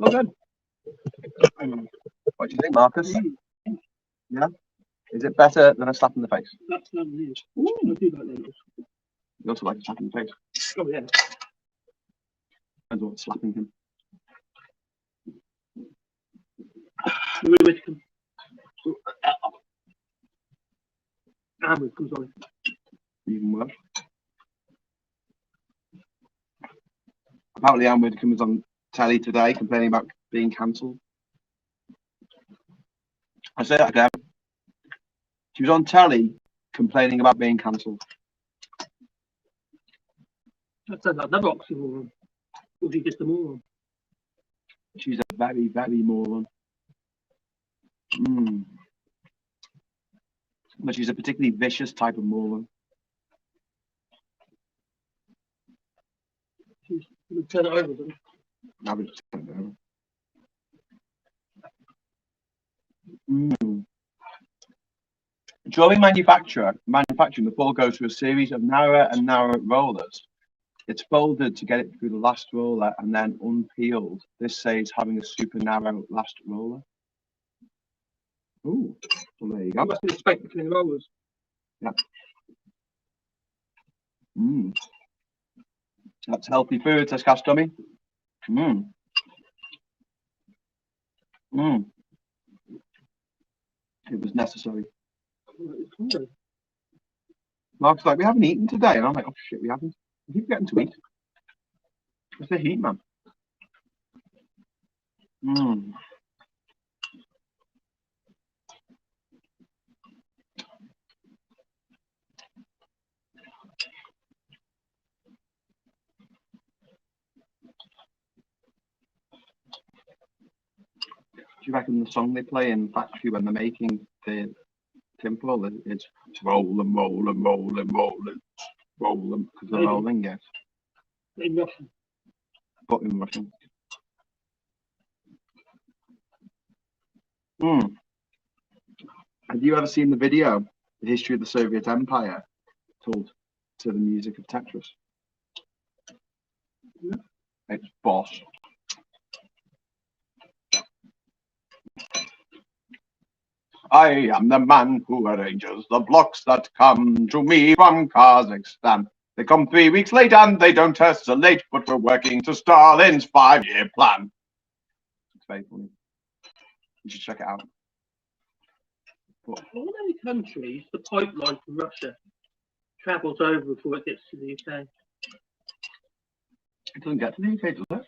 Oh, good. What do you think, Marcus? Yeah? Is it better than a slap in the face? That's lovely. I do like lentils. You also like a slap in the face? Oh, yeah. Depends on what's slapping him. And with comes on. Even worse. Apparently, Anne Widdecombe was on telly today complaining about being cancelled. I say that again. She was on telly complaining about being cancelled. That sounds like another oxymoron. Or is he just a moron? She's a very, very moron. But she's a particularly vicious type of moron. We'll turn it over then. I would just turn it over. During manufacturing, the ball goes through a series of narrower and narrower rollers. It's folded to get it through the last roller and then unpeeled. This saves having a super narrow last roller. Ooh, well, there you go. Must be the space between the rollers. Yeah. That's healthy food, says Cash Dummy. It was necessary. Mark's like, we haven't eaten today. And I'm like, oh shit, we haven't. We keep getting to eat. It's the heat, man. Do you reckon the song they play in factory when they're making the tinfoil is roll and roll and roll and roll and roll them because they're rolling, yes. In Russian. But in Russian. Mm. Have you ever seen the video, The History of the Soviet Empire, told to the music of Tetris? Yeah. It's boss. I am the man who arranges the blocks that come to me from Kazakhstan. They come 3 weeks late and they don't tessellate, but we're working to Stalin's 5-year plan. It's very funny. You should check it out. How many countries the pipeline from Russia travels over before it gets to the UK? It doesn't get to the UK, does it?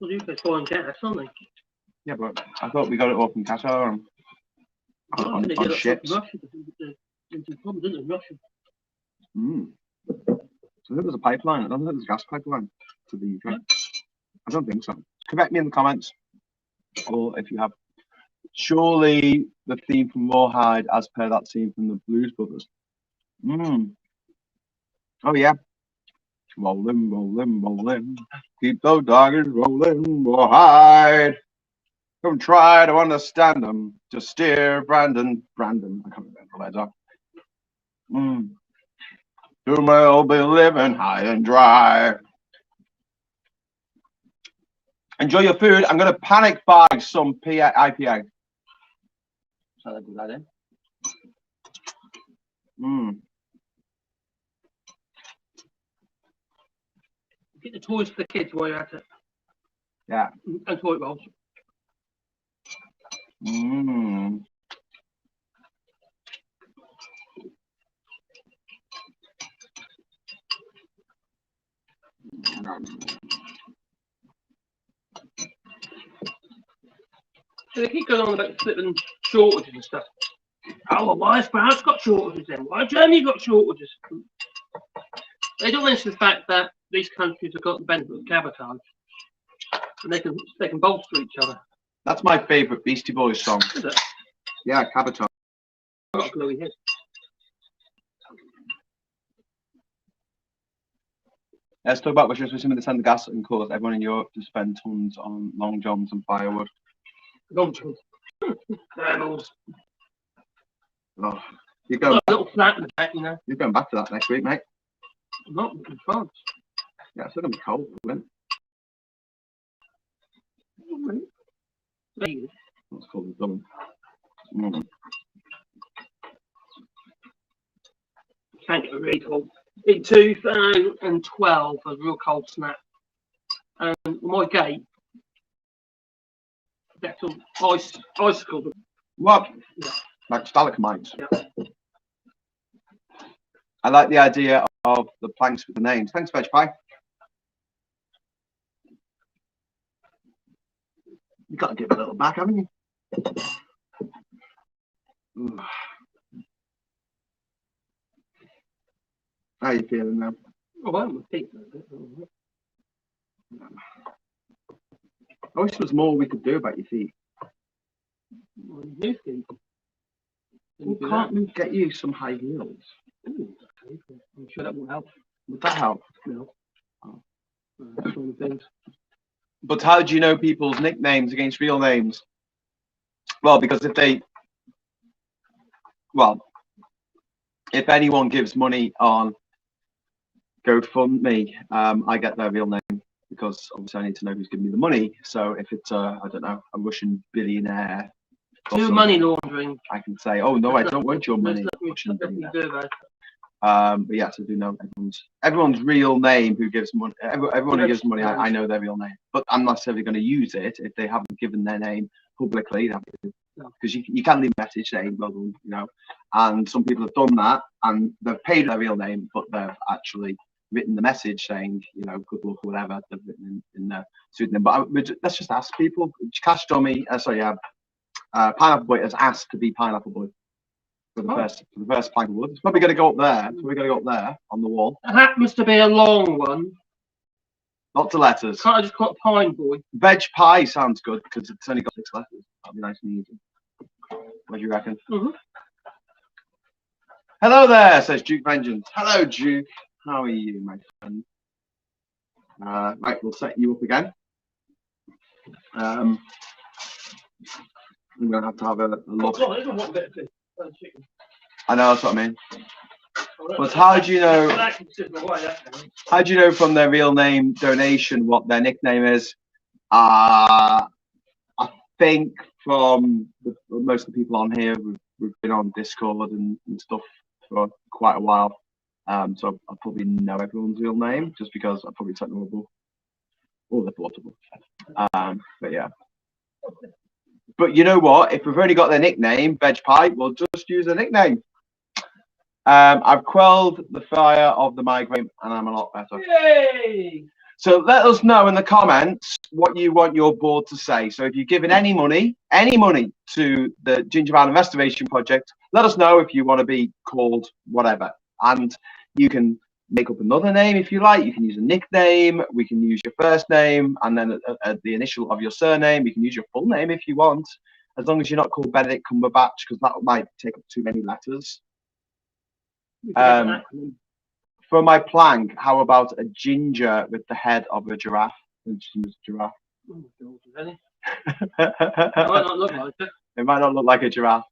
Well, the UK's buying gas, aren't they? Yeah, but I thought we got it all from Qatar and on ships. Russia, into problems, isn't it? Russia. So there was a pipeline. I don't think there's a gas pipeline to the UK. Yeah. I don't think so. Correct me in the comments, or if you have. Surely the theme from Rawhide, as per that scene from the Blues Brothers. Oh yeah. Rolling, rolling, rolling. Keep those doggers rolling, Rawhide. Don't try to understand them. Just steer, Brandon. I can't remember that. You will be living high and dry. Enjoy your food. I'm going to panic buy some IPA. So I do that in. Get the toys for the kids while you're at it. Yeah. And toy rolls. So they keep going on about flipping shortages and stuff. Oh, well, why has France got shortages then? Why has Germany got shortages? They don't mention the fact that these countries have got the benefit of cabotage, and they can bolster each other. That's my favourite Beastie Boys song. Is it? Yeah, cabotage. I've got a glowy head. Let's talk about which is some of the send the gas and cause everyone in Europe to spend tons on long johns and firewood. Long johns. Thermals. Oh, you're going a little flat in the back, you know. You're going back to that next week, mate. I'm not in France. Yeah, it's going to be cold, isn't it? That's called the dumb. Can't get really cold. In 2012, a real cold snap. And my gate, that's all icicles. What? Yeah. Like stalagmites. Yeah. I like the idea of the planks with the names. Thanks, Veg Pie. You've got to give a little back, haven't you? How are you feeling now? Oh, I'm a bit. I wish there was more we could do about your feet. New feet. Well, can't we get you some high heels? Ooh, I'm sure that will help. Would that help? No. Oh. That's one of the things. But how do you know people's nicknames against real names? Well, because if anyone gives money on GoFundMe, I get their real name because obviously I need to know who's giving me the money. So if it's I don't know, a Russian billionaire, do money laundering, I can say, oh no, I don't want your money. But yes, I do know everyone's real name who gives money. Everyone who gives money, I know their real name. But I'm not necessarily going to use it if they haven't given their name publicly. Because you can leave a message saying, well, you know, and some people have done that and they've paid their real name, but they've actually written the message saying, you know, good luck or whatever they've written in their pseudonym. But let's just ask people. Cash Dummy, Pineapple Boy has asked to be Pineapple Boy for the first plank of wood. It's probably going to go up there. It's probably going to go up there on the wall. It happens to be a long one. Lots of letters. Can't I just call it Pine Boy? Veg Pie sounds good because it's only got 6 letters. That'll be nice and easy. What do you reckon? Hello there, says Duke Vengeance. Hello, Duke. How are you, my friend? Right, we'll set you up again. I'm gonna have a look. Oh, there's one bit of fish. Chicken. I know, that's what I mean. But how do you know? How do you know from their real name donation what their nickname is? I think from most of the people on here, we've been on Discord and stuff for quite a while. So I probably know everyone's real name just because I probably took them all the portable. But yeah. But you know what? If we've already got their nickname, Veg Pie, we'll just use their nickname. I've quelled the fire of the migraine and I'm a lot better. Yay! So let us know in the comments what you want your board to say. So if you're giving any money to the JinjaVision Restoration Project, let us know if you want to be called whatever. And you can make up another name if you like. You can use a nickname. We can use your first name and then the initial of your surname. You can use your full name if you want, as long as you're not called Benedict Cumberbatch, because that might take up too many letters. For my plank, how about a ginger with the head of a giraffe? Giraffe. Oh, really? It might not look like it. It might not look like a giraffe.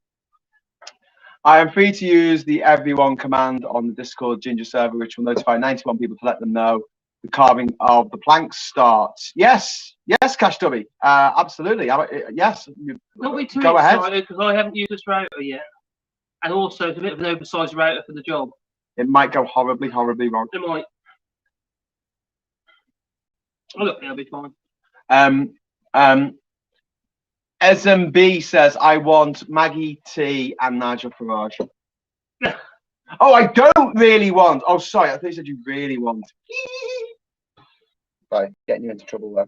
I am free to use the everyone command on the Discord Ginger server, which will notify 91 people to let them know the carving of the planks starts. Yes, Cash Dubby. Absolutely. Yes. Don't be too Go ahead. excited because I haven't used this router yet. And also, it's a bit of an oversized router for the job. It might go horribly, horribly wrong. It might. Oh, look, it'll be fine. SMB says, I want Maggie T and Nigel Farage. Oh, I don't really want. Oh, sorry. I thought you said you really want. Sorry, getting you into trouble there.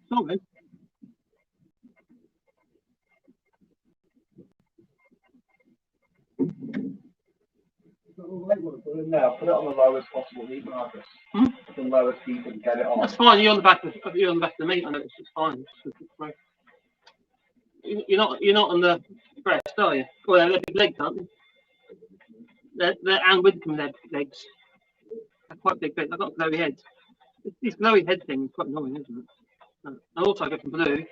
Sorry. Now, put it on the lowest possible heat, Marcus. The lowest heat and get it on. That's fine. You're on the back of the meat. I know it's fine. You're not on the breast, are you? Well, they're big legs, aren't they? They're and with them legs. They're quite big legs. I've got glowy heads. This glowy head thing is quite annoying, isn't it? And also I go from blue.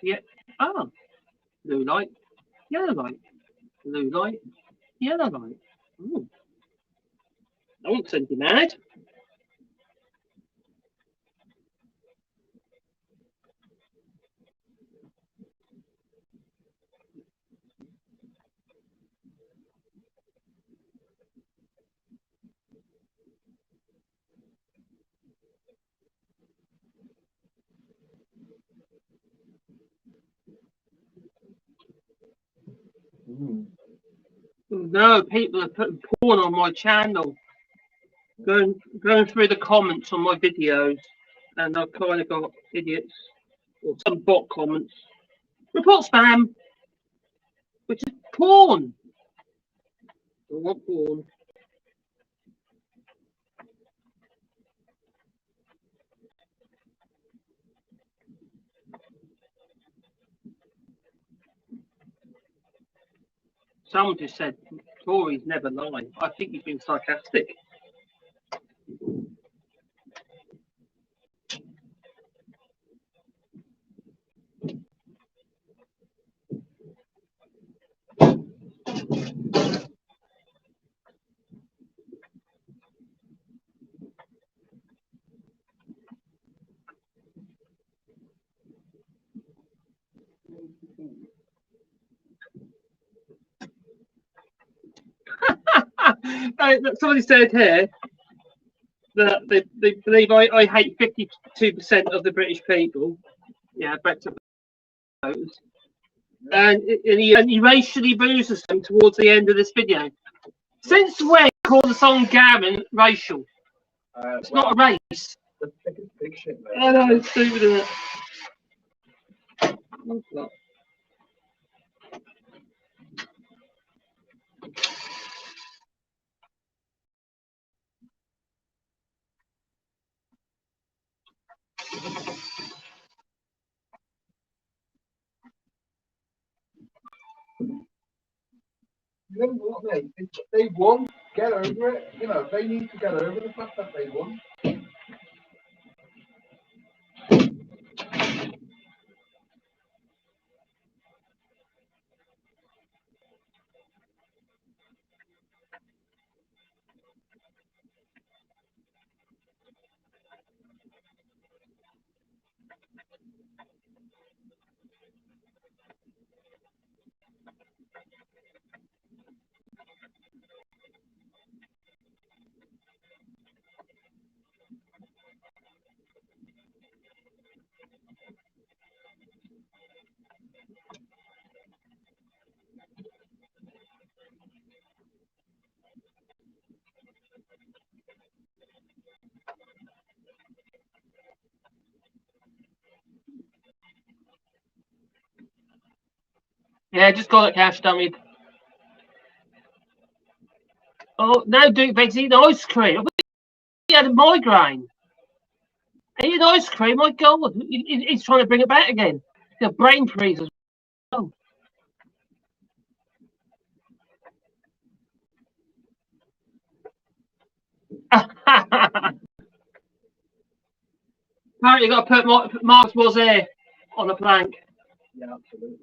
Yeah. Oh. Blue light. Yellow light. Blue light. Yellow light. Ooh. I won't send you mad. No, people are putting porn on my channel. Going through the comments on my videos, and I've kind of got idiots or some bot comments. Report spam, which is porn. I want porn. Someone just said Tories never lie. I think you've been sarcastic. Somebody said here that they believe I hate 52% of the British people. Yeah, Brexit voters. And he racially abuses them towards the end of this video. Since when you call the song Gavin racial? It's not a race. Big shit, mate. I know, it's stupid, isn't it? What's that? You know what, mate? They won. Get over it. You know, they need to get over the fact that they won. Yeah, just got it, cash dummy. Oh, now Duke Beck's eating ice cream. He had a migraine. He had ice cream. My God, he's trying to bring it back again. The brain freeze as well. Apparently, you got to put Mark's was there on the plank. Yeah, absolutely.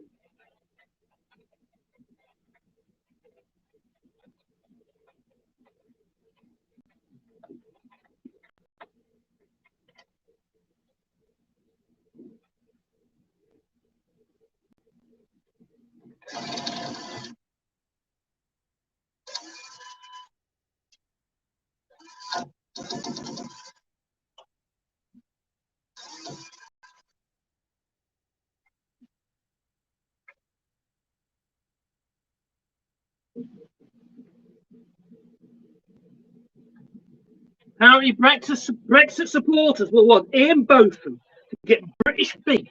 Apparently, Brexit supporters will want Ian Botham to get British beef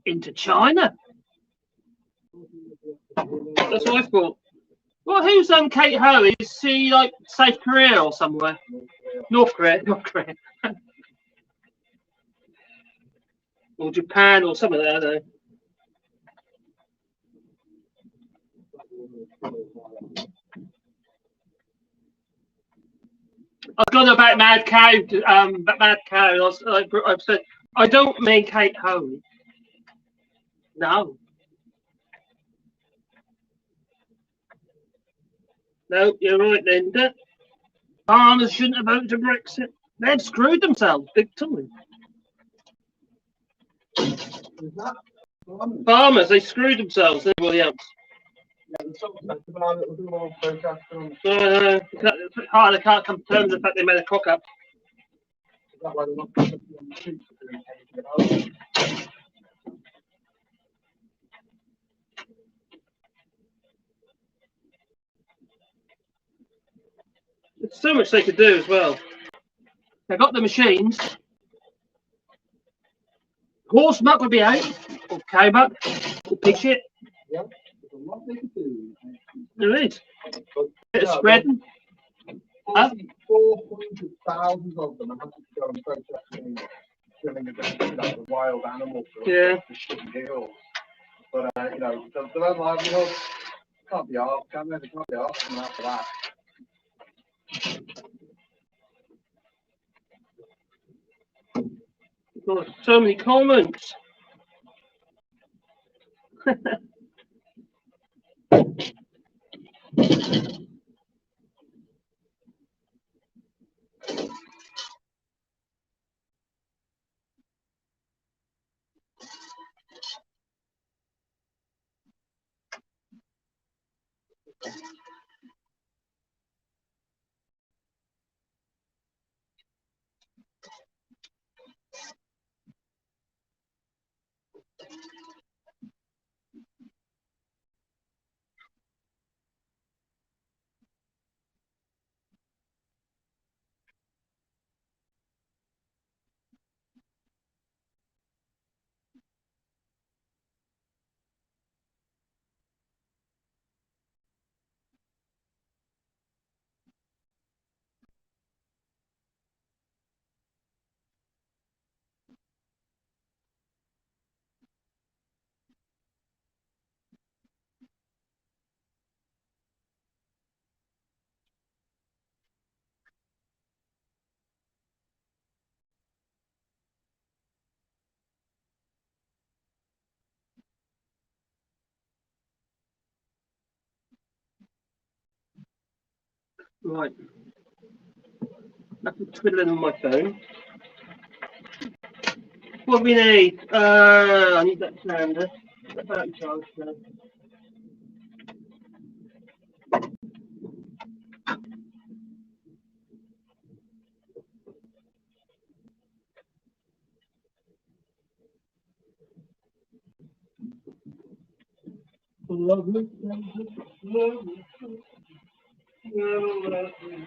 into China. That's what I thought. Well, who's Kate Ho? Is she like South Korea or somewhere? North Korea. Or Japan or something like that, I don't know. I was going about Mad Cow. Mad Cow. I've said I don't mean Kate Ho. No. No, you're right, Linda. Farmers shouldn't have voted for Brexit. They've screwed themselves big time. Farmers, they screwed themselves. Everybody else. Yeah, there's something about it. We're doing all protest films. It's hard. They can't come to terms with the fact they made a cock up. Is that why they're not on the streets for doing anything about it? There's so much they could do as well. They've got the machines. Horse muck would be out. Or cow muck. Or pig shit. Yeah, there's a lot they could do. There is. But, Bit of spreading. 400,000 of them are having to go and protesting, killing against the wild animals. Yeah. The shitty deals. But you know, the own livelihood can't be asked, can they? They can't be asked after that. God, so many comments. Right. That's twiddling on my phone. What do we need? I need that sander. That battery charge now. Lovely, lovely, lovely, lovely.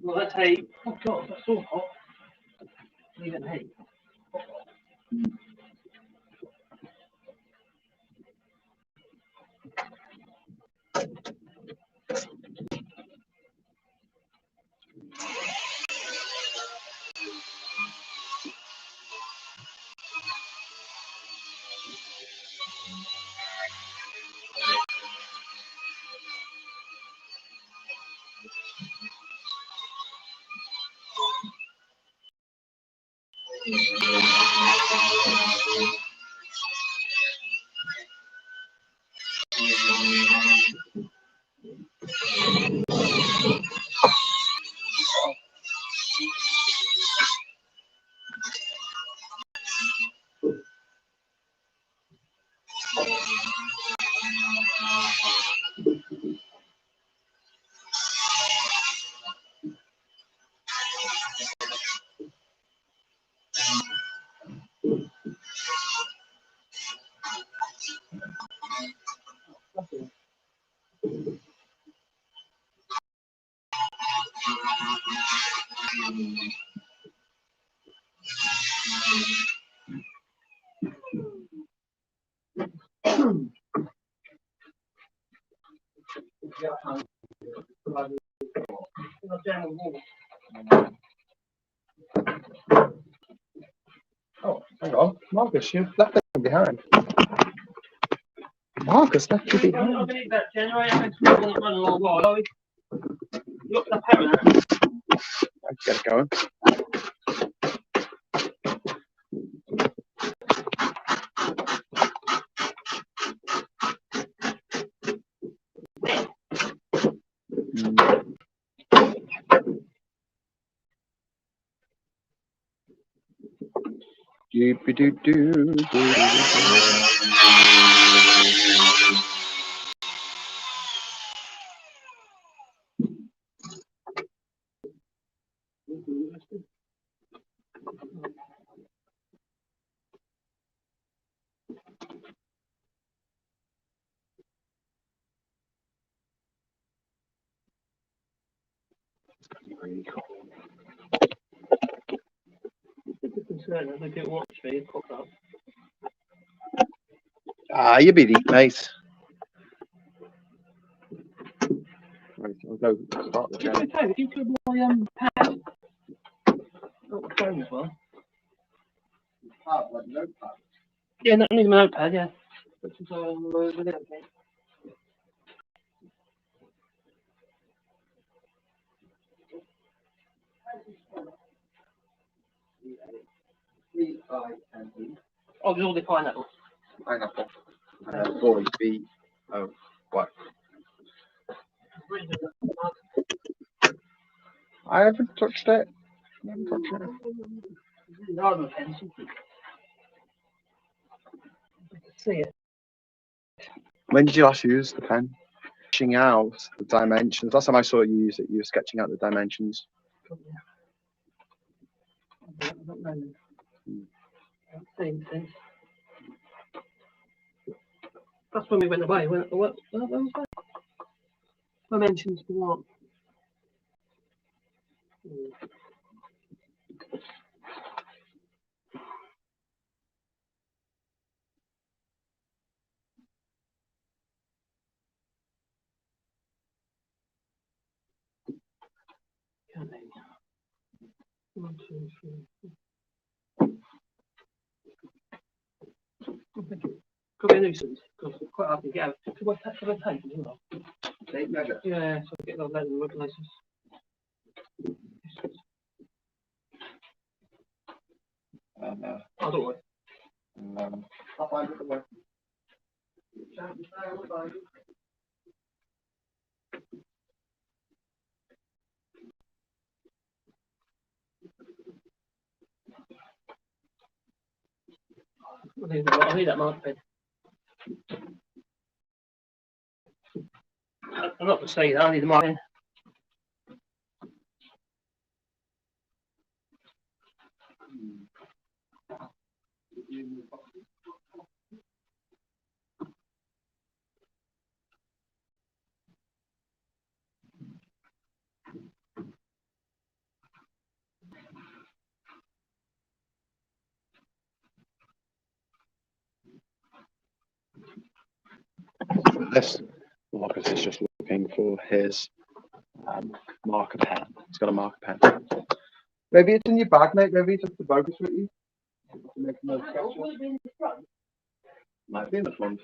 Well, that's heat. Oh God, that's all hot. Leave it heat. Oh, hang on. Marcus, you've left them behind. Marcus left you I'm behind. going to need that generator. I'm going to run a long while. Look at the power. Let's get it going. Really cool. It's a concern that they didn't watch me. It popped up. Ah, you beat it, mate. Right, I'll go start the channel. Okay, if you could my pad. Got the phone as well. Like notepad. Yeah, not need my notepad, yeah. Which is with it, okay. Oh, there's all the pineapples. Pineapple. Boy, B. Oh, what? I haven't touched it. I haven't touched it. See it. When did you last use the pen? Sketching out the dimensions. Last time I saw you use it, you were sketching out the dimensions. I don't know. Same thing. That's when we went away. When was that? Dimensions for what? Can't they? 1, 2, 3. Could be a nuisance because it's quite hard to get out. Could I take as well? Tape measure. Yeah, so get those leather places. I don't know. I'll find it somewhere. I need that marker pen. I'm not going to say that. I need the marker pen. This Marcus is just looking for his marker pen. He's got a marker pen. Maybe it's in your bag, mate. Maybe it's just the bogus with you. Might be in the front.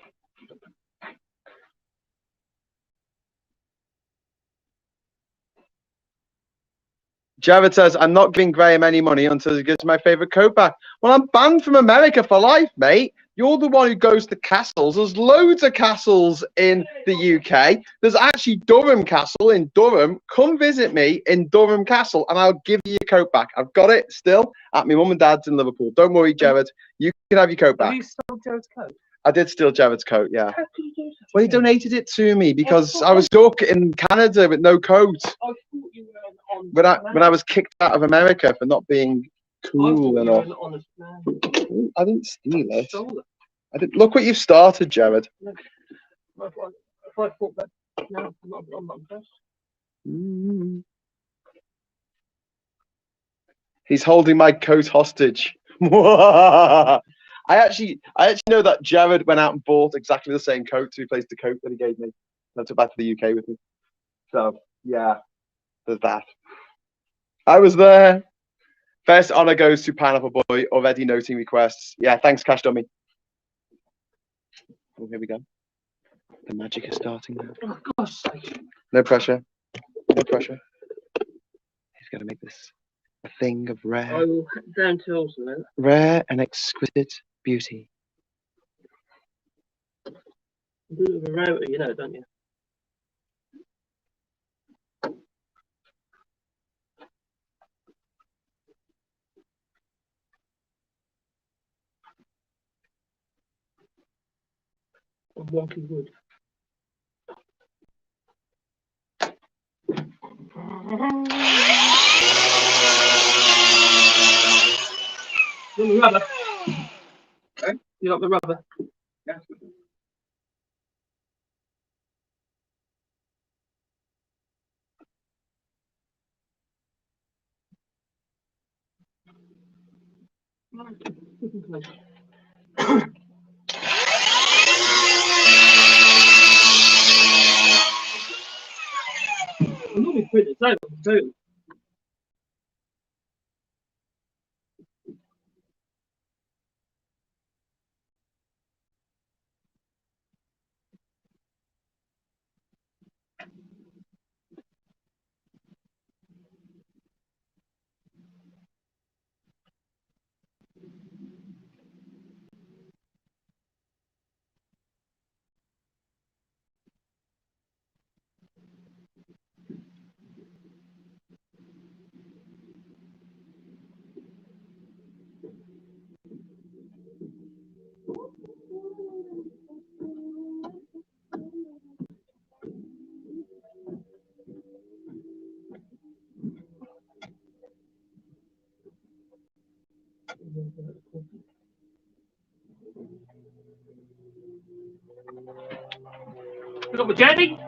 Jared says, I'm not giving Graham any money until he gives my favourite coat back. Well, I'm banned from America for life, mate. You're the one who goes to castles. There's loads of castles in the UK. There's actually Durham Castle in Durham. Come visit me in Durham Castle and I'll give you your coat back. I've got it still at my mum and dad's in Liverpool. Don't worry, Jared. You can have your coat back. Have you stole Jared's coat? I did steal Jared's coat, yeah. How could you do such Well, a he thing? donated it to me because I was stuck in Canada with no coat. I thought you were an honest When I was kicked out of America for not being cool I thought you were enough. an honest man. I didn't steal You it. stole it. I didn't. Look what you've started, Jared. If I thought that, no, I'm not impressed. He's holding my coat hostage. I actually know that Jared went out and bought exactly the same coat to replace the coat that he gave me. I took back to the UK with me. So yeah, there's that. I was there. First honor goes to Pineapple Boy, already noting requests. Yeah, thanks, Cash Dummy. Oh, here we go. The magic is starting now. Oh, gosh sake. No pressure. No pressure. He's going to make this a thing of I will down tools a minute. rare and exquisite beauty. You do it with a router, you know, don't you? I'm wonky wood. You want the rubber? Okay. You got the rubber? Yeah. I'm normally pretty the table too. You got my jelly?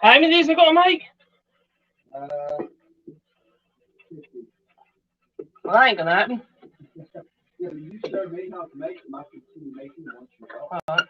How many of these have got to make? Well, that ain't gonna happen. Yeah, but you show me how to make them. I continue making them once you go. Alright.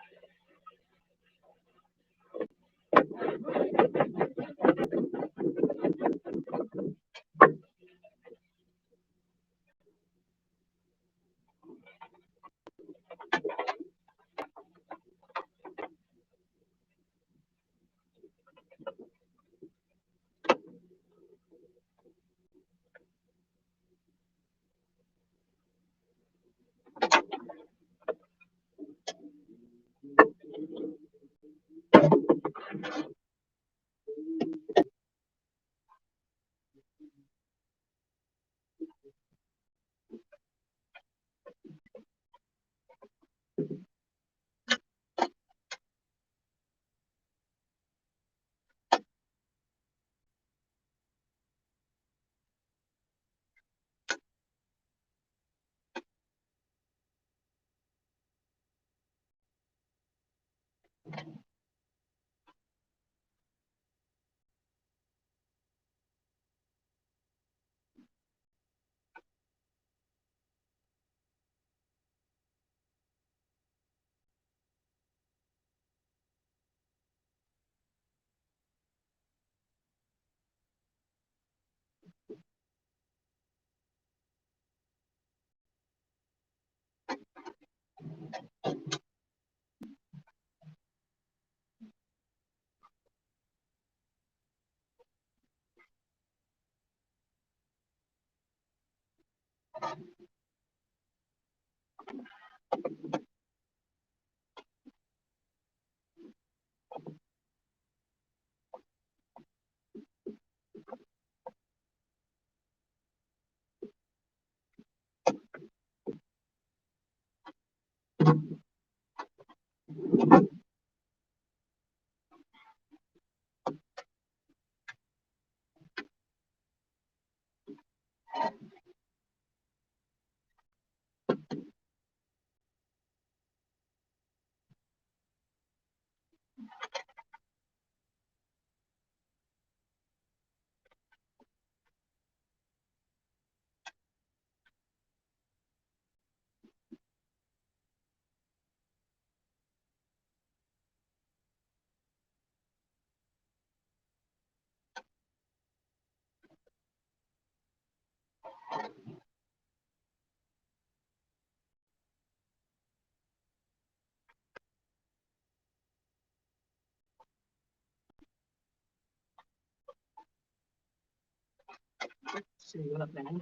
See that then.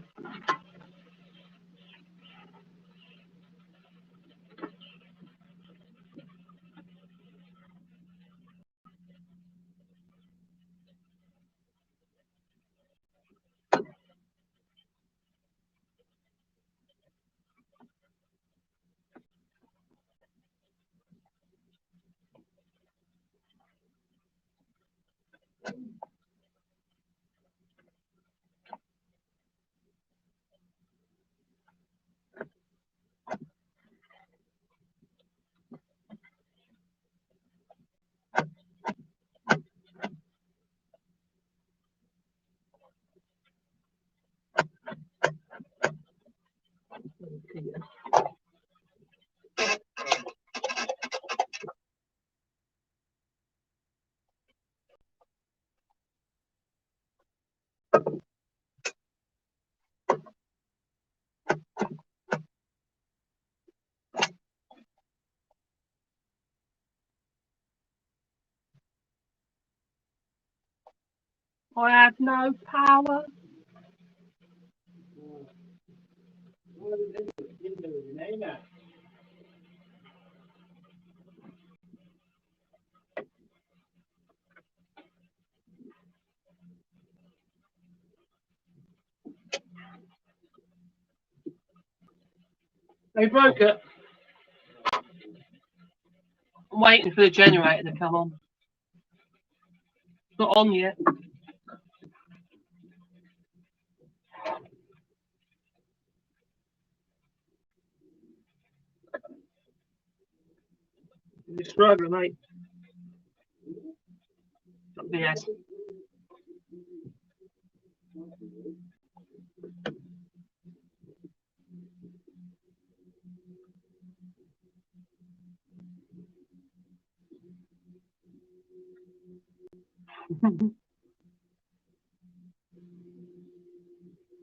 again. I have no power. They broke it. I'm waiting for the generator to come on. It's not on yet. You're struggling, mate. Not BS.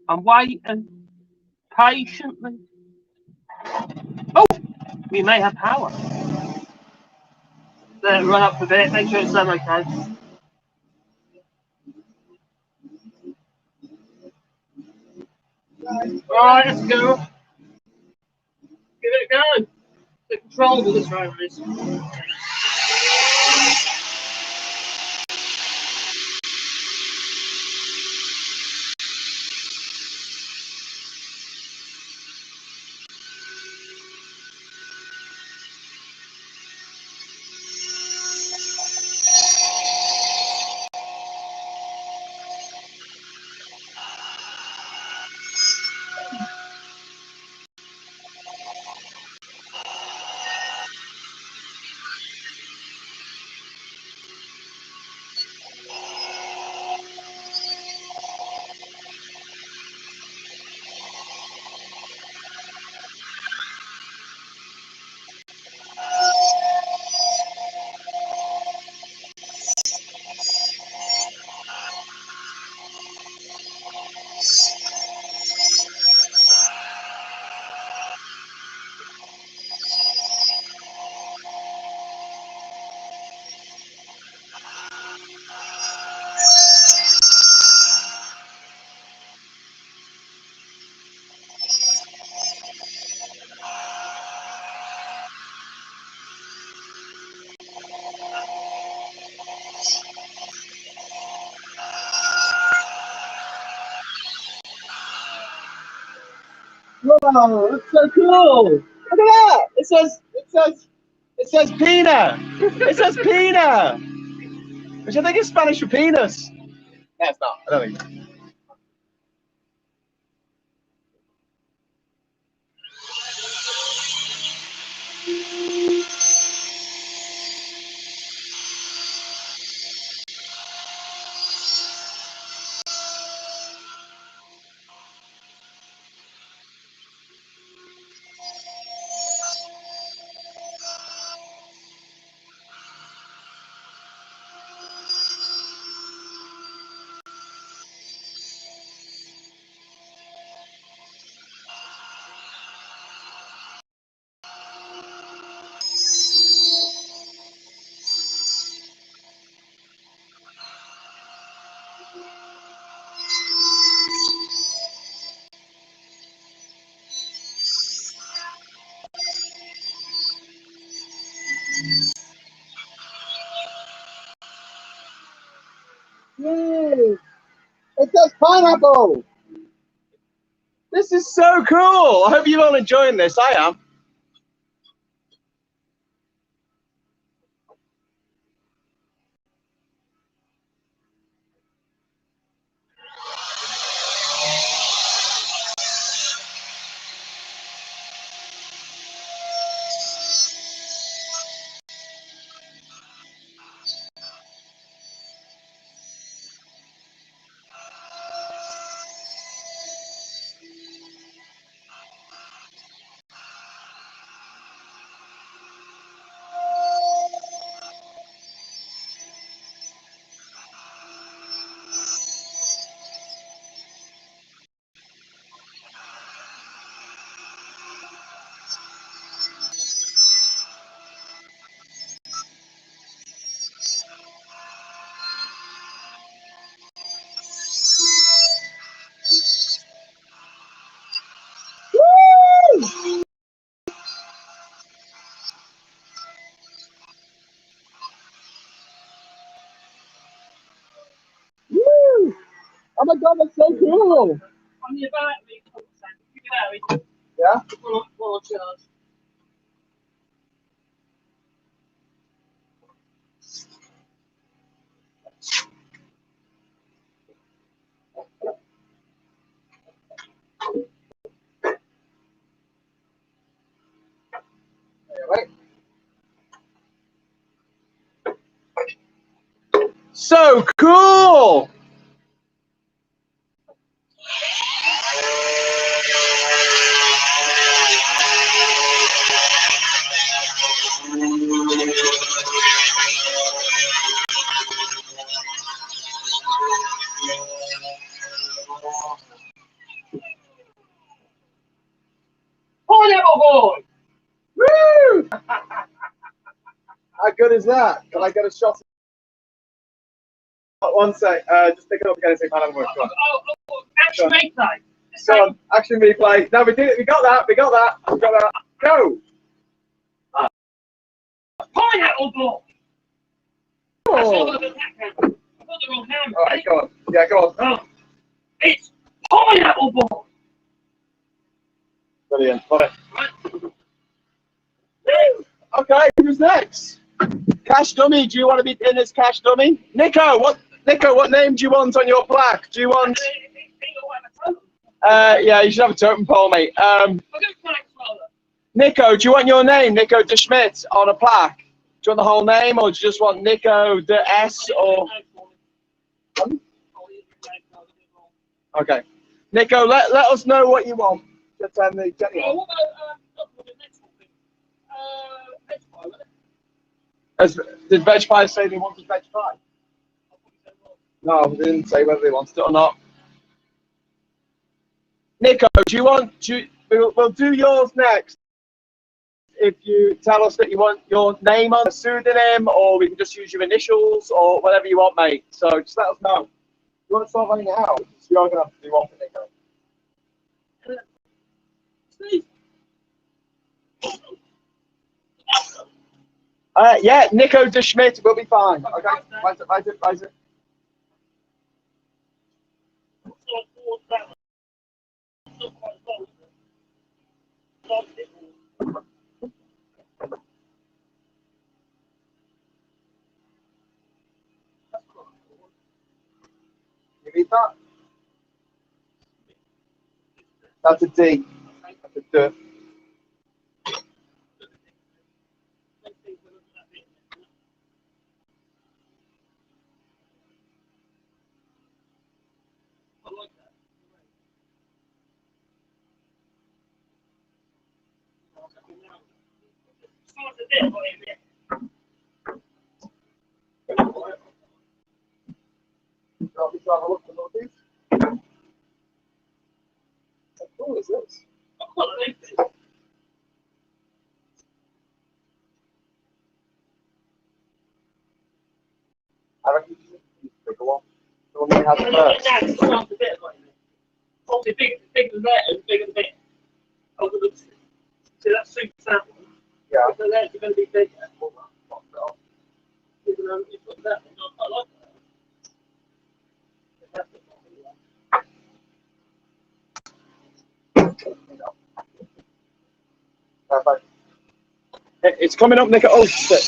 I'm waiting patiently. Oh, we may have power. Let it run up a bit, make sure it's done okay. Alright, let's go. Give it a go. The control of this rover is. Wow, that's so cool! Look at that! It says Pina. It says Pina, which I think is Spanish for penis. No, it's not. I don't think. Yay! It says pineapple. This is so cool. I hope you're all enjoying this. I am. Woo! Oh my god, that's so cool! On your battery, Yeah? One charge. Right. So cool! Pineapple boy! Woo! How good is that? Can I get a shot? One sec. Just pick it up again and say pineapple boy. Go on. Action replay. Go on. Action replay. No, we did it. We got that. We got that. We got that. Go. Pineapple boy! Oh. I've got the wrong hand. All right, go on. Yeah, go on. Oh, it's pineapple boy! Brilliant. Love it. Woo! Okay, who's next? Cash Dummy. Do you want to be in as Cash Dummy? Nico, what name do you want on your plaque? Do you want? Yeah, you should have a totem pole, mate. Nico, do you want your name, Nico De Schmidt, on a plaque? Do you want the whole name, or do you just want Nico De S, or? Okay. Nico, let us know what you want. Just send the What about the next one? Veg pie, wasn't it? Did Veg Pie say they wanted Veg Pie? No, they didn't say whether they wanted it or not. Nico, do you want to? We'll do yours next. If you tell us that you want your name on a pseudonym, or we can just use your initials, or whatever you want, mate. So just let us know. You want to start running it out? So you're gonna have to do one for Nico. Steve. Yeah, Nico De Schmidt will be fine. Okay, write it. You read that? That's a D. That's a D. Have a look at these. How cool is this? I reckon you should use the bigger one. The one we had first. Obviously, big than that and bigger than that. So that's super sample. Yeah. So that's going to be bigger. Even though you've got that one, I like that. Perfect. It's coming up, Nick. Oh, shit.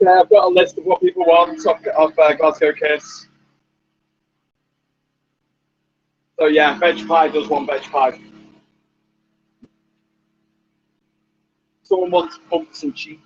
Okay, I've got a list of what people want of Glasgow Kiss. So yeah, veg pie does want veg pie. Someone wants pumpkin cheese.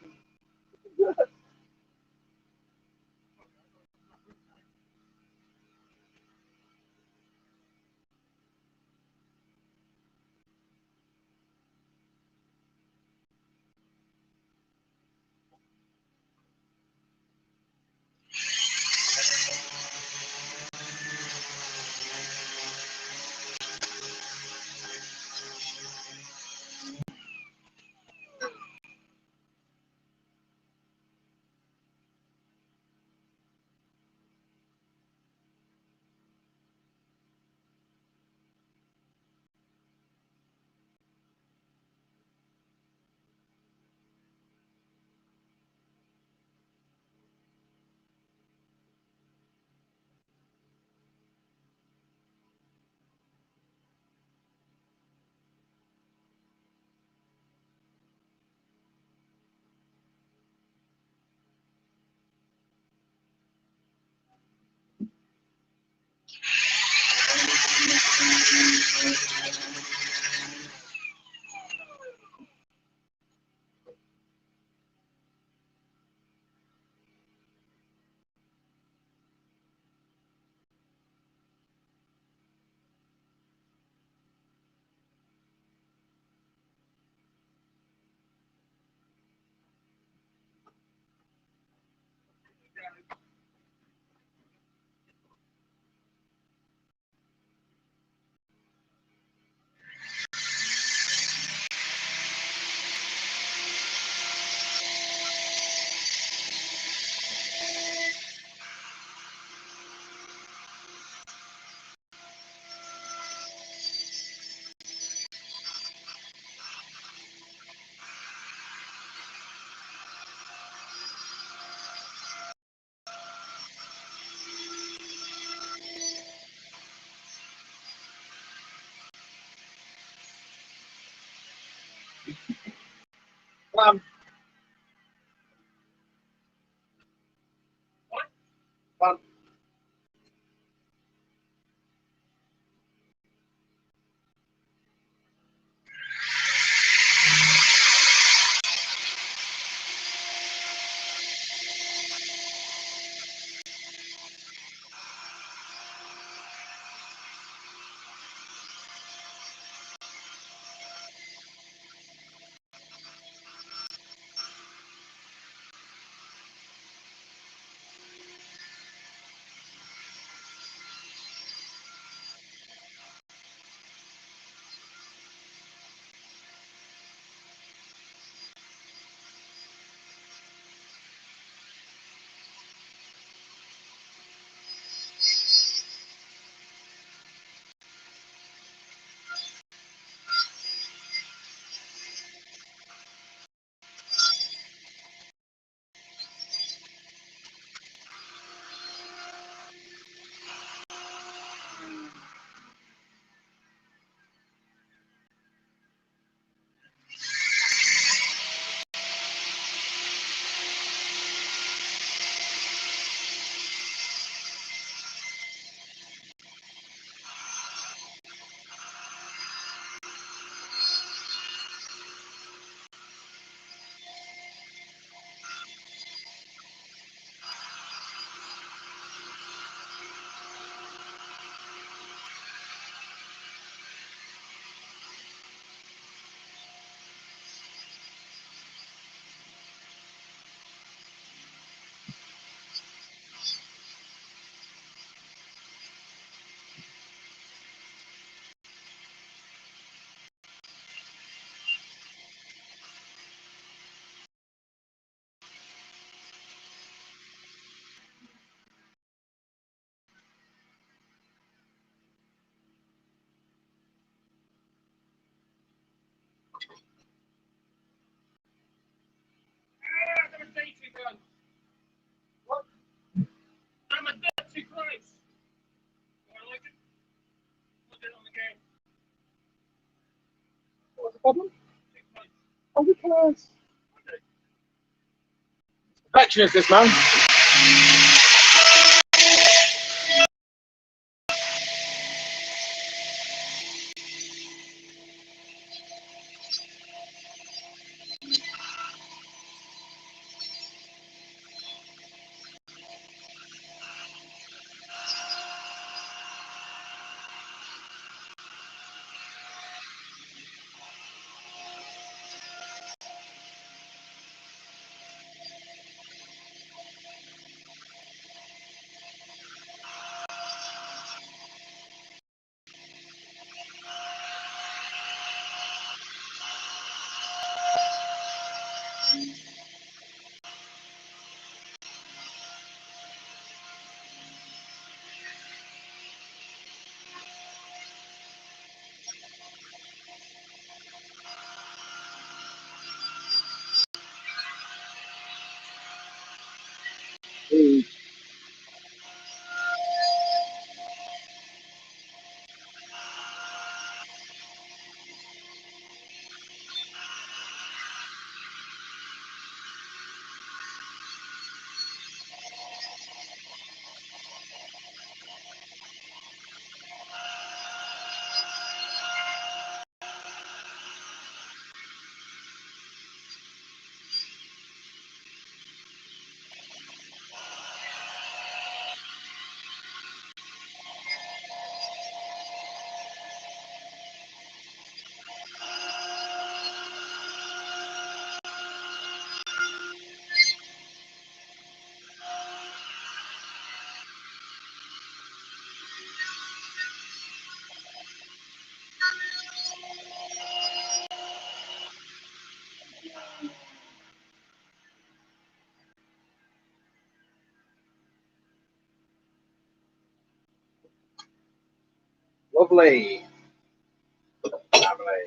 Bam. Bam. What's the problem? Oh, who cares? section is this, man? Lovely. Lovely.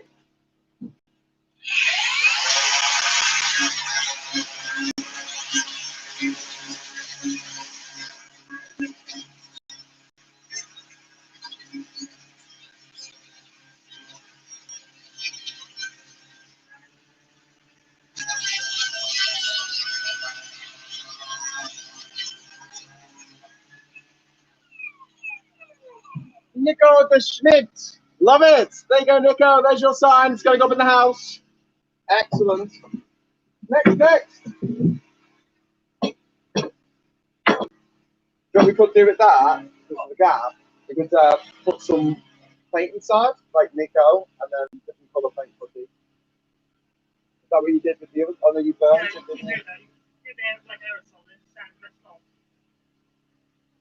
Nico the Schmidt. Love it. There you go, Nico. There's your sign. It's going up in the house. Excellent. Next. What we could do with that, because of the gap, we could put some paint inside, like Nico, and then different colour paint putty. Is that what you did with the other? Oh no, you burned it, didn't you?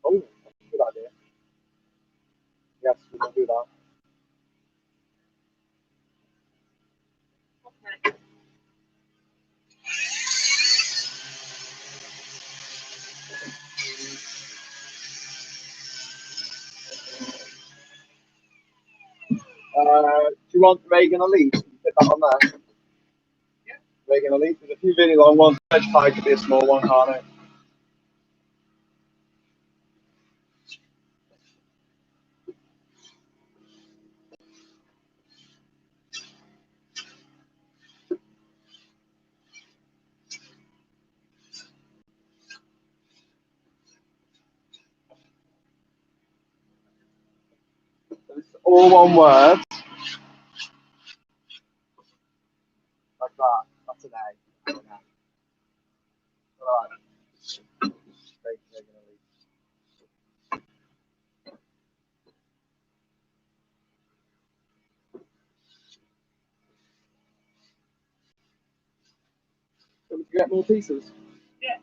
Oh, that's a good idea. Yes, we can do that. Do you want Reagan Elite? Put that on there. Yeah. Reagan Elite. There's a few really long ones. Edge pie could be a small one, can't it? So it's all one word. Like that. That's an A. Alright. Reagan Elite. So we can get more pieces. Yeah.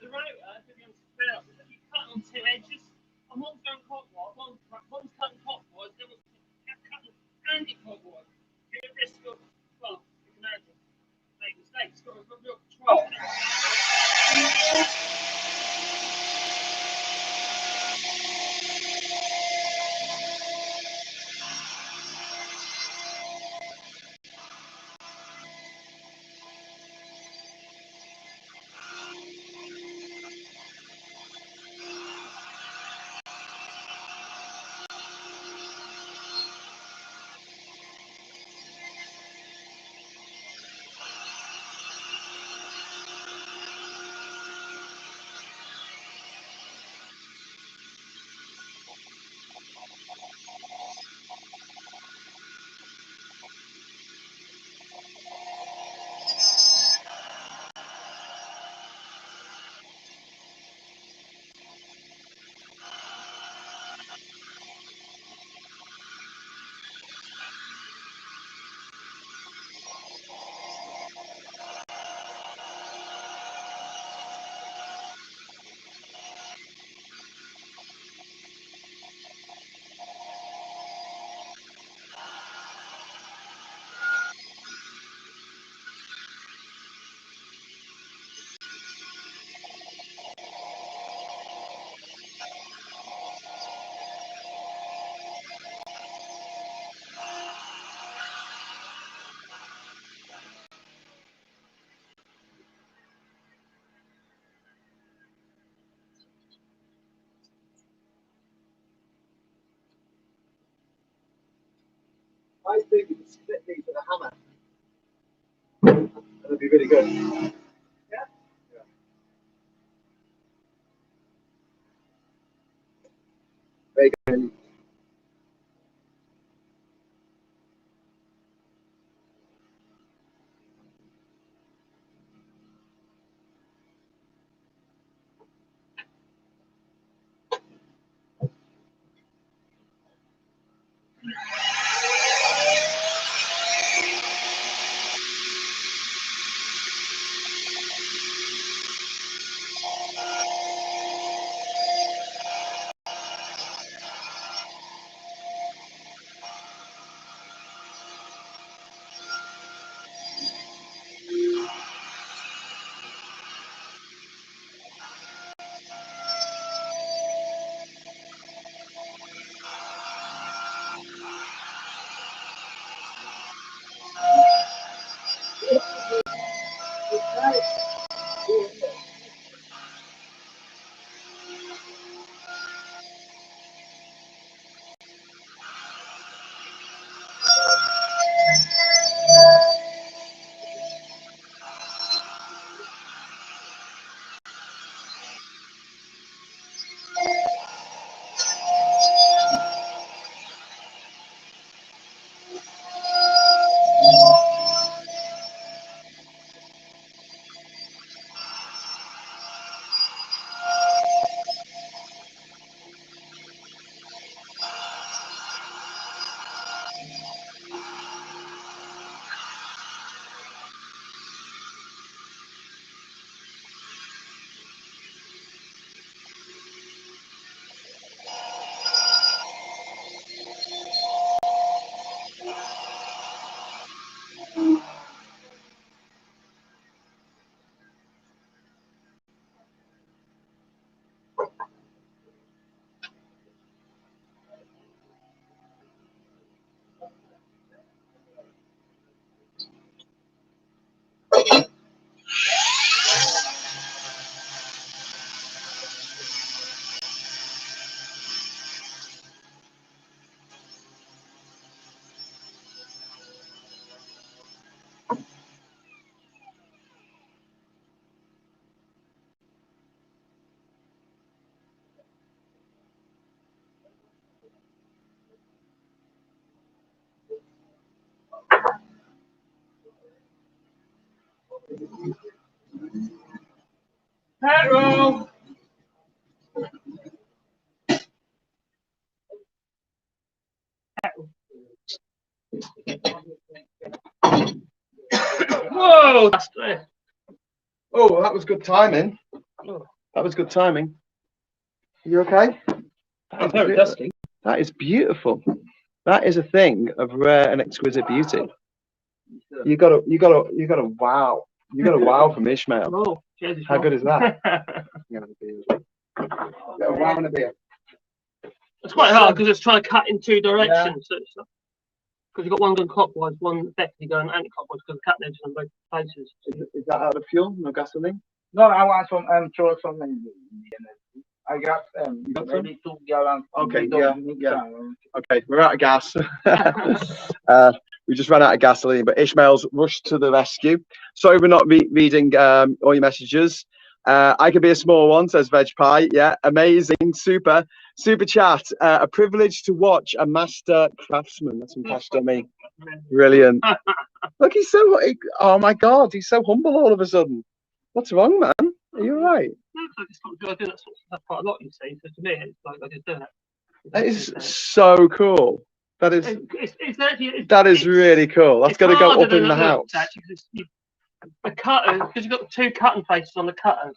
The router, to be honest, you cut on two edges, and one's going clockwise, one's cutting clockwise, the other's cutting anti-clockwise. You're at risk of, well, you can imagine, make mistakes, got real control. I think you can split these with a hammer. That'd be really good. Yeah. Very good. Petrol! Whoa, that's good. Oh, that was good timing. Oh. That was good timing. You okay? I'm very dusty. That is beautiful. That is a thing of rare and exquisite beauty. You got a wow. You got a wow from Ishmael. Oh, cheers, How good is that? It's A wow and a beer. quite hard because it's trying to cut in two directions. Because you've got one going clockwise, one effectively going anti-clockwise because the cut edge on both places. Is that out of fuel? No gasoline? No, I want some throw some in the I got got maybe 2 gallons. Okay, We don't yeah, need yeah. some. Okay, we're out of gas. We just ran out of gasoline, but Ishmael's rushed to the rescue. Sorry we're not reading all your messages. I could be a small one, says Veg Pie. Yeah, amazing, super chat. A privilege to watch a master craftsman. That's some cash to me. Brilliant. Look, he's so. Oh my God, he's so humble all of a sudden. What's wrong, man? Are you all right? No, I just got to do that sort of stuff quite a lot, you see. So to me, it's like I just do it. That is so cool. That is It's that is really cool. That's going to go up in the house. The cutter, because you've got 2 cutting faces on the cutter,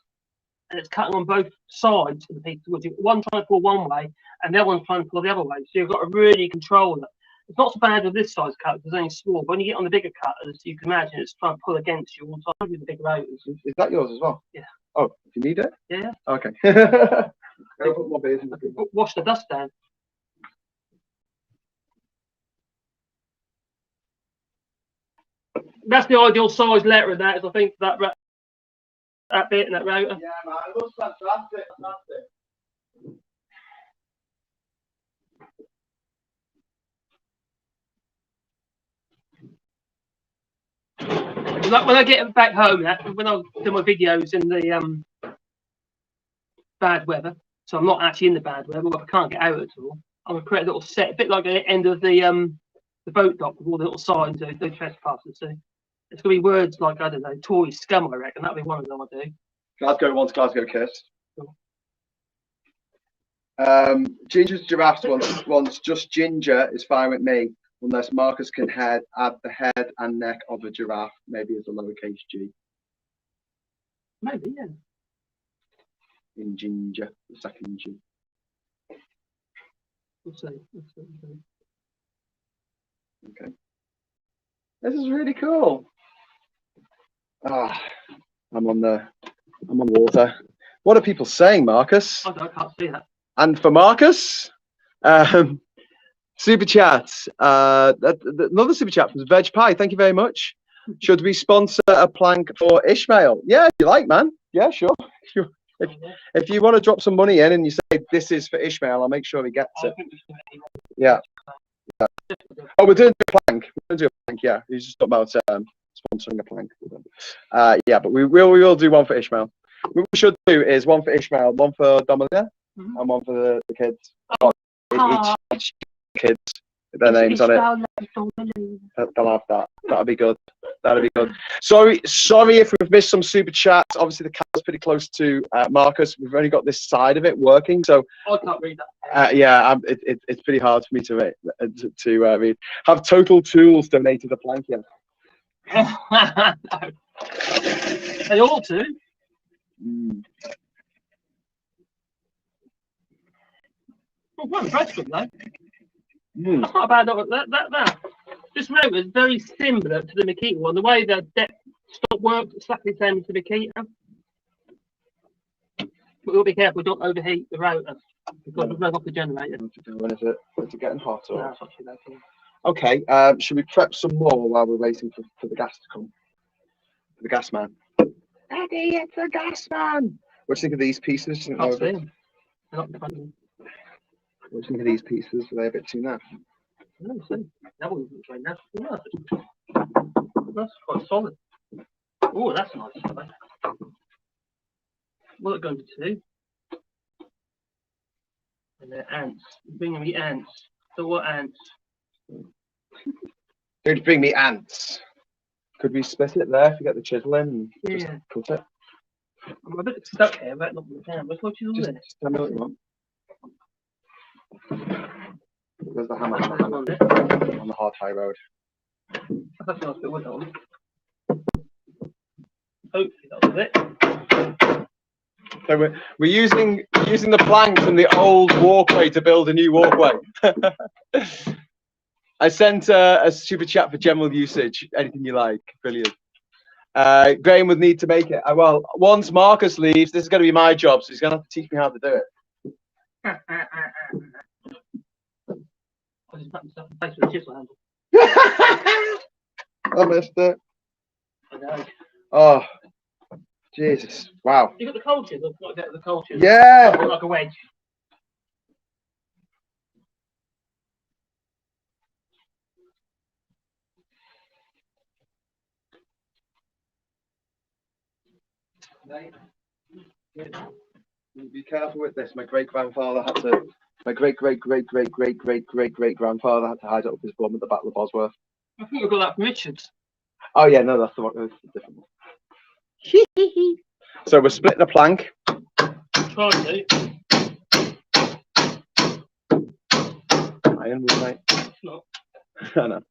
and it's cutting on both sides of the piece. One trying to pull one way, and the other one's trying to pull the other way. So you've got to really control it. It's not so bad with this size cutter because it's only small. But when you get on the bigger cutters, you can imagine it's trying to pull against you all the time with the big rotors. Is that yours as well? Yeah. Oh, do you need it? Yeah. Okay. Wash the dust down. That's the ideal size letter of that, is I think that bit and that rotor. Yeah, man, it looks fantastic. Like when I get back home, when I do my videos in the bad weather, so I'm not actually in the bad weather, but I can't get out at all. I'm gonna create a little set, a bit like the end of the boat dock with all the little signs of no trespassers. So it's gonna be words like, I don't know, Tory scum. I reckon that'll be one of them I do. Glasgow wants Glasgow kiss. Ginger's Giraffes wants just Ginger is fine with me, unless Marcus can add the head and neck of a giraffe, maybe as a lowercase g. Maybe, yeah. In Ginger, the second G. We'll see. Okay. This is really cool. Ah, I'm on water. What are people saying, Marcus? I can't see that. And for Marcus, super chat. Another super chat from Veg Pie. Thank you very much. Should we sponsor a plank for Ishmael? Yeah, if you like, man. Yeah, sure. If you want to drop some money in and you say this is for Ishmael, I'll make sure he gets it. Yeah. Oh, we're doing a plank. We're doing a plank. Yeah, he's just talking about sponsoring a plank. Yeah, but we will do one for Ishmael. What we should do is one for Ishmael, one for Dominica, and one for the kids. Each kids, their names on it. They'll have that. That'll be good. That'll be good. Sorry if we've missed some super chats. Obviously, the camera's pretty close to Marcus. We've only got this side of it working, so I can't read that. yeah, it's pretty hard for me to read. Have Total Tools donated a plank yet? No. They ought to. Well, what a breast though. That's not a bad. That. This rotor is very similar to the Makita one. The way the depth stop works, exactly the same as the Makita. But we'll be careful, don't overheat the rotor because we've run off the generator. When is it? Is it getting hot? Or? No, it's not too bad. Okay. Should we prep some more while we're waiting for the gas to come? For the gas man. Daddy, it's a gas man. What do you think of these pieces? I can't see them. They're not in front of me. What do you think of these pieces? Are they a bit too naff? No, see. That one's very natural. That's quite solid. Oh, that's a nice colour. What are going to do? And they're ants. Bring me ants. So what ants? Don't bring me ants. Could we split it there if we get the chisel in and just Yeah. cut it? I'm a bit stuck here, but not with the camera. What you Just, doing? just tell me what you want. There's the hammer On on it. the hard high road. I thought I was put wood on. Hopefully that was it. So we're using the plank from the old walkway to build a new walkway. I sent a super chat for general usage. Anything you like, brilliant. Graham would need to make it. Well, once Marcus leaves, this is going to be my job, so he's going to have to teach me how to do it. I just pat myself in the face with a chisel handle. I missed it. I know. Oh, Jesus! Wow. You got the cold chisel? Got to get the cold chisel. Yeah. Like a wedge. Be careful with this. My great grandfather had to. My great grandfather had to hide it up his bum at the Battle of Bosworth. I think we got that from Richards. Oh yeah, no, that's the one. That's a different one. So we're splitting a plank. Try to. Iron, right? It's not. I know.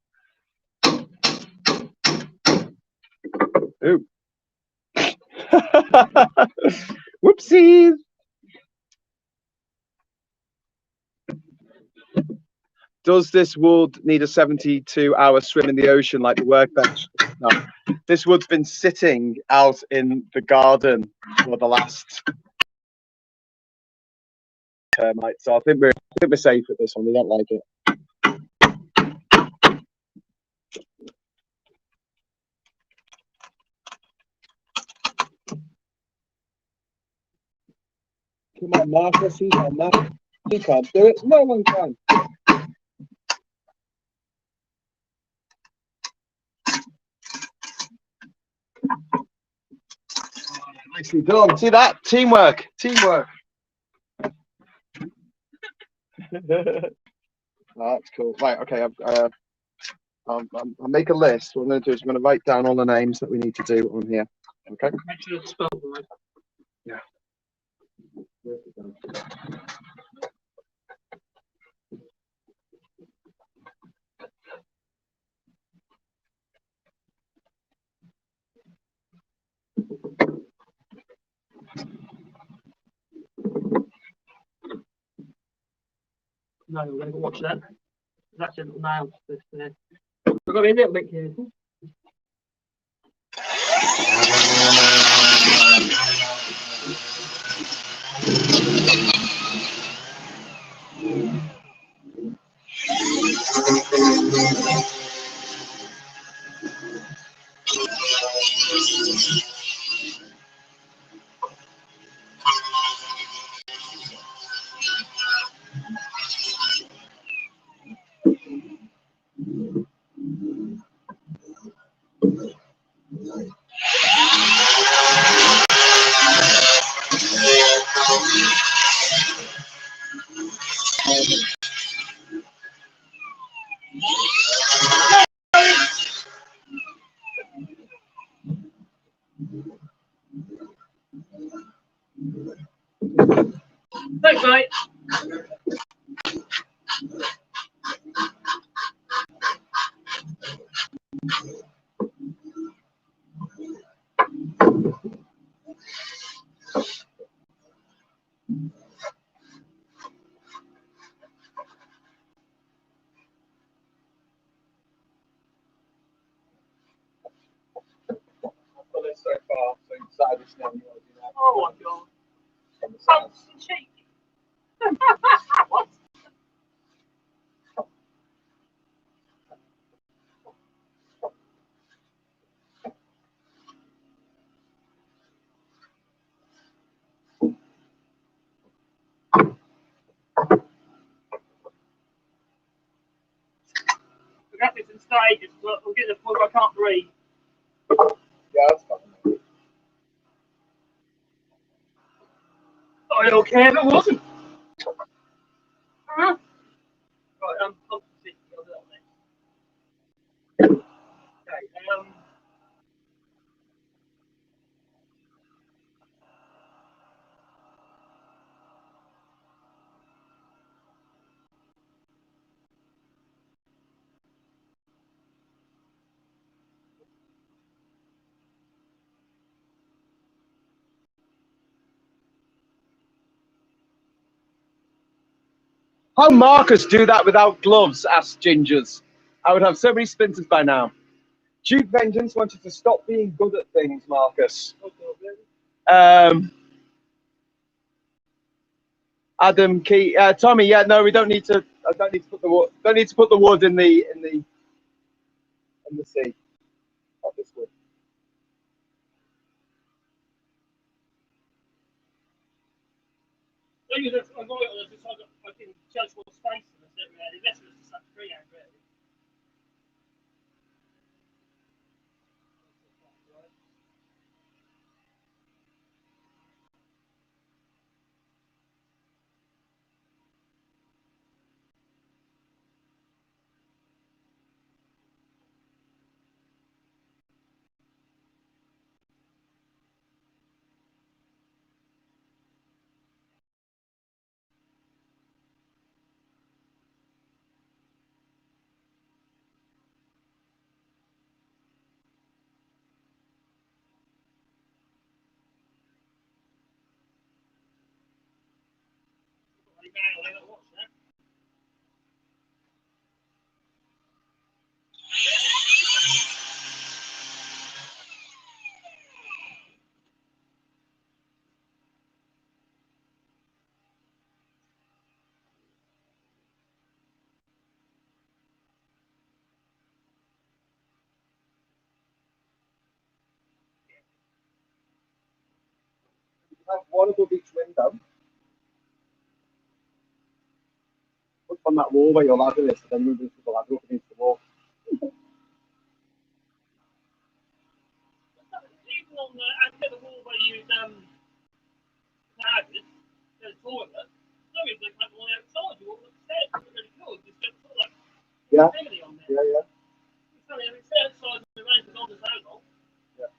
Ooh. Whoopsies. Does this wood need a 72-hour swim in the ocean like the workbench? No. This wood's been sitting out in the garden for the last termite, so I think we're safe with this one. We don't like it. Come on, Marcus, he's on that. He can't do it. No one can. Nicely done. See that? Teamwork. Teamwork. That's cool. Right. Okay. I'll make a list. What I'm going to do is I'm going to write down all the names that we need to do on here. Okay. Make sure it's spelled right. Yeah. No, we're going to go watch that. That's a little nail. We've got to be a little bit careful. Thanks, mate. So far, so inside this now, you want to do that. Oh my god. From the side. Pants and cheek. We got this in stages, but we'll get the point where I can't breathe. Yeah, that's fine. I don't care if it wasn't. Right, I'm confident. I'll do that next. Okay, How Marcus do that without gloves? Asked Gingers. I would have so many splinters by now. Duke Vengeance wanted to stop being good at things, Marcus. Adam Key, Tommy. Yeah, no, we don't need to. I don't need to put the wood. Don't need to put the wood in the sea. Not this wood. I can judge what space in it, really. That's just such freehand, really. Have one above each window. Put on that wall where your ladder is, then move into the ladder up against the wall. People on the wall where you ladders, there's toilet. No, it's like on the outside. You walk upstairs. It's really cool. It's just sort of like Yeah. family on there. Yeah, yeah. It's funny. I mean, it's outside of the range, but not as old. Yeah.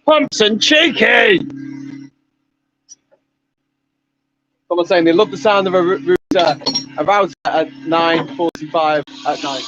Pumps and cheeky. Someone's saying they love the sound of a router at 9:45 at night.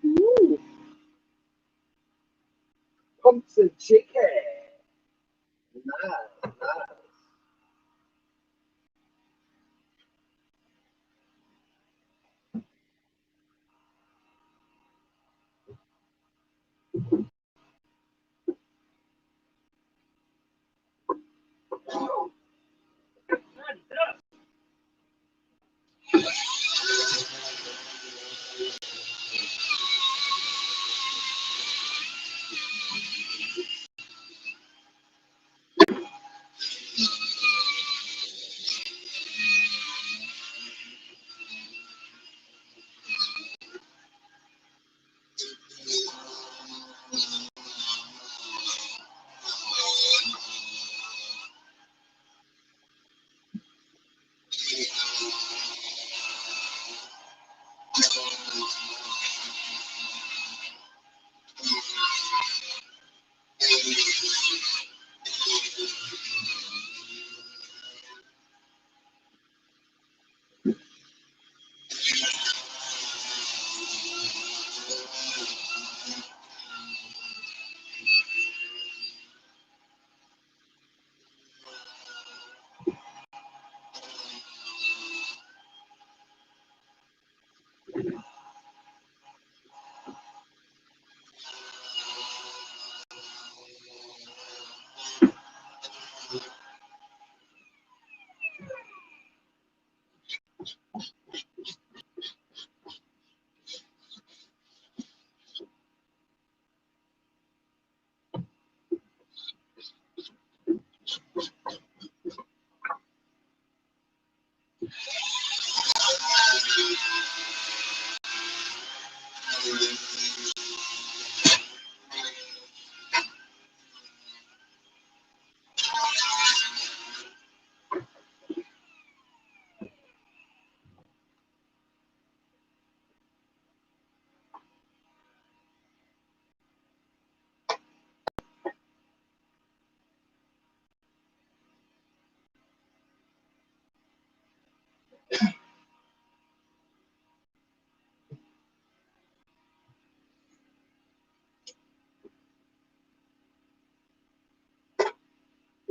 Ooh. Pumps and chicken. Nice.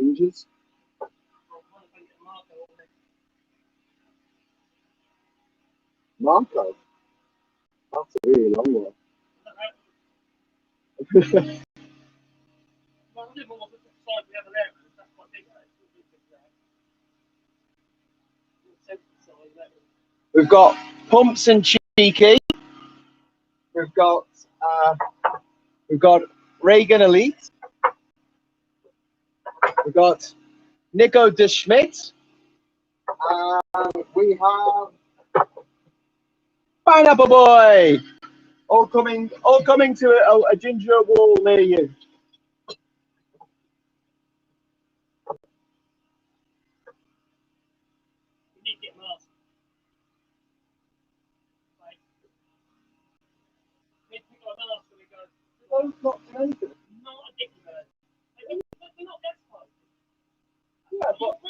Inches. Marco. That's a really long one. We've got Pumps and Cheeky. We've got Reagan Elite. We've got Nico de Schmidt. We have Pineapple Boy. All coming to a ginger wall near you. Not anything. Yeah, but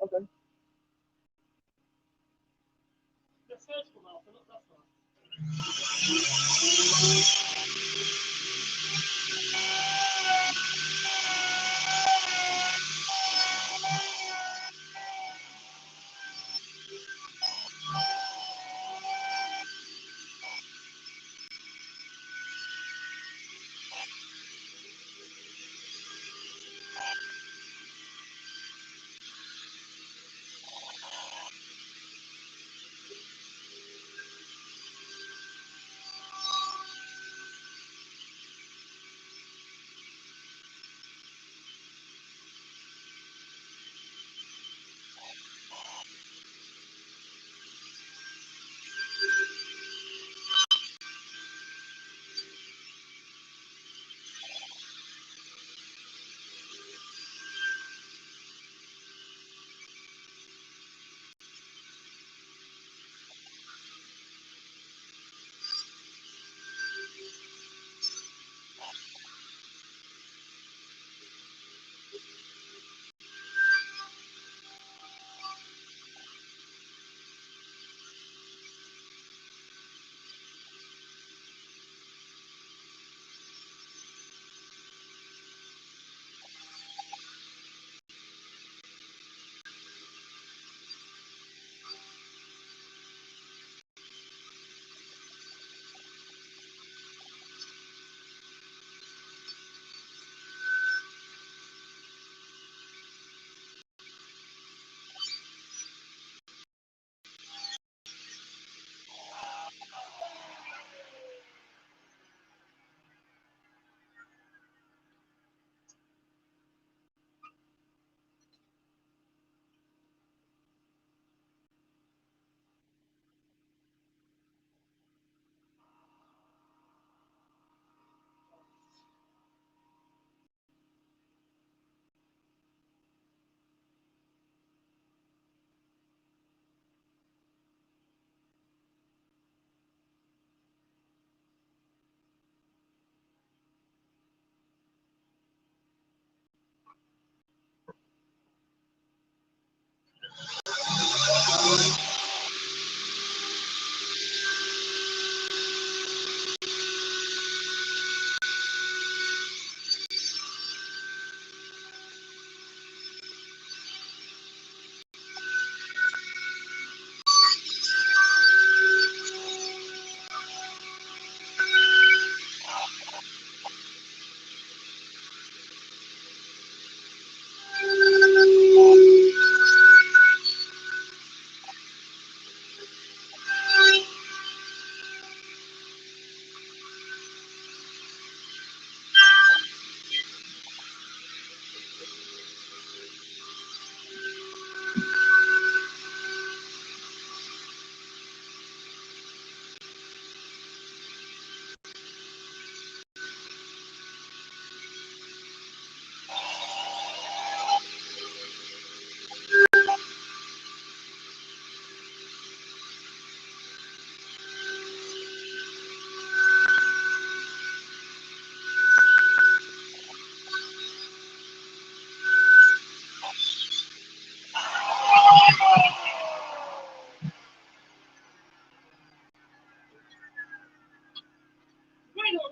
okay.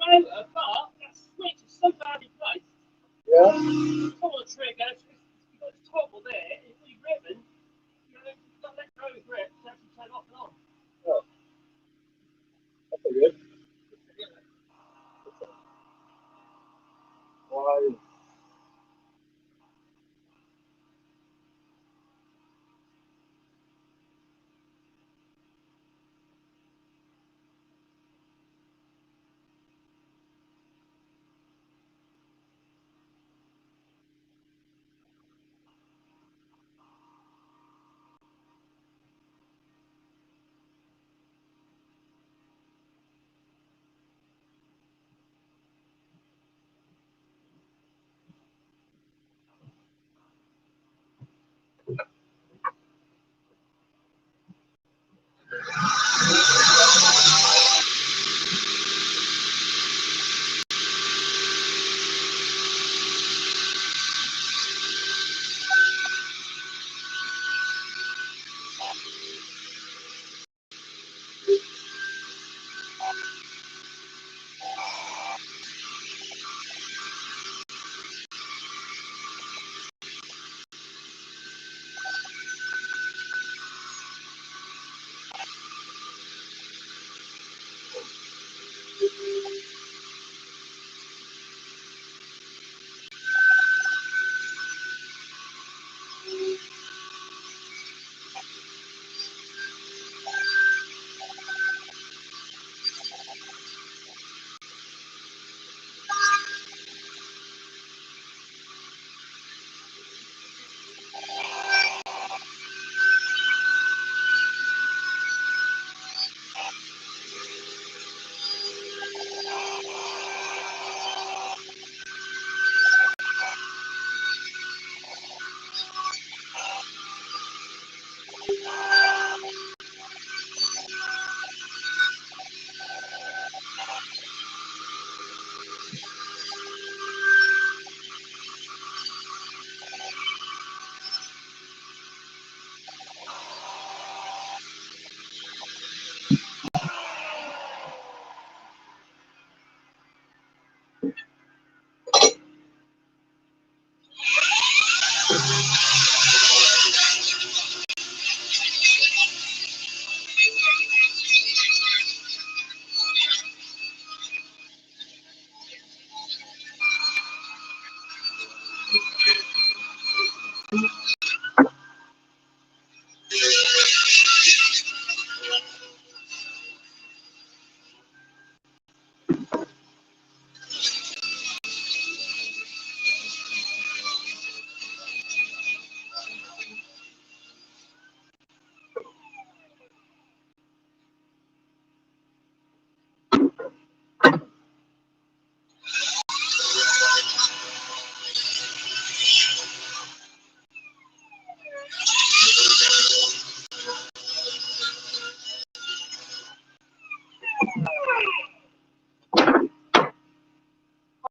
motor, but that switch is so badly placed. Yeah. Pull the trigger, you've got this toggle there, and when you've driven, you've got to let go of the grip to actually turn off and on. Oh. That's pretty good. Why?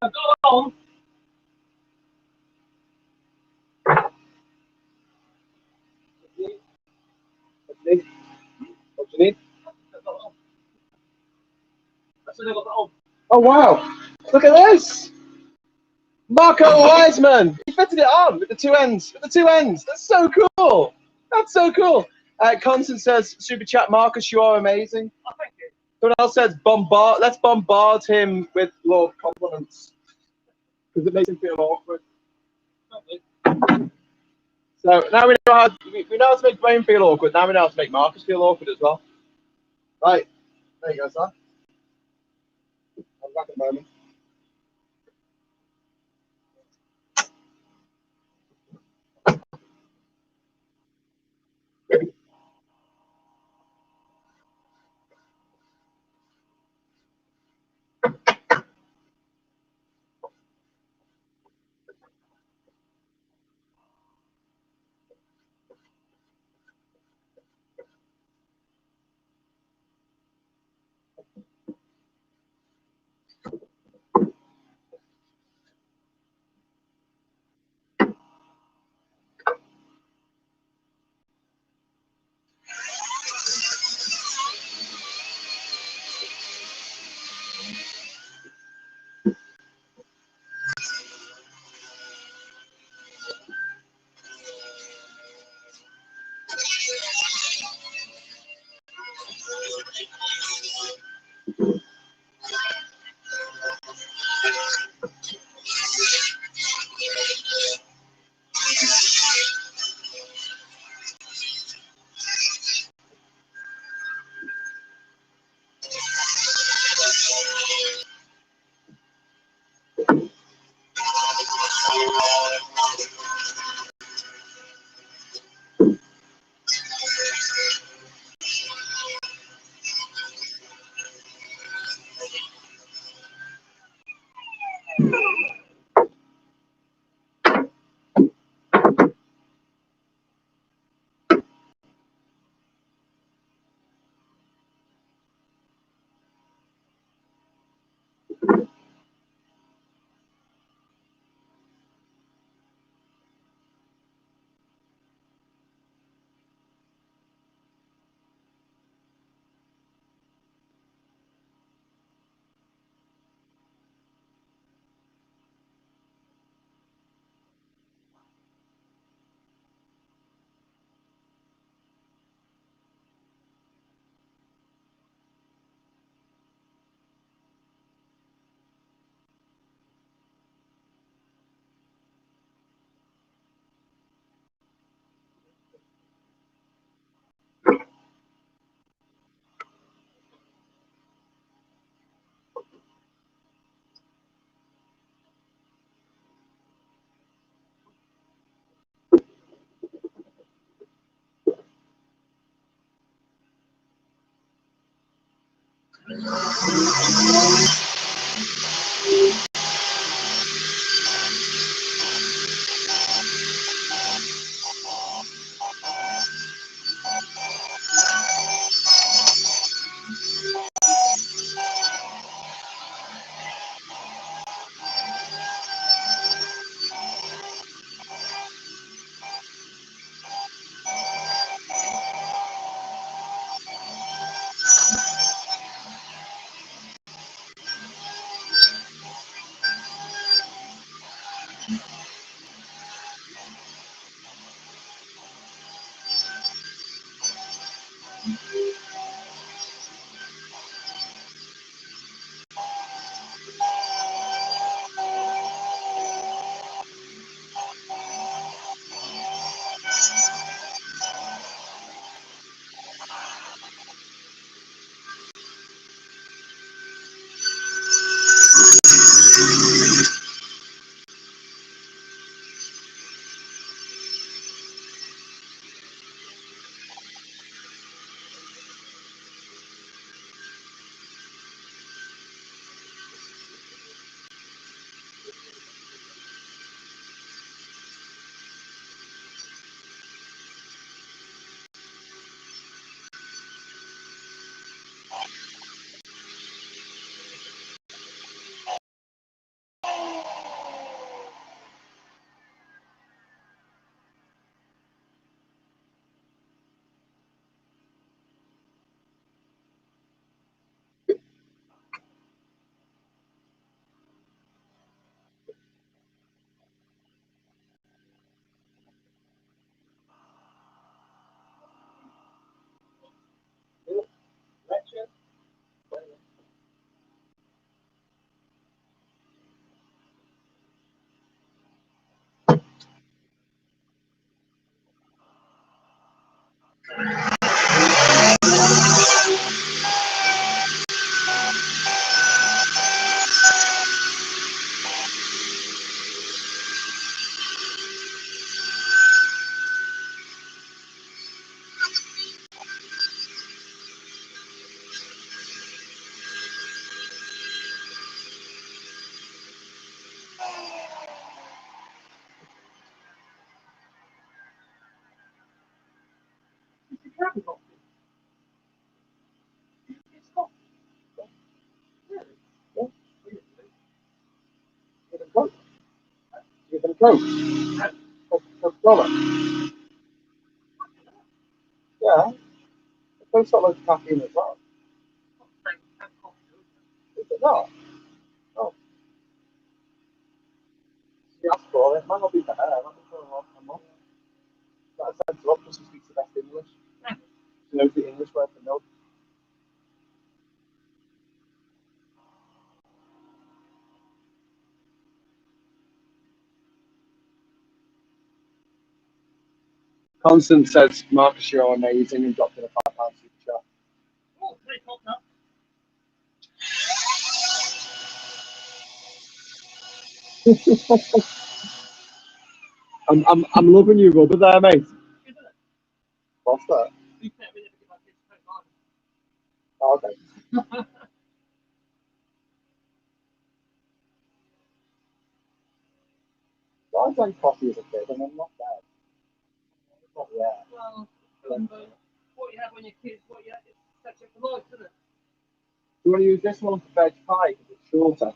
Go on. What do you need? That's what I got that on. Oh wow! Look at this! Marco Wiseman! He fitted it on with the two ends. With the two ends. That's so cool! That's so cool! Constance says, Super Chat, Marcus, you are amazing. Oh, thank you. Someone else says, let's bombard him with love compliments. Because it makes him feel awkward. Lovely. So now we know how to make Brain feel awkward. Now we know how to make Marcus feel awkward as well. Right. There you go, sir. I'll be back in a moment. Coke. Coca-Cola. Yeah. It's got loads of caffeine as well. Is it not? Oh. You asked for it. Might not be for her. Might be for her mum. That sends her up because she speaks the best English. She knows the English word for milk. Constance says, Marcus, you're amazing, and dropped in a £5 super chat. Oh, very hot now. I'm loving you rubber there, mate. What's that? You can't really get my kids to take on. Oh, okay. I drank coffee as a kid, and I'm not bad. Not yet. Well, remember what you have when you're kids, what you have is such a life, isn't it? You want to use this one for veg pie because it's shorter.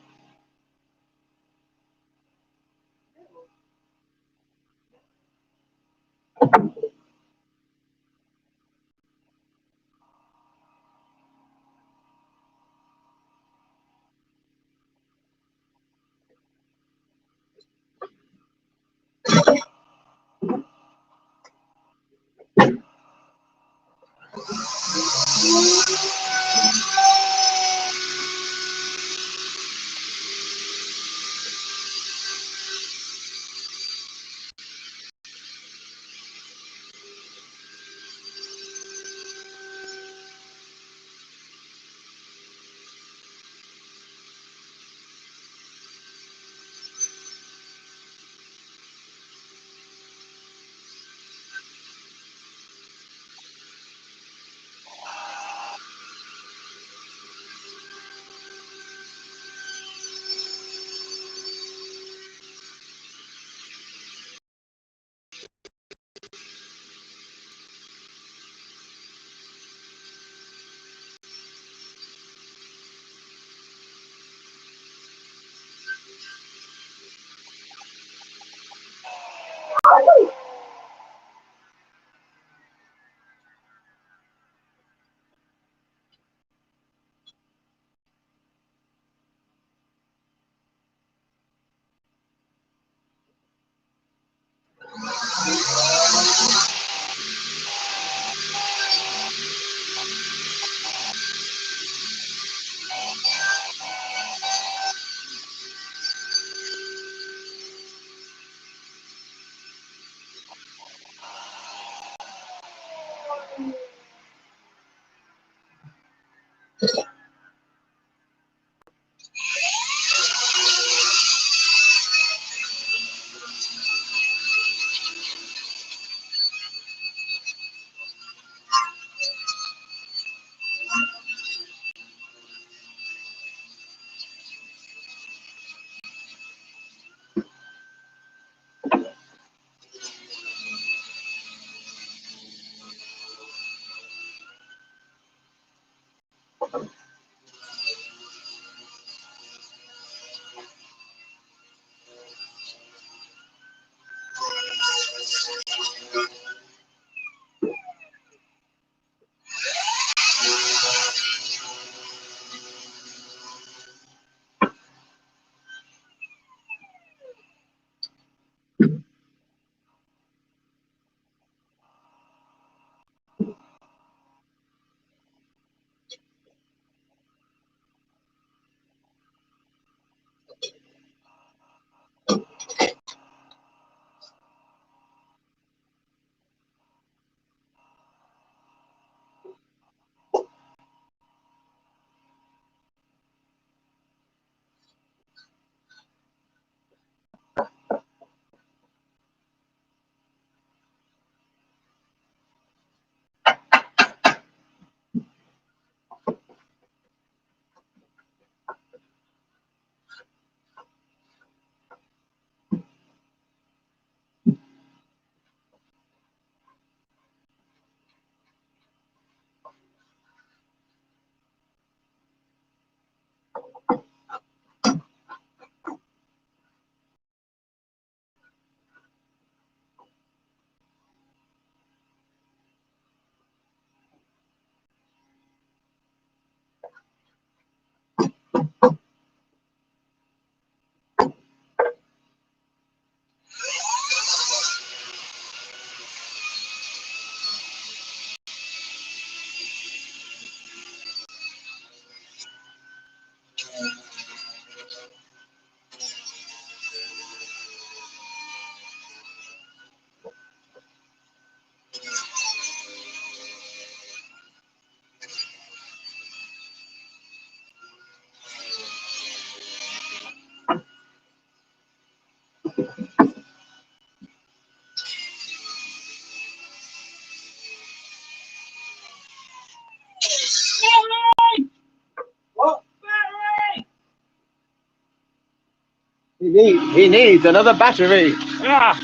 He needs another battery. Ah!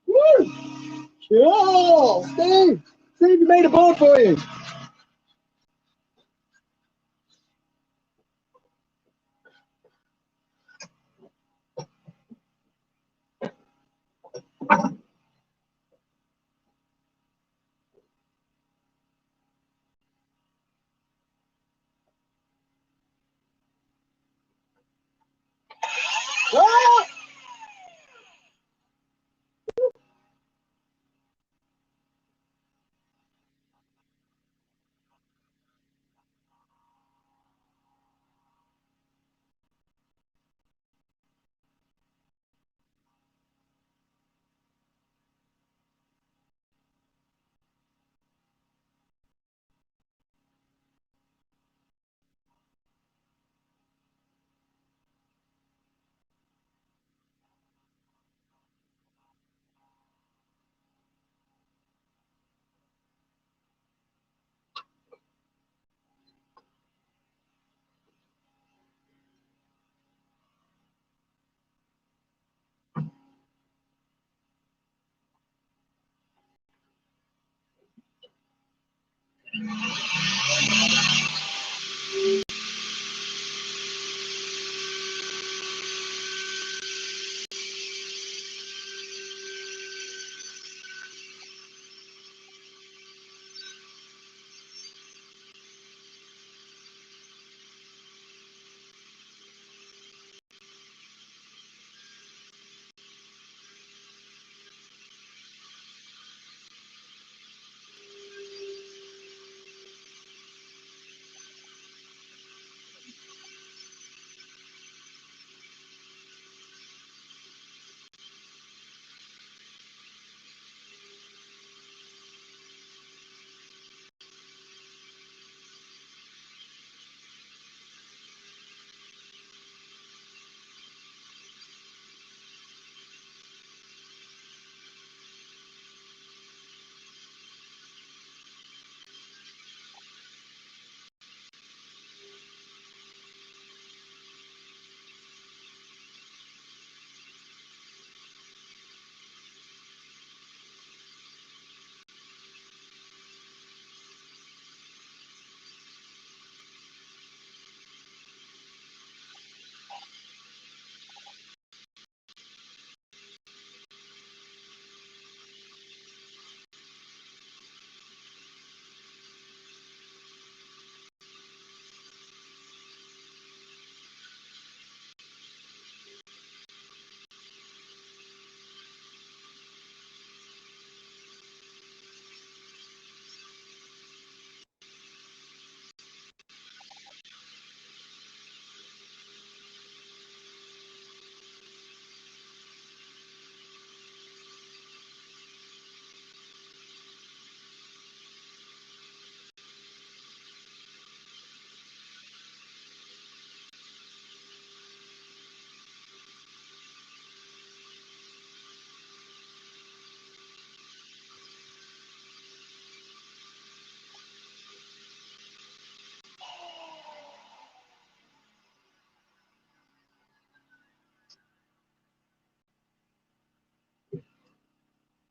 Woo! Cool! Steve! Steve made a board for you. Ah!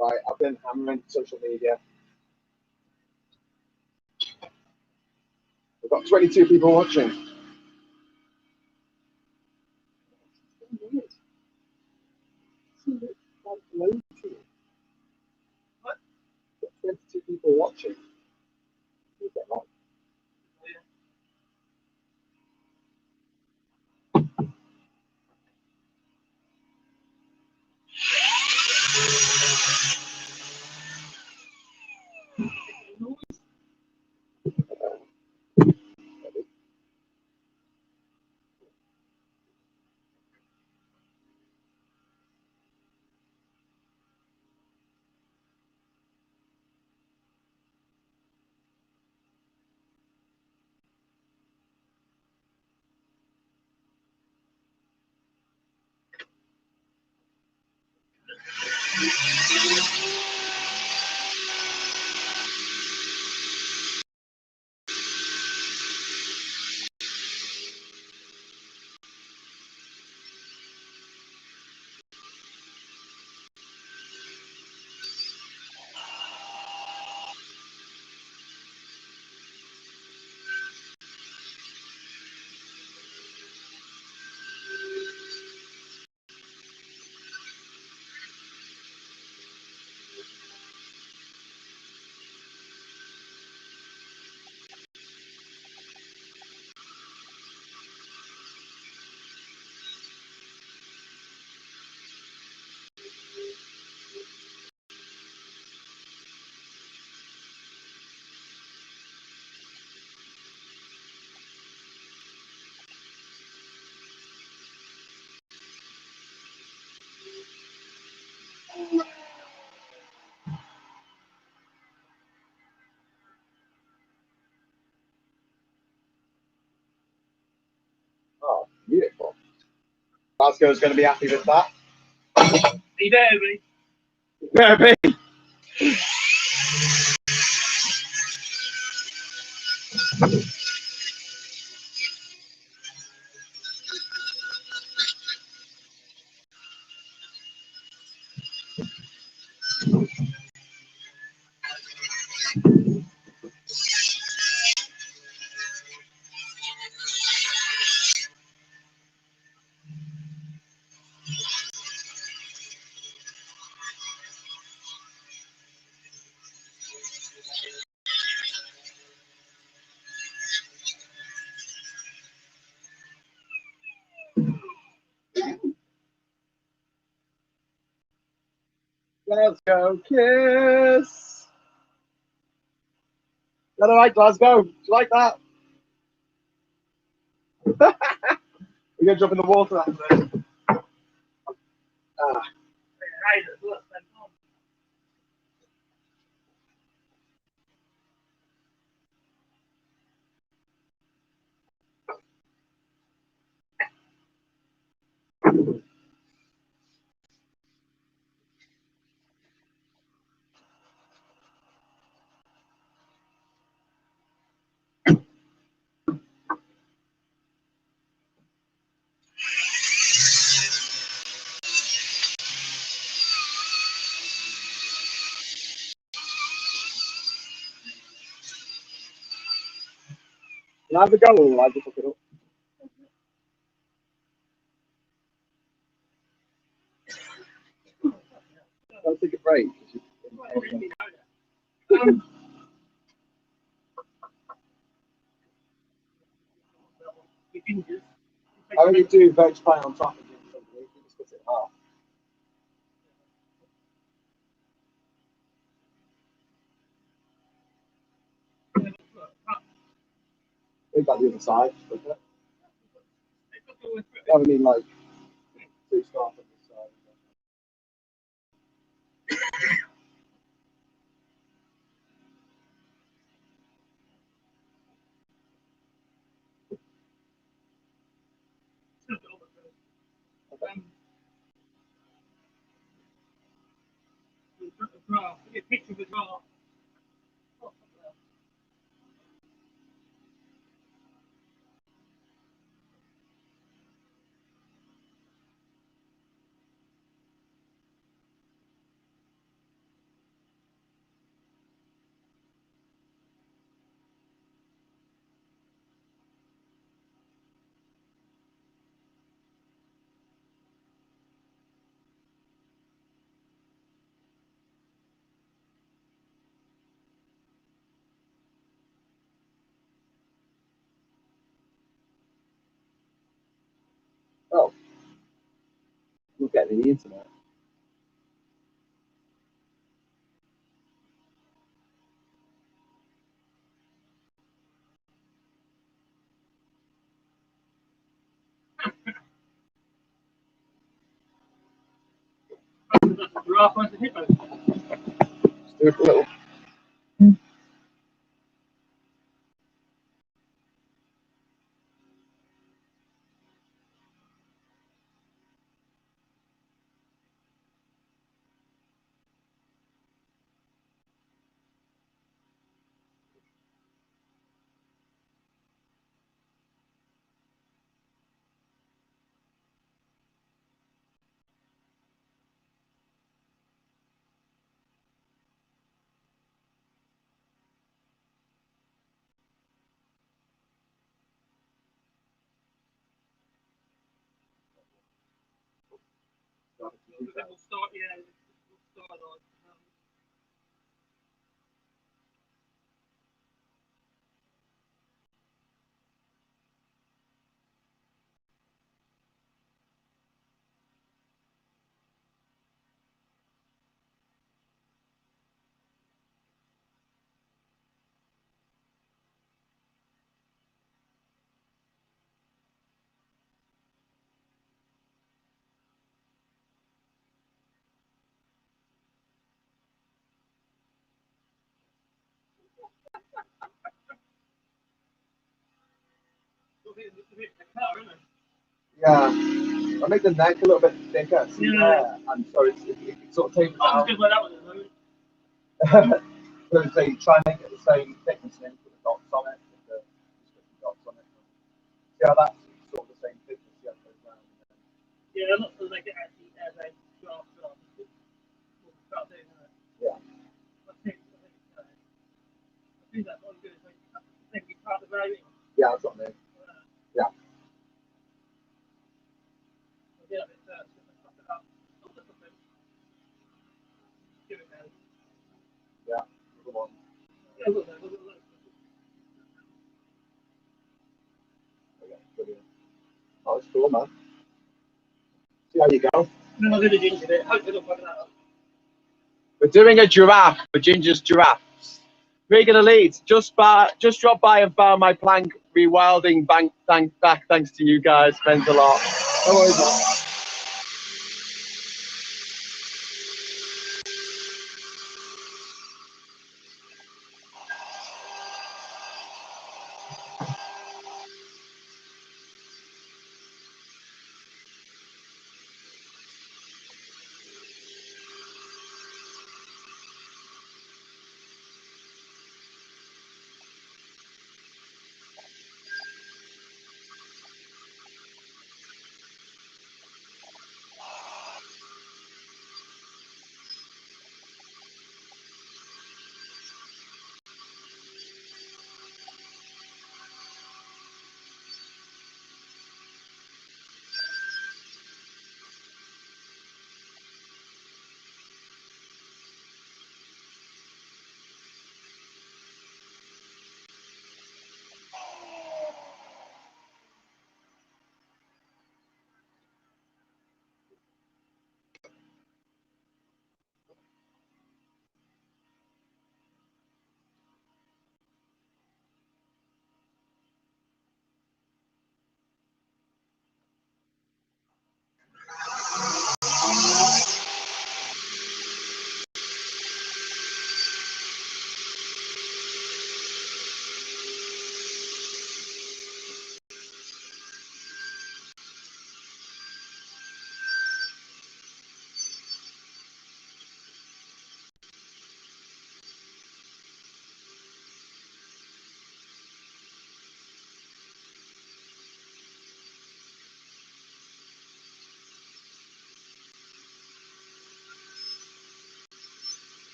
Right, I've been hammering social media. We've got 22 people watching. What? 22 people watching. Glasgow's going to be happy with that. He better be. Better be. Let's go, kiss. Is that all right, Glasgow? Do you like that? We're going to jump in the water after. Can I have a go or will I just look it up? Don't take a break. I only do veg pie on top of it. You just cut it in half. Maybe about the other side. Just look at it. I mean, like, two stars on this side. Picture of the draft. Oh. Look at the internet. Giraffe wants a hippo. Just do a little. We'll start, yeah. We'll start on. Yeah. I make the neck a little bit thicker, see there, and so it sort of tapers I'm out. just doing that one at the moment. So they try and make it the same thickness and then put the dots on it, with the dots on it. See how that's sort of the same thickness, yeah, goes round. Yeah, I'm not sure they get actually as a draft. We'll start doing that. Yeah. I think that's what I'm doing. I think we part the road. Yeah, that's what I mean. Yeah. I'll get a bit first. Give it now. Yeah. Good one. Yeah, look, look. Okay, brilliant. Oh, it's cool, man. See how you go. Then I'll do the ginger bit. Hopefully, it'll fuck that up. We're doing a giraffe for Ginger's giraffes. Regan Elite, just dropped by and found my plank rewilding bank back thanks to you guys. Meant a lot. No worries, man.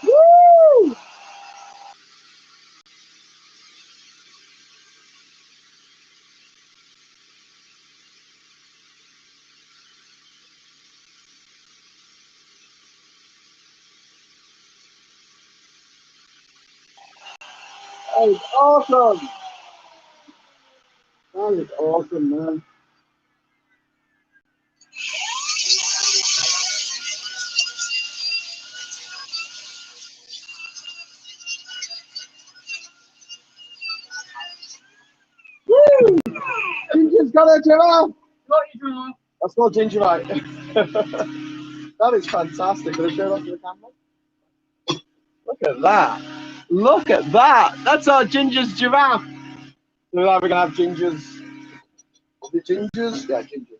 Woo! That is awesome. That is awesome, man. He's got a giraffe. Got your giraffe. That's not ginger right. That is fantastic. Can I show that to the camera? Look at that. Look at that. That's our Ginger's giraffe. So now we're going to have Ginger's. Is it Ginger's? Yeah, Ginger's.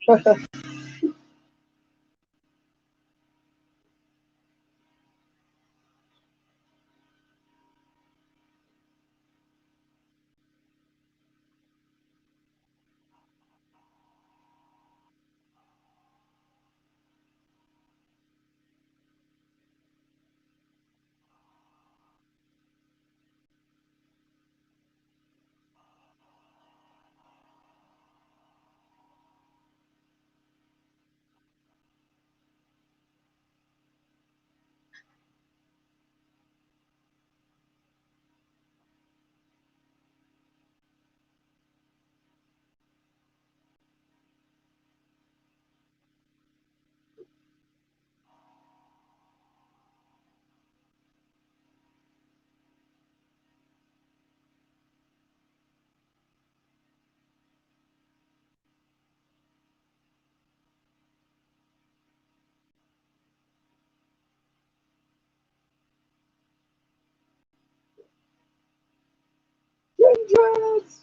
Ginger's!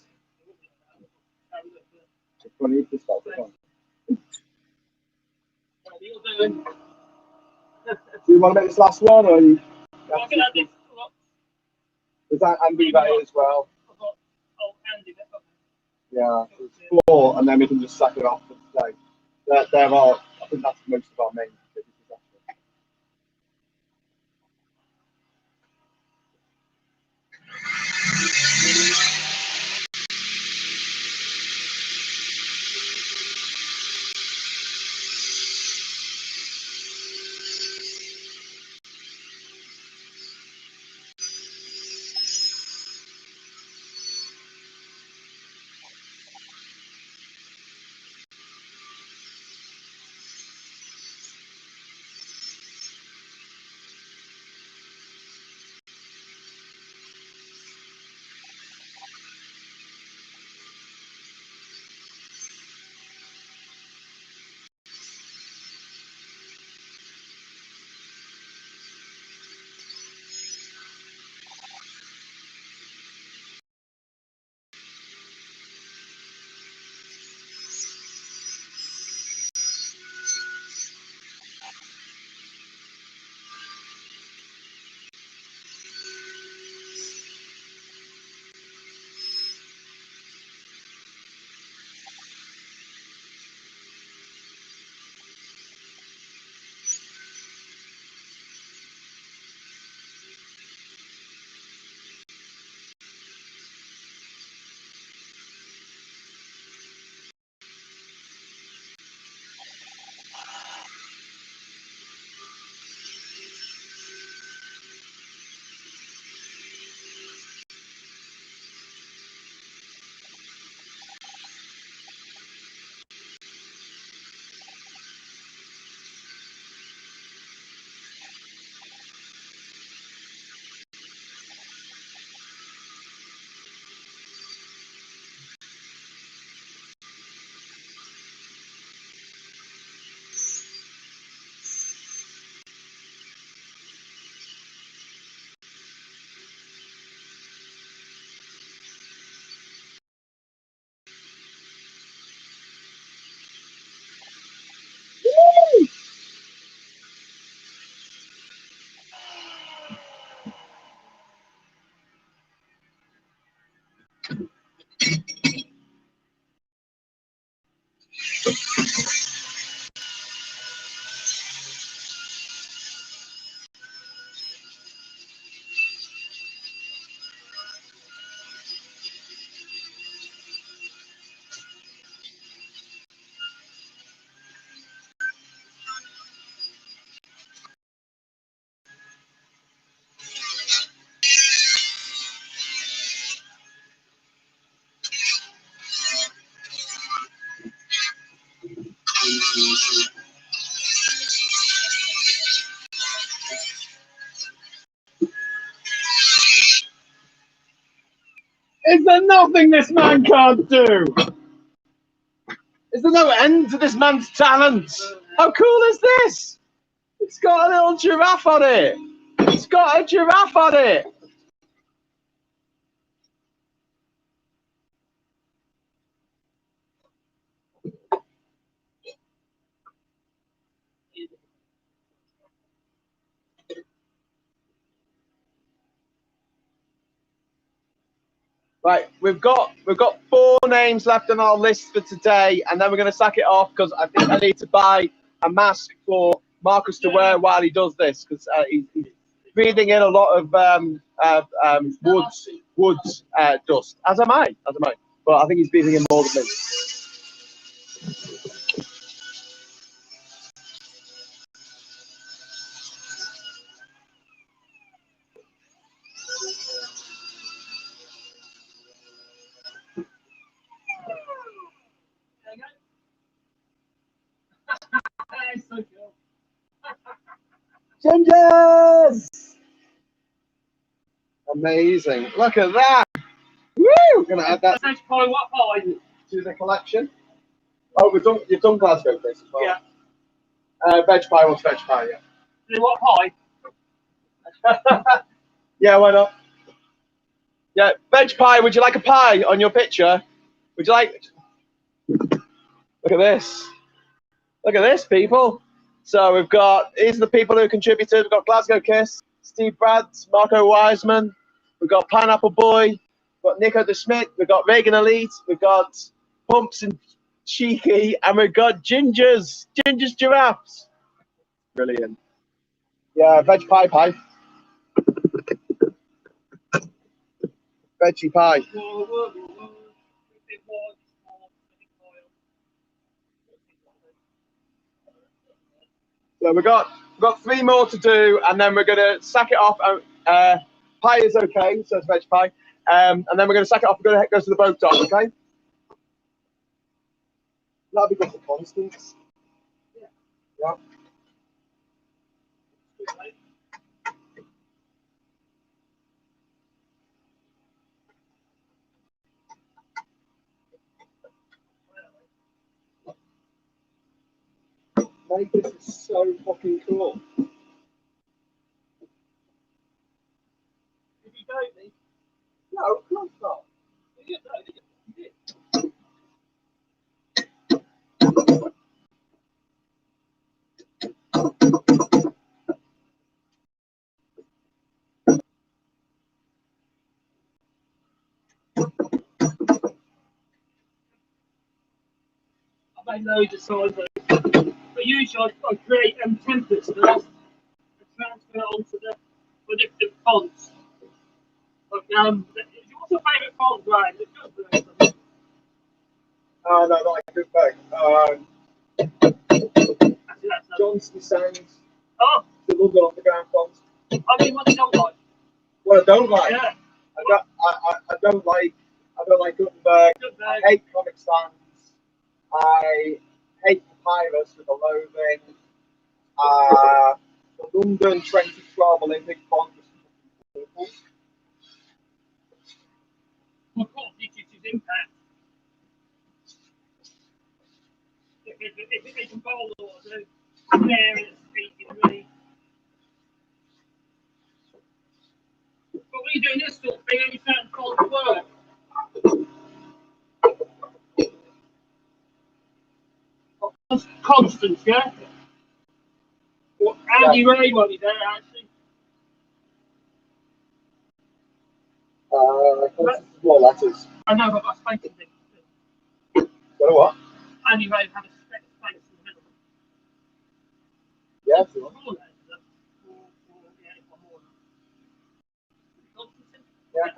We need to stop it. What are you doing? Do you want to make this last one, or you? I can add this. Is that Andy Bay as well? Oh, Andy. Yeah, it's 4, and then we can just sack it off for today. There are, I think that's most of our main activities actually. Is there nothing this man can't do? Is there no end to this man's talent? How cool is this? It's got a little giraffe on it. It's got a giraffe on it. Right, we've got 4 names left on our list for today, and then we're going to sack it off because I think I need to buy a mask for Marcus to wear while he does this because he's breathing in a lot of woods dust. As am I. But I think he's breathing in more than me. So cool. Gingers! Amazing. Look at that. Woo! We're going to add that Veg pie, what pie? to the collection. Oh, you've done Glasgow Chris as well. Yeah. Veg pie, what's veg pie? And what pie? Yeah. Yeah, why not? Yeah, veg pie. Would you like a pie on your picture? Would you like? Look at this. Look at this, people. So we've got, these are the people who contributed. We've got Glasgow Kiss, Steve Brads, Marco Wiseman. We've got Pineapple Boy. We've got Nico De Smit. We've got Reagan Elite. We've got Pumps and Cheeky. And we've got Gingers Giraffes. Brilliant. Yeah, veg pie. Veggie pie. So we've got 3 more to do, and then we're gonna sack it off. Pie is okay, so it's veg pie. And then we're gonna sack it off. We're gonna go to the boat dock, okay? That'll be good for Constance. Yeah. Mate, this is so fucking cool. Did you know me? No, of course not. You did. I made loads of signs. But usually I create templates first and transfer it onto the different fonts. Like, what's your favourite font, Brian? Oh, no, not like a good bag. Johnston Sands. Oh, The London Underground fonts. I mean, what you don't like? What I don't like. Yeah. I don't like Gutenberg. I hate Comic Sans. I hate Papyrus with a loathing. The London 2012 Olympic font was awful. Of course, it's impact. If it's a bowl or two, there it's speaking really. But when you're doing this sort of thing, every certain font work. Constance, yeah? Well, Andy Ray might be there, actually. More letters. I know, but I've spoken to him. Got a what? Andy Ray had a space in the middle. Yeah, if you want. Yeah.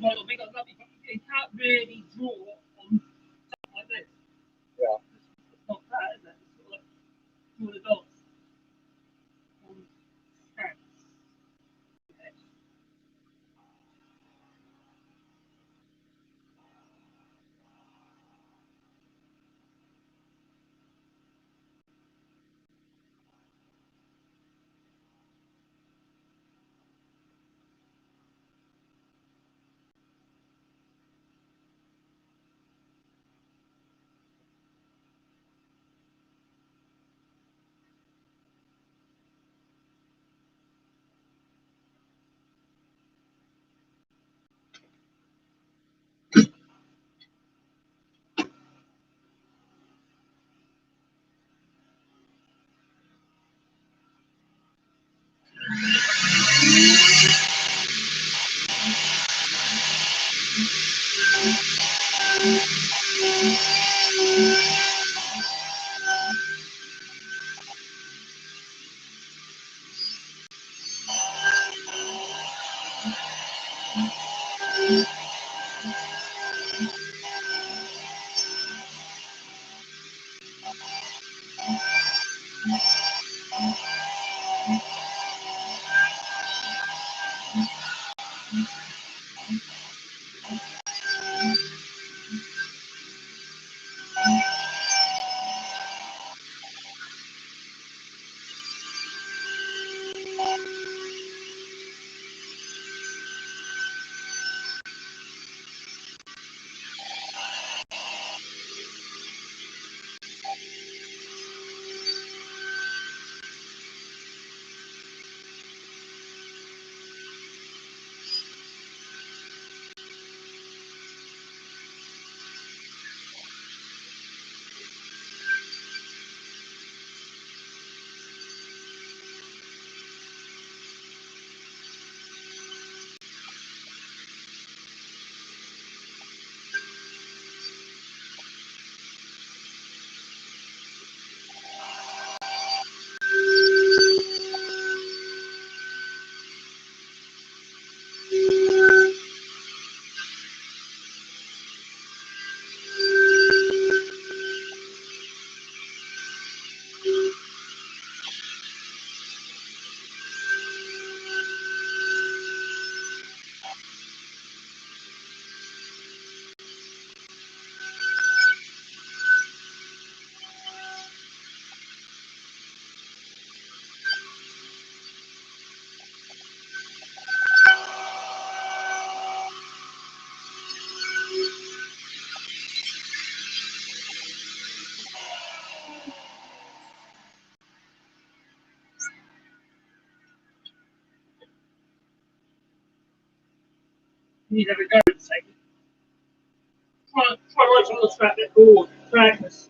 might not be that lovely, but you can't really draw on something like this. Yeah. It's not that, is it? It's sort of like draw the dots on stamps. You need to have a go at a second. Try write some of that bit board. Practice.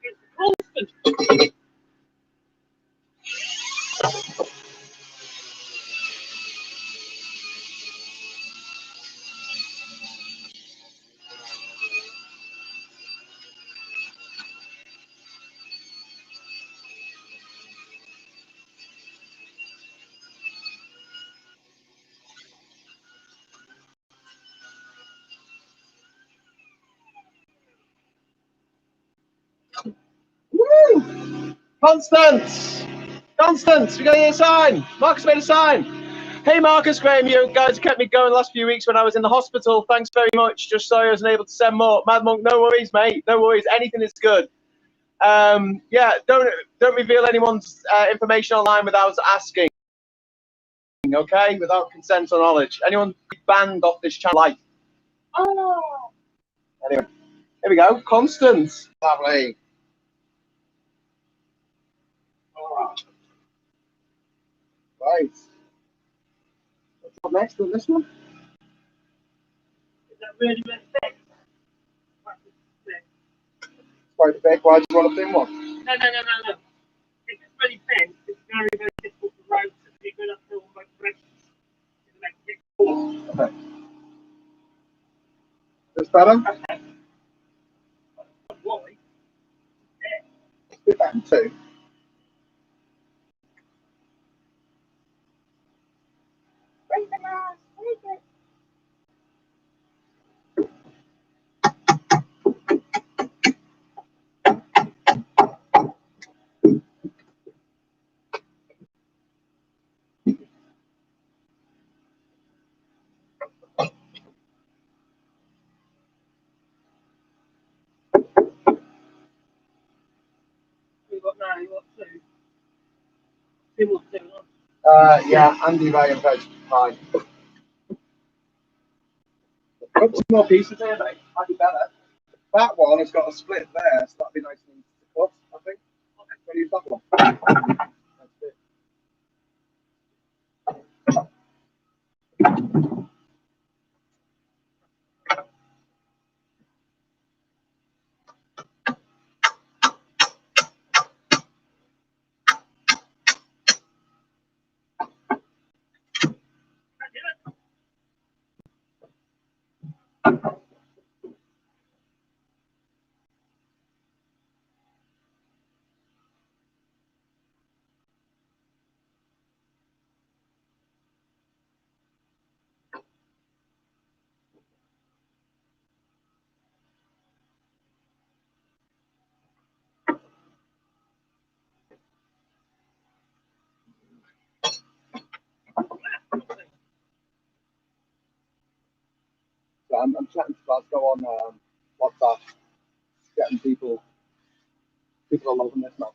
It's constant. Woo! Constance! Constance, we got a sign. Marcus made a sign. Hey Marcus, Graham, you guys kept me going the last few weeks when I was in the hospital. Thanks very much. Just sorry I wasn't able to send more. Mad Monk, no worries, mate. No worries. Anything is good. Yeah, don't reveal anyone's information online without asking. Okay, without consent or knowledge. Anyone banned off this channel? Like, oh. Anyway, here we go. Constance. Lovely. Right. What's up next on this one? Is that really thick? Quite thick. Why do you want a thin one? No. If it's really thin, it's very, very difficult to rotate. It's a good uphill motivation. Okay. Is better? Why? Put that in 2. Bring the mask. Take it. You got now. You got 2. 2 more to do. Yeah, Andy Ray and Veg. Fine. Put some more pieces here, mate. Might be better. That one has got a split there, so that'd be nice and easy to cut, I think. So use that one. That's it. So I'm chatting to lads, go on WhatsApp, getting people are loving this, man.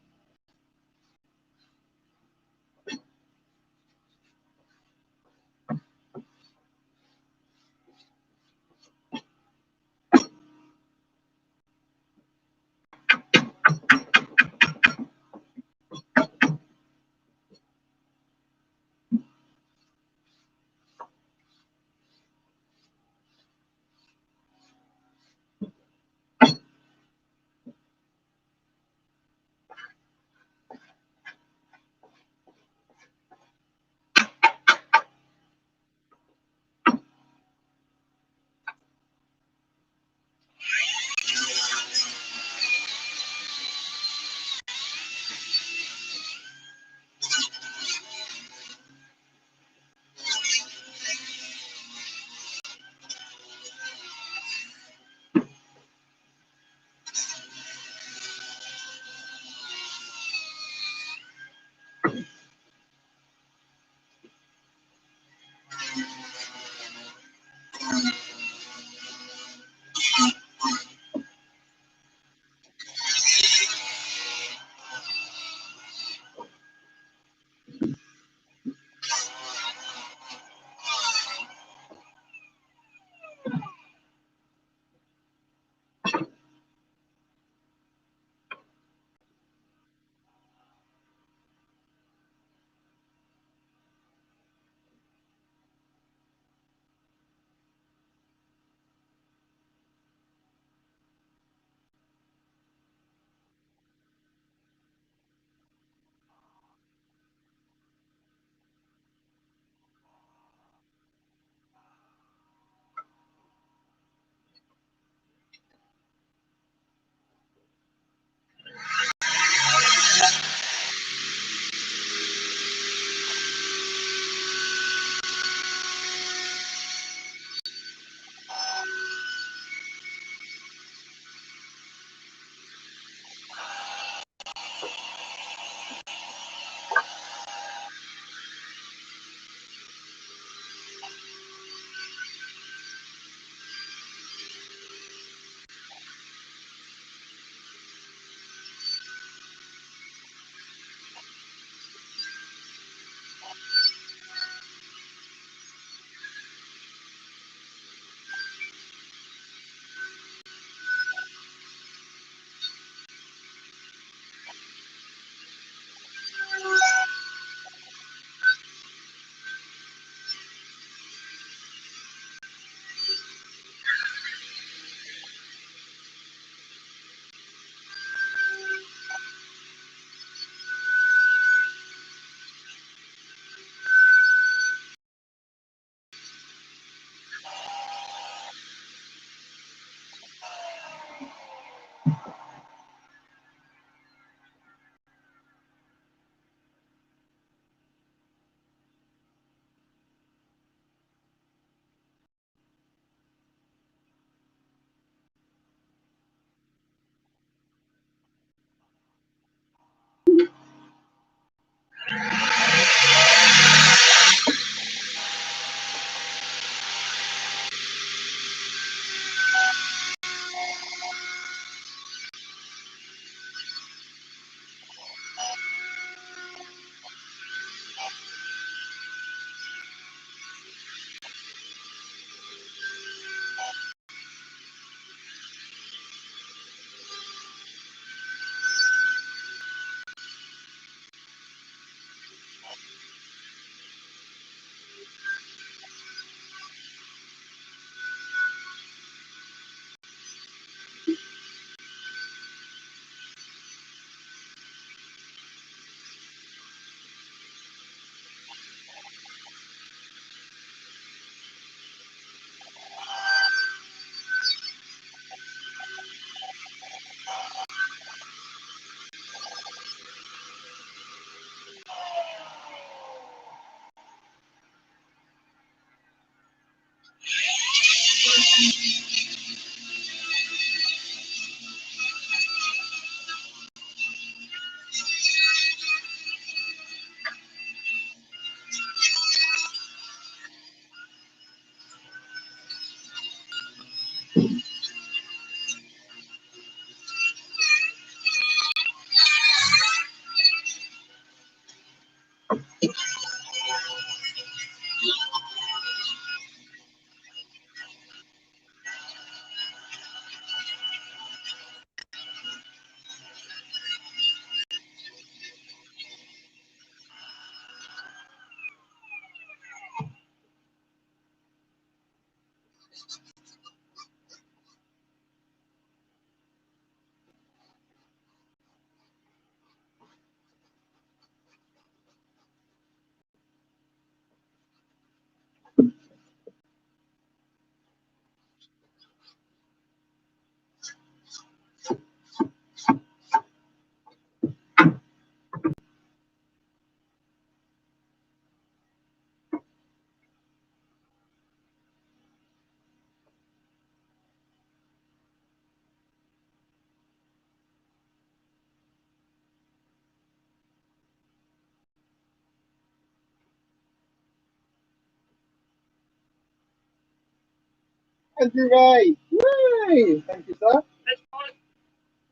Andrew Ray. Yay! Thank you, sir. That's fine.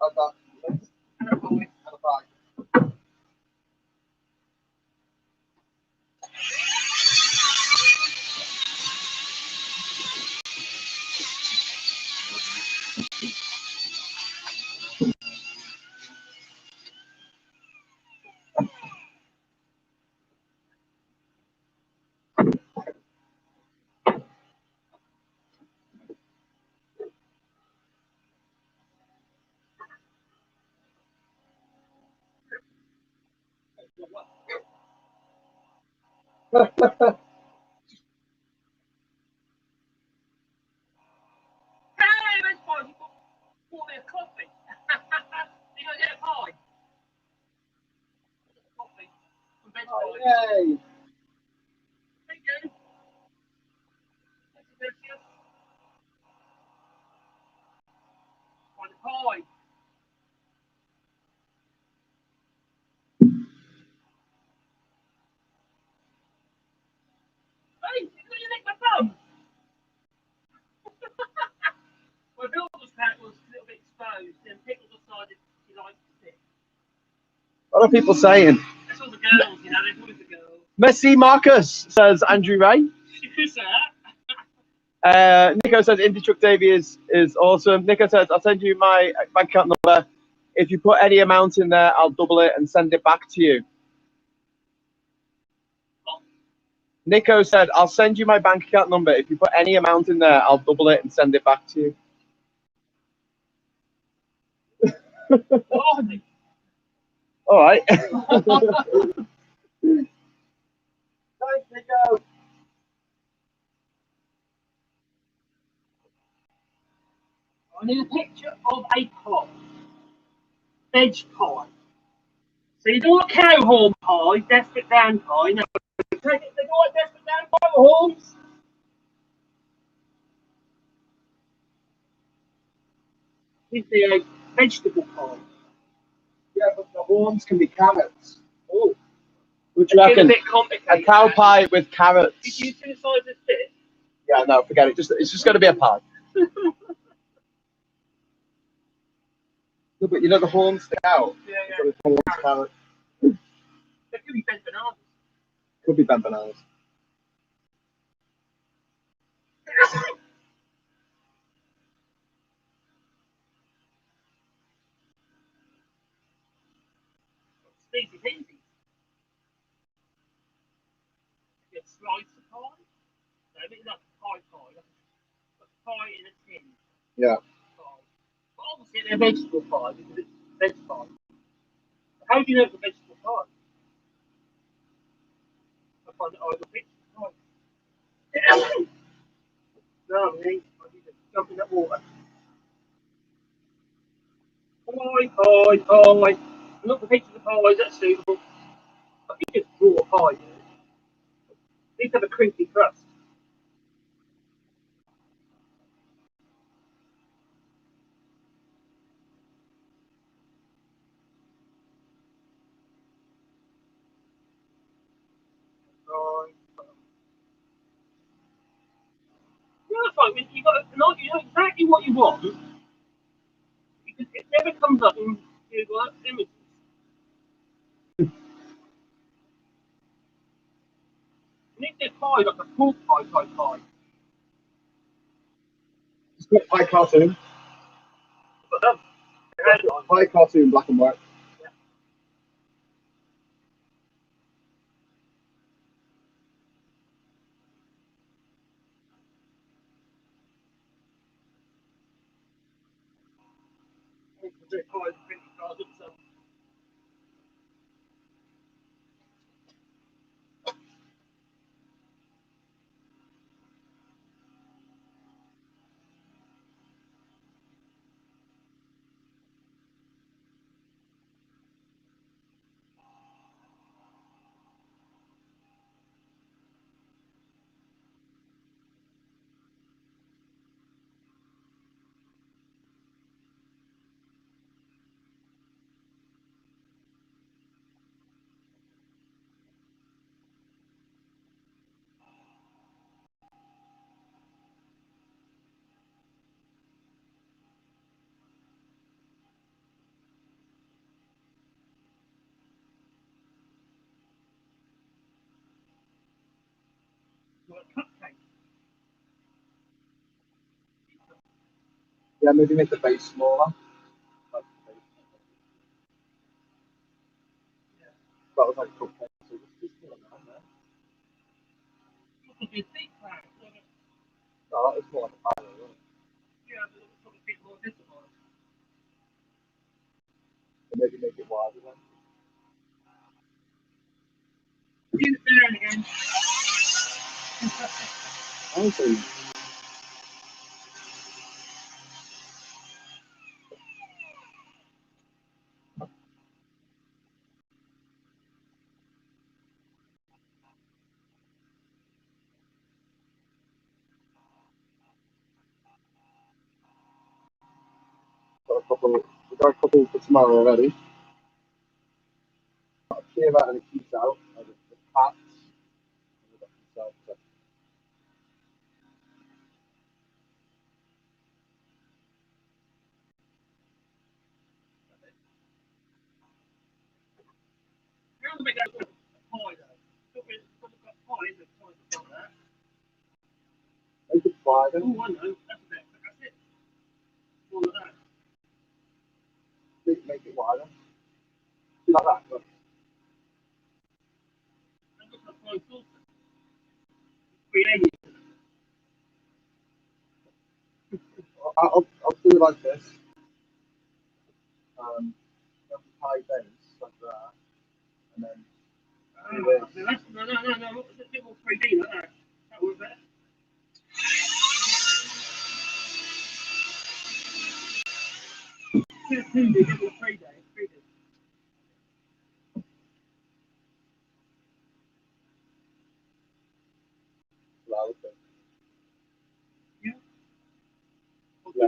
How's that? And a boy. And a bag. Hey, that's fine. You bought me a coffee. You gonna get a pie? Coffee. From Bed Oh, Pie. yay! Thank you. Thank you, thank you. Want a pie? Hey, you lick my thumb. My builder's pack was a little bit exposed, and Pickle decided he liked it. What are people saying? That's all the girls, you know, they're always the girls. Messi Marcus, says Andrew Ray. You could say that. Nico says Indie Truck Davy is awesome. Nico says, I'll send you my bank account number. If you put any amount in there, I'll double it and send it back to you. Nico said, I'll send you my bank account number. If you put any amount in there, I'll double it and send it back to you. Blimey. All right. Thanks, Nico. I need a picture of a pie. Veg pie. So you don't want cow horn pie, desperate Dan pie. No, they don't want desperate Dan pie with horns. Is the vegetable pie. Yeah, but the horns can be carrots. Oh, What do you it's a reckon? bit complicated. A cow pie with carrots. Did you see the size of this? Yeah, no, forget it. It's just going to be a pie. No, but you know the horns stick out. Yeah, So the horns, carrot. There could be bent bananas. Could be bent bananas. Easy peasy. Get slice of pie. No, I mean like a pie, like a pie in a tin. Yeah. Pie. But obviously they're vegetable pie because it's veg pie. How do you know it's a vegetable pie? I find it either picture pie. No, I need to jump in that water. Pie. Look for pictures of pies, that's suitable. I think just draw a pie. It needs to have a crinkly crust. right. You got to know exactly what you want because it never comes up in Google Images. You need to get pie like a pork pie type pie. It's got high cartoon. But High cartoon, black and white. Yeah, maybe make the base smaller. That was like a cupcake. So just put it on there. No, that was more like a pie, wasn't it? So maybe make it wider then. Honestly, we got a couple for tomorrow already. Clear that and it keeps out. The pats. Make it wider. Make it wider. Like that. Look. I'll do it like this. High base like that, and then No. It's a bit more 3D like that. That was better. It's 2D, a bit more 3D. yeah.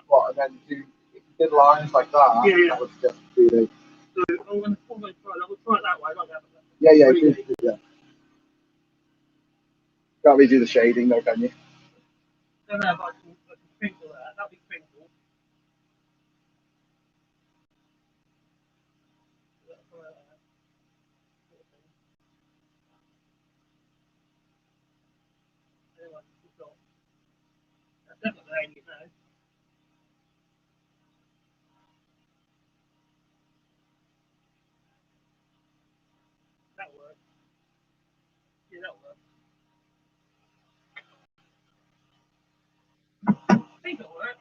What, and then do if you did lines like that, that would just be the So I'm going to almost try it. I will try it that way, like that. yeah. Can't really do the shading though, can you? Don't know if I can sprinkle that. That'll be sprinkled. That's definitely hanging now. That works. Yeah, that works. I think it'll work.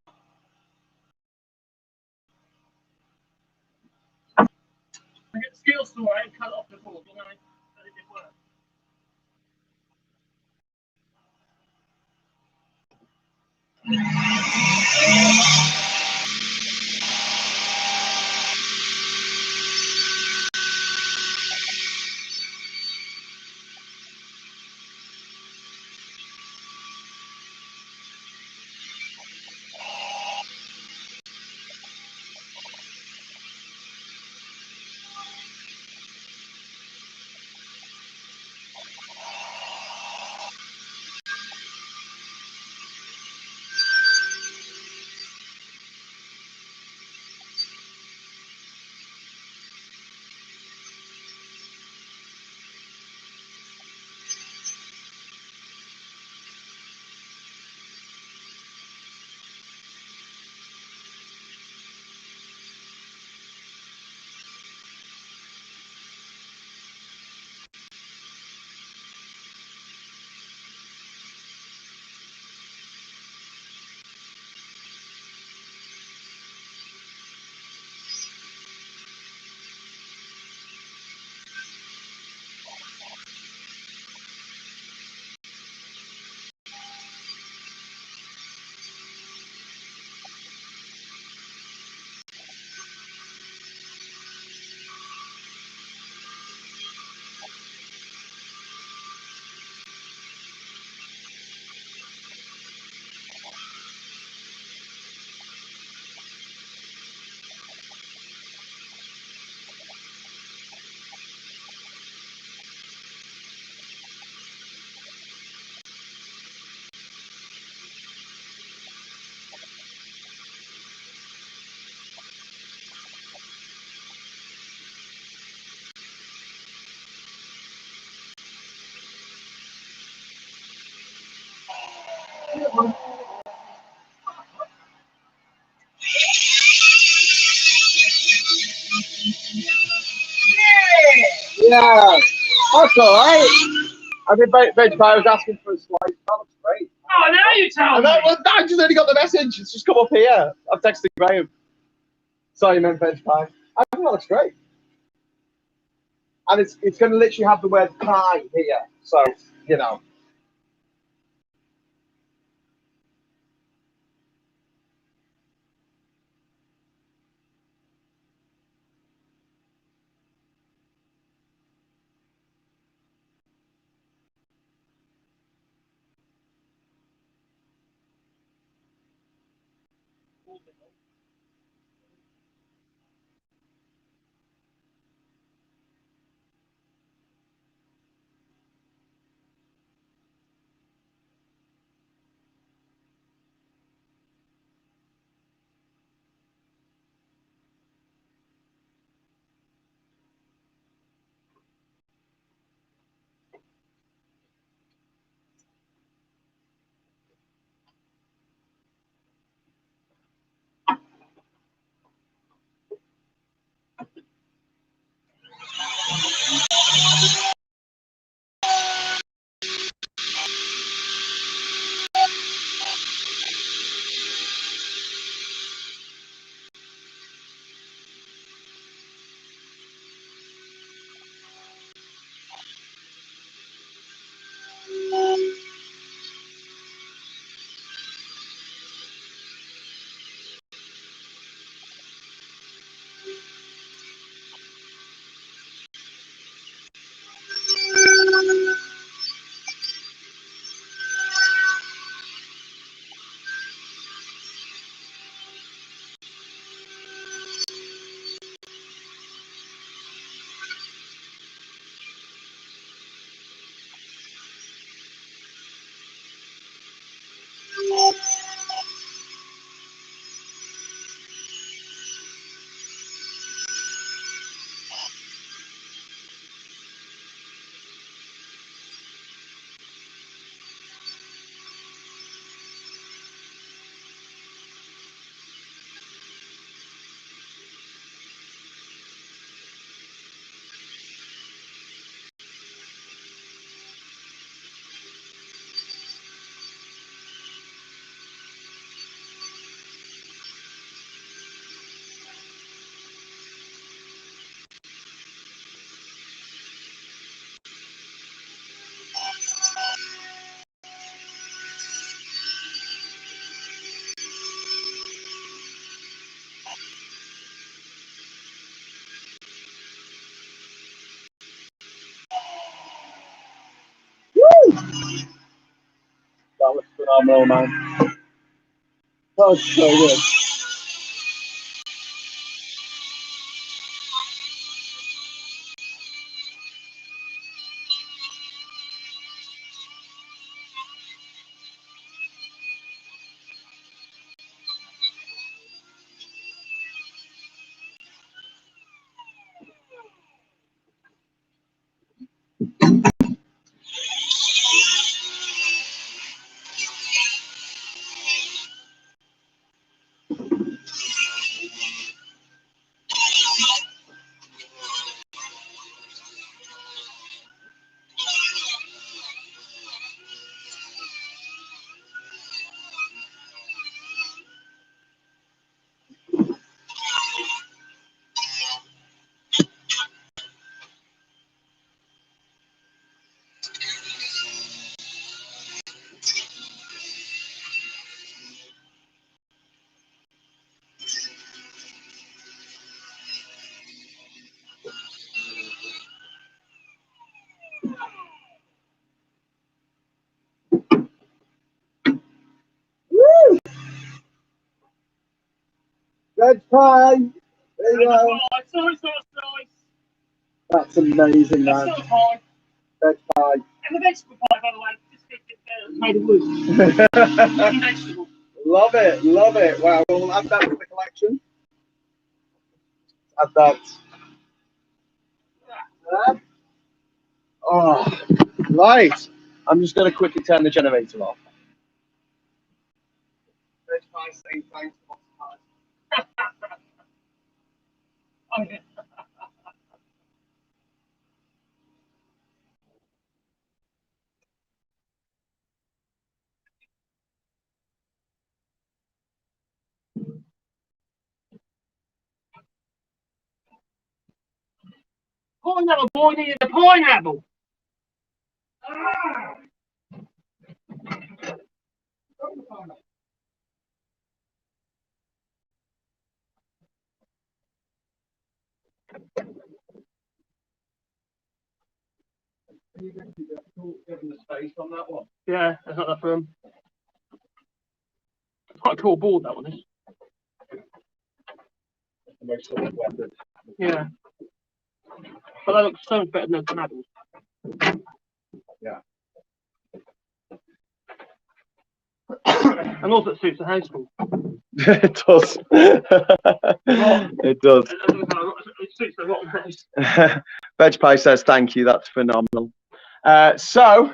I get the steel saw and cut off the board, and I it did work. Yeah, that's all right. I think veg pie was asking for a slice. That looks great. Oh, now you tell I me. know, well, I just only got the message. It's just come up here. I've texted Graham. Sorry, you meant veg pie. I think that looks great. And it's going to literally have the word pie here. So, you know. That was phenomenal, man. That was so good. Woo! Veg pie. There you go. That's amazing, That's man. not pie. Veg pie. And the vegetable pie, by the way, just made of wood. Vegetable. Love it, love it. Wow, we'll add that to the collection. Add that. Oh, right. I'm just going to quickly turn the generator off. Veg pie saying thanks for pie. Okay. Pineapple, boy, needed a pineapple. Ah! Given the space on that one. Yeah, that's not that firm. It's quite a cool board, that one is. The most sort of weathered. Yeah. But that looks so much better than the pineapples. Yeah. And also it suits the house full. It does. It does. It suits the rotten house. Veg Pie says thank you. That's phenomenal. Here's the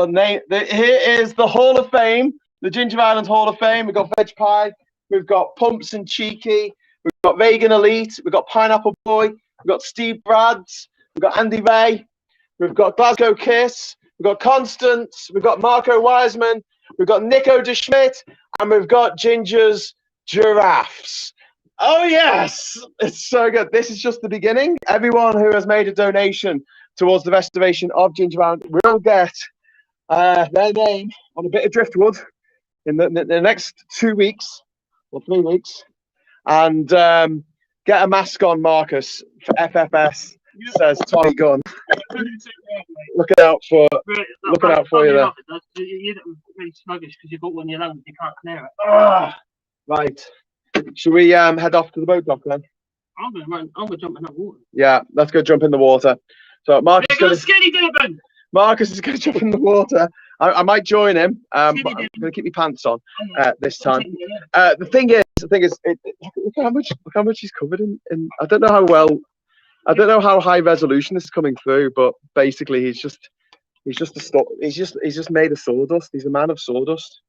name. Here is the Hall of Fame, the Ginger Island Hall of Fame. We've got Veg Pie. We've got Pumps and Cheeky. We've got Vegan Elite. We've got Pineapple Boy. We've got Steve Brads. We've got Andy Ray. We've got Glasgow Kiss. We've got Constance. We've got Marco Wiseman. We've got Nico De Schmidt. And we've got Ginger's Giraffes. Oh, yes. It's so good. This is just the beginning. Everyone who has made a donation towards the restoration of Ginger Island will get their name on a bit of driftwood in the next 2 weeks or 3 weeks. And get a mask on, Marcus, for FFS, says Tommy Gunn. Looking out for you there. You're really sluggish because you've got one in your lungs, you can't clear it. Right. Should we head off to the boat dock then? I'm gonna jump in that water. Yeah, let's go jump in the water. So Marcus Skinny dipping! Marcus is going to jump in the water. I might join him. But I'm going to keep my pants on this time. The thing is, look how much he's covered in. I don't know how high resolution this is coming through, but basically he's just made of sawdust. He's a man of sawdust.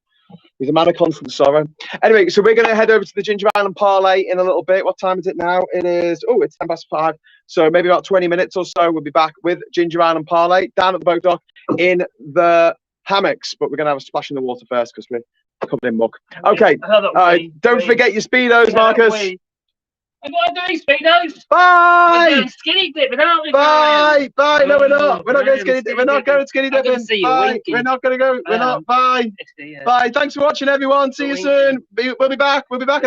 He's a man of constant sorrow. Anyway, so we're going to head over to the Ginger Island Parlay in a little bit. What time is it now? It's 5:10. So maybe about 20 minutes or so, we'll be back with Ginger Island Parlay down at the boat dock in the hammocks. But we're going to have a splash in the water first because we're covered in muck. Okay. Don't forget your Speedos, Marcus. I'm going to do these speedos. Bye. We're doing skinny dipping, aren't we? Bye. Bye. No, we're not. We're not going skinny dipping. We're not going skinny dipping. Bye. We're not going to go. We're not. Bye. Bye. Thanks for watching, everyone. See you soon. We'll be back. We'll be back.